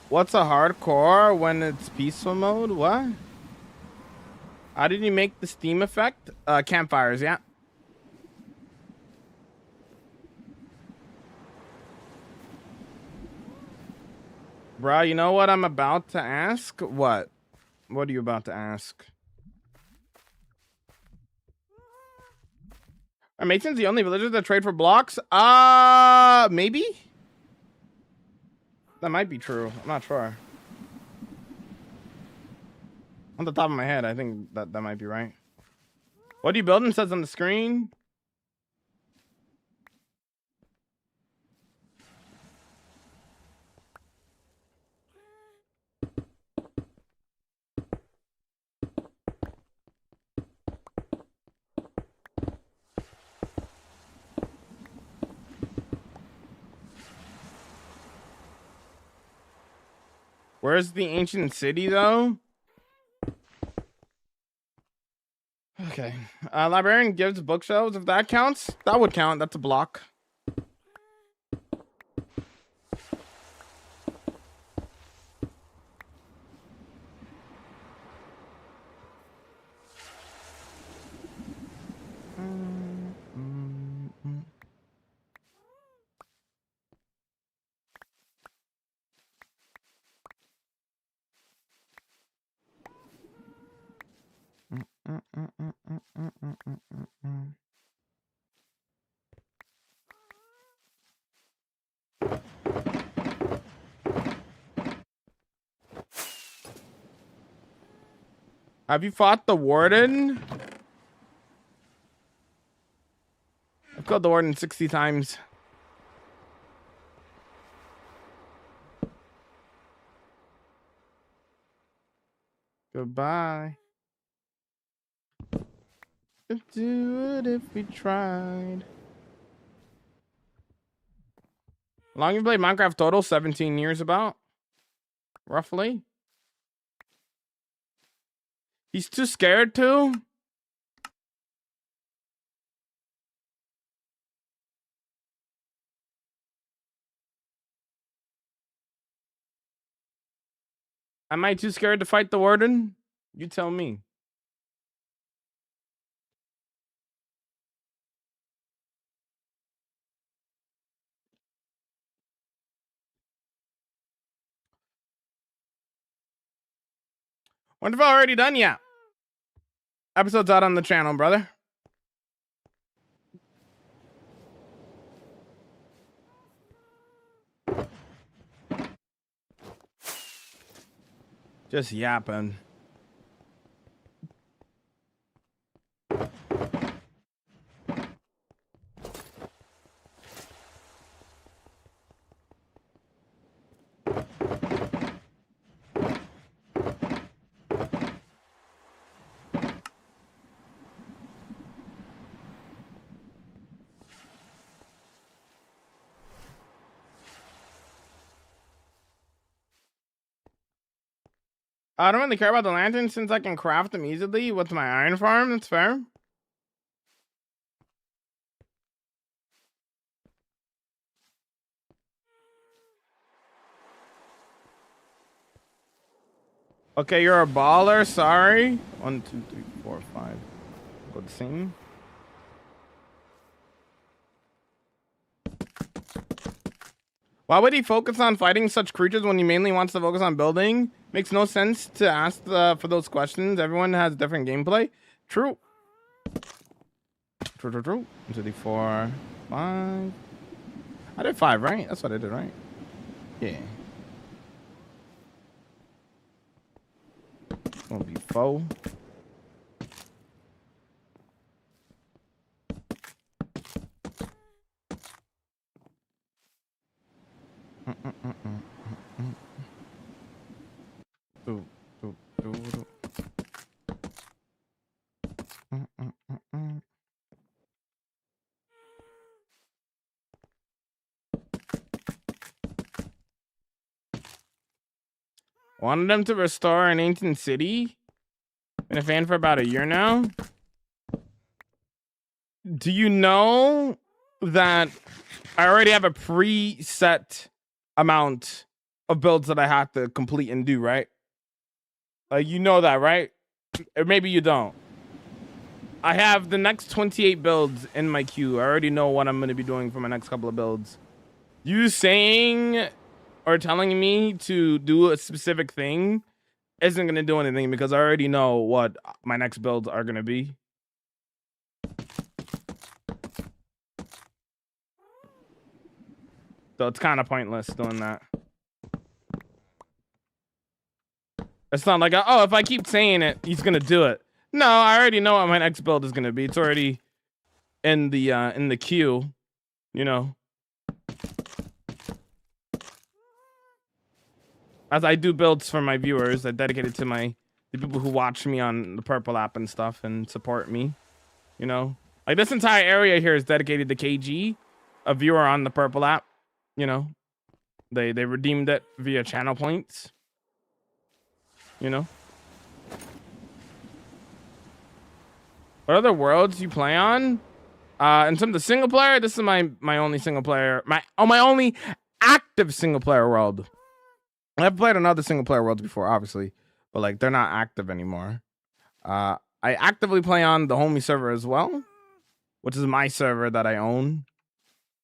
What's a hardcore when it's peaceful mode? What? How did you make the Steam effect? Campfires, yeah. Bro, you know what I'm about to ask? What? What are you about to ask? Are Masons the only villagers that trade for blocks? Maybe? That might be true. I'm not sure. On the top of my head, I think that might be right. What are you building? It says on the screen. Where's the ancient city, though? Okay. Librarian gives bookshelves. If that counts, that would count. That's a block. Have you fought the warden? I've killed the warden 60 times. Goodbye. Let's do it if we tried. How long you played Minecraft total? 17 years about? Roughly. He's too scared to? Am I too scared to fight the warden? You tell me. Wonder if I already done yet. Episode's out on the channel, brother. Just yapping. I don't really care about the lantern since I can craft them easily with my iron farm. That's fair. Okay, you're a baller. Sorry. 1, 2, 3, 4, 5. Go the same. Why would he focus on fighting such creatures when he mainly wants to focus on building? Makes no sense to ask for those questions. Everyone has different gameplay. True. True. 1, 2, 3, 4, 5. I did 5, right? That's what I did, right? Yeah. Gonna be 4. Wanted them to restore an ancient city. Been a fan for about a year now. Do you know that I already have a preset amount of builds that I have to complete and do, right? Like, you know that, right? Or maybe you don't. I have the next 28 builds in my queue. I already know what I'm going to be doing for my next couple of builds. You saying or telling me to do a specific thing isn't going to do anything because I already know what my next builds are going to be. So it's kind of pointless doing that. It's not like, oh, if I keep saying it, he's going to do it. No, I already know what my next build is going to be. It's already in the queue, you know. As I do builds for my viewers, I dedicate it to the people who watch me on the Purple app and stuff and support me, you know. Like this entire area here is dedicated to KG, a viewer on the Purple app, you know. They redeemed it via channel points, you know. What other worlds you play on? In terms of single player, this is my only single player, my only active single player world. I've played on other single player worlds before, obviously, but like they're not active anymore. I actively play on the homie server as well, which is my server that I own.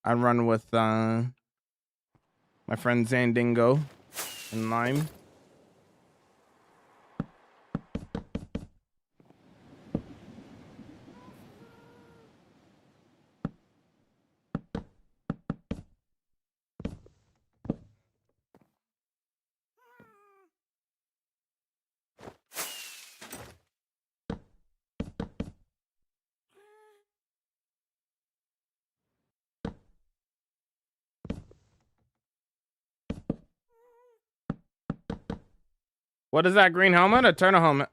I run with my friend Zandingo and Lime. What is that green helmet? A turtle helmet.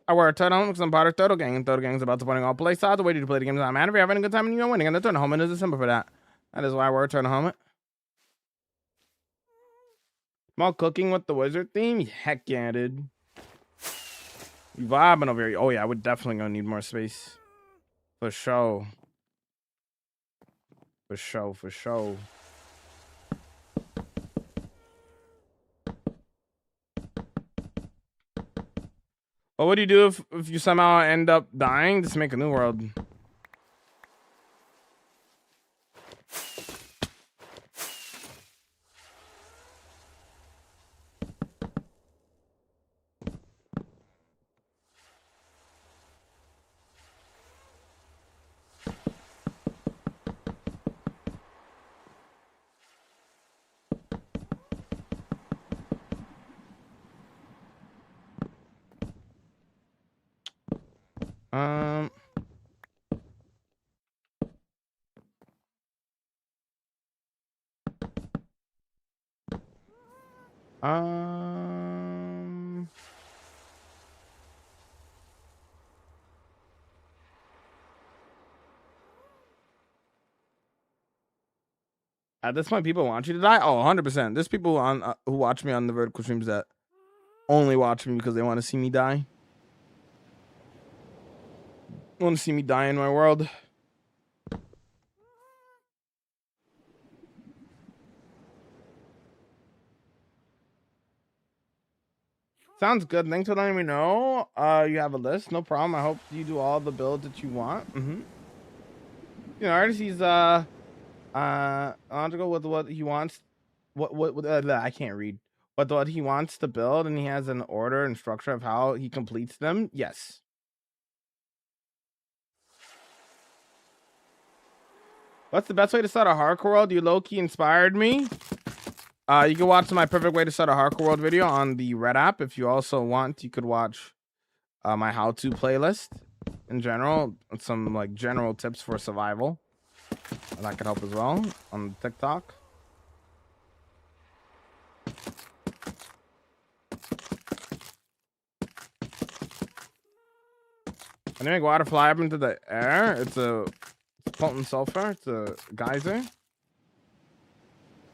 I wear a turtle helmet because I'm part of Turtle Gang, and Turtle Gang is about supporting all play styles. The way to play the game is not matter. If you're having a good time and you're winning, and the turtle helmet is a symbol for that. That is why I wear a turtle helmet. Small cooking with the wizard theme? Heck yeah, dude. You vibing over here. Oh yeah, we're definitely gonna need more space. For sure. For sure, for sure. What would you do if you somehow end up dying? Just make a new world. Um, um, at this point, people want you to die. Oh, 100%. There's people on who watch me on the vertical streams that only watch me because they want to see me die. Want to see me die in my world. Sounds good. Thanks for letting me know. You have a list. No problem. I hope you do all the builds that you want. You know, artist, he's logical with what he wants. I can't read. But what he wants to build, and he has an order and structure of how he completes them. Yes. What's the best way to start a hardcore world? You low-key inspired me. You can watch my perfect way to start a hardcore world video on the Red app. If you also want, you could watch my how-to playlist in general, and some like general tips for survival. And that could help as well on TikTok. When you make water fly up into the air, it's a potent sulfur. It's a geyser.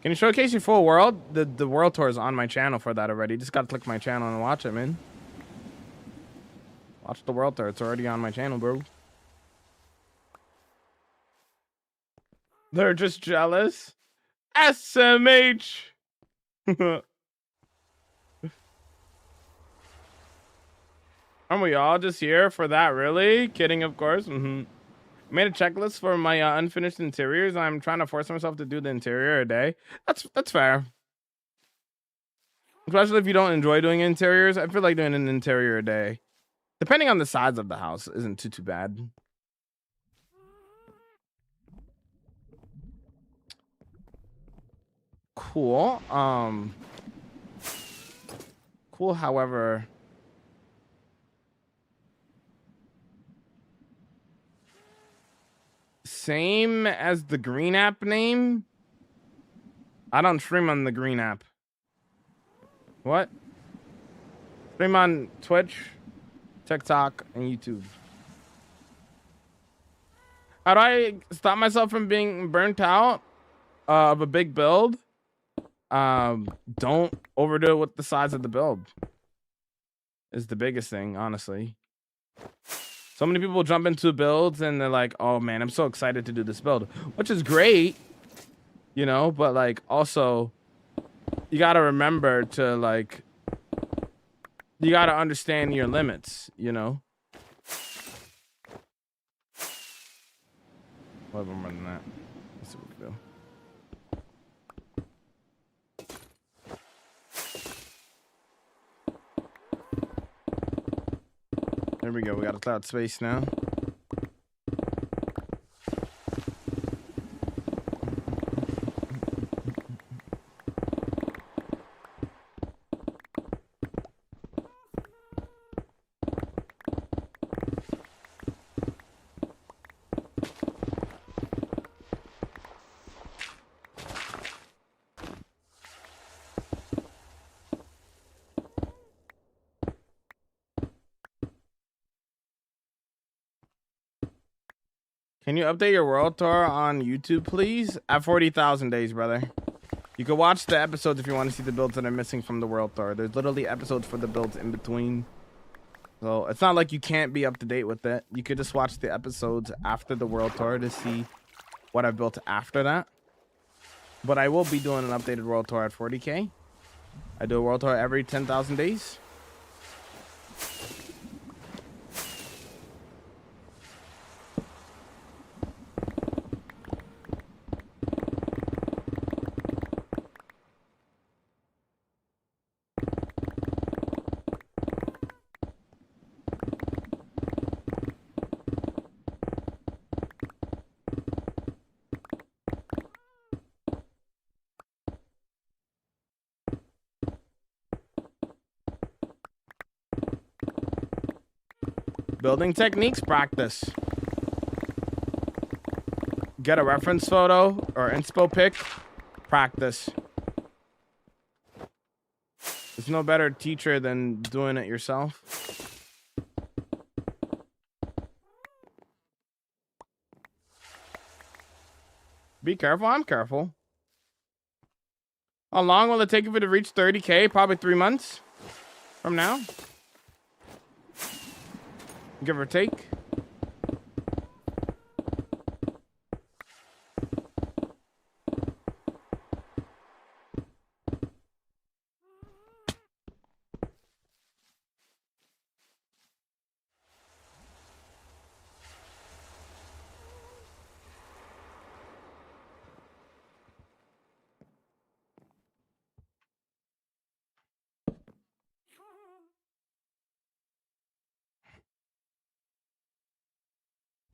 Can you showcase your full world? The world tour is on my channel for that already. Just gotta click my channel and watch it, man. Watch the world tour. It's already on my channel, bro. They're just jealous. SMH. Aren't we all just here for that? Really? Kidding, of course. Made a checklist for my unfinished interiors. I'm trying to force myself to do the interior a day. That's fair. Especially if you don't enjoy doing interiors. I feel like doing an interior a day, depending on the size of the house, isn't too bad. Cool. Cool, however. Same as the green app name. I don't stream on the green app. What? Stream on Twitch, TikTok, and YouTube. How do I stop myself from being burnt out of a big build? Don't overdo it with the size of the build. Is the biggest thing, honestly. So many people jump into builds and they're like, oh man, I'm so excited to do this build, which is great, you know, but like also you got to remember to like, you got to understand your limits, you know. What more than that? Let's see what we can do. There we go. We got a cloud space now. Can you update your world tour on YouTube, please? At 40,000 days, brother. You can watch the episodes if you want to see the builds that are missing from the world tour. There's literally episodes for the builds in between. So it's not like you can't be up to date with it. You could just watch the episodes after the world tour to see what I built after that. But I will be doing an updated world tour at 40K. I do a world tour every 10,000 days. Building techniques practice. Get a reference photo or inspo pic. Practice. There's no better teacher than doing it yourself. Be careful. I'm careful. How long will it take you to reach 30K? Probably 3 months from now. Give or take.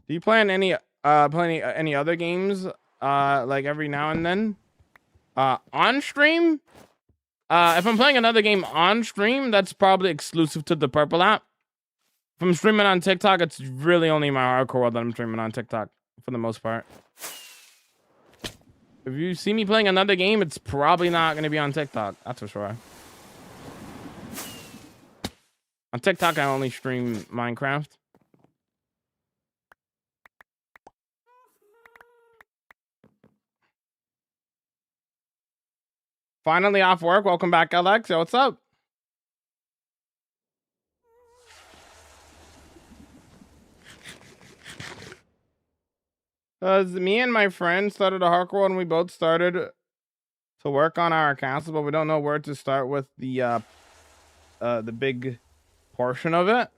Do you play any any other games like every now and then on stream? If I'm playing another game on stream, that's probably exclusive to the Purple app. If I'm streaming on TikTok, it's really only my hardcore world that I'm streaming on TikTok for the most part. If you see me playing another game, it's probably not going to be on TikTok. That's for sure. On TikTok, I only stream Minecraft. Finally off work. Welcome back, Alex. Yo, what's up? Me and my friend started a hardcore and we both started to work on our castle, but we don't know where to start with the big portion of it.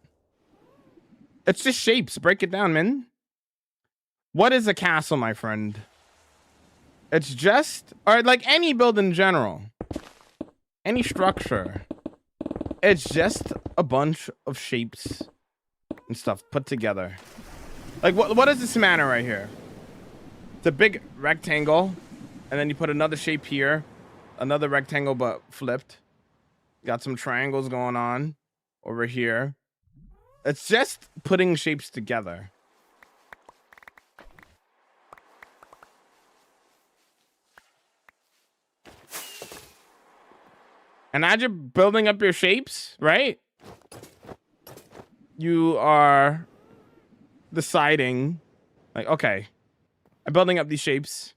It's just shapes. Break it down, man. What is a castle, my friend? It's just, or like any build in general, any structure, it's just a bunch of shapes and stuff put together. Like what does this matter right here? It's a big rectangle, and then you put another shape here, another rectangle but flipped. Got some triangles going on over here. It's just putting shapes together. And as you're building up your shapes, right? You are deciding, like, okay, I'm building up these shapes.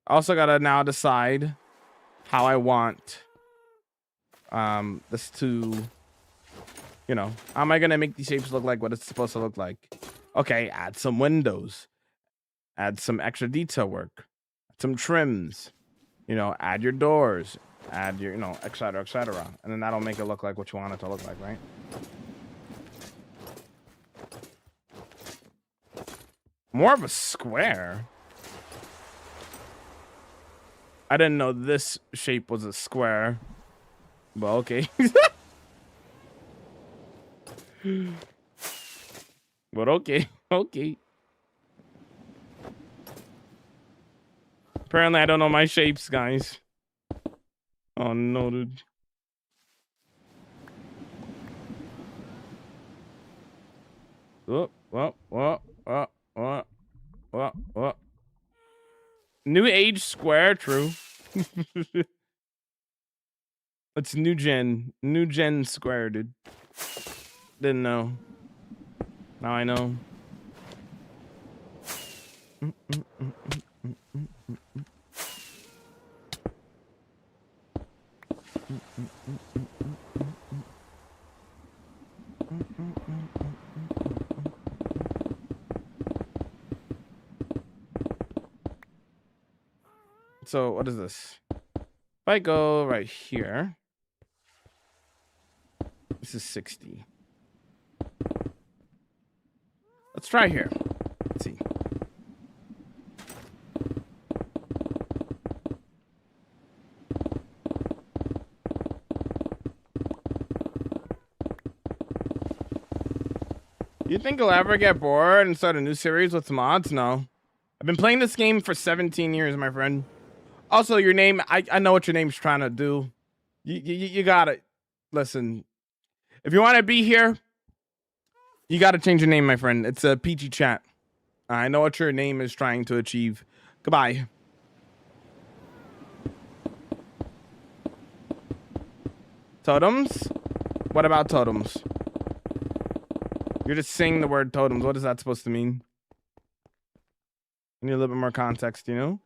I also gotta now decide how I want this to, you know, how am I gonna make these shapes look like what it's supposed to look like? Okay, add some windows, add some extra detail work, some trims, you know, add your doors. Add your, you know, etc., etc., and then that'll make it look like what you want it to look like, right? More of a square. I didn't know this shape was a square, but okay. But okay, okay. Apparently, I don't know my shapes, guys. Oh no, dude. What? New age square, true. It's new gen square, dude. Didn't know. Now I know. So what is this? If I go right here, this is 60. Let's try here. Let's see. You think you'll ever get bored and start a new series with mods? No. I've been playing this game for 17 years, my friend. Also, your name, I know what your name's trying to do. You gotta, listen, if you want to be here, you gotta change your name, my friend. It's a PG chat. I know what your name is trying to achieve. Goodbye. Totems? What about totems? You're just saying the word totems. What is that supposed to mean? I need a little bit more context, you know?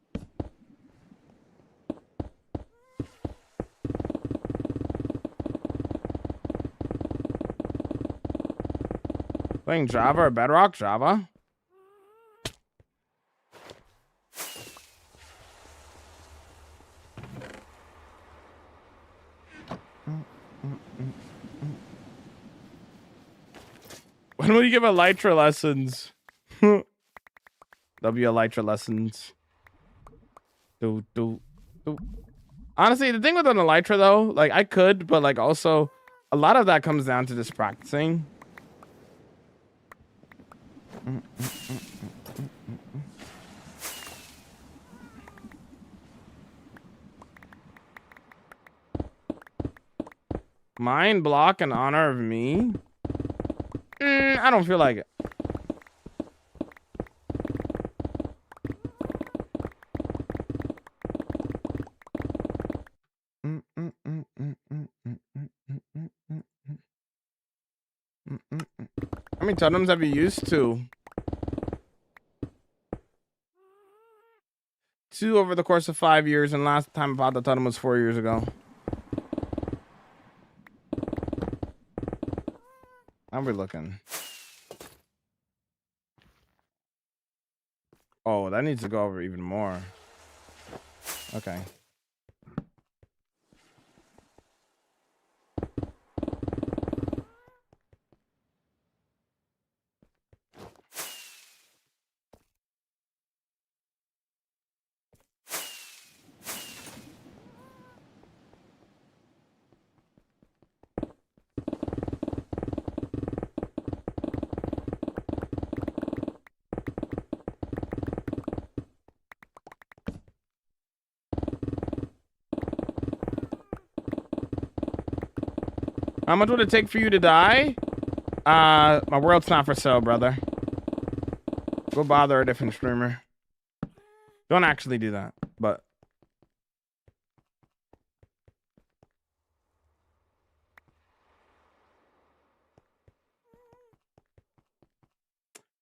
Playing Java or Bedrock? Java? When will you give Elytra lessons? There'll be Elytra lessons. Honestly, the thing with an Elytra though, like I could, but like also a lot of that comes down to just practicing. Mind block in honor of me? I don't feel like it. How many totems have you used? Two over the course of 5 years, and last time I bought the totem was 4 years ago. How we looking? Oh, that needs to go over even more. Okay. How much would it take for you to die? My world's not for sale, brother. Go bother a different streamer. Don't actually do that, but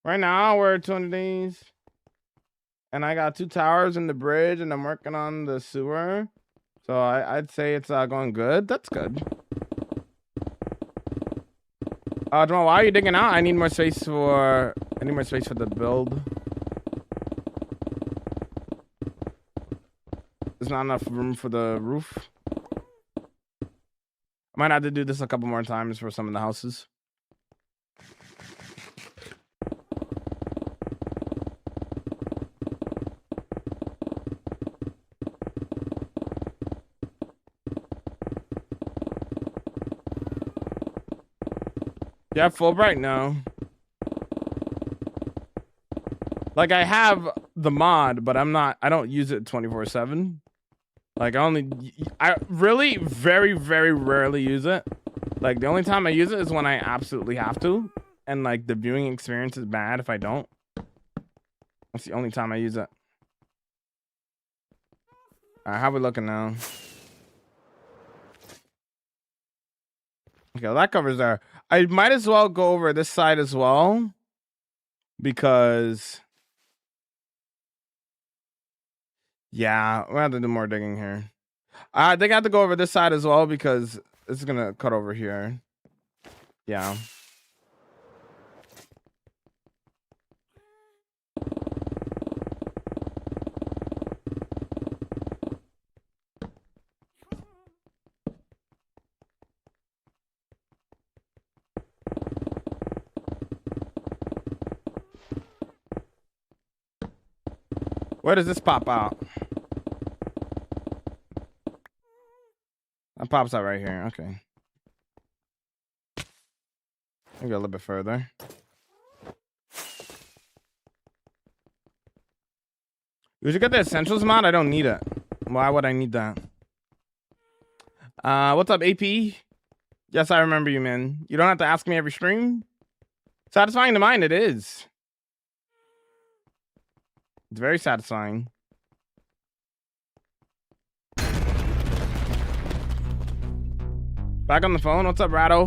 right now we're at 200 days, and I got 2 towers in the bridge, and I'm working on the sewer. So I'd say it's going good. That's good. Jamal, why are you digging out? I need more space for the build. There's not enough room for the roof. I might have to do this a couple more times for some of the houses. You have Fulbright? No. Like I have the mod, but I don't use it 24/7. Like I really very, very rarely use it. Like the only time I use it is when I absolutely have to. And like the viewing experience is bad if I don't. That's the only time I use it. Alright, how we looking now? Okay, well, that covers there. I might as well go over this side as well. Because Yeah, we have to do more digging here. I think I have to go over this side as well because it's gonna cut over here. Yeah. Where does this pop out? That pops out right here. Okay. Maybe a little bit further. You should get the essentials mod. I don't need it. Why would I need that? What's up, AP? Yes, I remember you, man. You don't have to ask me every stream. Satisfying to mine, it is. It's very satisfying. Back on the phone. What's up, Ratto?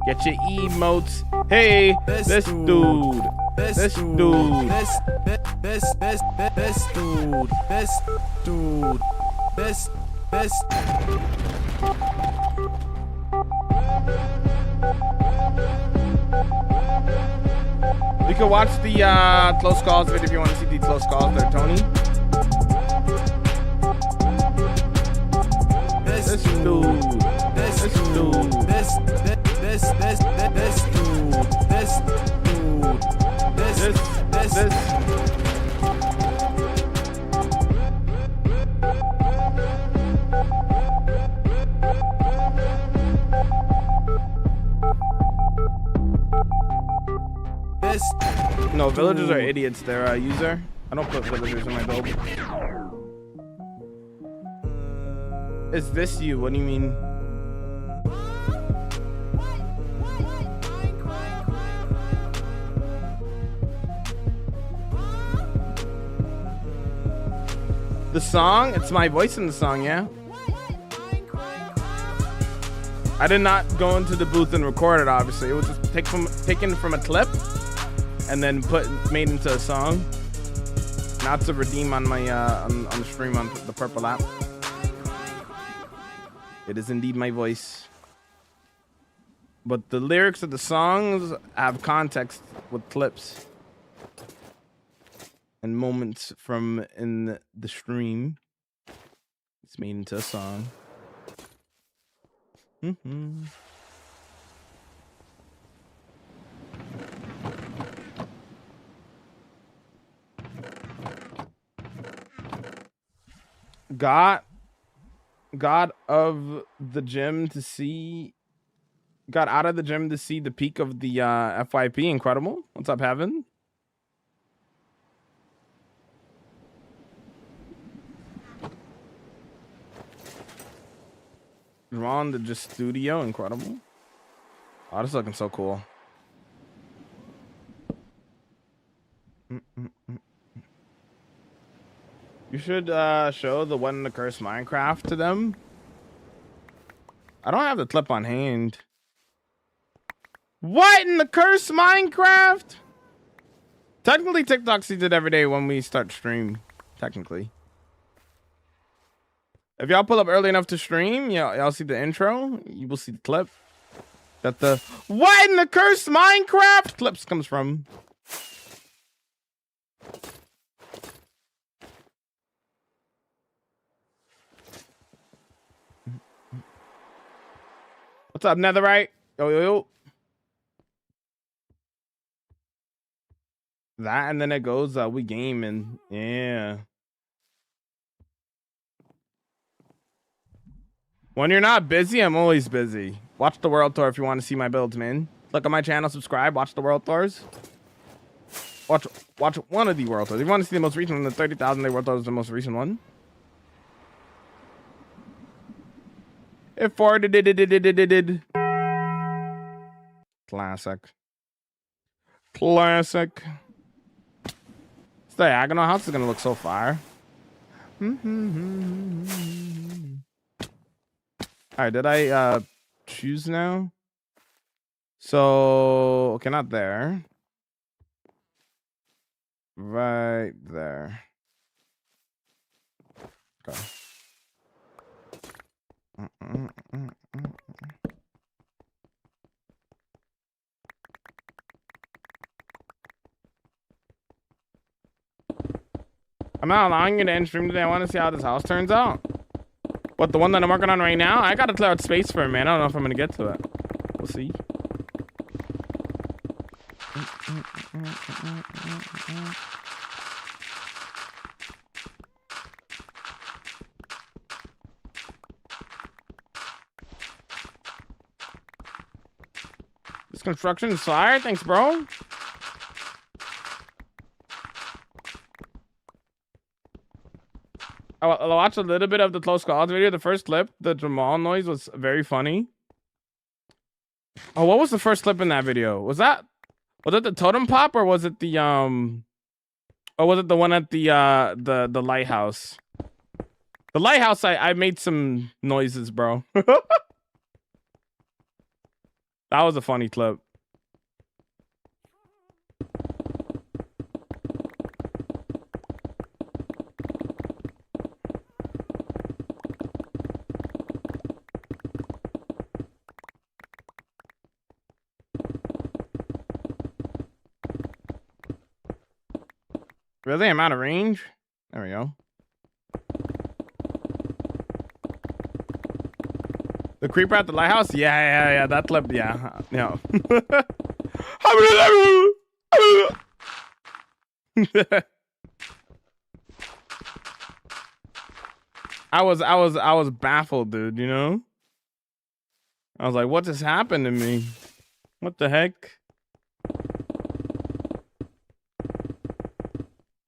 Get your emotes. Hey, this dude. This dude. You can watch the close calls video if you want to see the close calls there, Tony. This dude. This dude. This dude. No, villagers are idiots. They're a user. I don't put villagers in my build. Is this you? What do you mean? The song? It's my voice in the song, yeah? I did not go into the booth and record it, obviously. It was just taken from a clip and then made into a song. Not to redeem on my on the stream on the purple app. It is indeed my voice. But the lyrics of the songs have context with clips and moments from in the stream. It's made into a song. Got of the gym to see. Got out of the gym to see the peak of the FYP. Incredible. What's up, Heaven? Ron the just studio. Incredible. Oh, this is looking so cool. You should show the What in the Curse Minecraft to them. I don't have the clip on hand. What in the Curse Minecraft? Technically, TikTok sees it every day when we start stream. Technically. If y'all pull up early enough to stream, y'all see the intro. You will see the clip that the What in the Curse Minecraft clips comes from. What's up, Netherite? Yo. That and then it goes, we gaming. Yeah. When you're not busy, I'm always busy. Watch the World Tour if you want to see my builds, man. Look at my channel, subscribe, watch the World Tours. Watch one of the World Tours. If you want to see the most recent one, the 30,000 Day World Tour is the most recent one. It forwarded. Classic. This diagonal house is gonna look so fire. Alright, did I choose now? So okay, not there. right there. Okay. I'm not allowing you to end stream today. I want to see how this house turns out. What, the one that I'm working on right now? I gotta clear out space for it, man. I don't know if I'm gonna get to it. We'll see. This construction is fire. Thanks, bro. I watched a little bit of the close calls video. The first clip, the Jamal noise, was very funny. Oh, what was the first clip in that video? Was it the totem pop, or was it the or was it the one at the lighthouse? The lighthouse, I made some noises, bro. That was a funny clip. Really? I'm out of range? There we go. The creeper at the lighthouse? Yeah. That clip, yeah. No. I was baffled, dude, you know? I was like, what just happened to me? What the heck?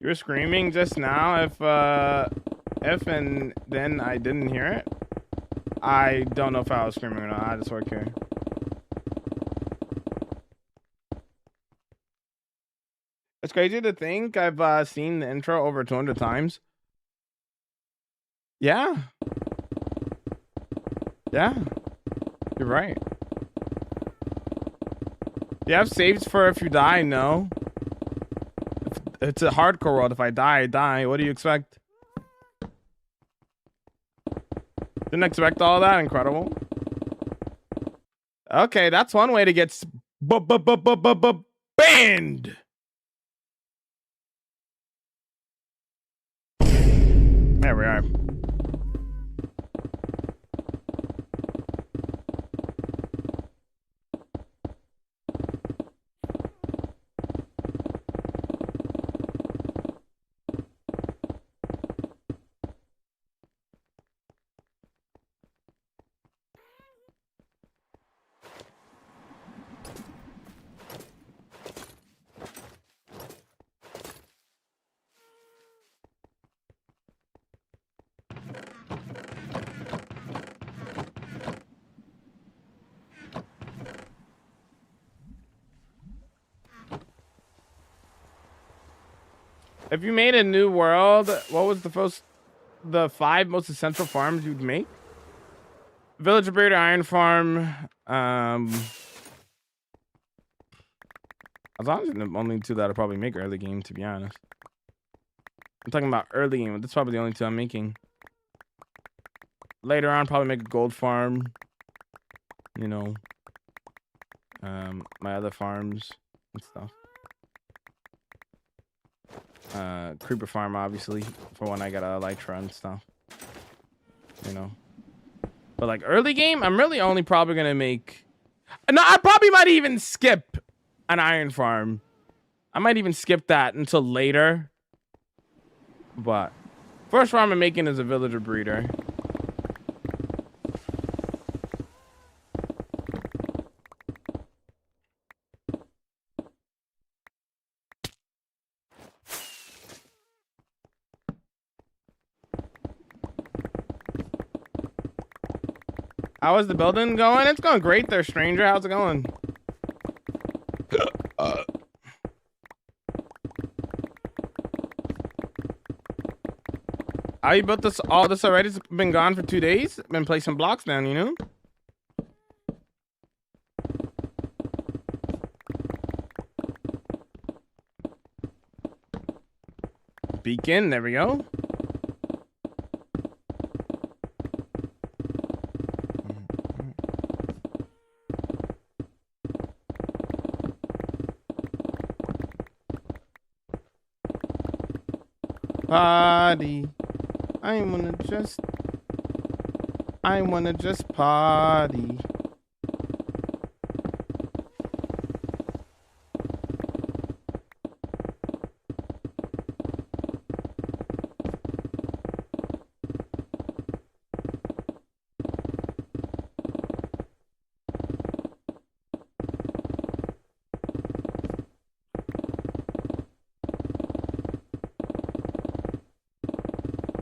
You were screaming just now. If and then I didn't hear it. I don't know if I was screaming or not. I just work here. It's crazy to think I've seen the intro over 200 times. Yeah. Yeah. You're right. Do you have saves for if you die? No. It's a hardcore world. If I die, I die. What do you expect? Didn't expect all that. Incredible. Okay, that's one way to get banned. There we are. If you made a new world, what was the 5 most essential farms you'd make? Village breeder, iron farm. As long as the only 2 that I'll probably make early game, to be honest. I'm talking about early game. That's probably the only 2 I'm making. Later on, probably make a gold farm. You know, my other farms and stuff. Creeper farm, obviously, for when I got a Elytra and stuff. You know. But like early game, I'm really only probably gonna make. No, I probably might even skip an iron farm. I might even skip that until later. But first farm I'm making is a villager breeder. How is the building going? It's going great there, stranger. How's it going? How you built all this already? It's been gone for 2 days. Been placing blocks down, you know? beacon. There we go. Party. I wanna just party.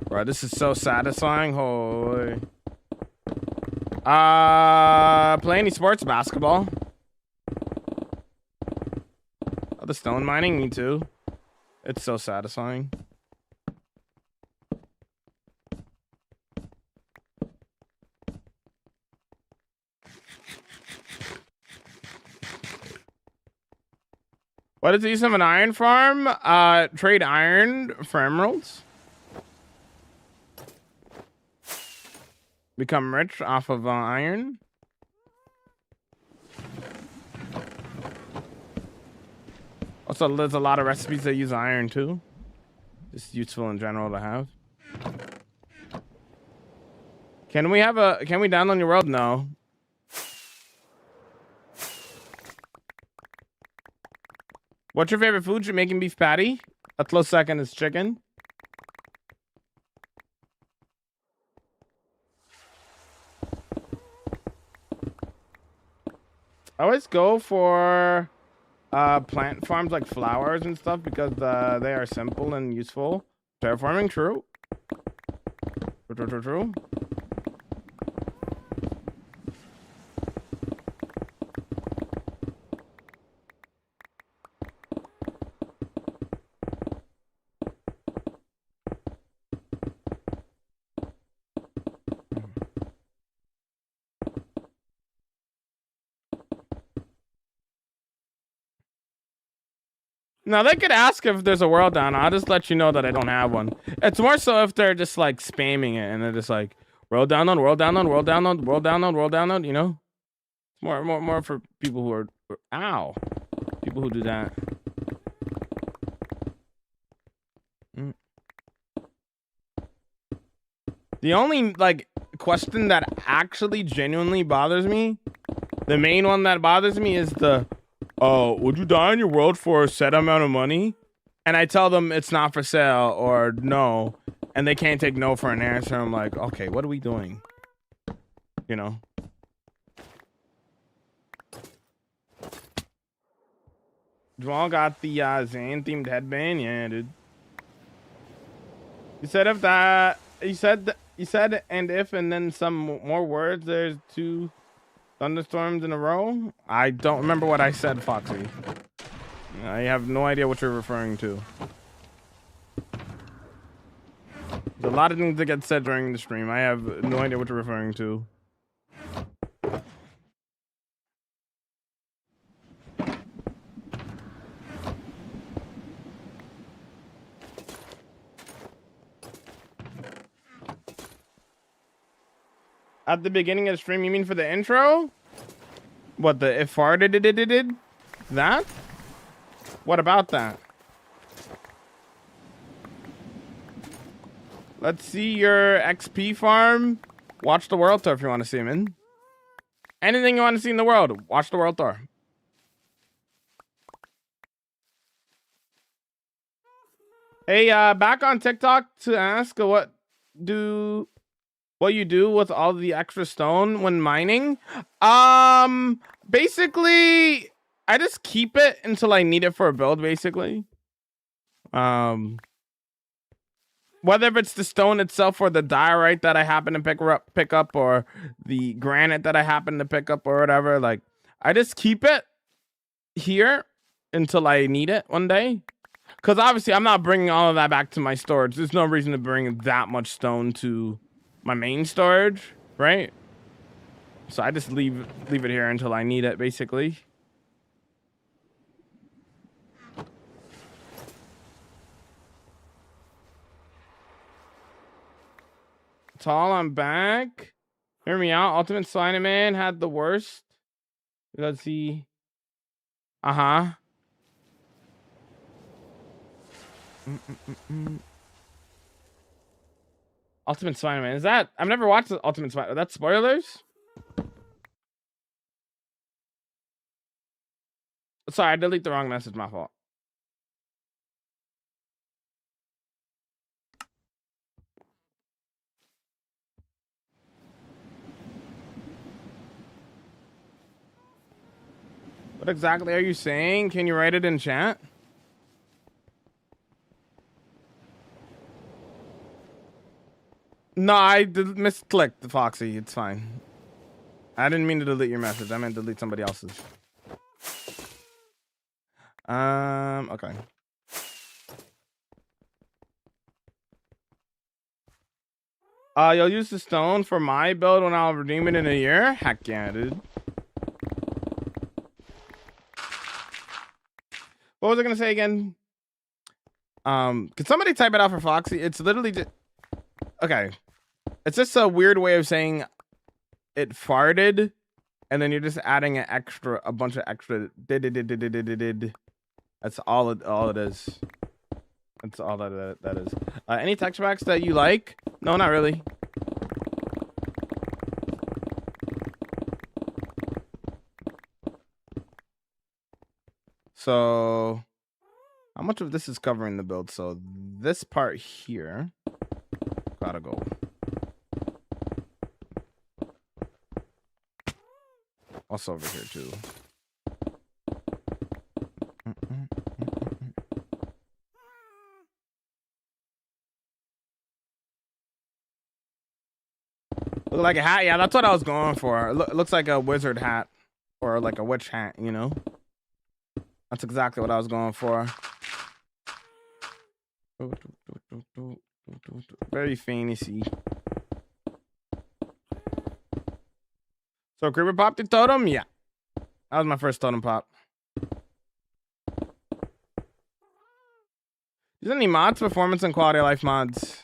Bro, this is so satisfying. Holy. Play any sports? Basketball. Oh, the stone mining? Me too. It's so satisfying. What is the use of an iron farm? Trade iron for emeralds. Become rich off of iron. Also, there's a lot of recipes that use iron too. Just useful in general to have. Can we download your world? No. What's your favorite food? Jamaican beef patty. A close second is chicken. I always go for plant farms like flowers and stuff because they are simple and useful. Terraforming, true. True. Now they could ask if there's a world down. I'll just let you know that I don't have one. It's more so if they're just like spamming it and they're just like world download, world download, world download, world download, world download. You know, it's more for people who are people who do that. The only like question that actually genuinely bothers me, the main one that bothers me is the. Oh, would you die on your world for a set amount of money? And I tell them it's not for sale or no, and they can't take no for an answer. I'm like, okay, what are we doing? You know? Dwall got the Zan themed headband, yeah, dude. You said if that, you said, and if, and then some more words. There's 2 thunderstorms in a row. I don't remember what I said, Foxy. I have no idea what you're referring to. There's a lot of things that get said during the stream. I have no idea what you're referring to. At the beginning of the stream, you mean for the intro? What, the if farted did? That? What about that? Let's see your XP farm. Watch the world tour if you want to see him in. Anything you want to see in the world, watch the world tour. Hey, back on TikTok to ask what you do with all the extra stone when mining. Basically, I just keep it until I need it for a build, basically. Whether if it's the stone itself or the diorite that I happen to pick up or the granite that I happen to pick up or whatever, like I just keep it here until I need it one day. Because obviously I'm not bringing all of that back to my storage. There's no reason to bring that much stone to my main storage, right? So I just leave it here until I need it, basically. Tall, I'm back. Hear me out. Ultimate Spider-Man had the worst because he. Ultimate Spider-Man. Is that? I've never watched the Ultimate Spider-Man. That's spoilers? Sorry, I deleted the wrong message. My fault. What exactly are you saying? Can you write it in chat? No, I misclicked, Foxy. It's fine. I didn't mean to delete your message. I meant delete somebody else's. Okay. You'll use the stone for my build when I'll redeem it in a year? Heck yeah, dude. What was I gonna say again? Could somebody type it out for Foxy? It's literally just... Okay. It's just a weird way of saying it farted, and then you're just adding a bunch of extra did. That's all it is. That's all that is. Any texture packs that you like? No, not really. So, how much of this is covering the build? So this part here gotta go. Also over here too. Look like a hat. Yeah, that's what I was going for. It looks like a wizard hat or like a witch hat, you know? That's exactly what I was going for. Very fantasy. So Creeper popped the totem? Yeah. That was my first totem pop. Is there any mods? Performance and quality of life mods.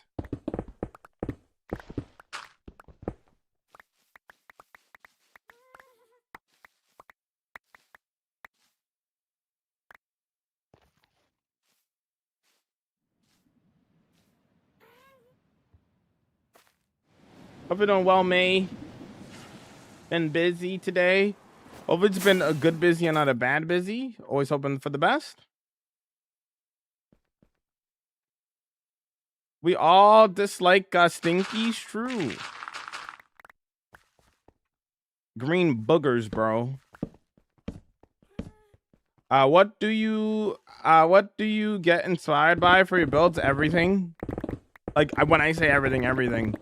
Hope you're doing well, May. Been busy today. Hope it's been a good busy and not a bad busy. Always hoping for the best. We all dislike Stinky. True. Green boogers, bro. What do you get inspired by for your builds? Everything. Like when I say everything, everything.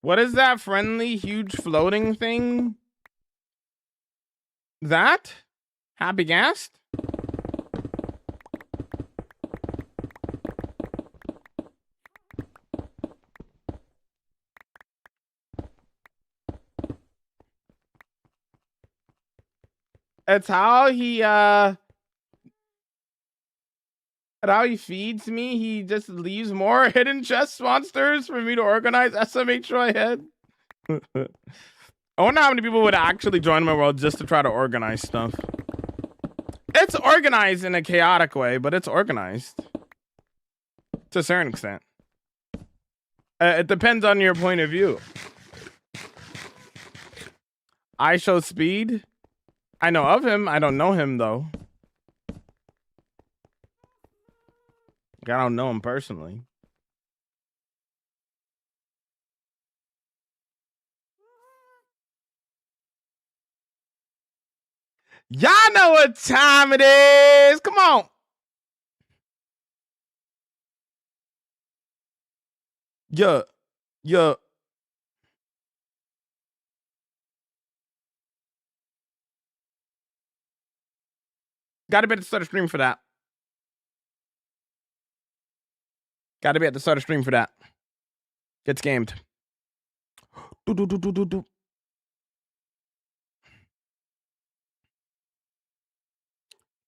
What is that friendly, huge floating thing? That? Happy Ghast? It's how he feeds me. He just leaves more hidden chest monsters for me to organize SMH my head. I wonder how many people would actually join my world just to try to organize stuff. It's organized in a chaotic way, but it's organized to a certain extent. It depends on your point of view. I show speed. I know of him. I don't know him though. I don't know him personally. Y'all know what time it is. Come on. Yeah. Gotta be at the start of stream for that. Gotta be at the start of stream for that. Gets gamed.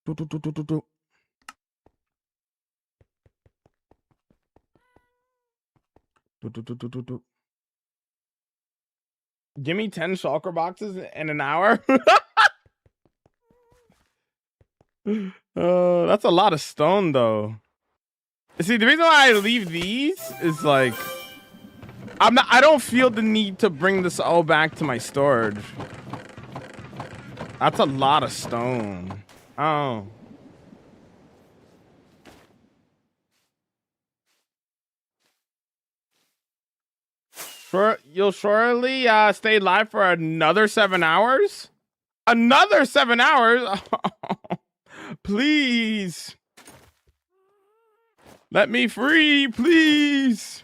Do, do, do, do, do, do. Do, do, do, do, do, do. Give me 10 shulker boxes in an hour. That's a lot of stone, though. See, the reason why I leave these is like I don't feel the need to bring this all back to my storage. That's a lot of stone. Oh. Sure, you'll surely stay live for another 7 hours? Another 7 hours? Please. Let me free, please.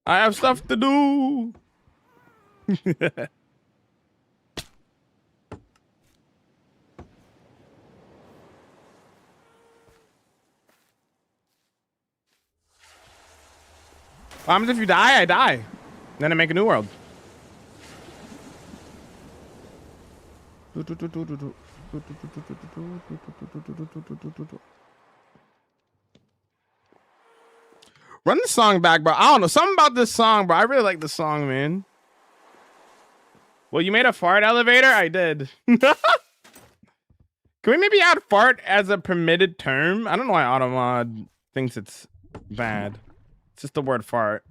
I have stuff to do. What happens if you die? I die. Then I make a new world. Run the song back, bro. I don't know. Something about this song, bro. I really like this song, man. Well, you made a fart elevator? I did. Can we maybe add fart as a permitted term? I don't know why Automod thinks it's bad. It's just the word fart.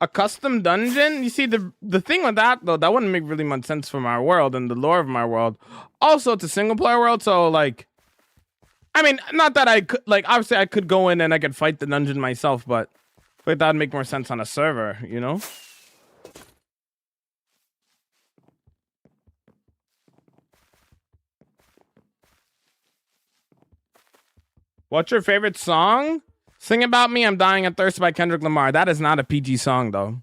A custom dungeon? You see, the thing with that, though, that wouldn't make really much sense for my world and the lore of my world. Also, it's a single player world, so, like, I mean, not that I could, like, obviously I could go in and I could fight the dungeon myself, but that would make more sense on a server, you know? What's your favorite song? Sing About Me, I'm Dying of Thirst by Kendrick Lamar. That is not a PG song, though.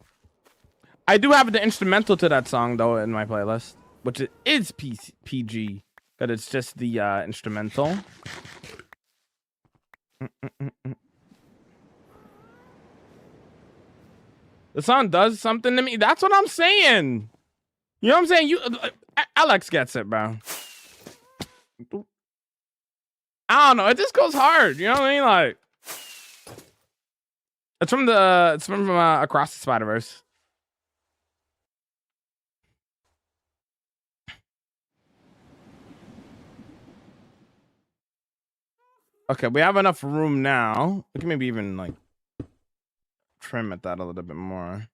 I do have the instrumental to that song, though, in my playlist, which it is PG, but it's just the instrumental. The song does something to me. That's what I'm saying. You know what I'm saying? You, Alex gets it, bro. I don't know. It just goes hard. You know what I mean? Like, it's from Across the Spider-Verse. Okay, we have enough room now. We can maybe even like trim at that a little bit more.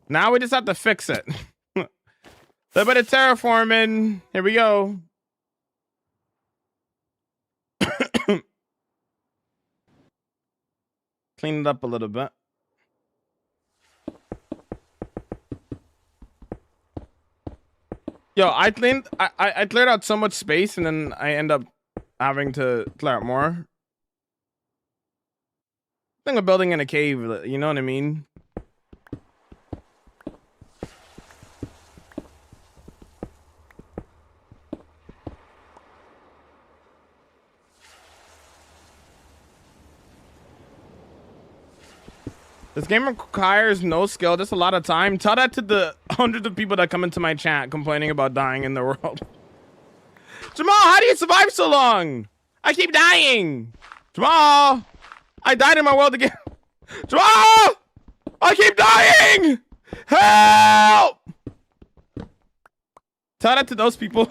Now we just have to fix it. A bit of terraforming. Here we go. Clean it up a little bit. Yo, I cleared out so much space and then I end up having to clear out more. I think we're building in a cave, you know what I mean? This game requires no skill, just a lot of time. Tell that to the hundreds of people that come into my chat complaining about dying in the world. Jamal, how do you survive so long? I keep dying. Jamal, I died in my world again. Jamal, I keep dying. Help! Tell that to those people.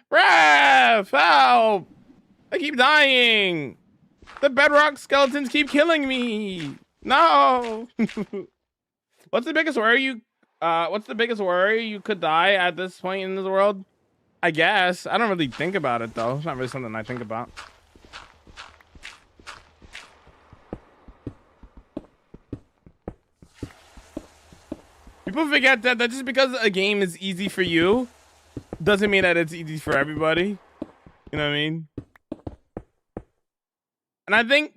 Ref, help! I keep dying. The bedrock skeletons keep killing me. No. What's the biggest worry you? What's the biggest worry you could die at this point in the world? I guess I don't really think about it though. It's not really something I think about. People forget that just because a game is easy for you doesn't mean that it's easy for everybody. You know what I mean? And I think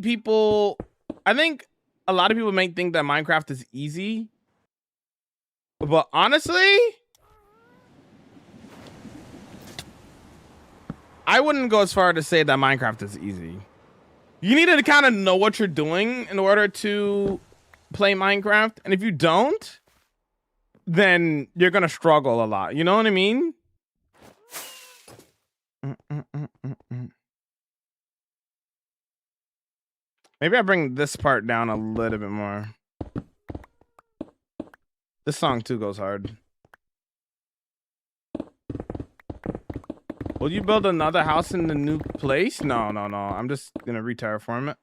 a lot of people may think that Minecraft is easy. But honestly, I wouldn't go as far to say that Minecraft is easy. You need to kind of know what you're doing in order to play Minecraft. And if you don't, then you're going to struggle a lot. You know what I mean? Maybe I bring this part down a little bit more. This song too goes hard. Will you build another house in the new place? No. I'm just gonna re-terraform it.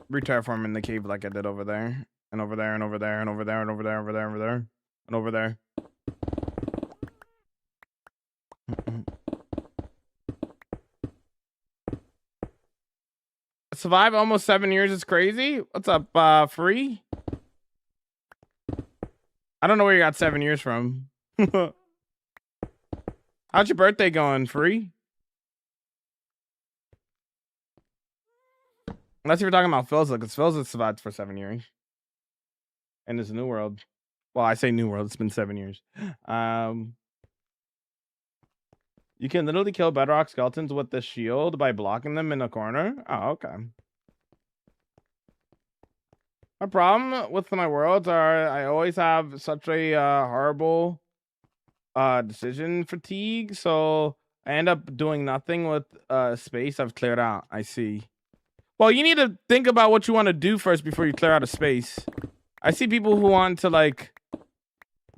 Re-terraforming the cave like I did over there. And over there, and over there, and over there, and over there, over there, over there, and over there. Survive almost 7 years is crazy. What's up, Free? I don't know where you got 7 years from. How's your birthday going, Free? Unless you're talking about Philza, because Philza survived for 7 years. And it's a new world. Well, I say new world. It's been 7 years. You can literally kill bedrock skeletons with the shield by blocking them in a corner. Oh, okay. My problem with my worlds are I always have such a horrible decision fatigue, so I end up doing nothing with space I've cleared out. I see. Well, you need to think about what you want to do first before you clear out a space. I see people who want to like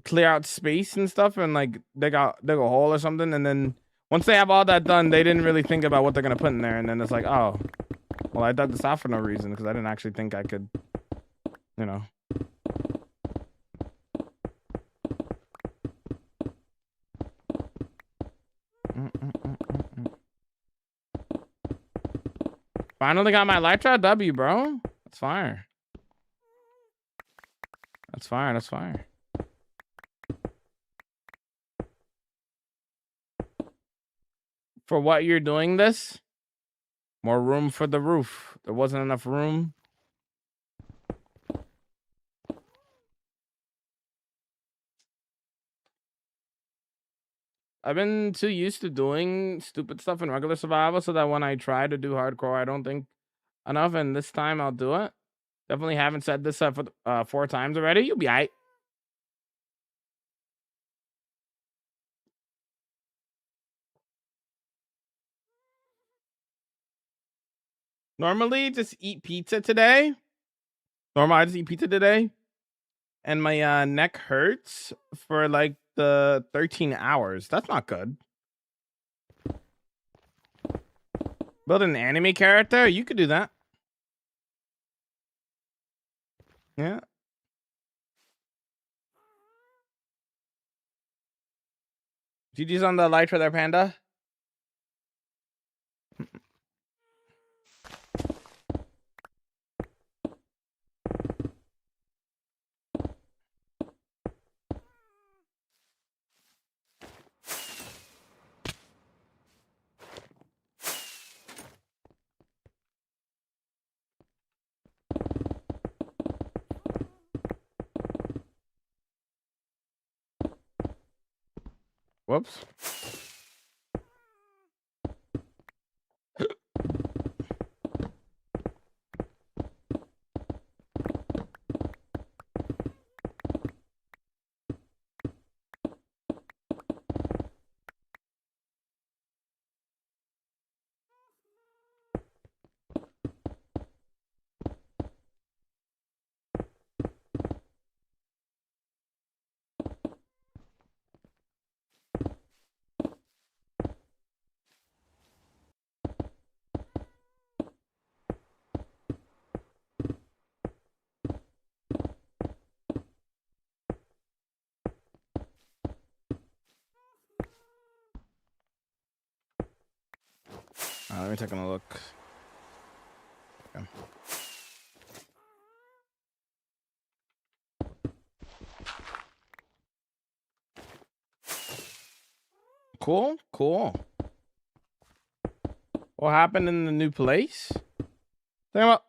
clear out space and stuff and like dig a hole or something, and then once they have all that done, they didn't really think about what they're gonna put in there, and then it's like, oh, well, I dug this out for no reason because I didn't actually think I could, you know. Finally got my Elytra W, bro. That's fire. That's fire. That's fire. For what you're doing this, more room for the roof. There wasn't enough room. I've been too used to doing stupid stuff in regular survival so that when I try to do hardcore, I don't think enough, and this time I'll do it. Definitely haven't said this for 4 times already. You'll be aight. Normally, just eat pizza today. I just eat pizza today. And my neck hurts for like the 13 hours. That's not good. Build an anime character? You could do that. Yeah. GG's on the Elytra there, Panda. Whoops. Let me take a look. Okay. Cool. What happened in the new place? Think about.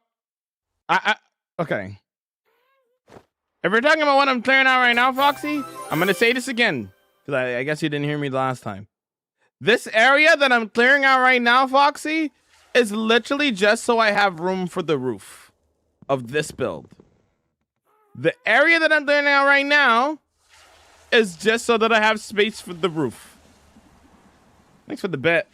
Okay. If we're talking about what I'm clearing out right now, Foxy, I'm gonna say this again because I guess you didn't hear me the last time. This area that I'm clearing out right now, Foxy, is literally just so I have room for the roof of this build. The area that I'm clearing out right now is just so that I have space for the roof. Thanks for the bet.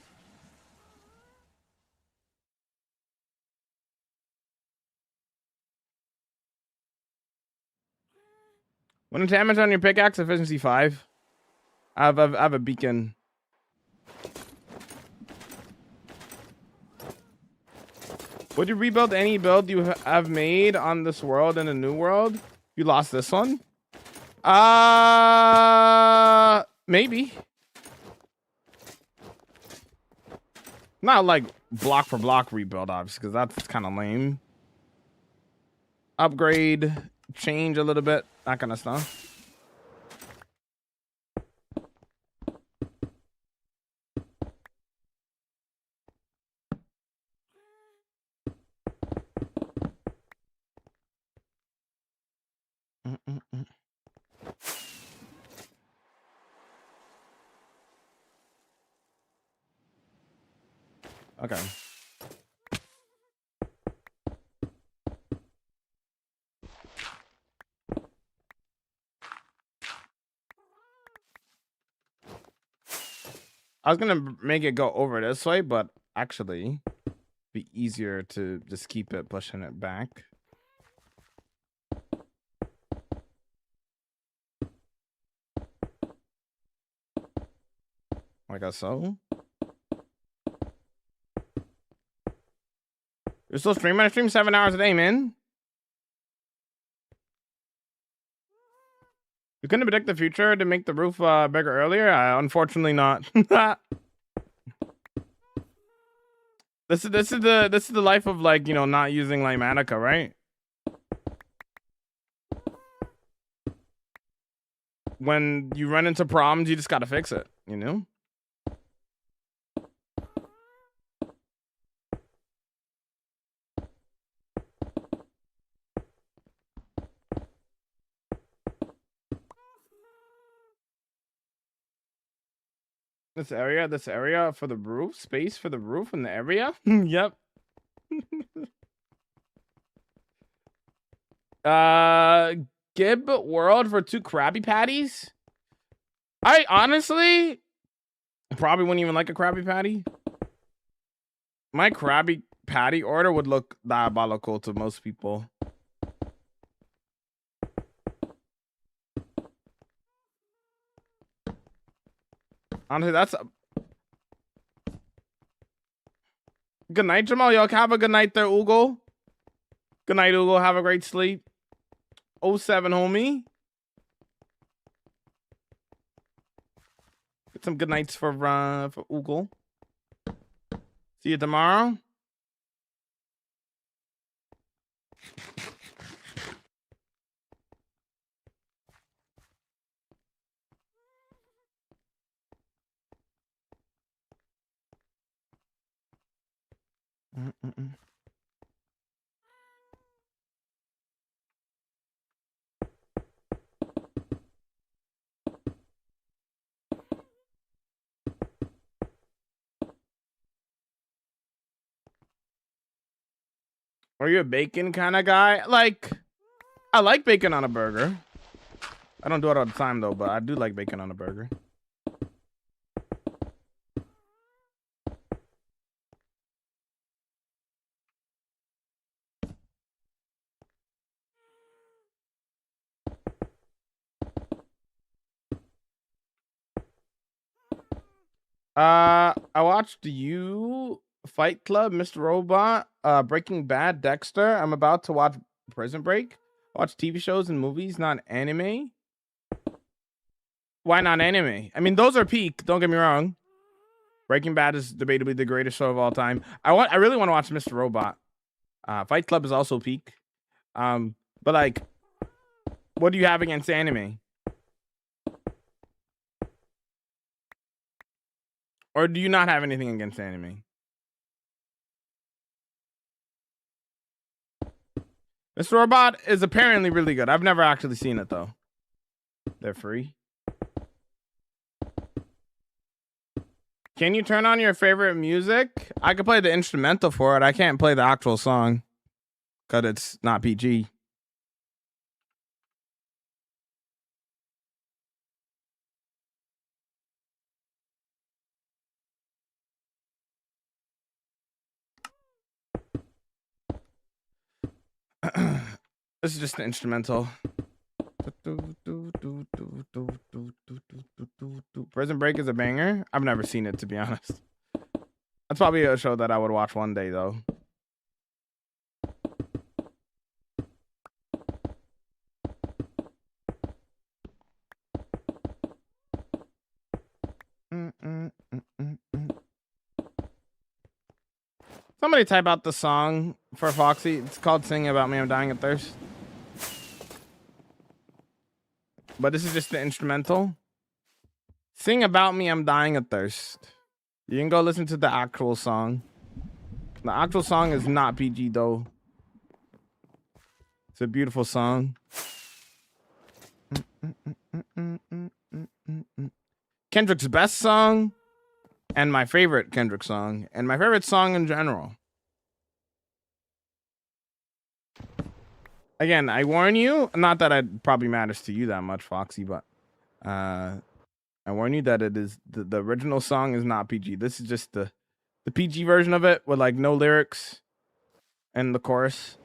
When damage on your pickaxe, efficiency 5. I have a beacon. Would you rebuild any build you have made on this world in a new world? You lost this one? Maybe. Not like block for block rebuild, obviously, because that's kind of lame. Upgrade, change a little bit, that kind of stuff. Okay. I was gonna make it go over this way, but actually be easier to just keep it pushing it back. Like so. You're still streaming? I stream 7 hours a day, man. You couldn't predict the future to make the roof bigger earlier? Unfortunately not. This is the life of, like, you know, not using Limatica, right? When you run into problems, you just gotta fix it, you know? This area for the roof, space for the roof in the area. Yep. Gib world for 2 Krabby Patties. I honestly probably wouldn't even like a Krabby Patty. My Krabby Patty order would look diabolical to most people. Honestly, that's good night, Jamal. Y'all have a good night there, Ugo. Good night, Ugo. Have a great sleep. 07, homie. Get some good nights for Ugo. See you tomorrow. Are you a bacon kind of guy? Like, I like bacon on a burger. I don't do it all the time though, but I do like bacon on a burger. I watched you, Fight Club, Mr. Robot, Breaking Bad, Dexter. I'm about to watch Prison Break. Watch TV shows and movies, not anime. Why not anime? I mean, those are peak. Don't get me wrong. Breaking Bad is debatably the greatest show of all time. I really want to watch Mr. Robot. Fight Club is also peak. But like, what do you have against anime? Or do you not have anything against anime? Mr. Robot is apparently really good. I've never actually seen it though. They're free. Can you turn on your favorite music? I could play the instrumental for it. I can't play the actual song because it's not PG. This is just an instrumental. Prison Break is a banger. I've never seen it, to be honest. That's probably a show that I would watch one day, though. Somebody type out the song for Foxy. It's called Sing About Me, I'm Dying of Thirst. But this is just the instrumental. Sing About Me, I'm Dying of Thirst. You can go listen to the actual song. The actual song is not PG though. It's a beautiful song. Kendrick's best song and my favorite Kendrick song and my favorite song in general. Again, I warn you, not that it probably matters to you that much, Foxy, but I warn you that it is the original song is not PG. This is just the PG version of it with like no lyrics and the chorus.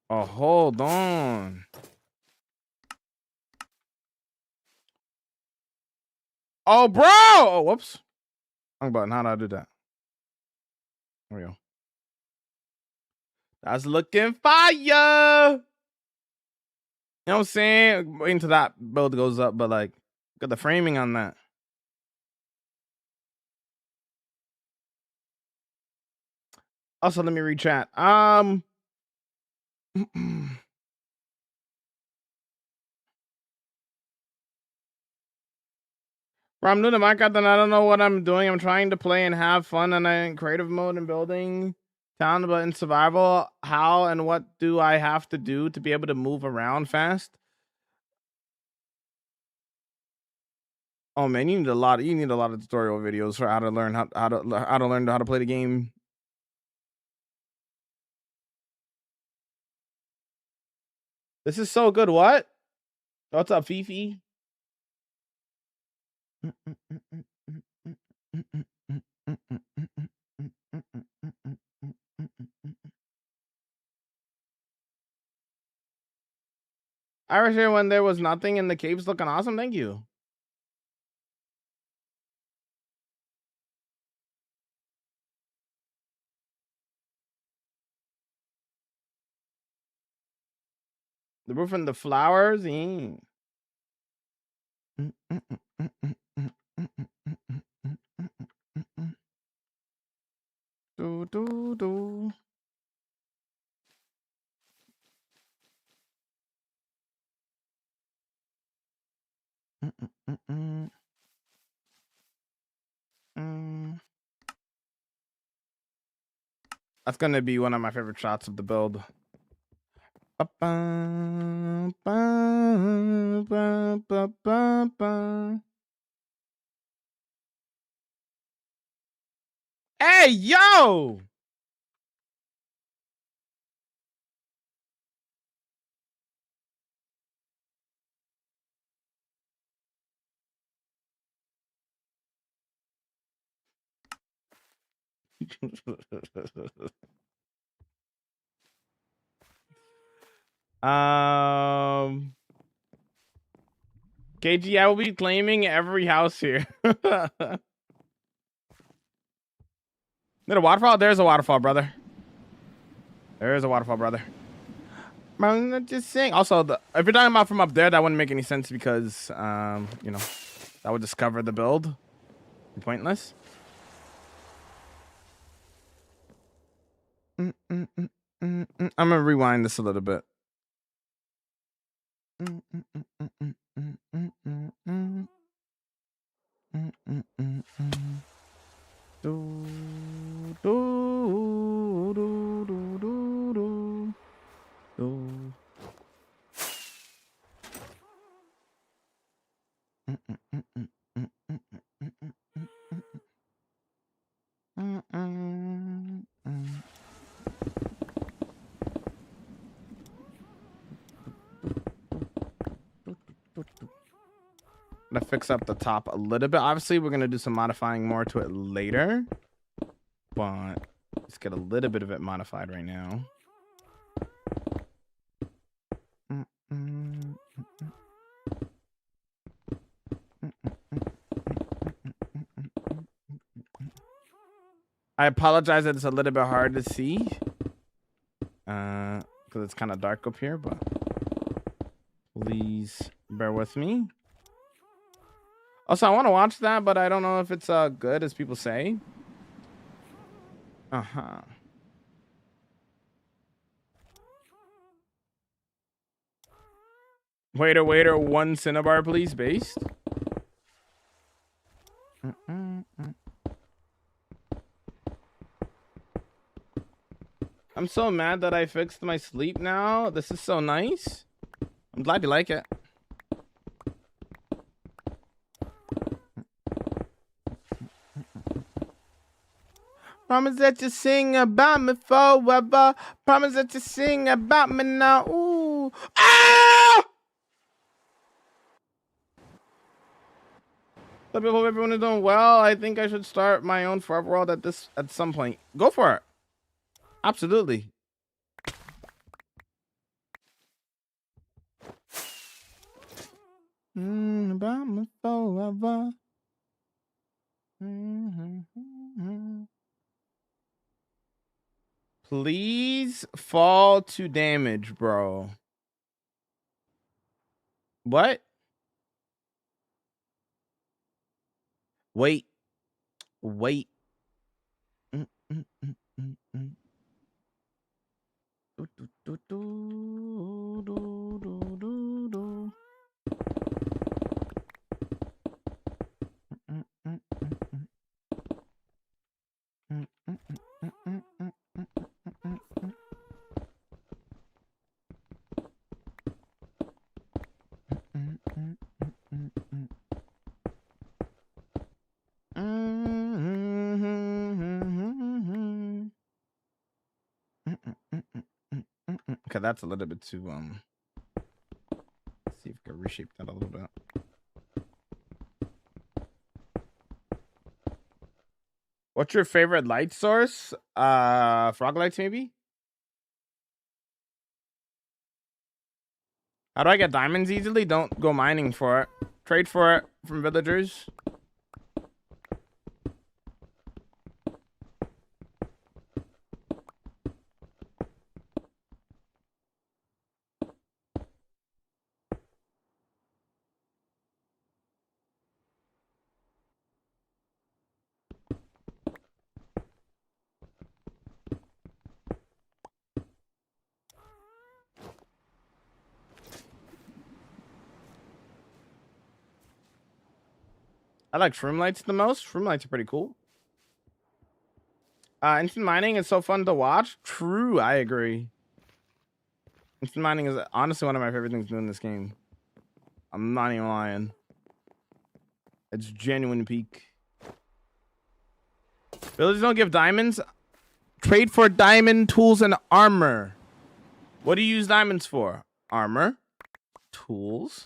Oh, hold on. Oh, bro. Oh, whoops. Wrong button. How do I do that? There we go. That's looking fire. You know what I'm saying? Waiting till that build goes up, but like, got the framing on that. Also, let me read chat. Bro, I'm new to Minecraft and I don't know what I'm doing. I'm trying to play and have fun and I'm in creative mode and building town, but in survival, how and what do I have to do to be able to move around fast? Oh man, you need a lot of tutorial videos for how to learn how to play the game. This is so good. What? What's up, Fifi? I was here when there was nothing in the caves looking awesome. Thank you. The roof and the flowers. Do. That's gonna be one of my favorite shots of the build. Hey, yo! KG, I will be claiming every house here. There a waterfall? There's a waterfall, brother. There is a waterfall, brother. I'm just saying. Also, if you're talking about from up there, that wouldn't make any sense because, you know, that would just cover the build. Pointless. I'm gonna rewind this a little bit. I'm gonna fix up the top a little bit. Obviously, we're gonna do some modifying more to it later, but let's get a little bit of it modified right now. I apologize that it's a little bit hard to see, because it's kind of dark up here, but please bear with me. Also, I want to watch that, but I don't know if it's good as people say. Waiter, 1 Cinnabar, please, based. I'm so mad that I fixed my sleep now. This is so nice. I'm glad you like it. Promise that you sing about me forever. Promise that you sing about me now. Ooh. Ah! I hope everyone is doing well. I think I should start my own Forever World at some point. Go for it. Absolutely. About me forever. Please fall to damage, bro. What? Wait. Okay, that's a little bit too let's see if I can reshape that a little bit. What's your favorite light source? Frog lights, maybe? How do I get diamonds easily? Don't go mining for it. Trade for it from villagers. I like shroom lights the most. Shroom lights are pretty cool. Instant mining is so fun to watch. True, I agree. Instant mining is honestly one of my favorite things to do in this game. I'm not even lying. It's genuine peak. Villagers don't give diamonds. Trade for diamond tools and armor. What do you use diamonds for? Armor, tools.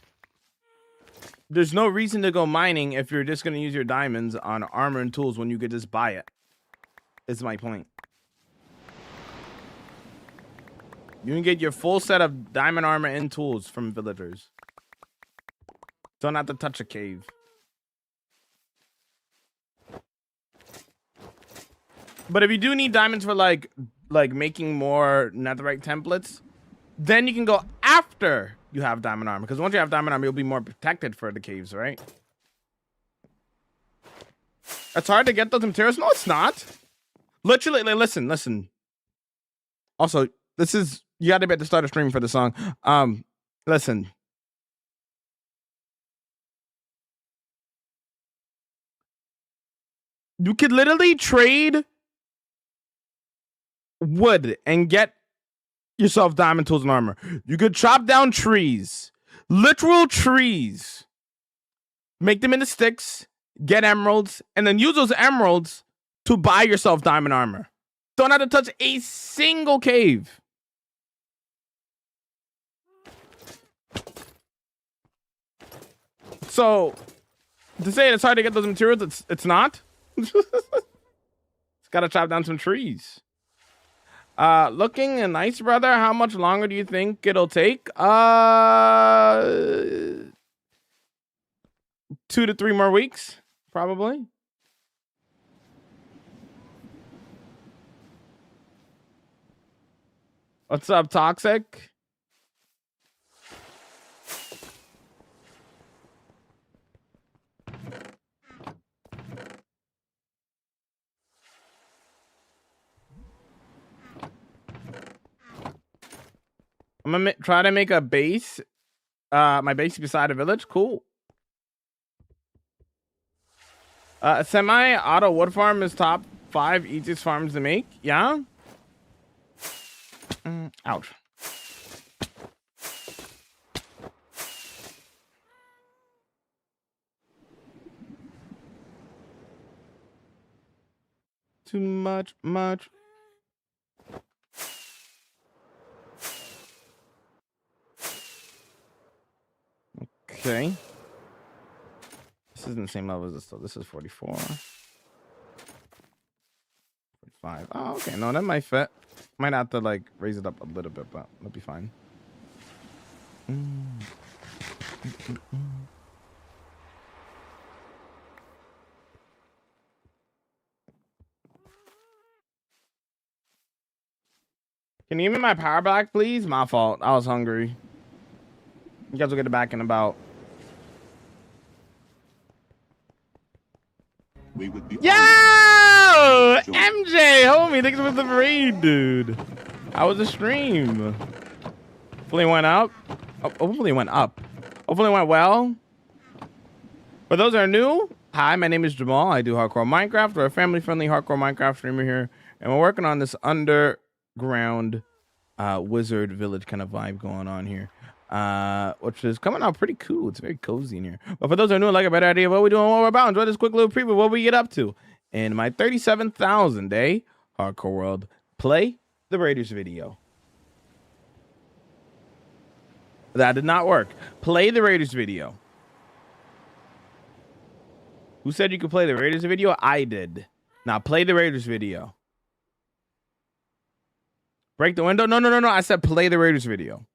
There's no reason to go mining if you're just going to use your diamonds on armor and tools when you could just buy it. Is my point. You can get your full set of diamond armor and tools from villagers. Don't have to touch a cave. But if you do need diamonds for like making more netherite templates, Then you can go after you have diamond armor, because once you have diamond armor, you'll be more protected for the caves, right? It's hard to get those materials. No, it's not. Literally, like, listen. Also, this is, you got to be at the start of stream for the song. Listen. You could literally trade wood and get yourself diamond tools and armor. You could chop down trees, literal trees, make them into sticks, get emeralds, and then use those emeralds to buy yourself diamond armor. Don't have to touch a single cave. So to say it's hard to get those materials, it's not. It's gotta chop down some trees. Looking nice, brother. How much longer do you think it'll take? 2 to 3 more weeks, probably. What's up, Toxic? I'm gonna try to make a base. My base beside a village. Cool. Semi-auto wood farm is top 5 easiest farms to make. Yeah. Ouch. Too much. Okay. This isn't the same level as this, though. This is 44. 45. Oh, okay. No, that might fit. Might have to, like, raise it up a little bit, but that'll be fine. Can you give me my power back, please? My fault. I was hungry. You guys will get it back in about... We would be Yo! MJ, homie, thanks for the raid, dude. How was the stream? Hopefully it went up. Hopefully it went up. Hopefully it went well. For those that are new, hi, my name is Jamal. I do hardcore Minecraft. We're a family-friendly hardcore Minecraft streamer here. And we're working on this underground wizard village kind of vibe going on here. Which is coming out pretty cool. It's very cozy in here. But for those that are new, like a better idea of what we're doing, what we're about, enjoy this quick little preview of what we get up to in my 37,000 day hardcore world. Play the Raiders video. That did not work. Play the Raiders video. Who said you could play the Raiders video? I did. Now play the Raiders video. Break the window? No. I said play the Raiders video.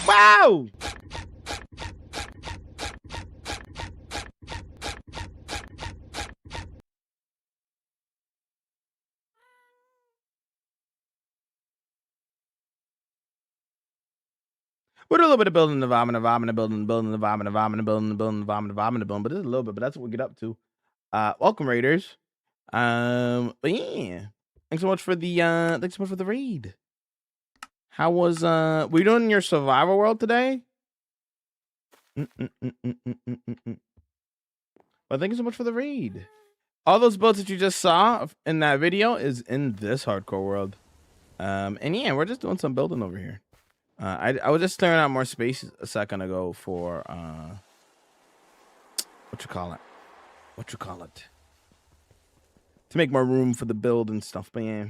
Wow! We're doing a little bit of building the vomit, building the vomit, but this is a little bit, but that's what we get up to. Welcome, Raiders. But yeah. Thanks so much for the raid. How was were you doing your survival world today? Well, thank you so much for the raid. All those builds that you just saw in that video is in this hardcore world. And yeah, we're just doing some building over here. I was just clearing out more space a second ago for what you call it? to make more room for the build and stuff. But yeah.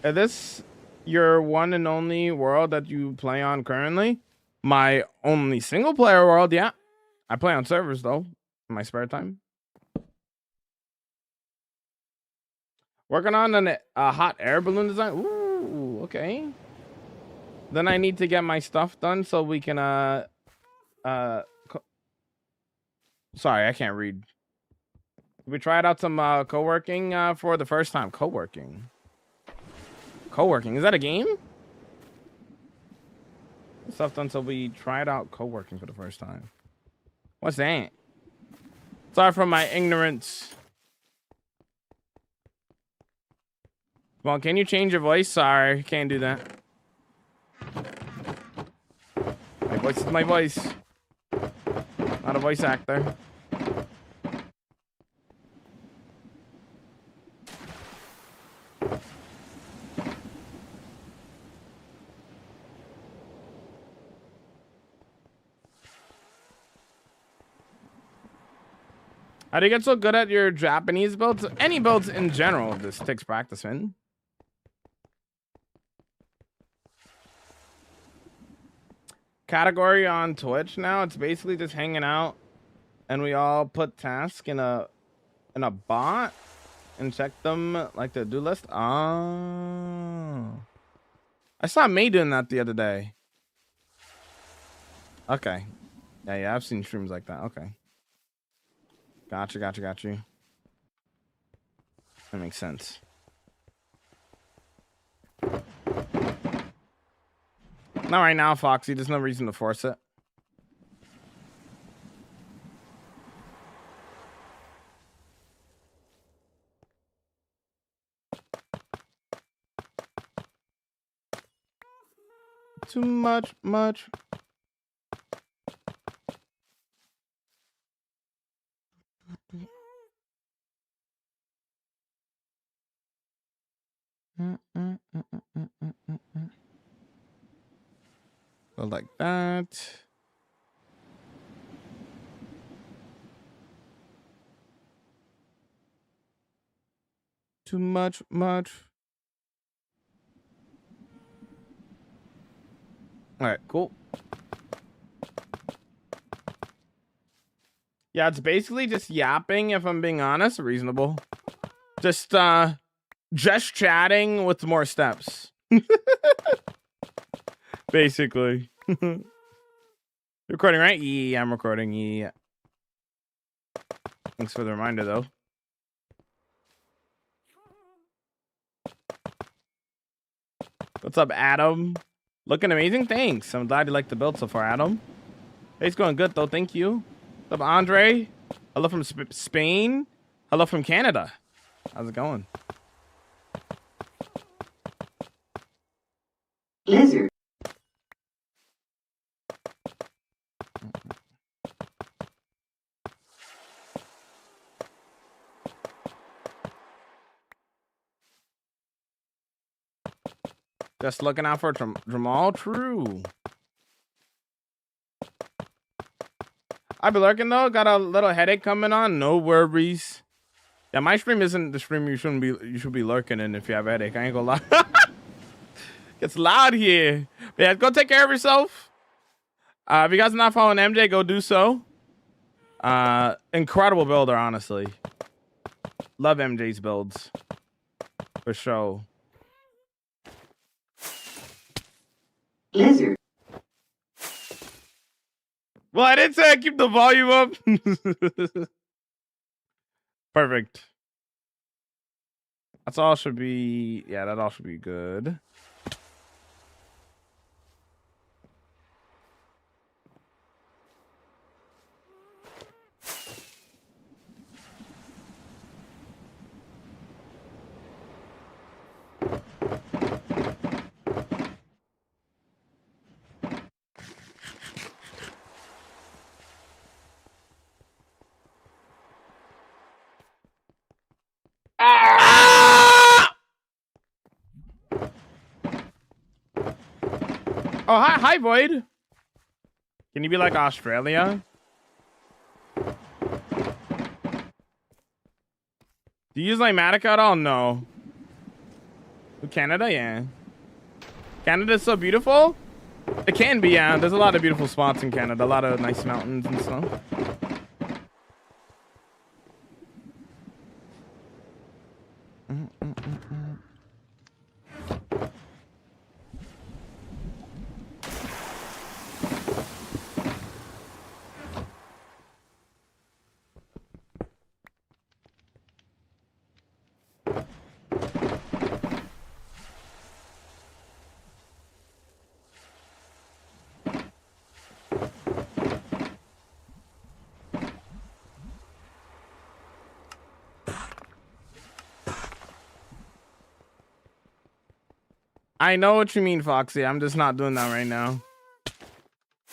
Is this your one and only world that you play on currently? My only single player world, yeah. I play on servers though, in my spare time. Working on a hot air balloon design. Ooh, okay. Then I need to get my stuff done so we can sorry, I can't read. We tried out some co-working for the first time. Co-working. Co-working. Is that a game? Stuff done so we tried out co-working for the first time. What's that? Sorry for my ignorance. Well, can you change your voice? Sorry, can't do that. My voice is my voice. Not a voice actor. How do you get so good at your Japanese builds? Any builds in general, this takes practice in. Category on Twitch now, it's basically just hanging out and we all put tasks in a bot and check them like the do list. Oh, I saw May doing that the other day. Okay, yeah, I've seen streams like that. Okay, gotcha. That makes sense. Not right now, Foxy. There's no reason to force it. Too much. Go like that. Too much. All right, cool. Yeah, it's basically just yapping, if I'm being honest. Reasonable. Just chatting with more steps. Basically. Recording, right? Yeah, I'm recording. Yeah. Thanks for the reminder, though. What's up, Adam? Looking amazing. Thanks. I'm glad you like the build so far, Adam. Hey, it's going good, though. Thank you. What's up, Andre? Hello from Spain. Hello from Canada. How's it going? Lizard. Just looking out for Jamal. True. I'll be lurking though. Got a little headache coming on. No worries. Yeah, my stream isn't the stream you should be lurking in if you have a headache. I ain't gonna lie. It's loud here. But yeah, go take care of yourself. If you guys are not following MJ, go do so. Incredible builder, honestly. Love MJ's builds. For sure. Lizard. Well, I didn't say I keep the volume up. Perfect. That's all should be, yeah, that all should be good. Ah! Oh, hi, Void. Can you be like Australia? Do you use like Matica at all? No. Canada, yeah. Canada's so beautiful. It can be, yeah. There's a lot of beautiful spots in Canada. A lot of nice mountains and stuff. I know what you mean, Foxy. I'm just not doing that right now.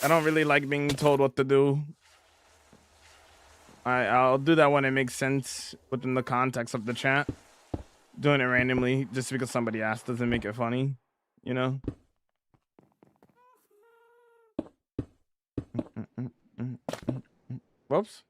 I don't really like being told what to do. I'll do that when it makes sense within the context of the chat. Doing it randomly just because somebody asked doesn't make it funny, you know? Whoops.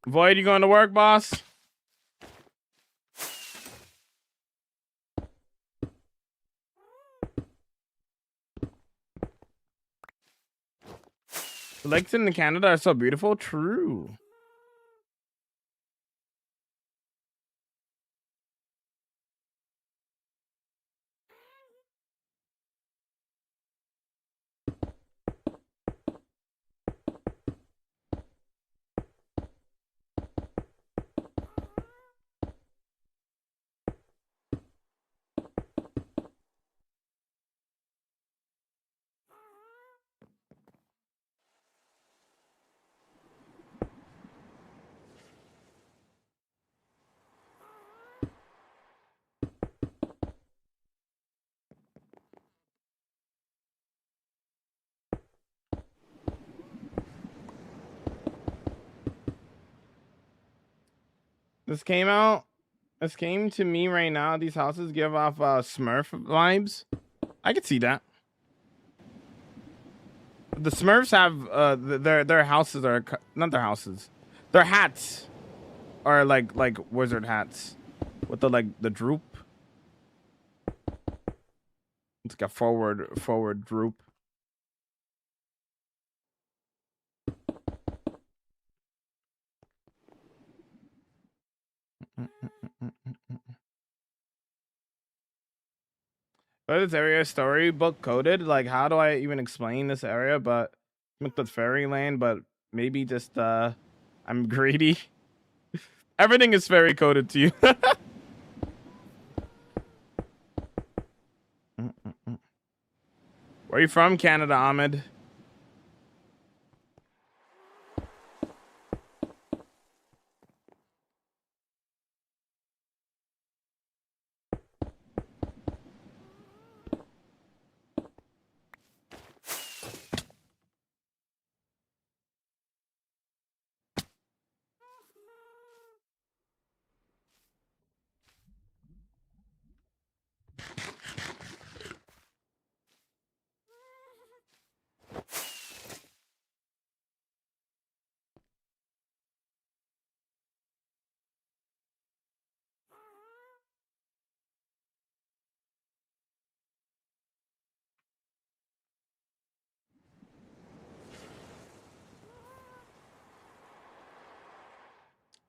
Void, you going to work, boss? The lakes in Canada are so beautiful. True. This came out. This came to me right now. These houses give off Smurf vibes. I could see that. The Smurfs have their houses are not their houses. Their hats are like wizard hats with the droop. It's like a forward droop. But this area storybook coded. Like, how do I even explain this area? But with the fairyland, but maybe just I'm greedy. Everything is fairy coded to you. Where are you from, Canada, Ahmed?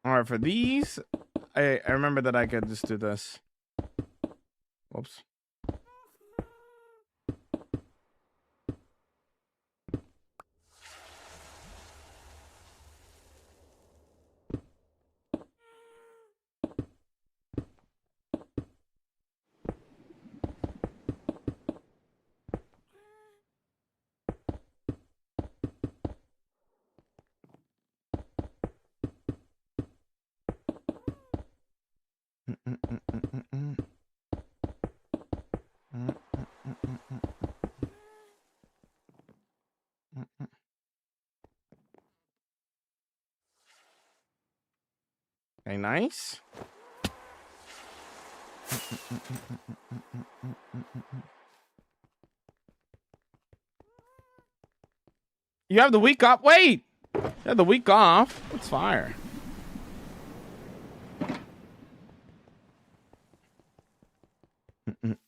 All right, for these, I remember that I could just do this. Whoops. Okay, nice. You have the week off. Wait, you have the week off. That's fire.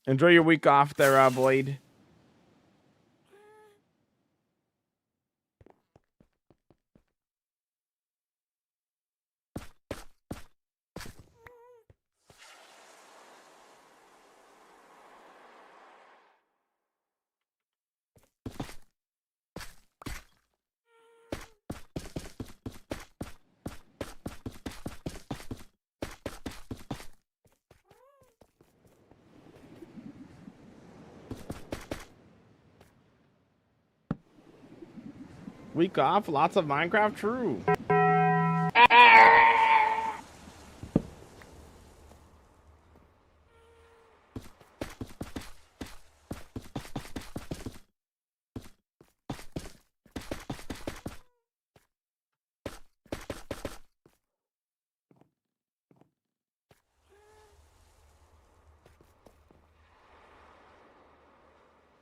Enjoy your week off there, Boyd. Week off, lots of Minecraft, true.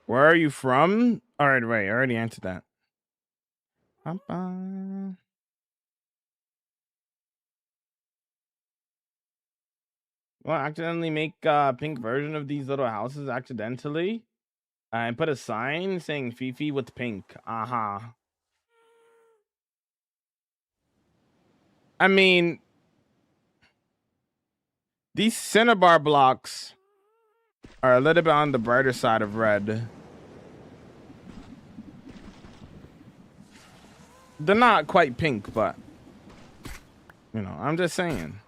Where are you from? All right, wait, I already answered that. Well, accidentally make a pink version of these little houses accidentally. And put a sign saying Fifi with pink. Uh-huh. I mean, these Cinnabar blocks are a little bit on the brighter side of red. They're not quite pink, but, you know, I'm just saying.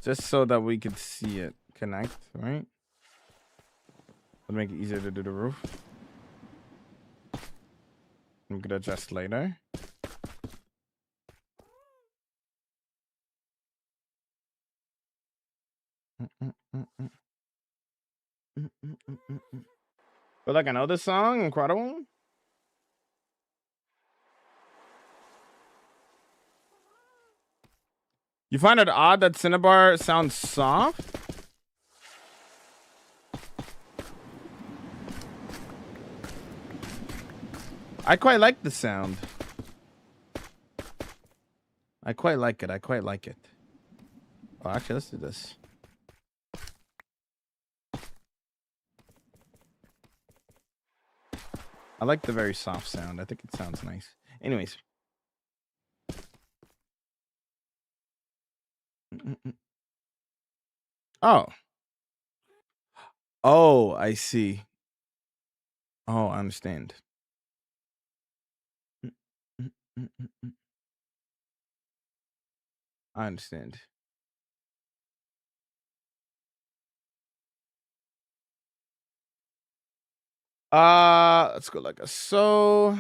Just so that we could see it connect, right? It'll make it easier to do the roof. We could adjust later. But like, I know this song, incredible. You find it odd that Cinnabar sounds soft? I quite like the sound. I quite like it. I quite like it. Oh, actually, let's do this. I like the very soft sound. I think it sounds nice. Anyways. Oh. Oh, I see. Oh, I understand. I understand. Let's go like a so.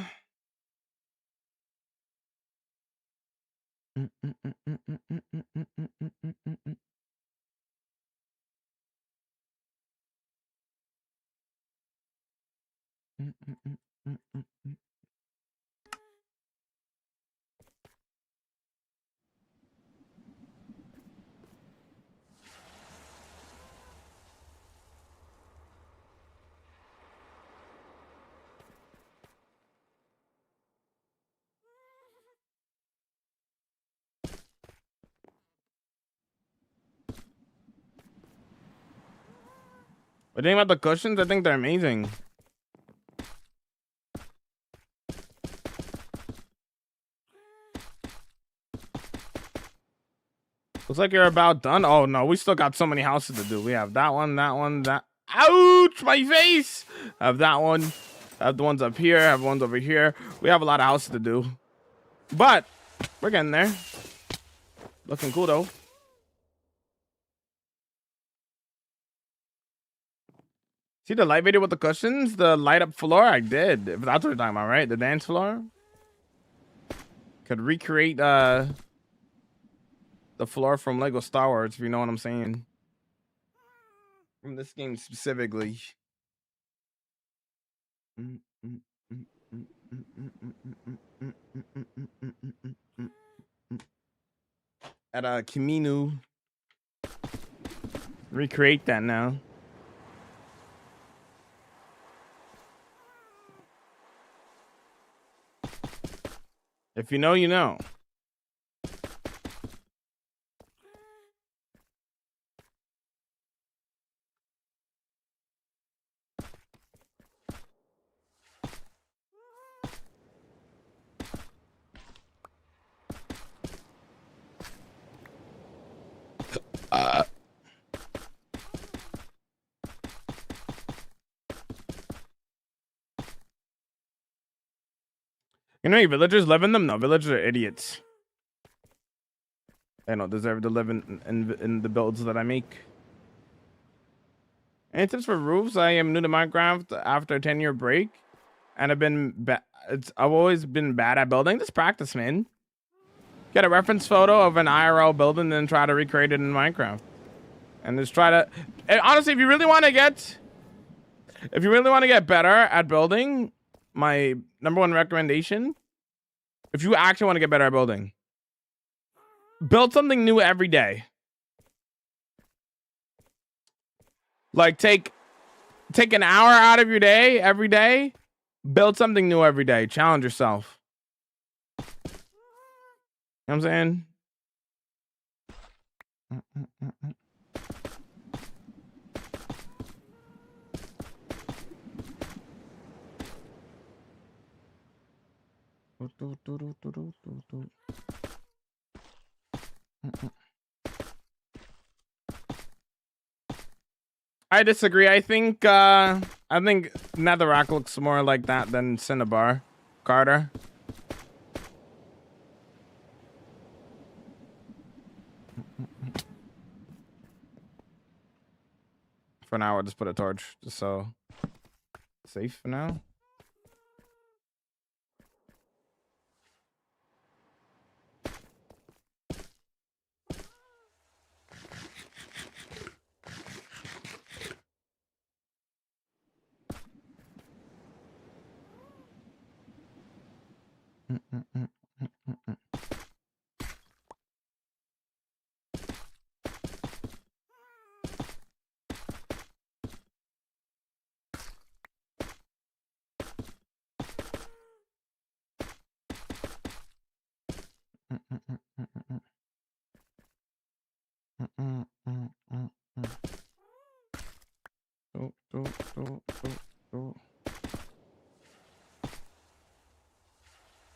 What do you think about the cushions? I think they're amazing. Looks like you're about done. Oh no, we still got so many houses to do. We have that one, that. Ouch, my face! I have that one. I have the ones up here. I have ones over here. We have a lot of houses to do. But we're getting there. Looking cool though. See the light video with the cushions? The light up floor? I did. If that's what you're talking about, right? The dance floor? Could recreate the floor from Lego Star Wars, if you know what I'm saying. From this game specifically. At Kaminu. Recreate that now. If you know, you know. You know, villagers live in them? No, villagers are idiots. They don't deserve to live in the builds that I make. Any tips for roofs? I am new to Minecraft after a 10-year break, and I've always been bad at building. Just practice, man. Get a reference photo of an IRL building, and then try to recreate it in Minecraft. And just try to. And honestly, if you really want to get better at building, my number one recommendation, if you actually want to get better at building, build something new every day. Like take an hour out of your day every day, build something new every day. Challenge yourself. You know what I'm saying? I disagree. I think Netherrack looks more like that than Cinnabar. Carter. For now, I'll just put a torch just so safe for now.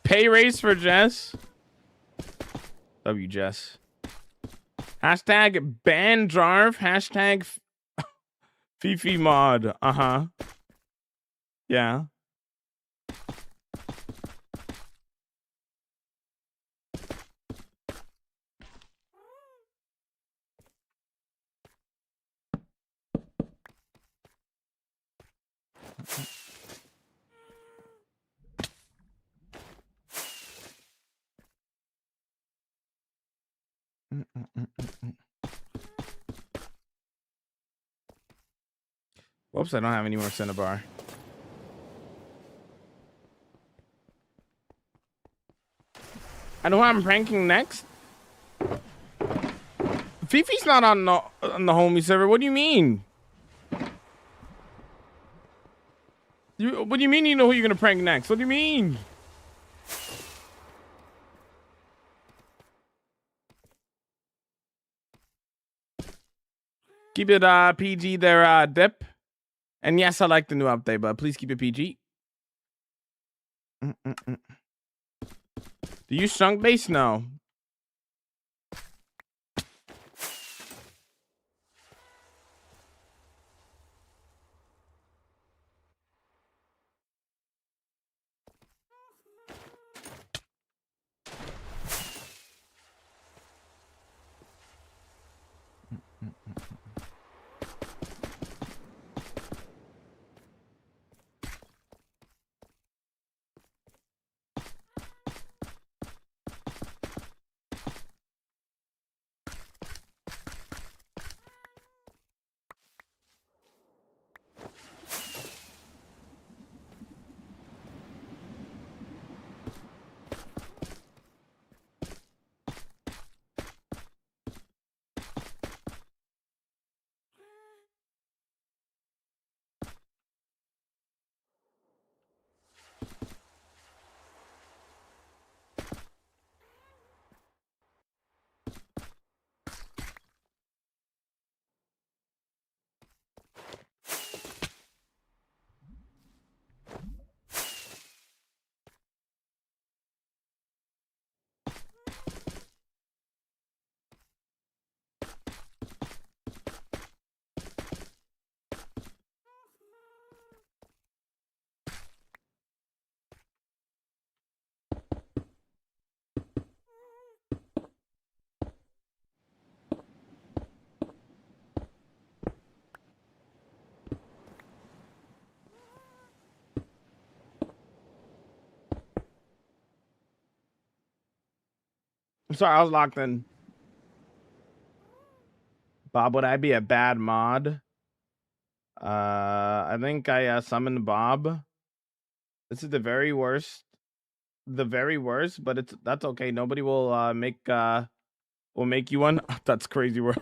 Pay raise for Jess. W Jess. Hashtag ban Jarv. Hashtag Fifi mod. Uh-huh. Yeah. Whoops, I don't have any more Cinnabar. I know I'm pranking next. Fifi's not on the homie server. What do you mean? What do you mean you know who you're gonna prank next? What do you mean? Keep it PG there, Dip. And yes, I like the new update, but please keep it PG. Do you use chunk base? No. I'm sorry, I was locked in. Bob, would I be a bad mod? I think I summoned Bob. This is the very worst. The very worst, but that's okay. Nobody will make you one. That's crazy work.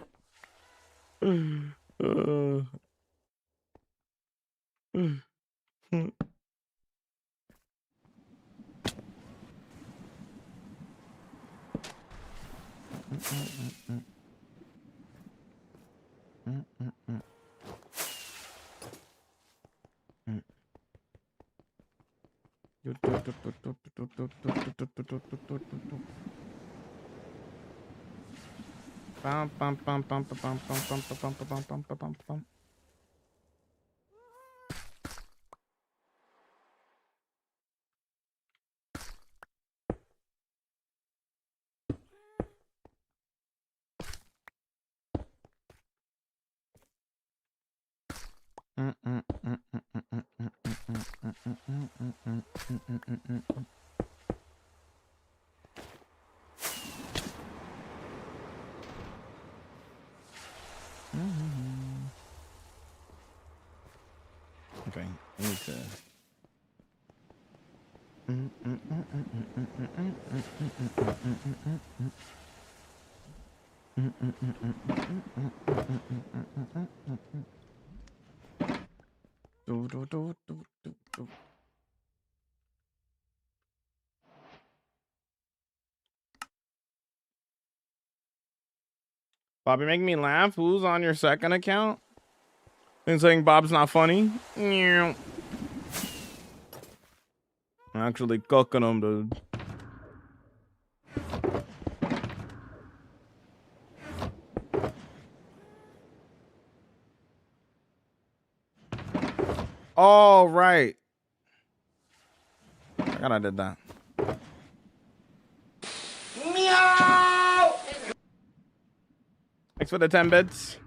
Okay, I need to. Bobby, make me laugh. Who's on your second account? Been saying Bob's not funny. I'm actually cooking him, dude. All right. I forgot I did that. Meow. Thanks for the 10 bits.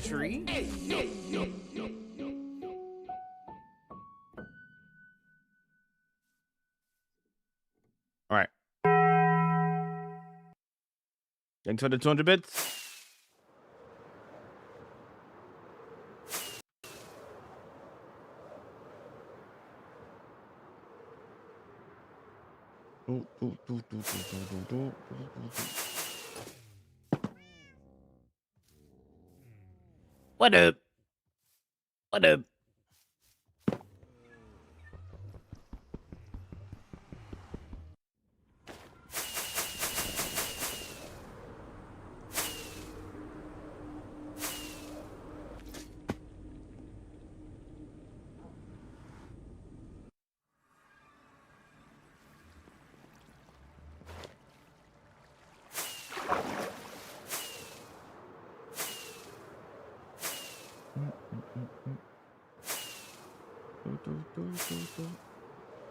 Tree? All right. Thanks for the 200 bits. What up? What up?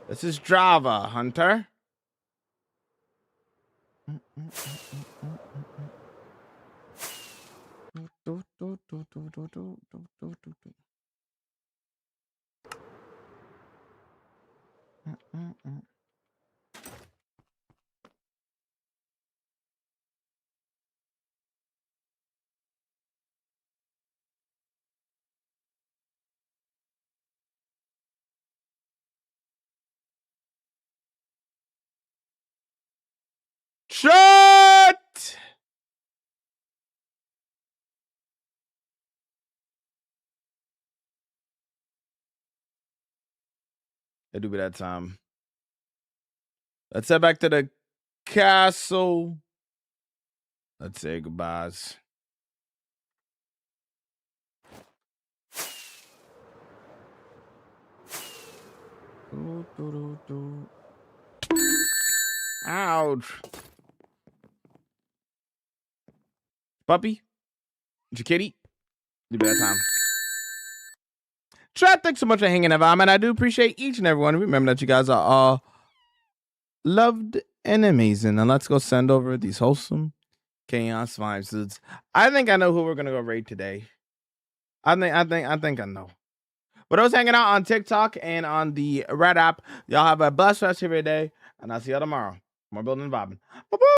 This is Java, Hunter. Shut. It do be that time. Let's head back to the castle. Let's say goodbyes. Ouch. Puppy? It's your kitty? Do that time. Chat, thanks so much for hanging out, man. I do appreciate each and every one. Remember that you guys are all loved and amazing. And let's go send over these wholesome chaos vibes, dudes. I think I know who we're gonna go raid today. I think I know. But I was hanging out on TikTok and on the Red app. Y'all have a blessed rest of your day, and I'll see y'all tomorrow. More building and vibing. Bye-bye.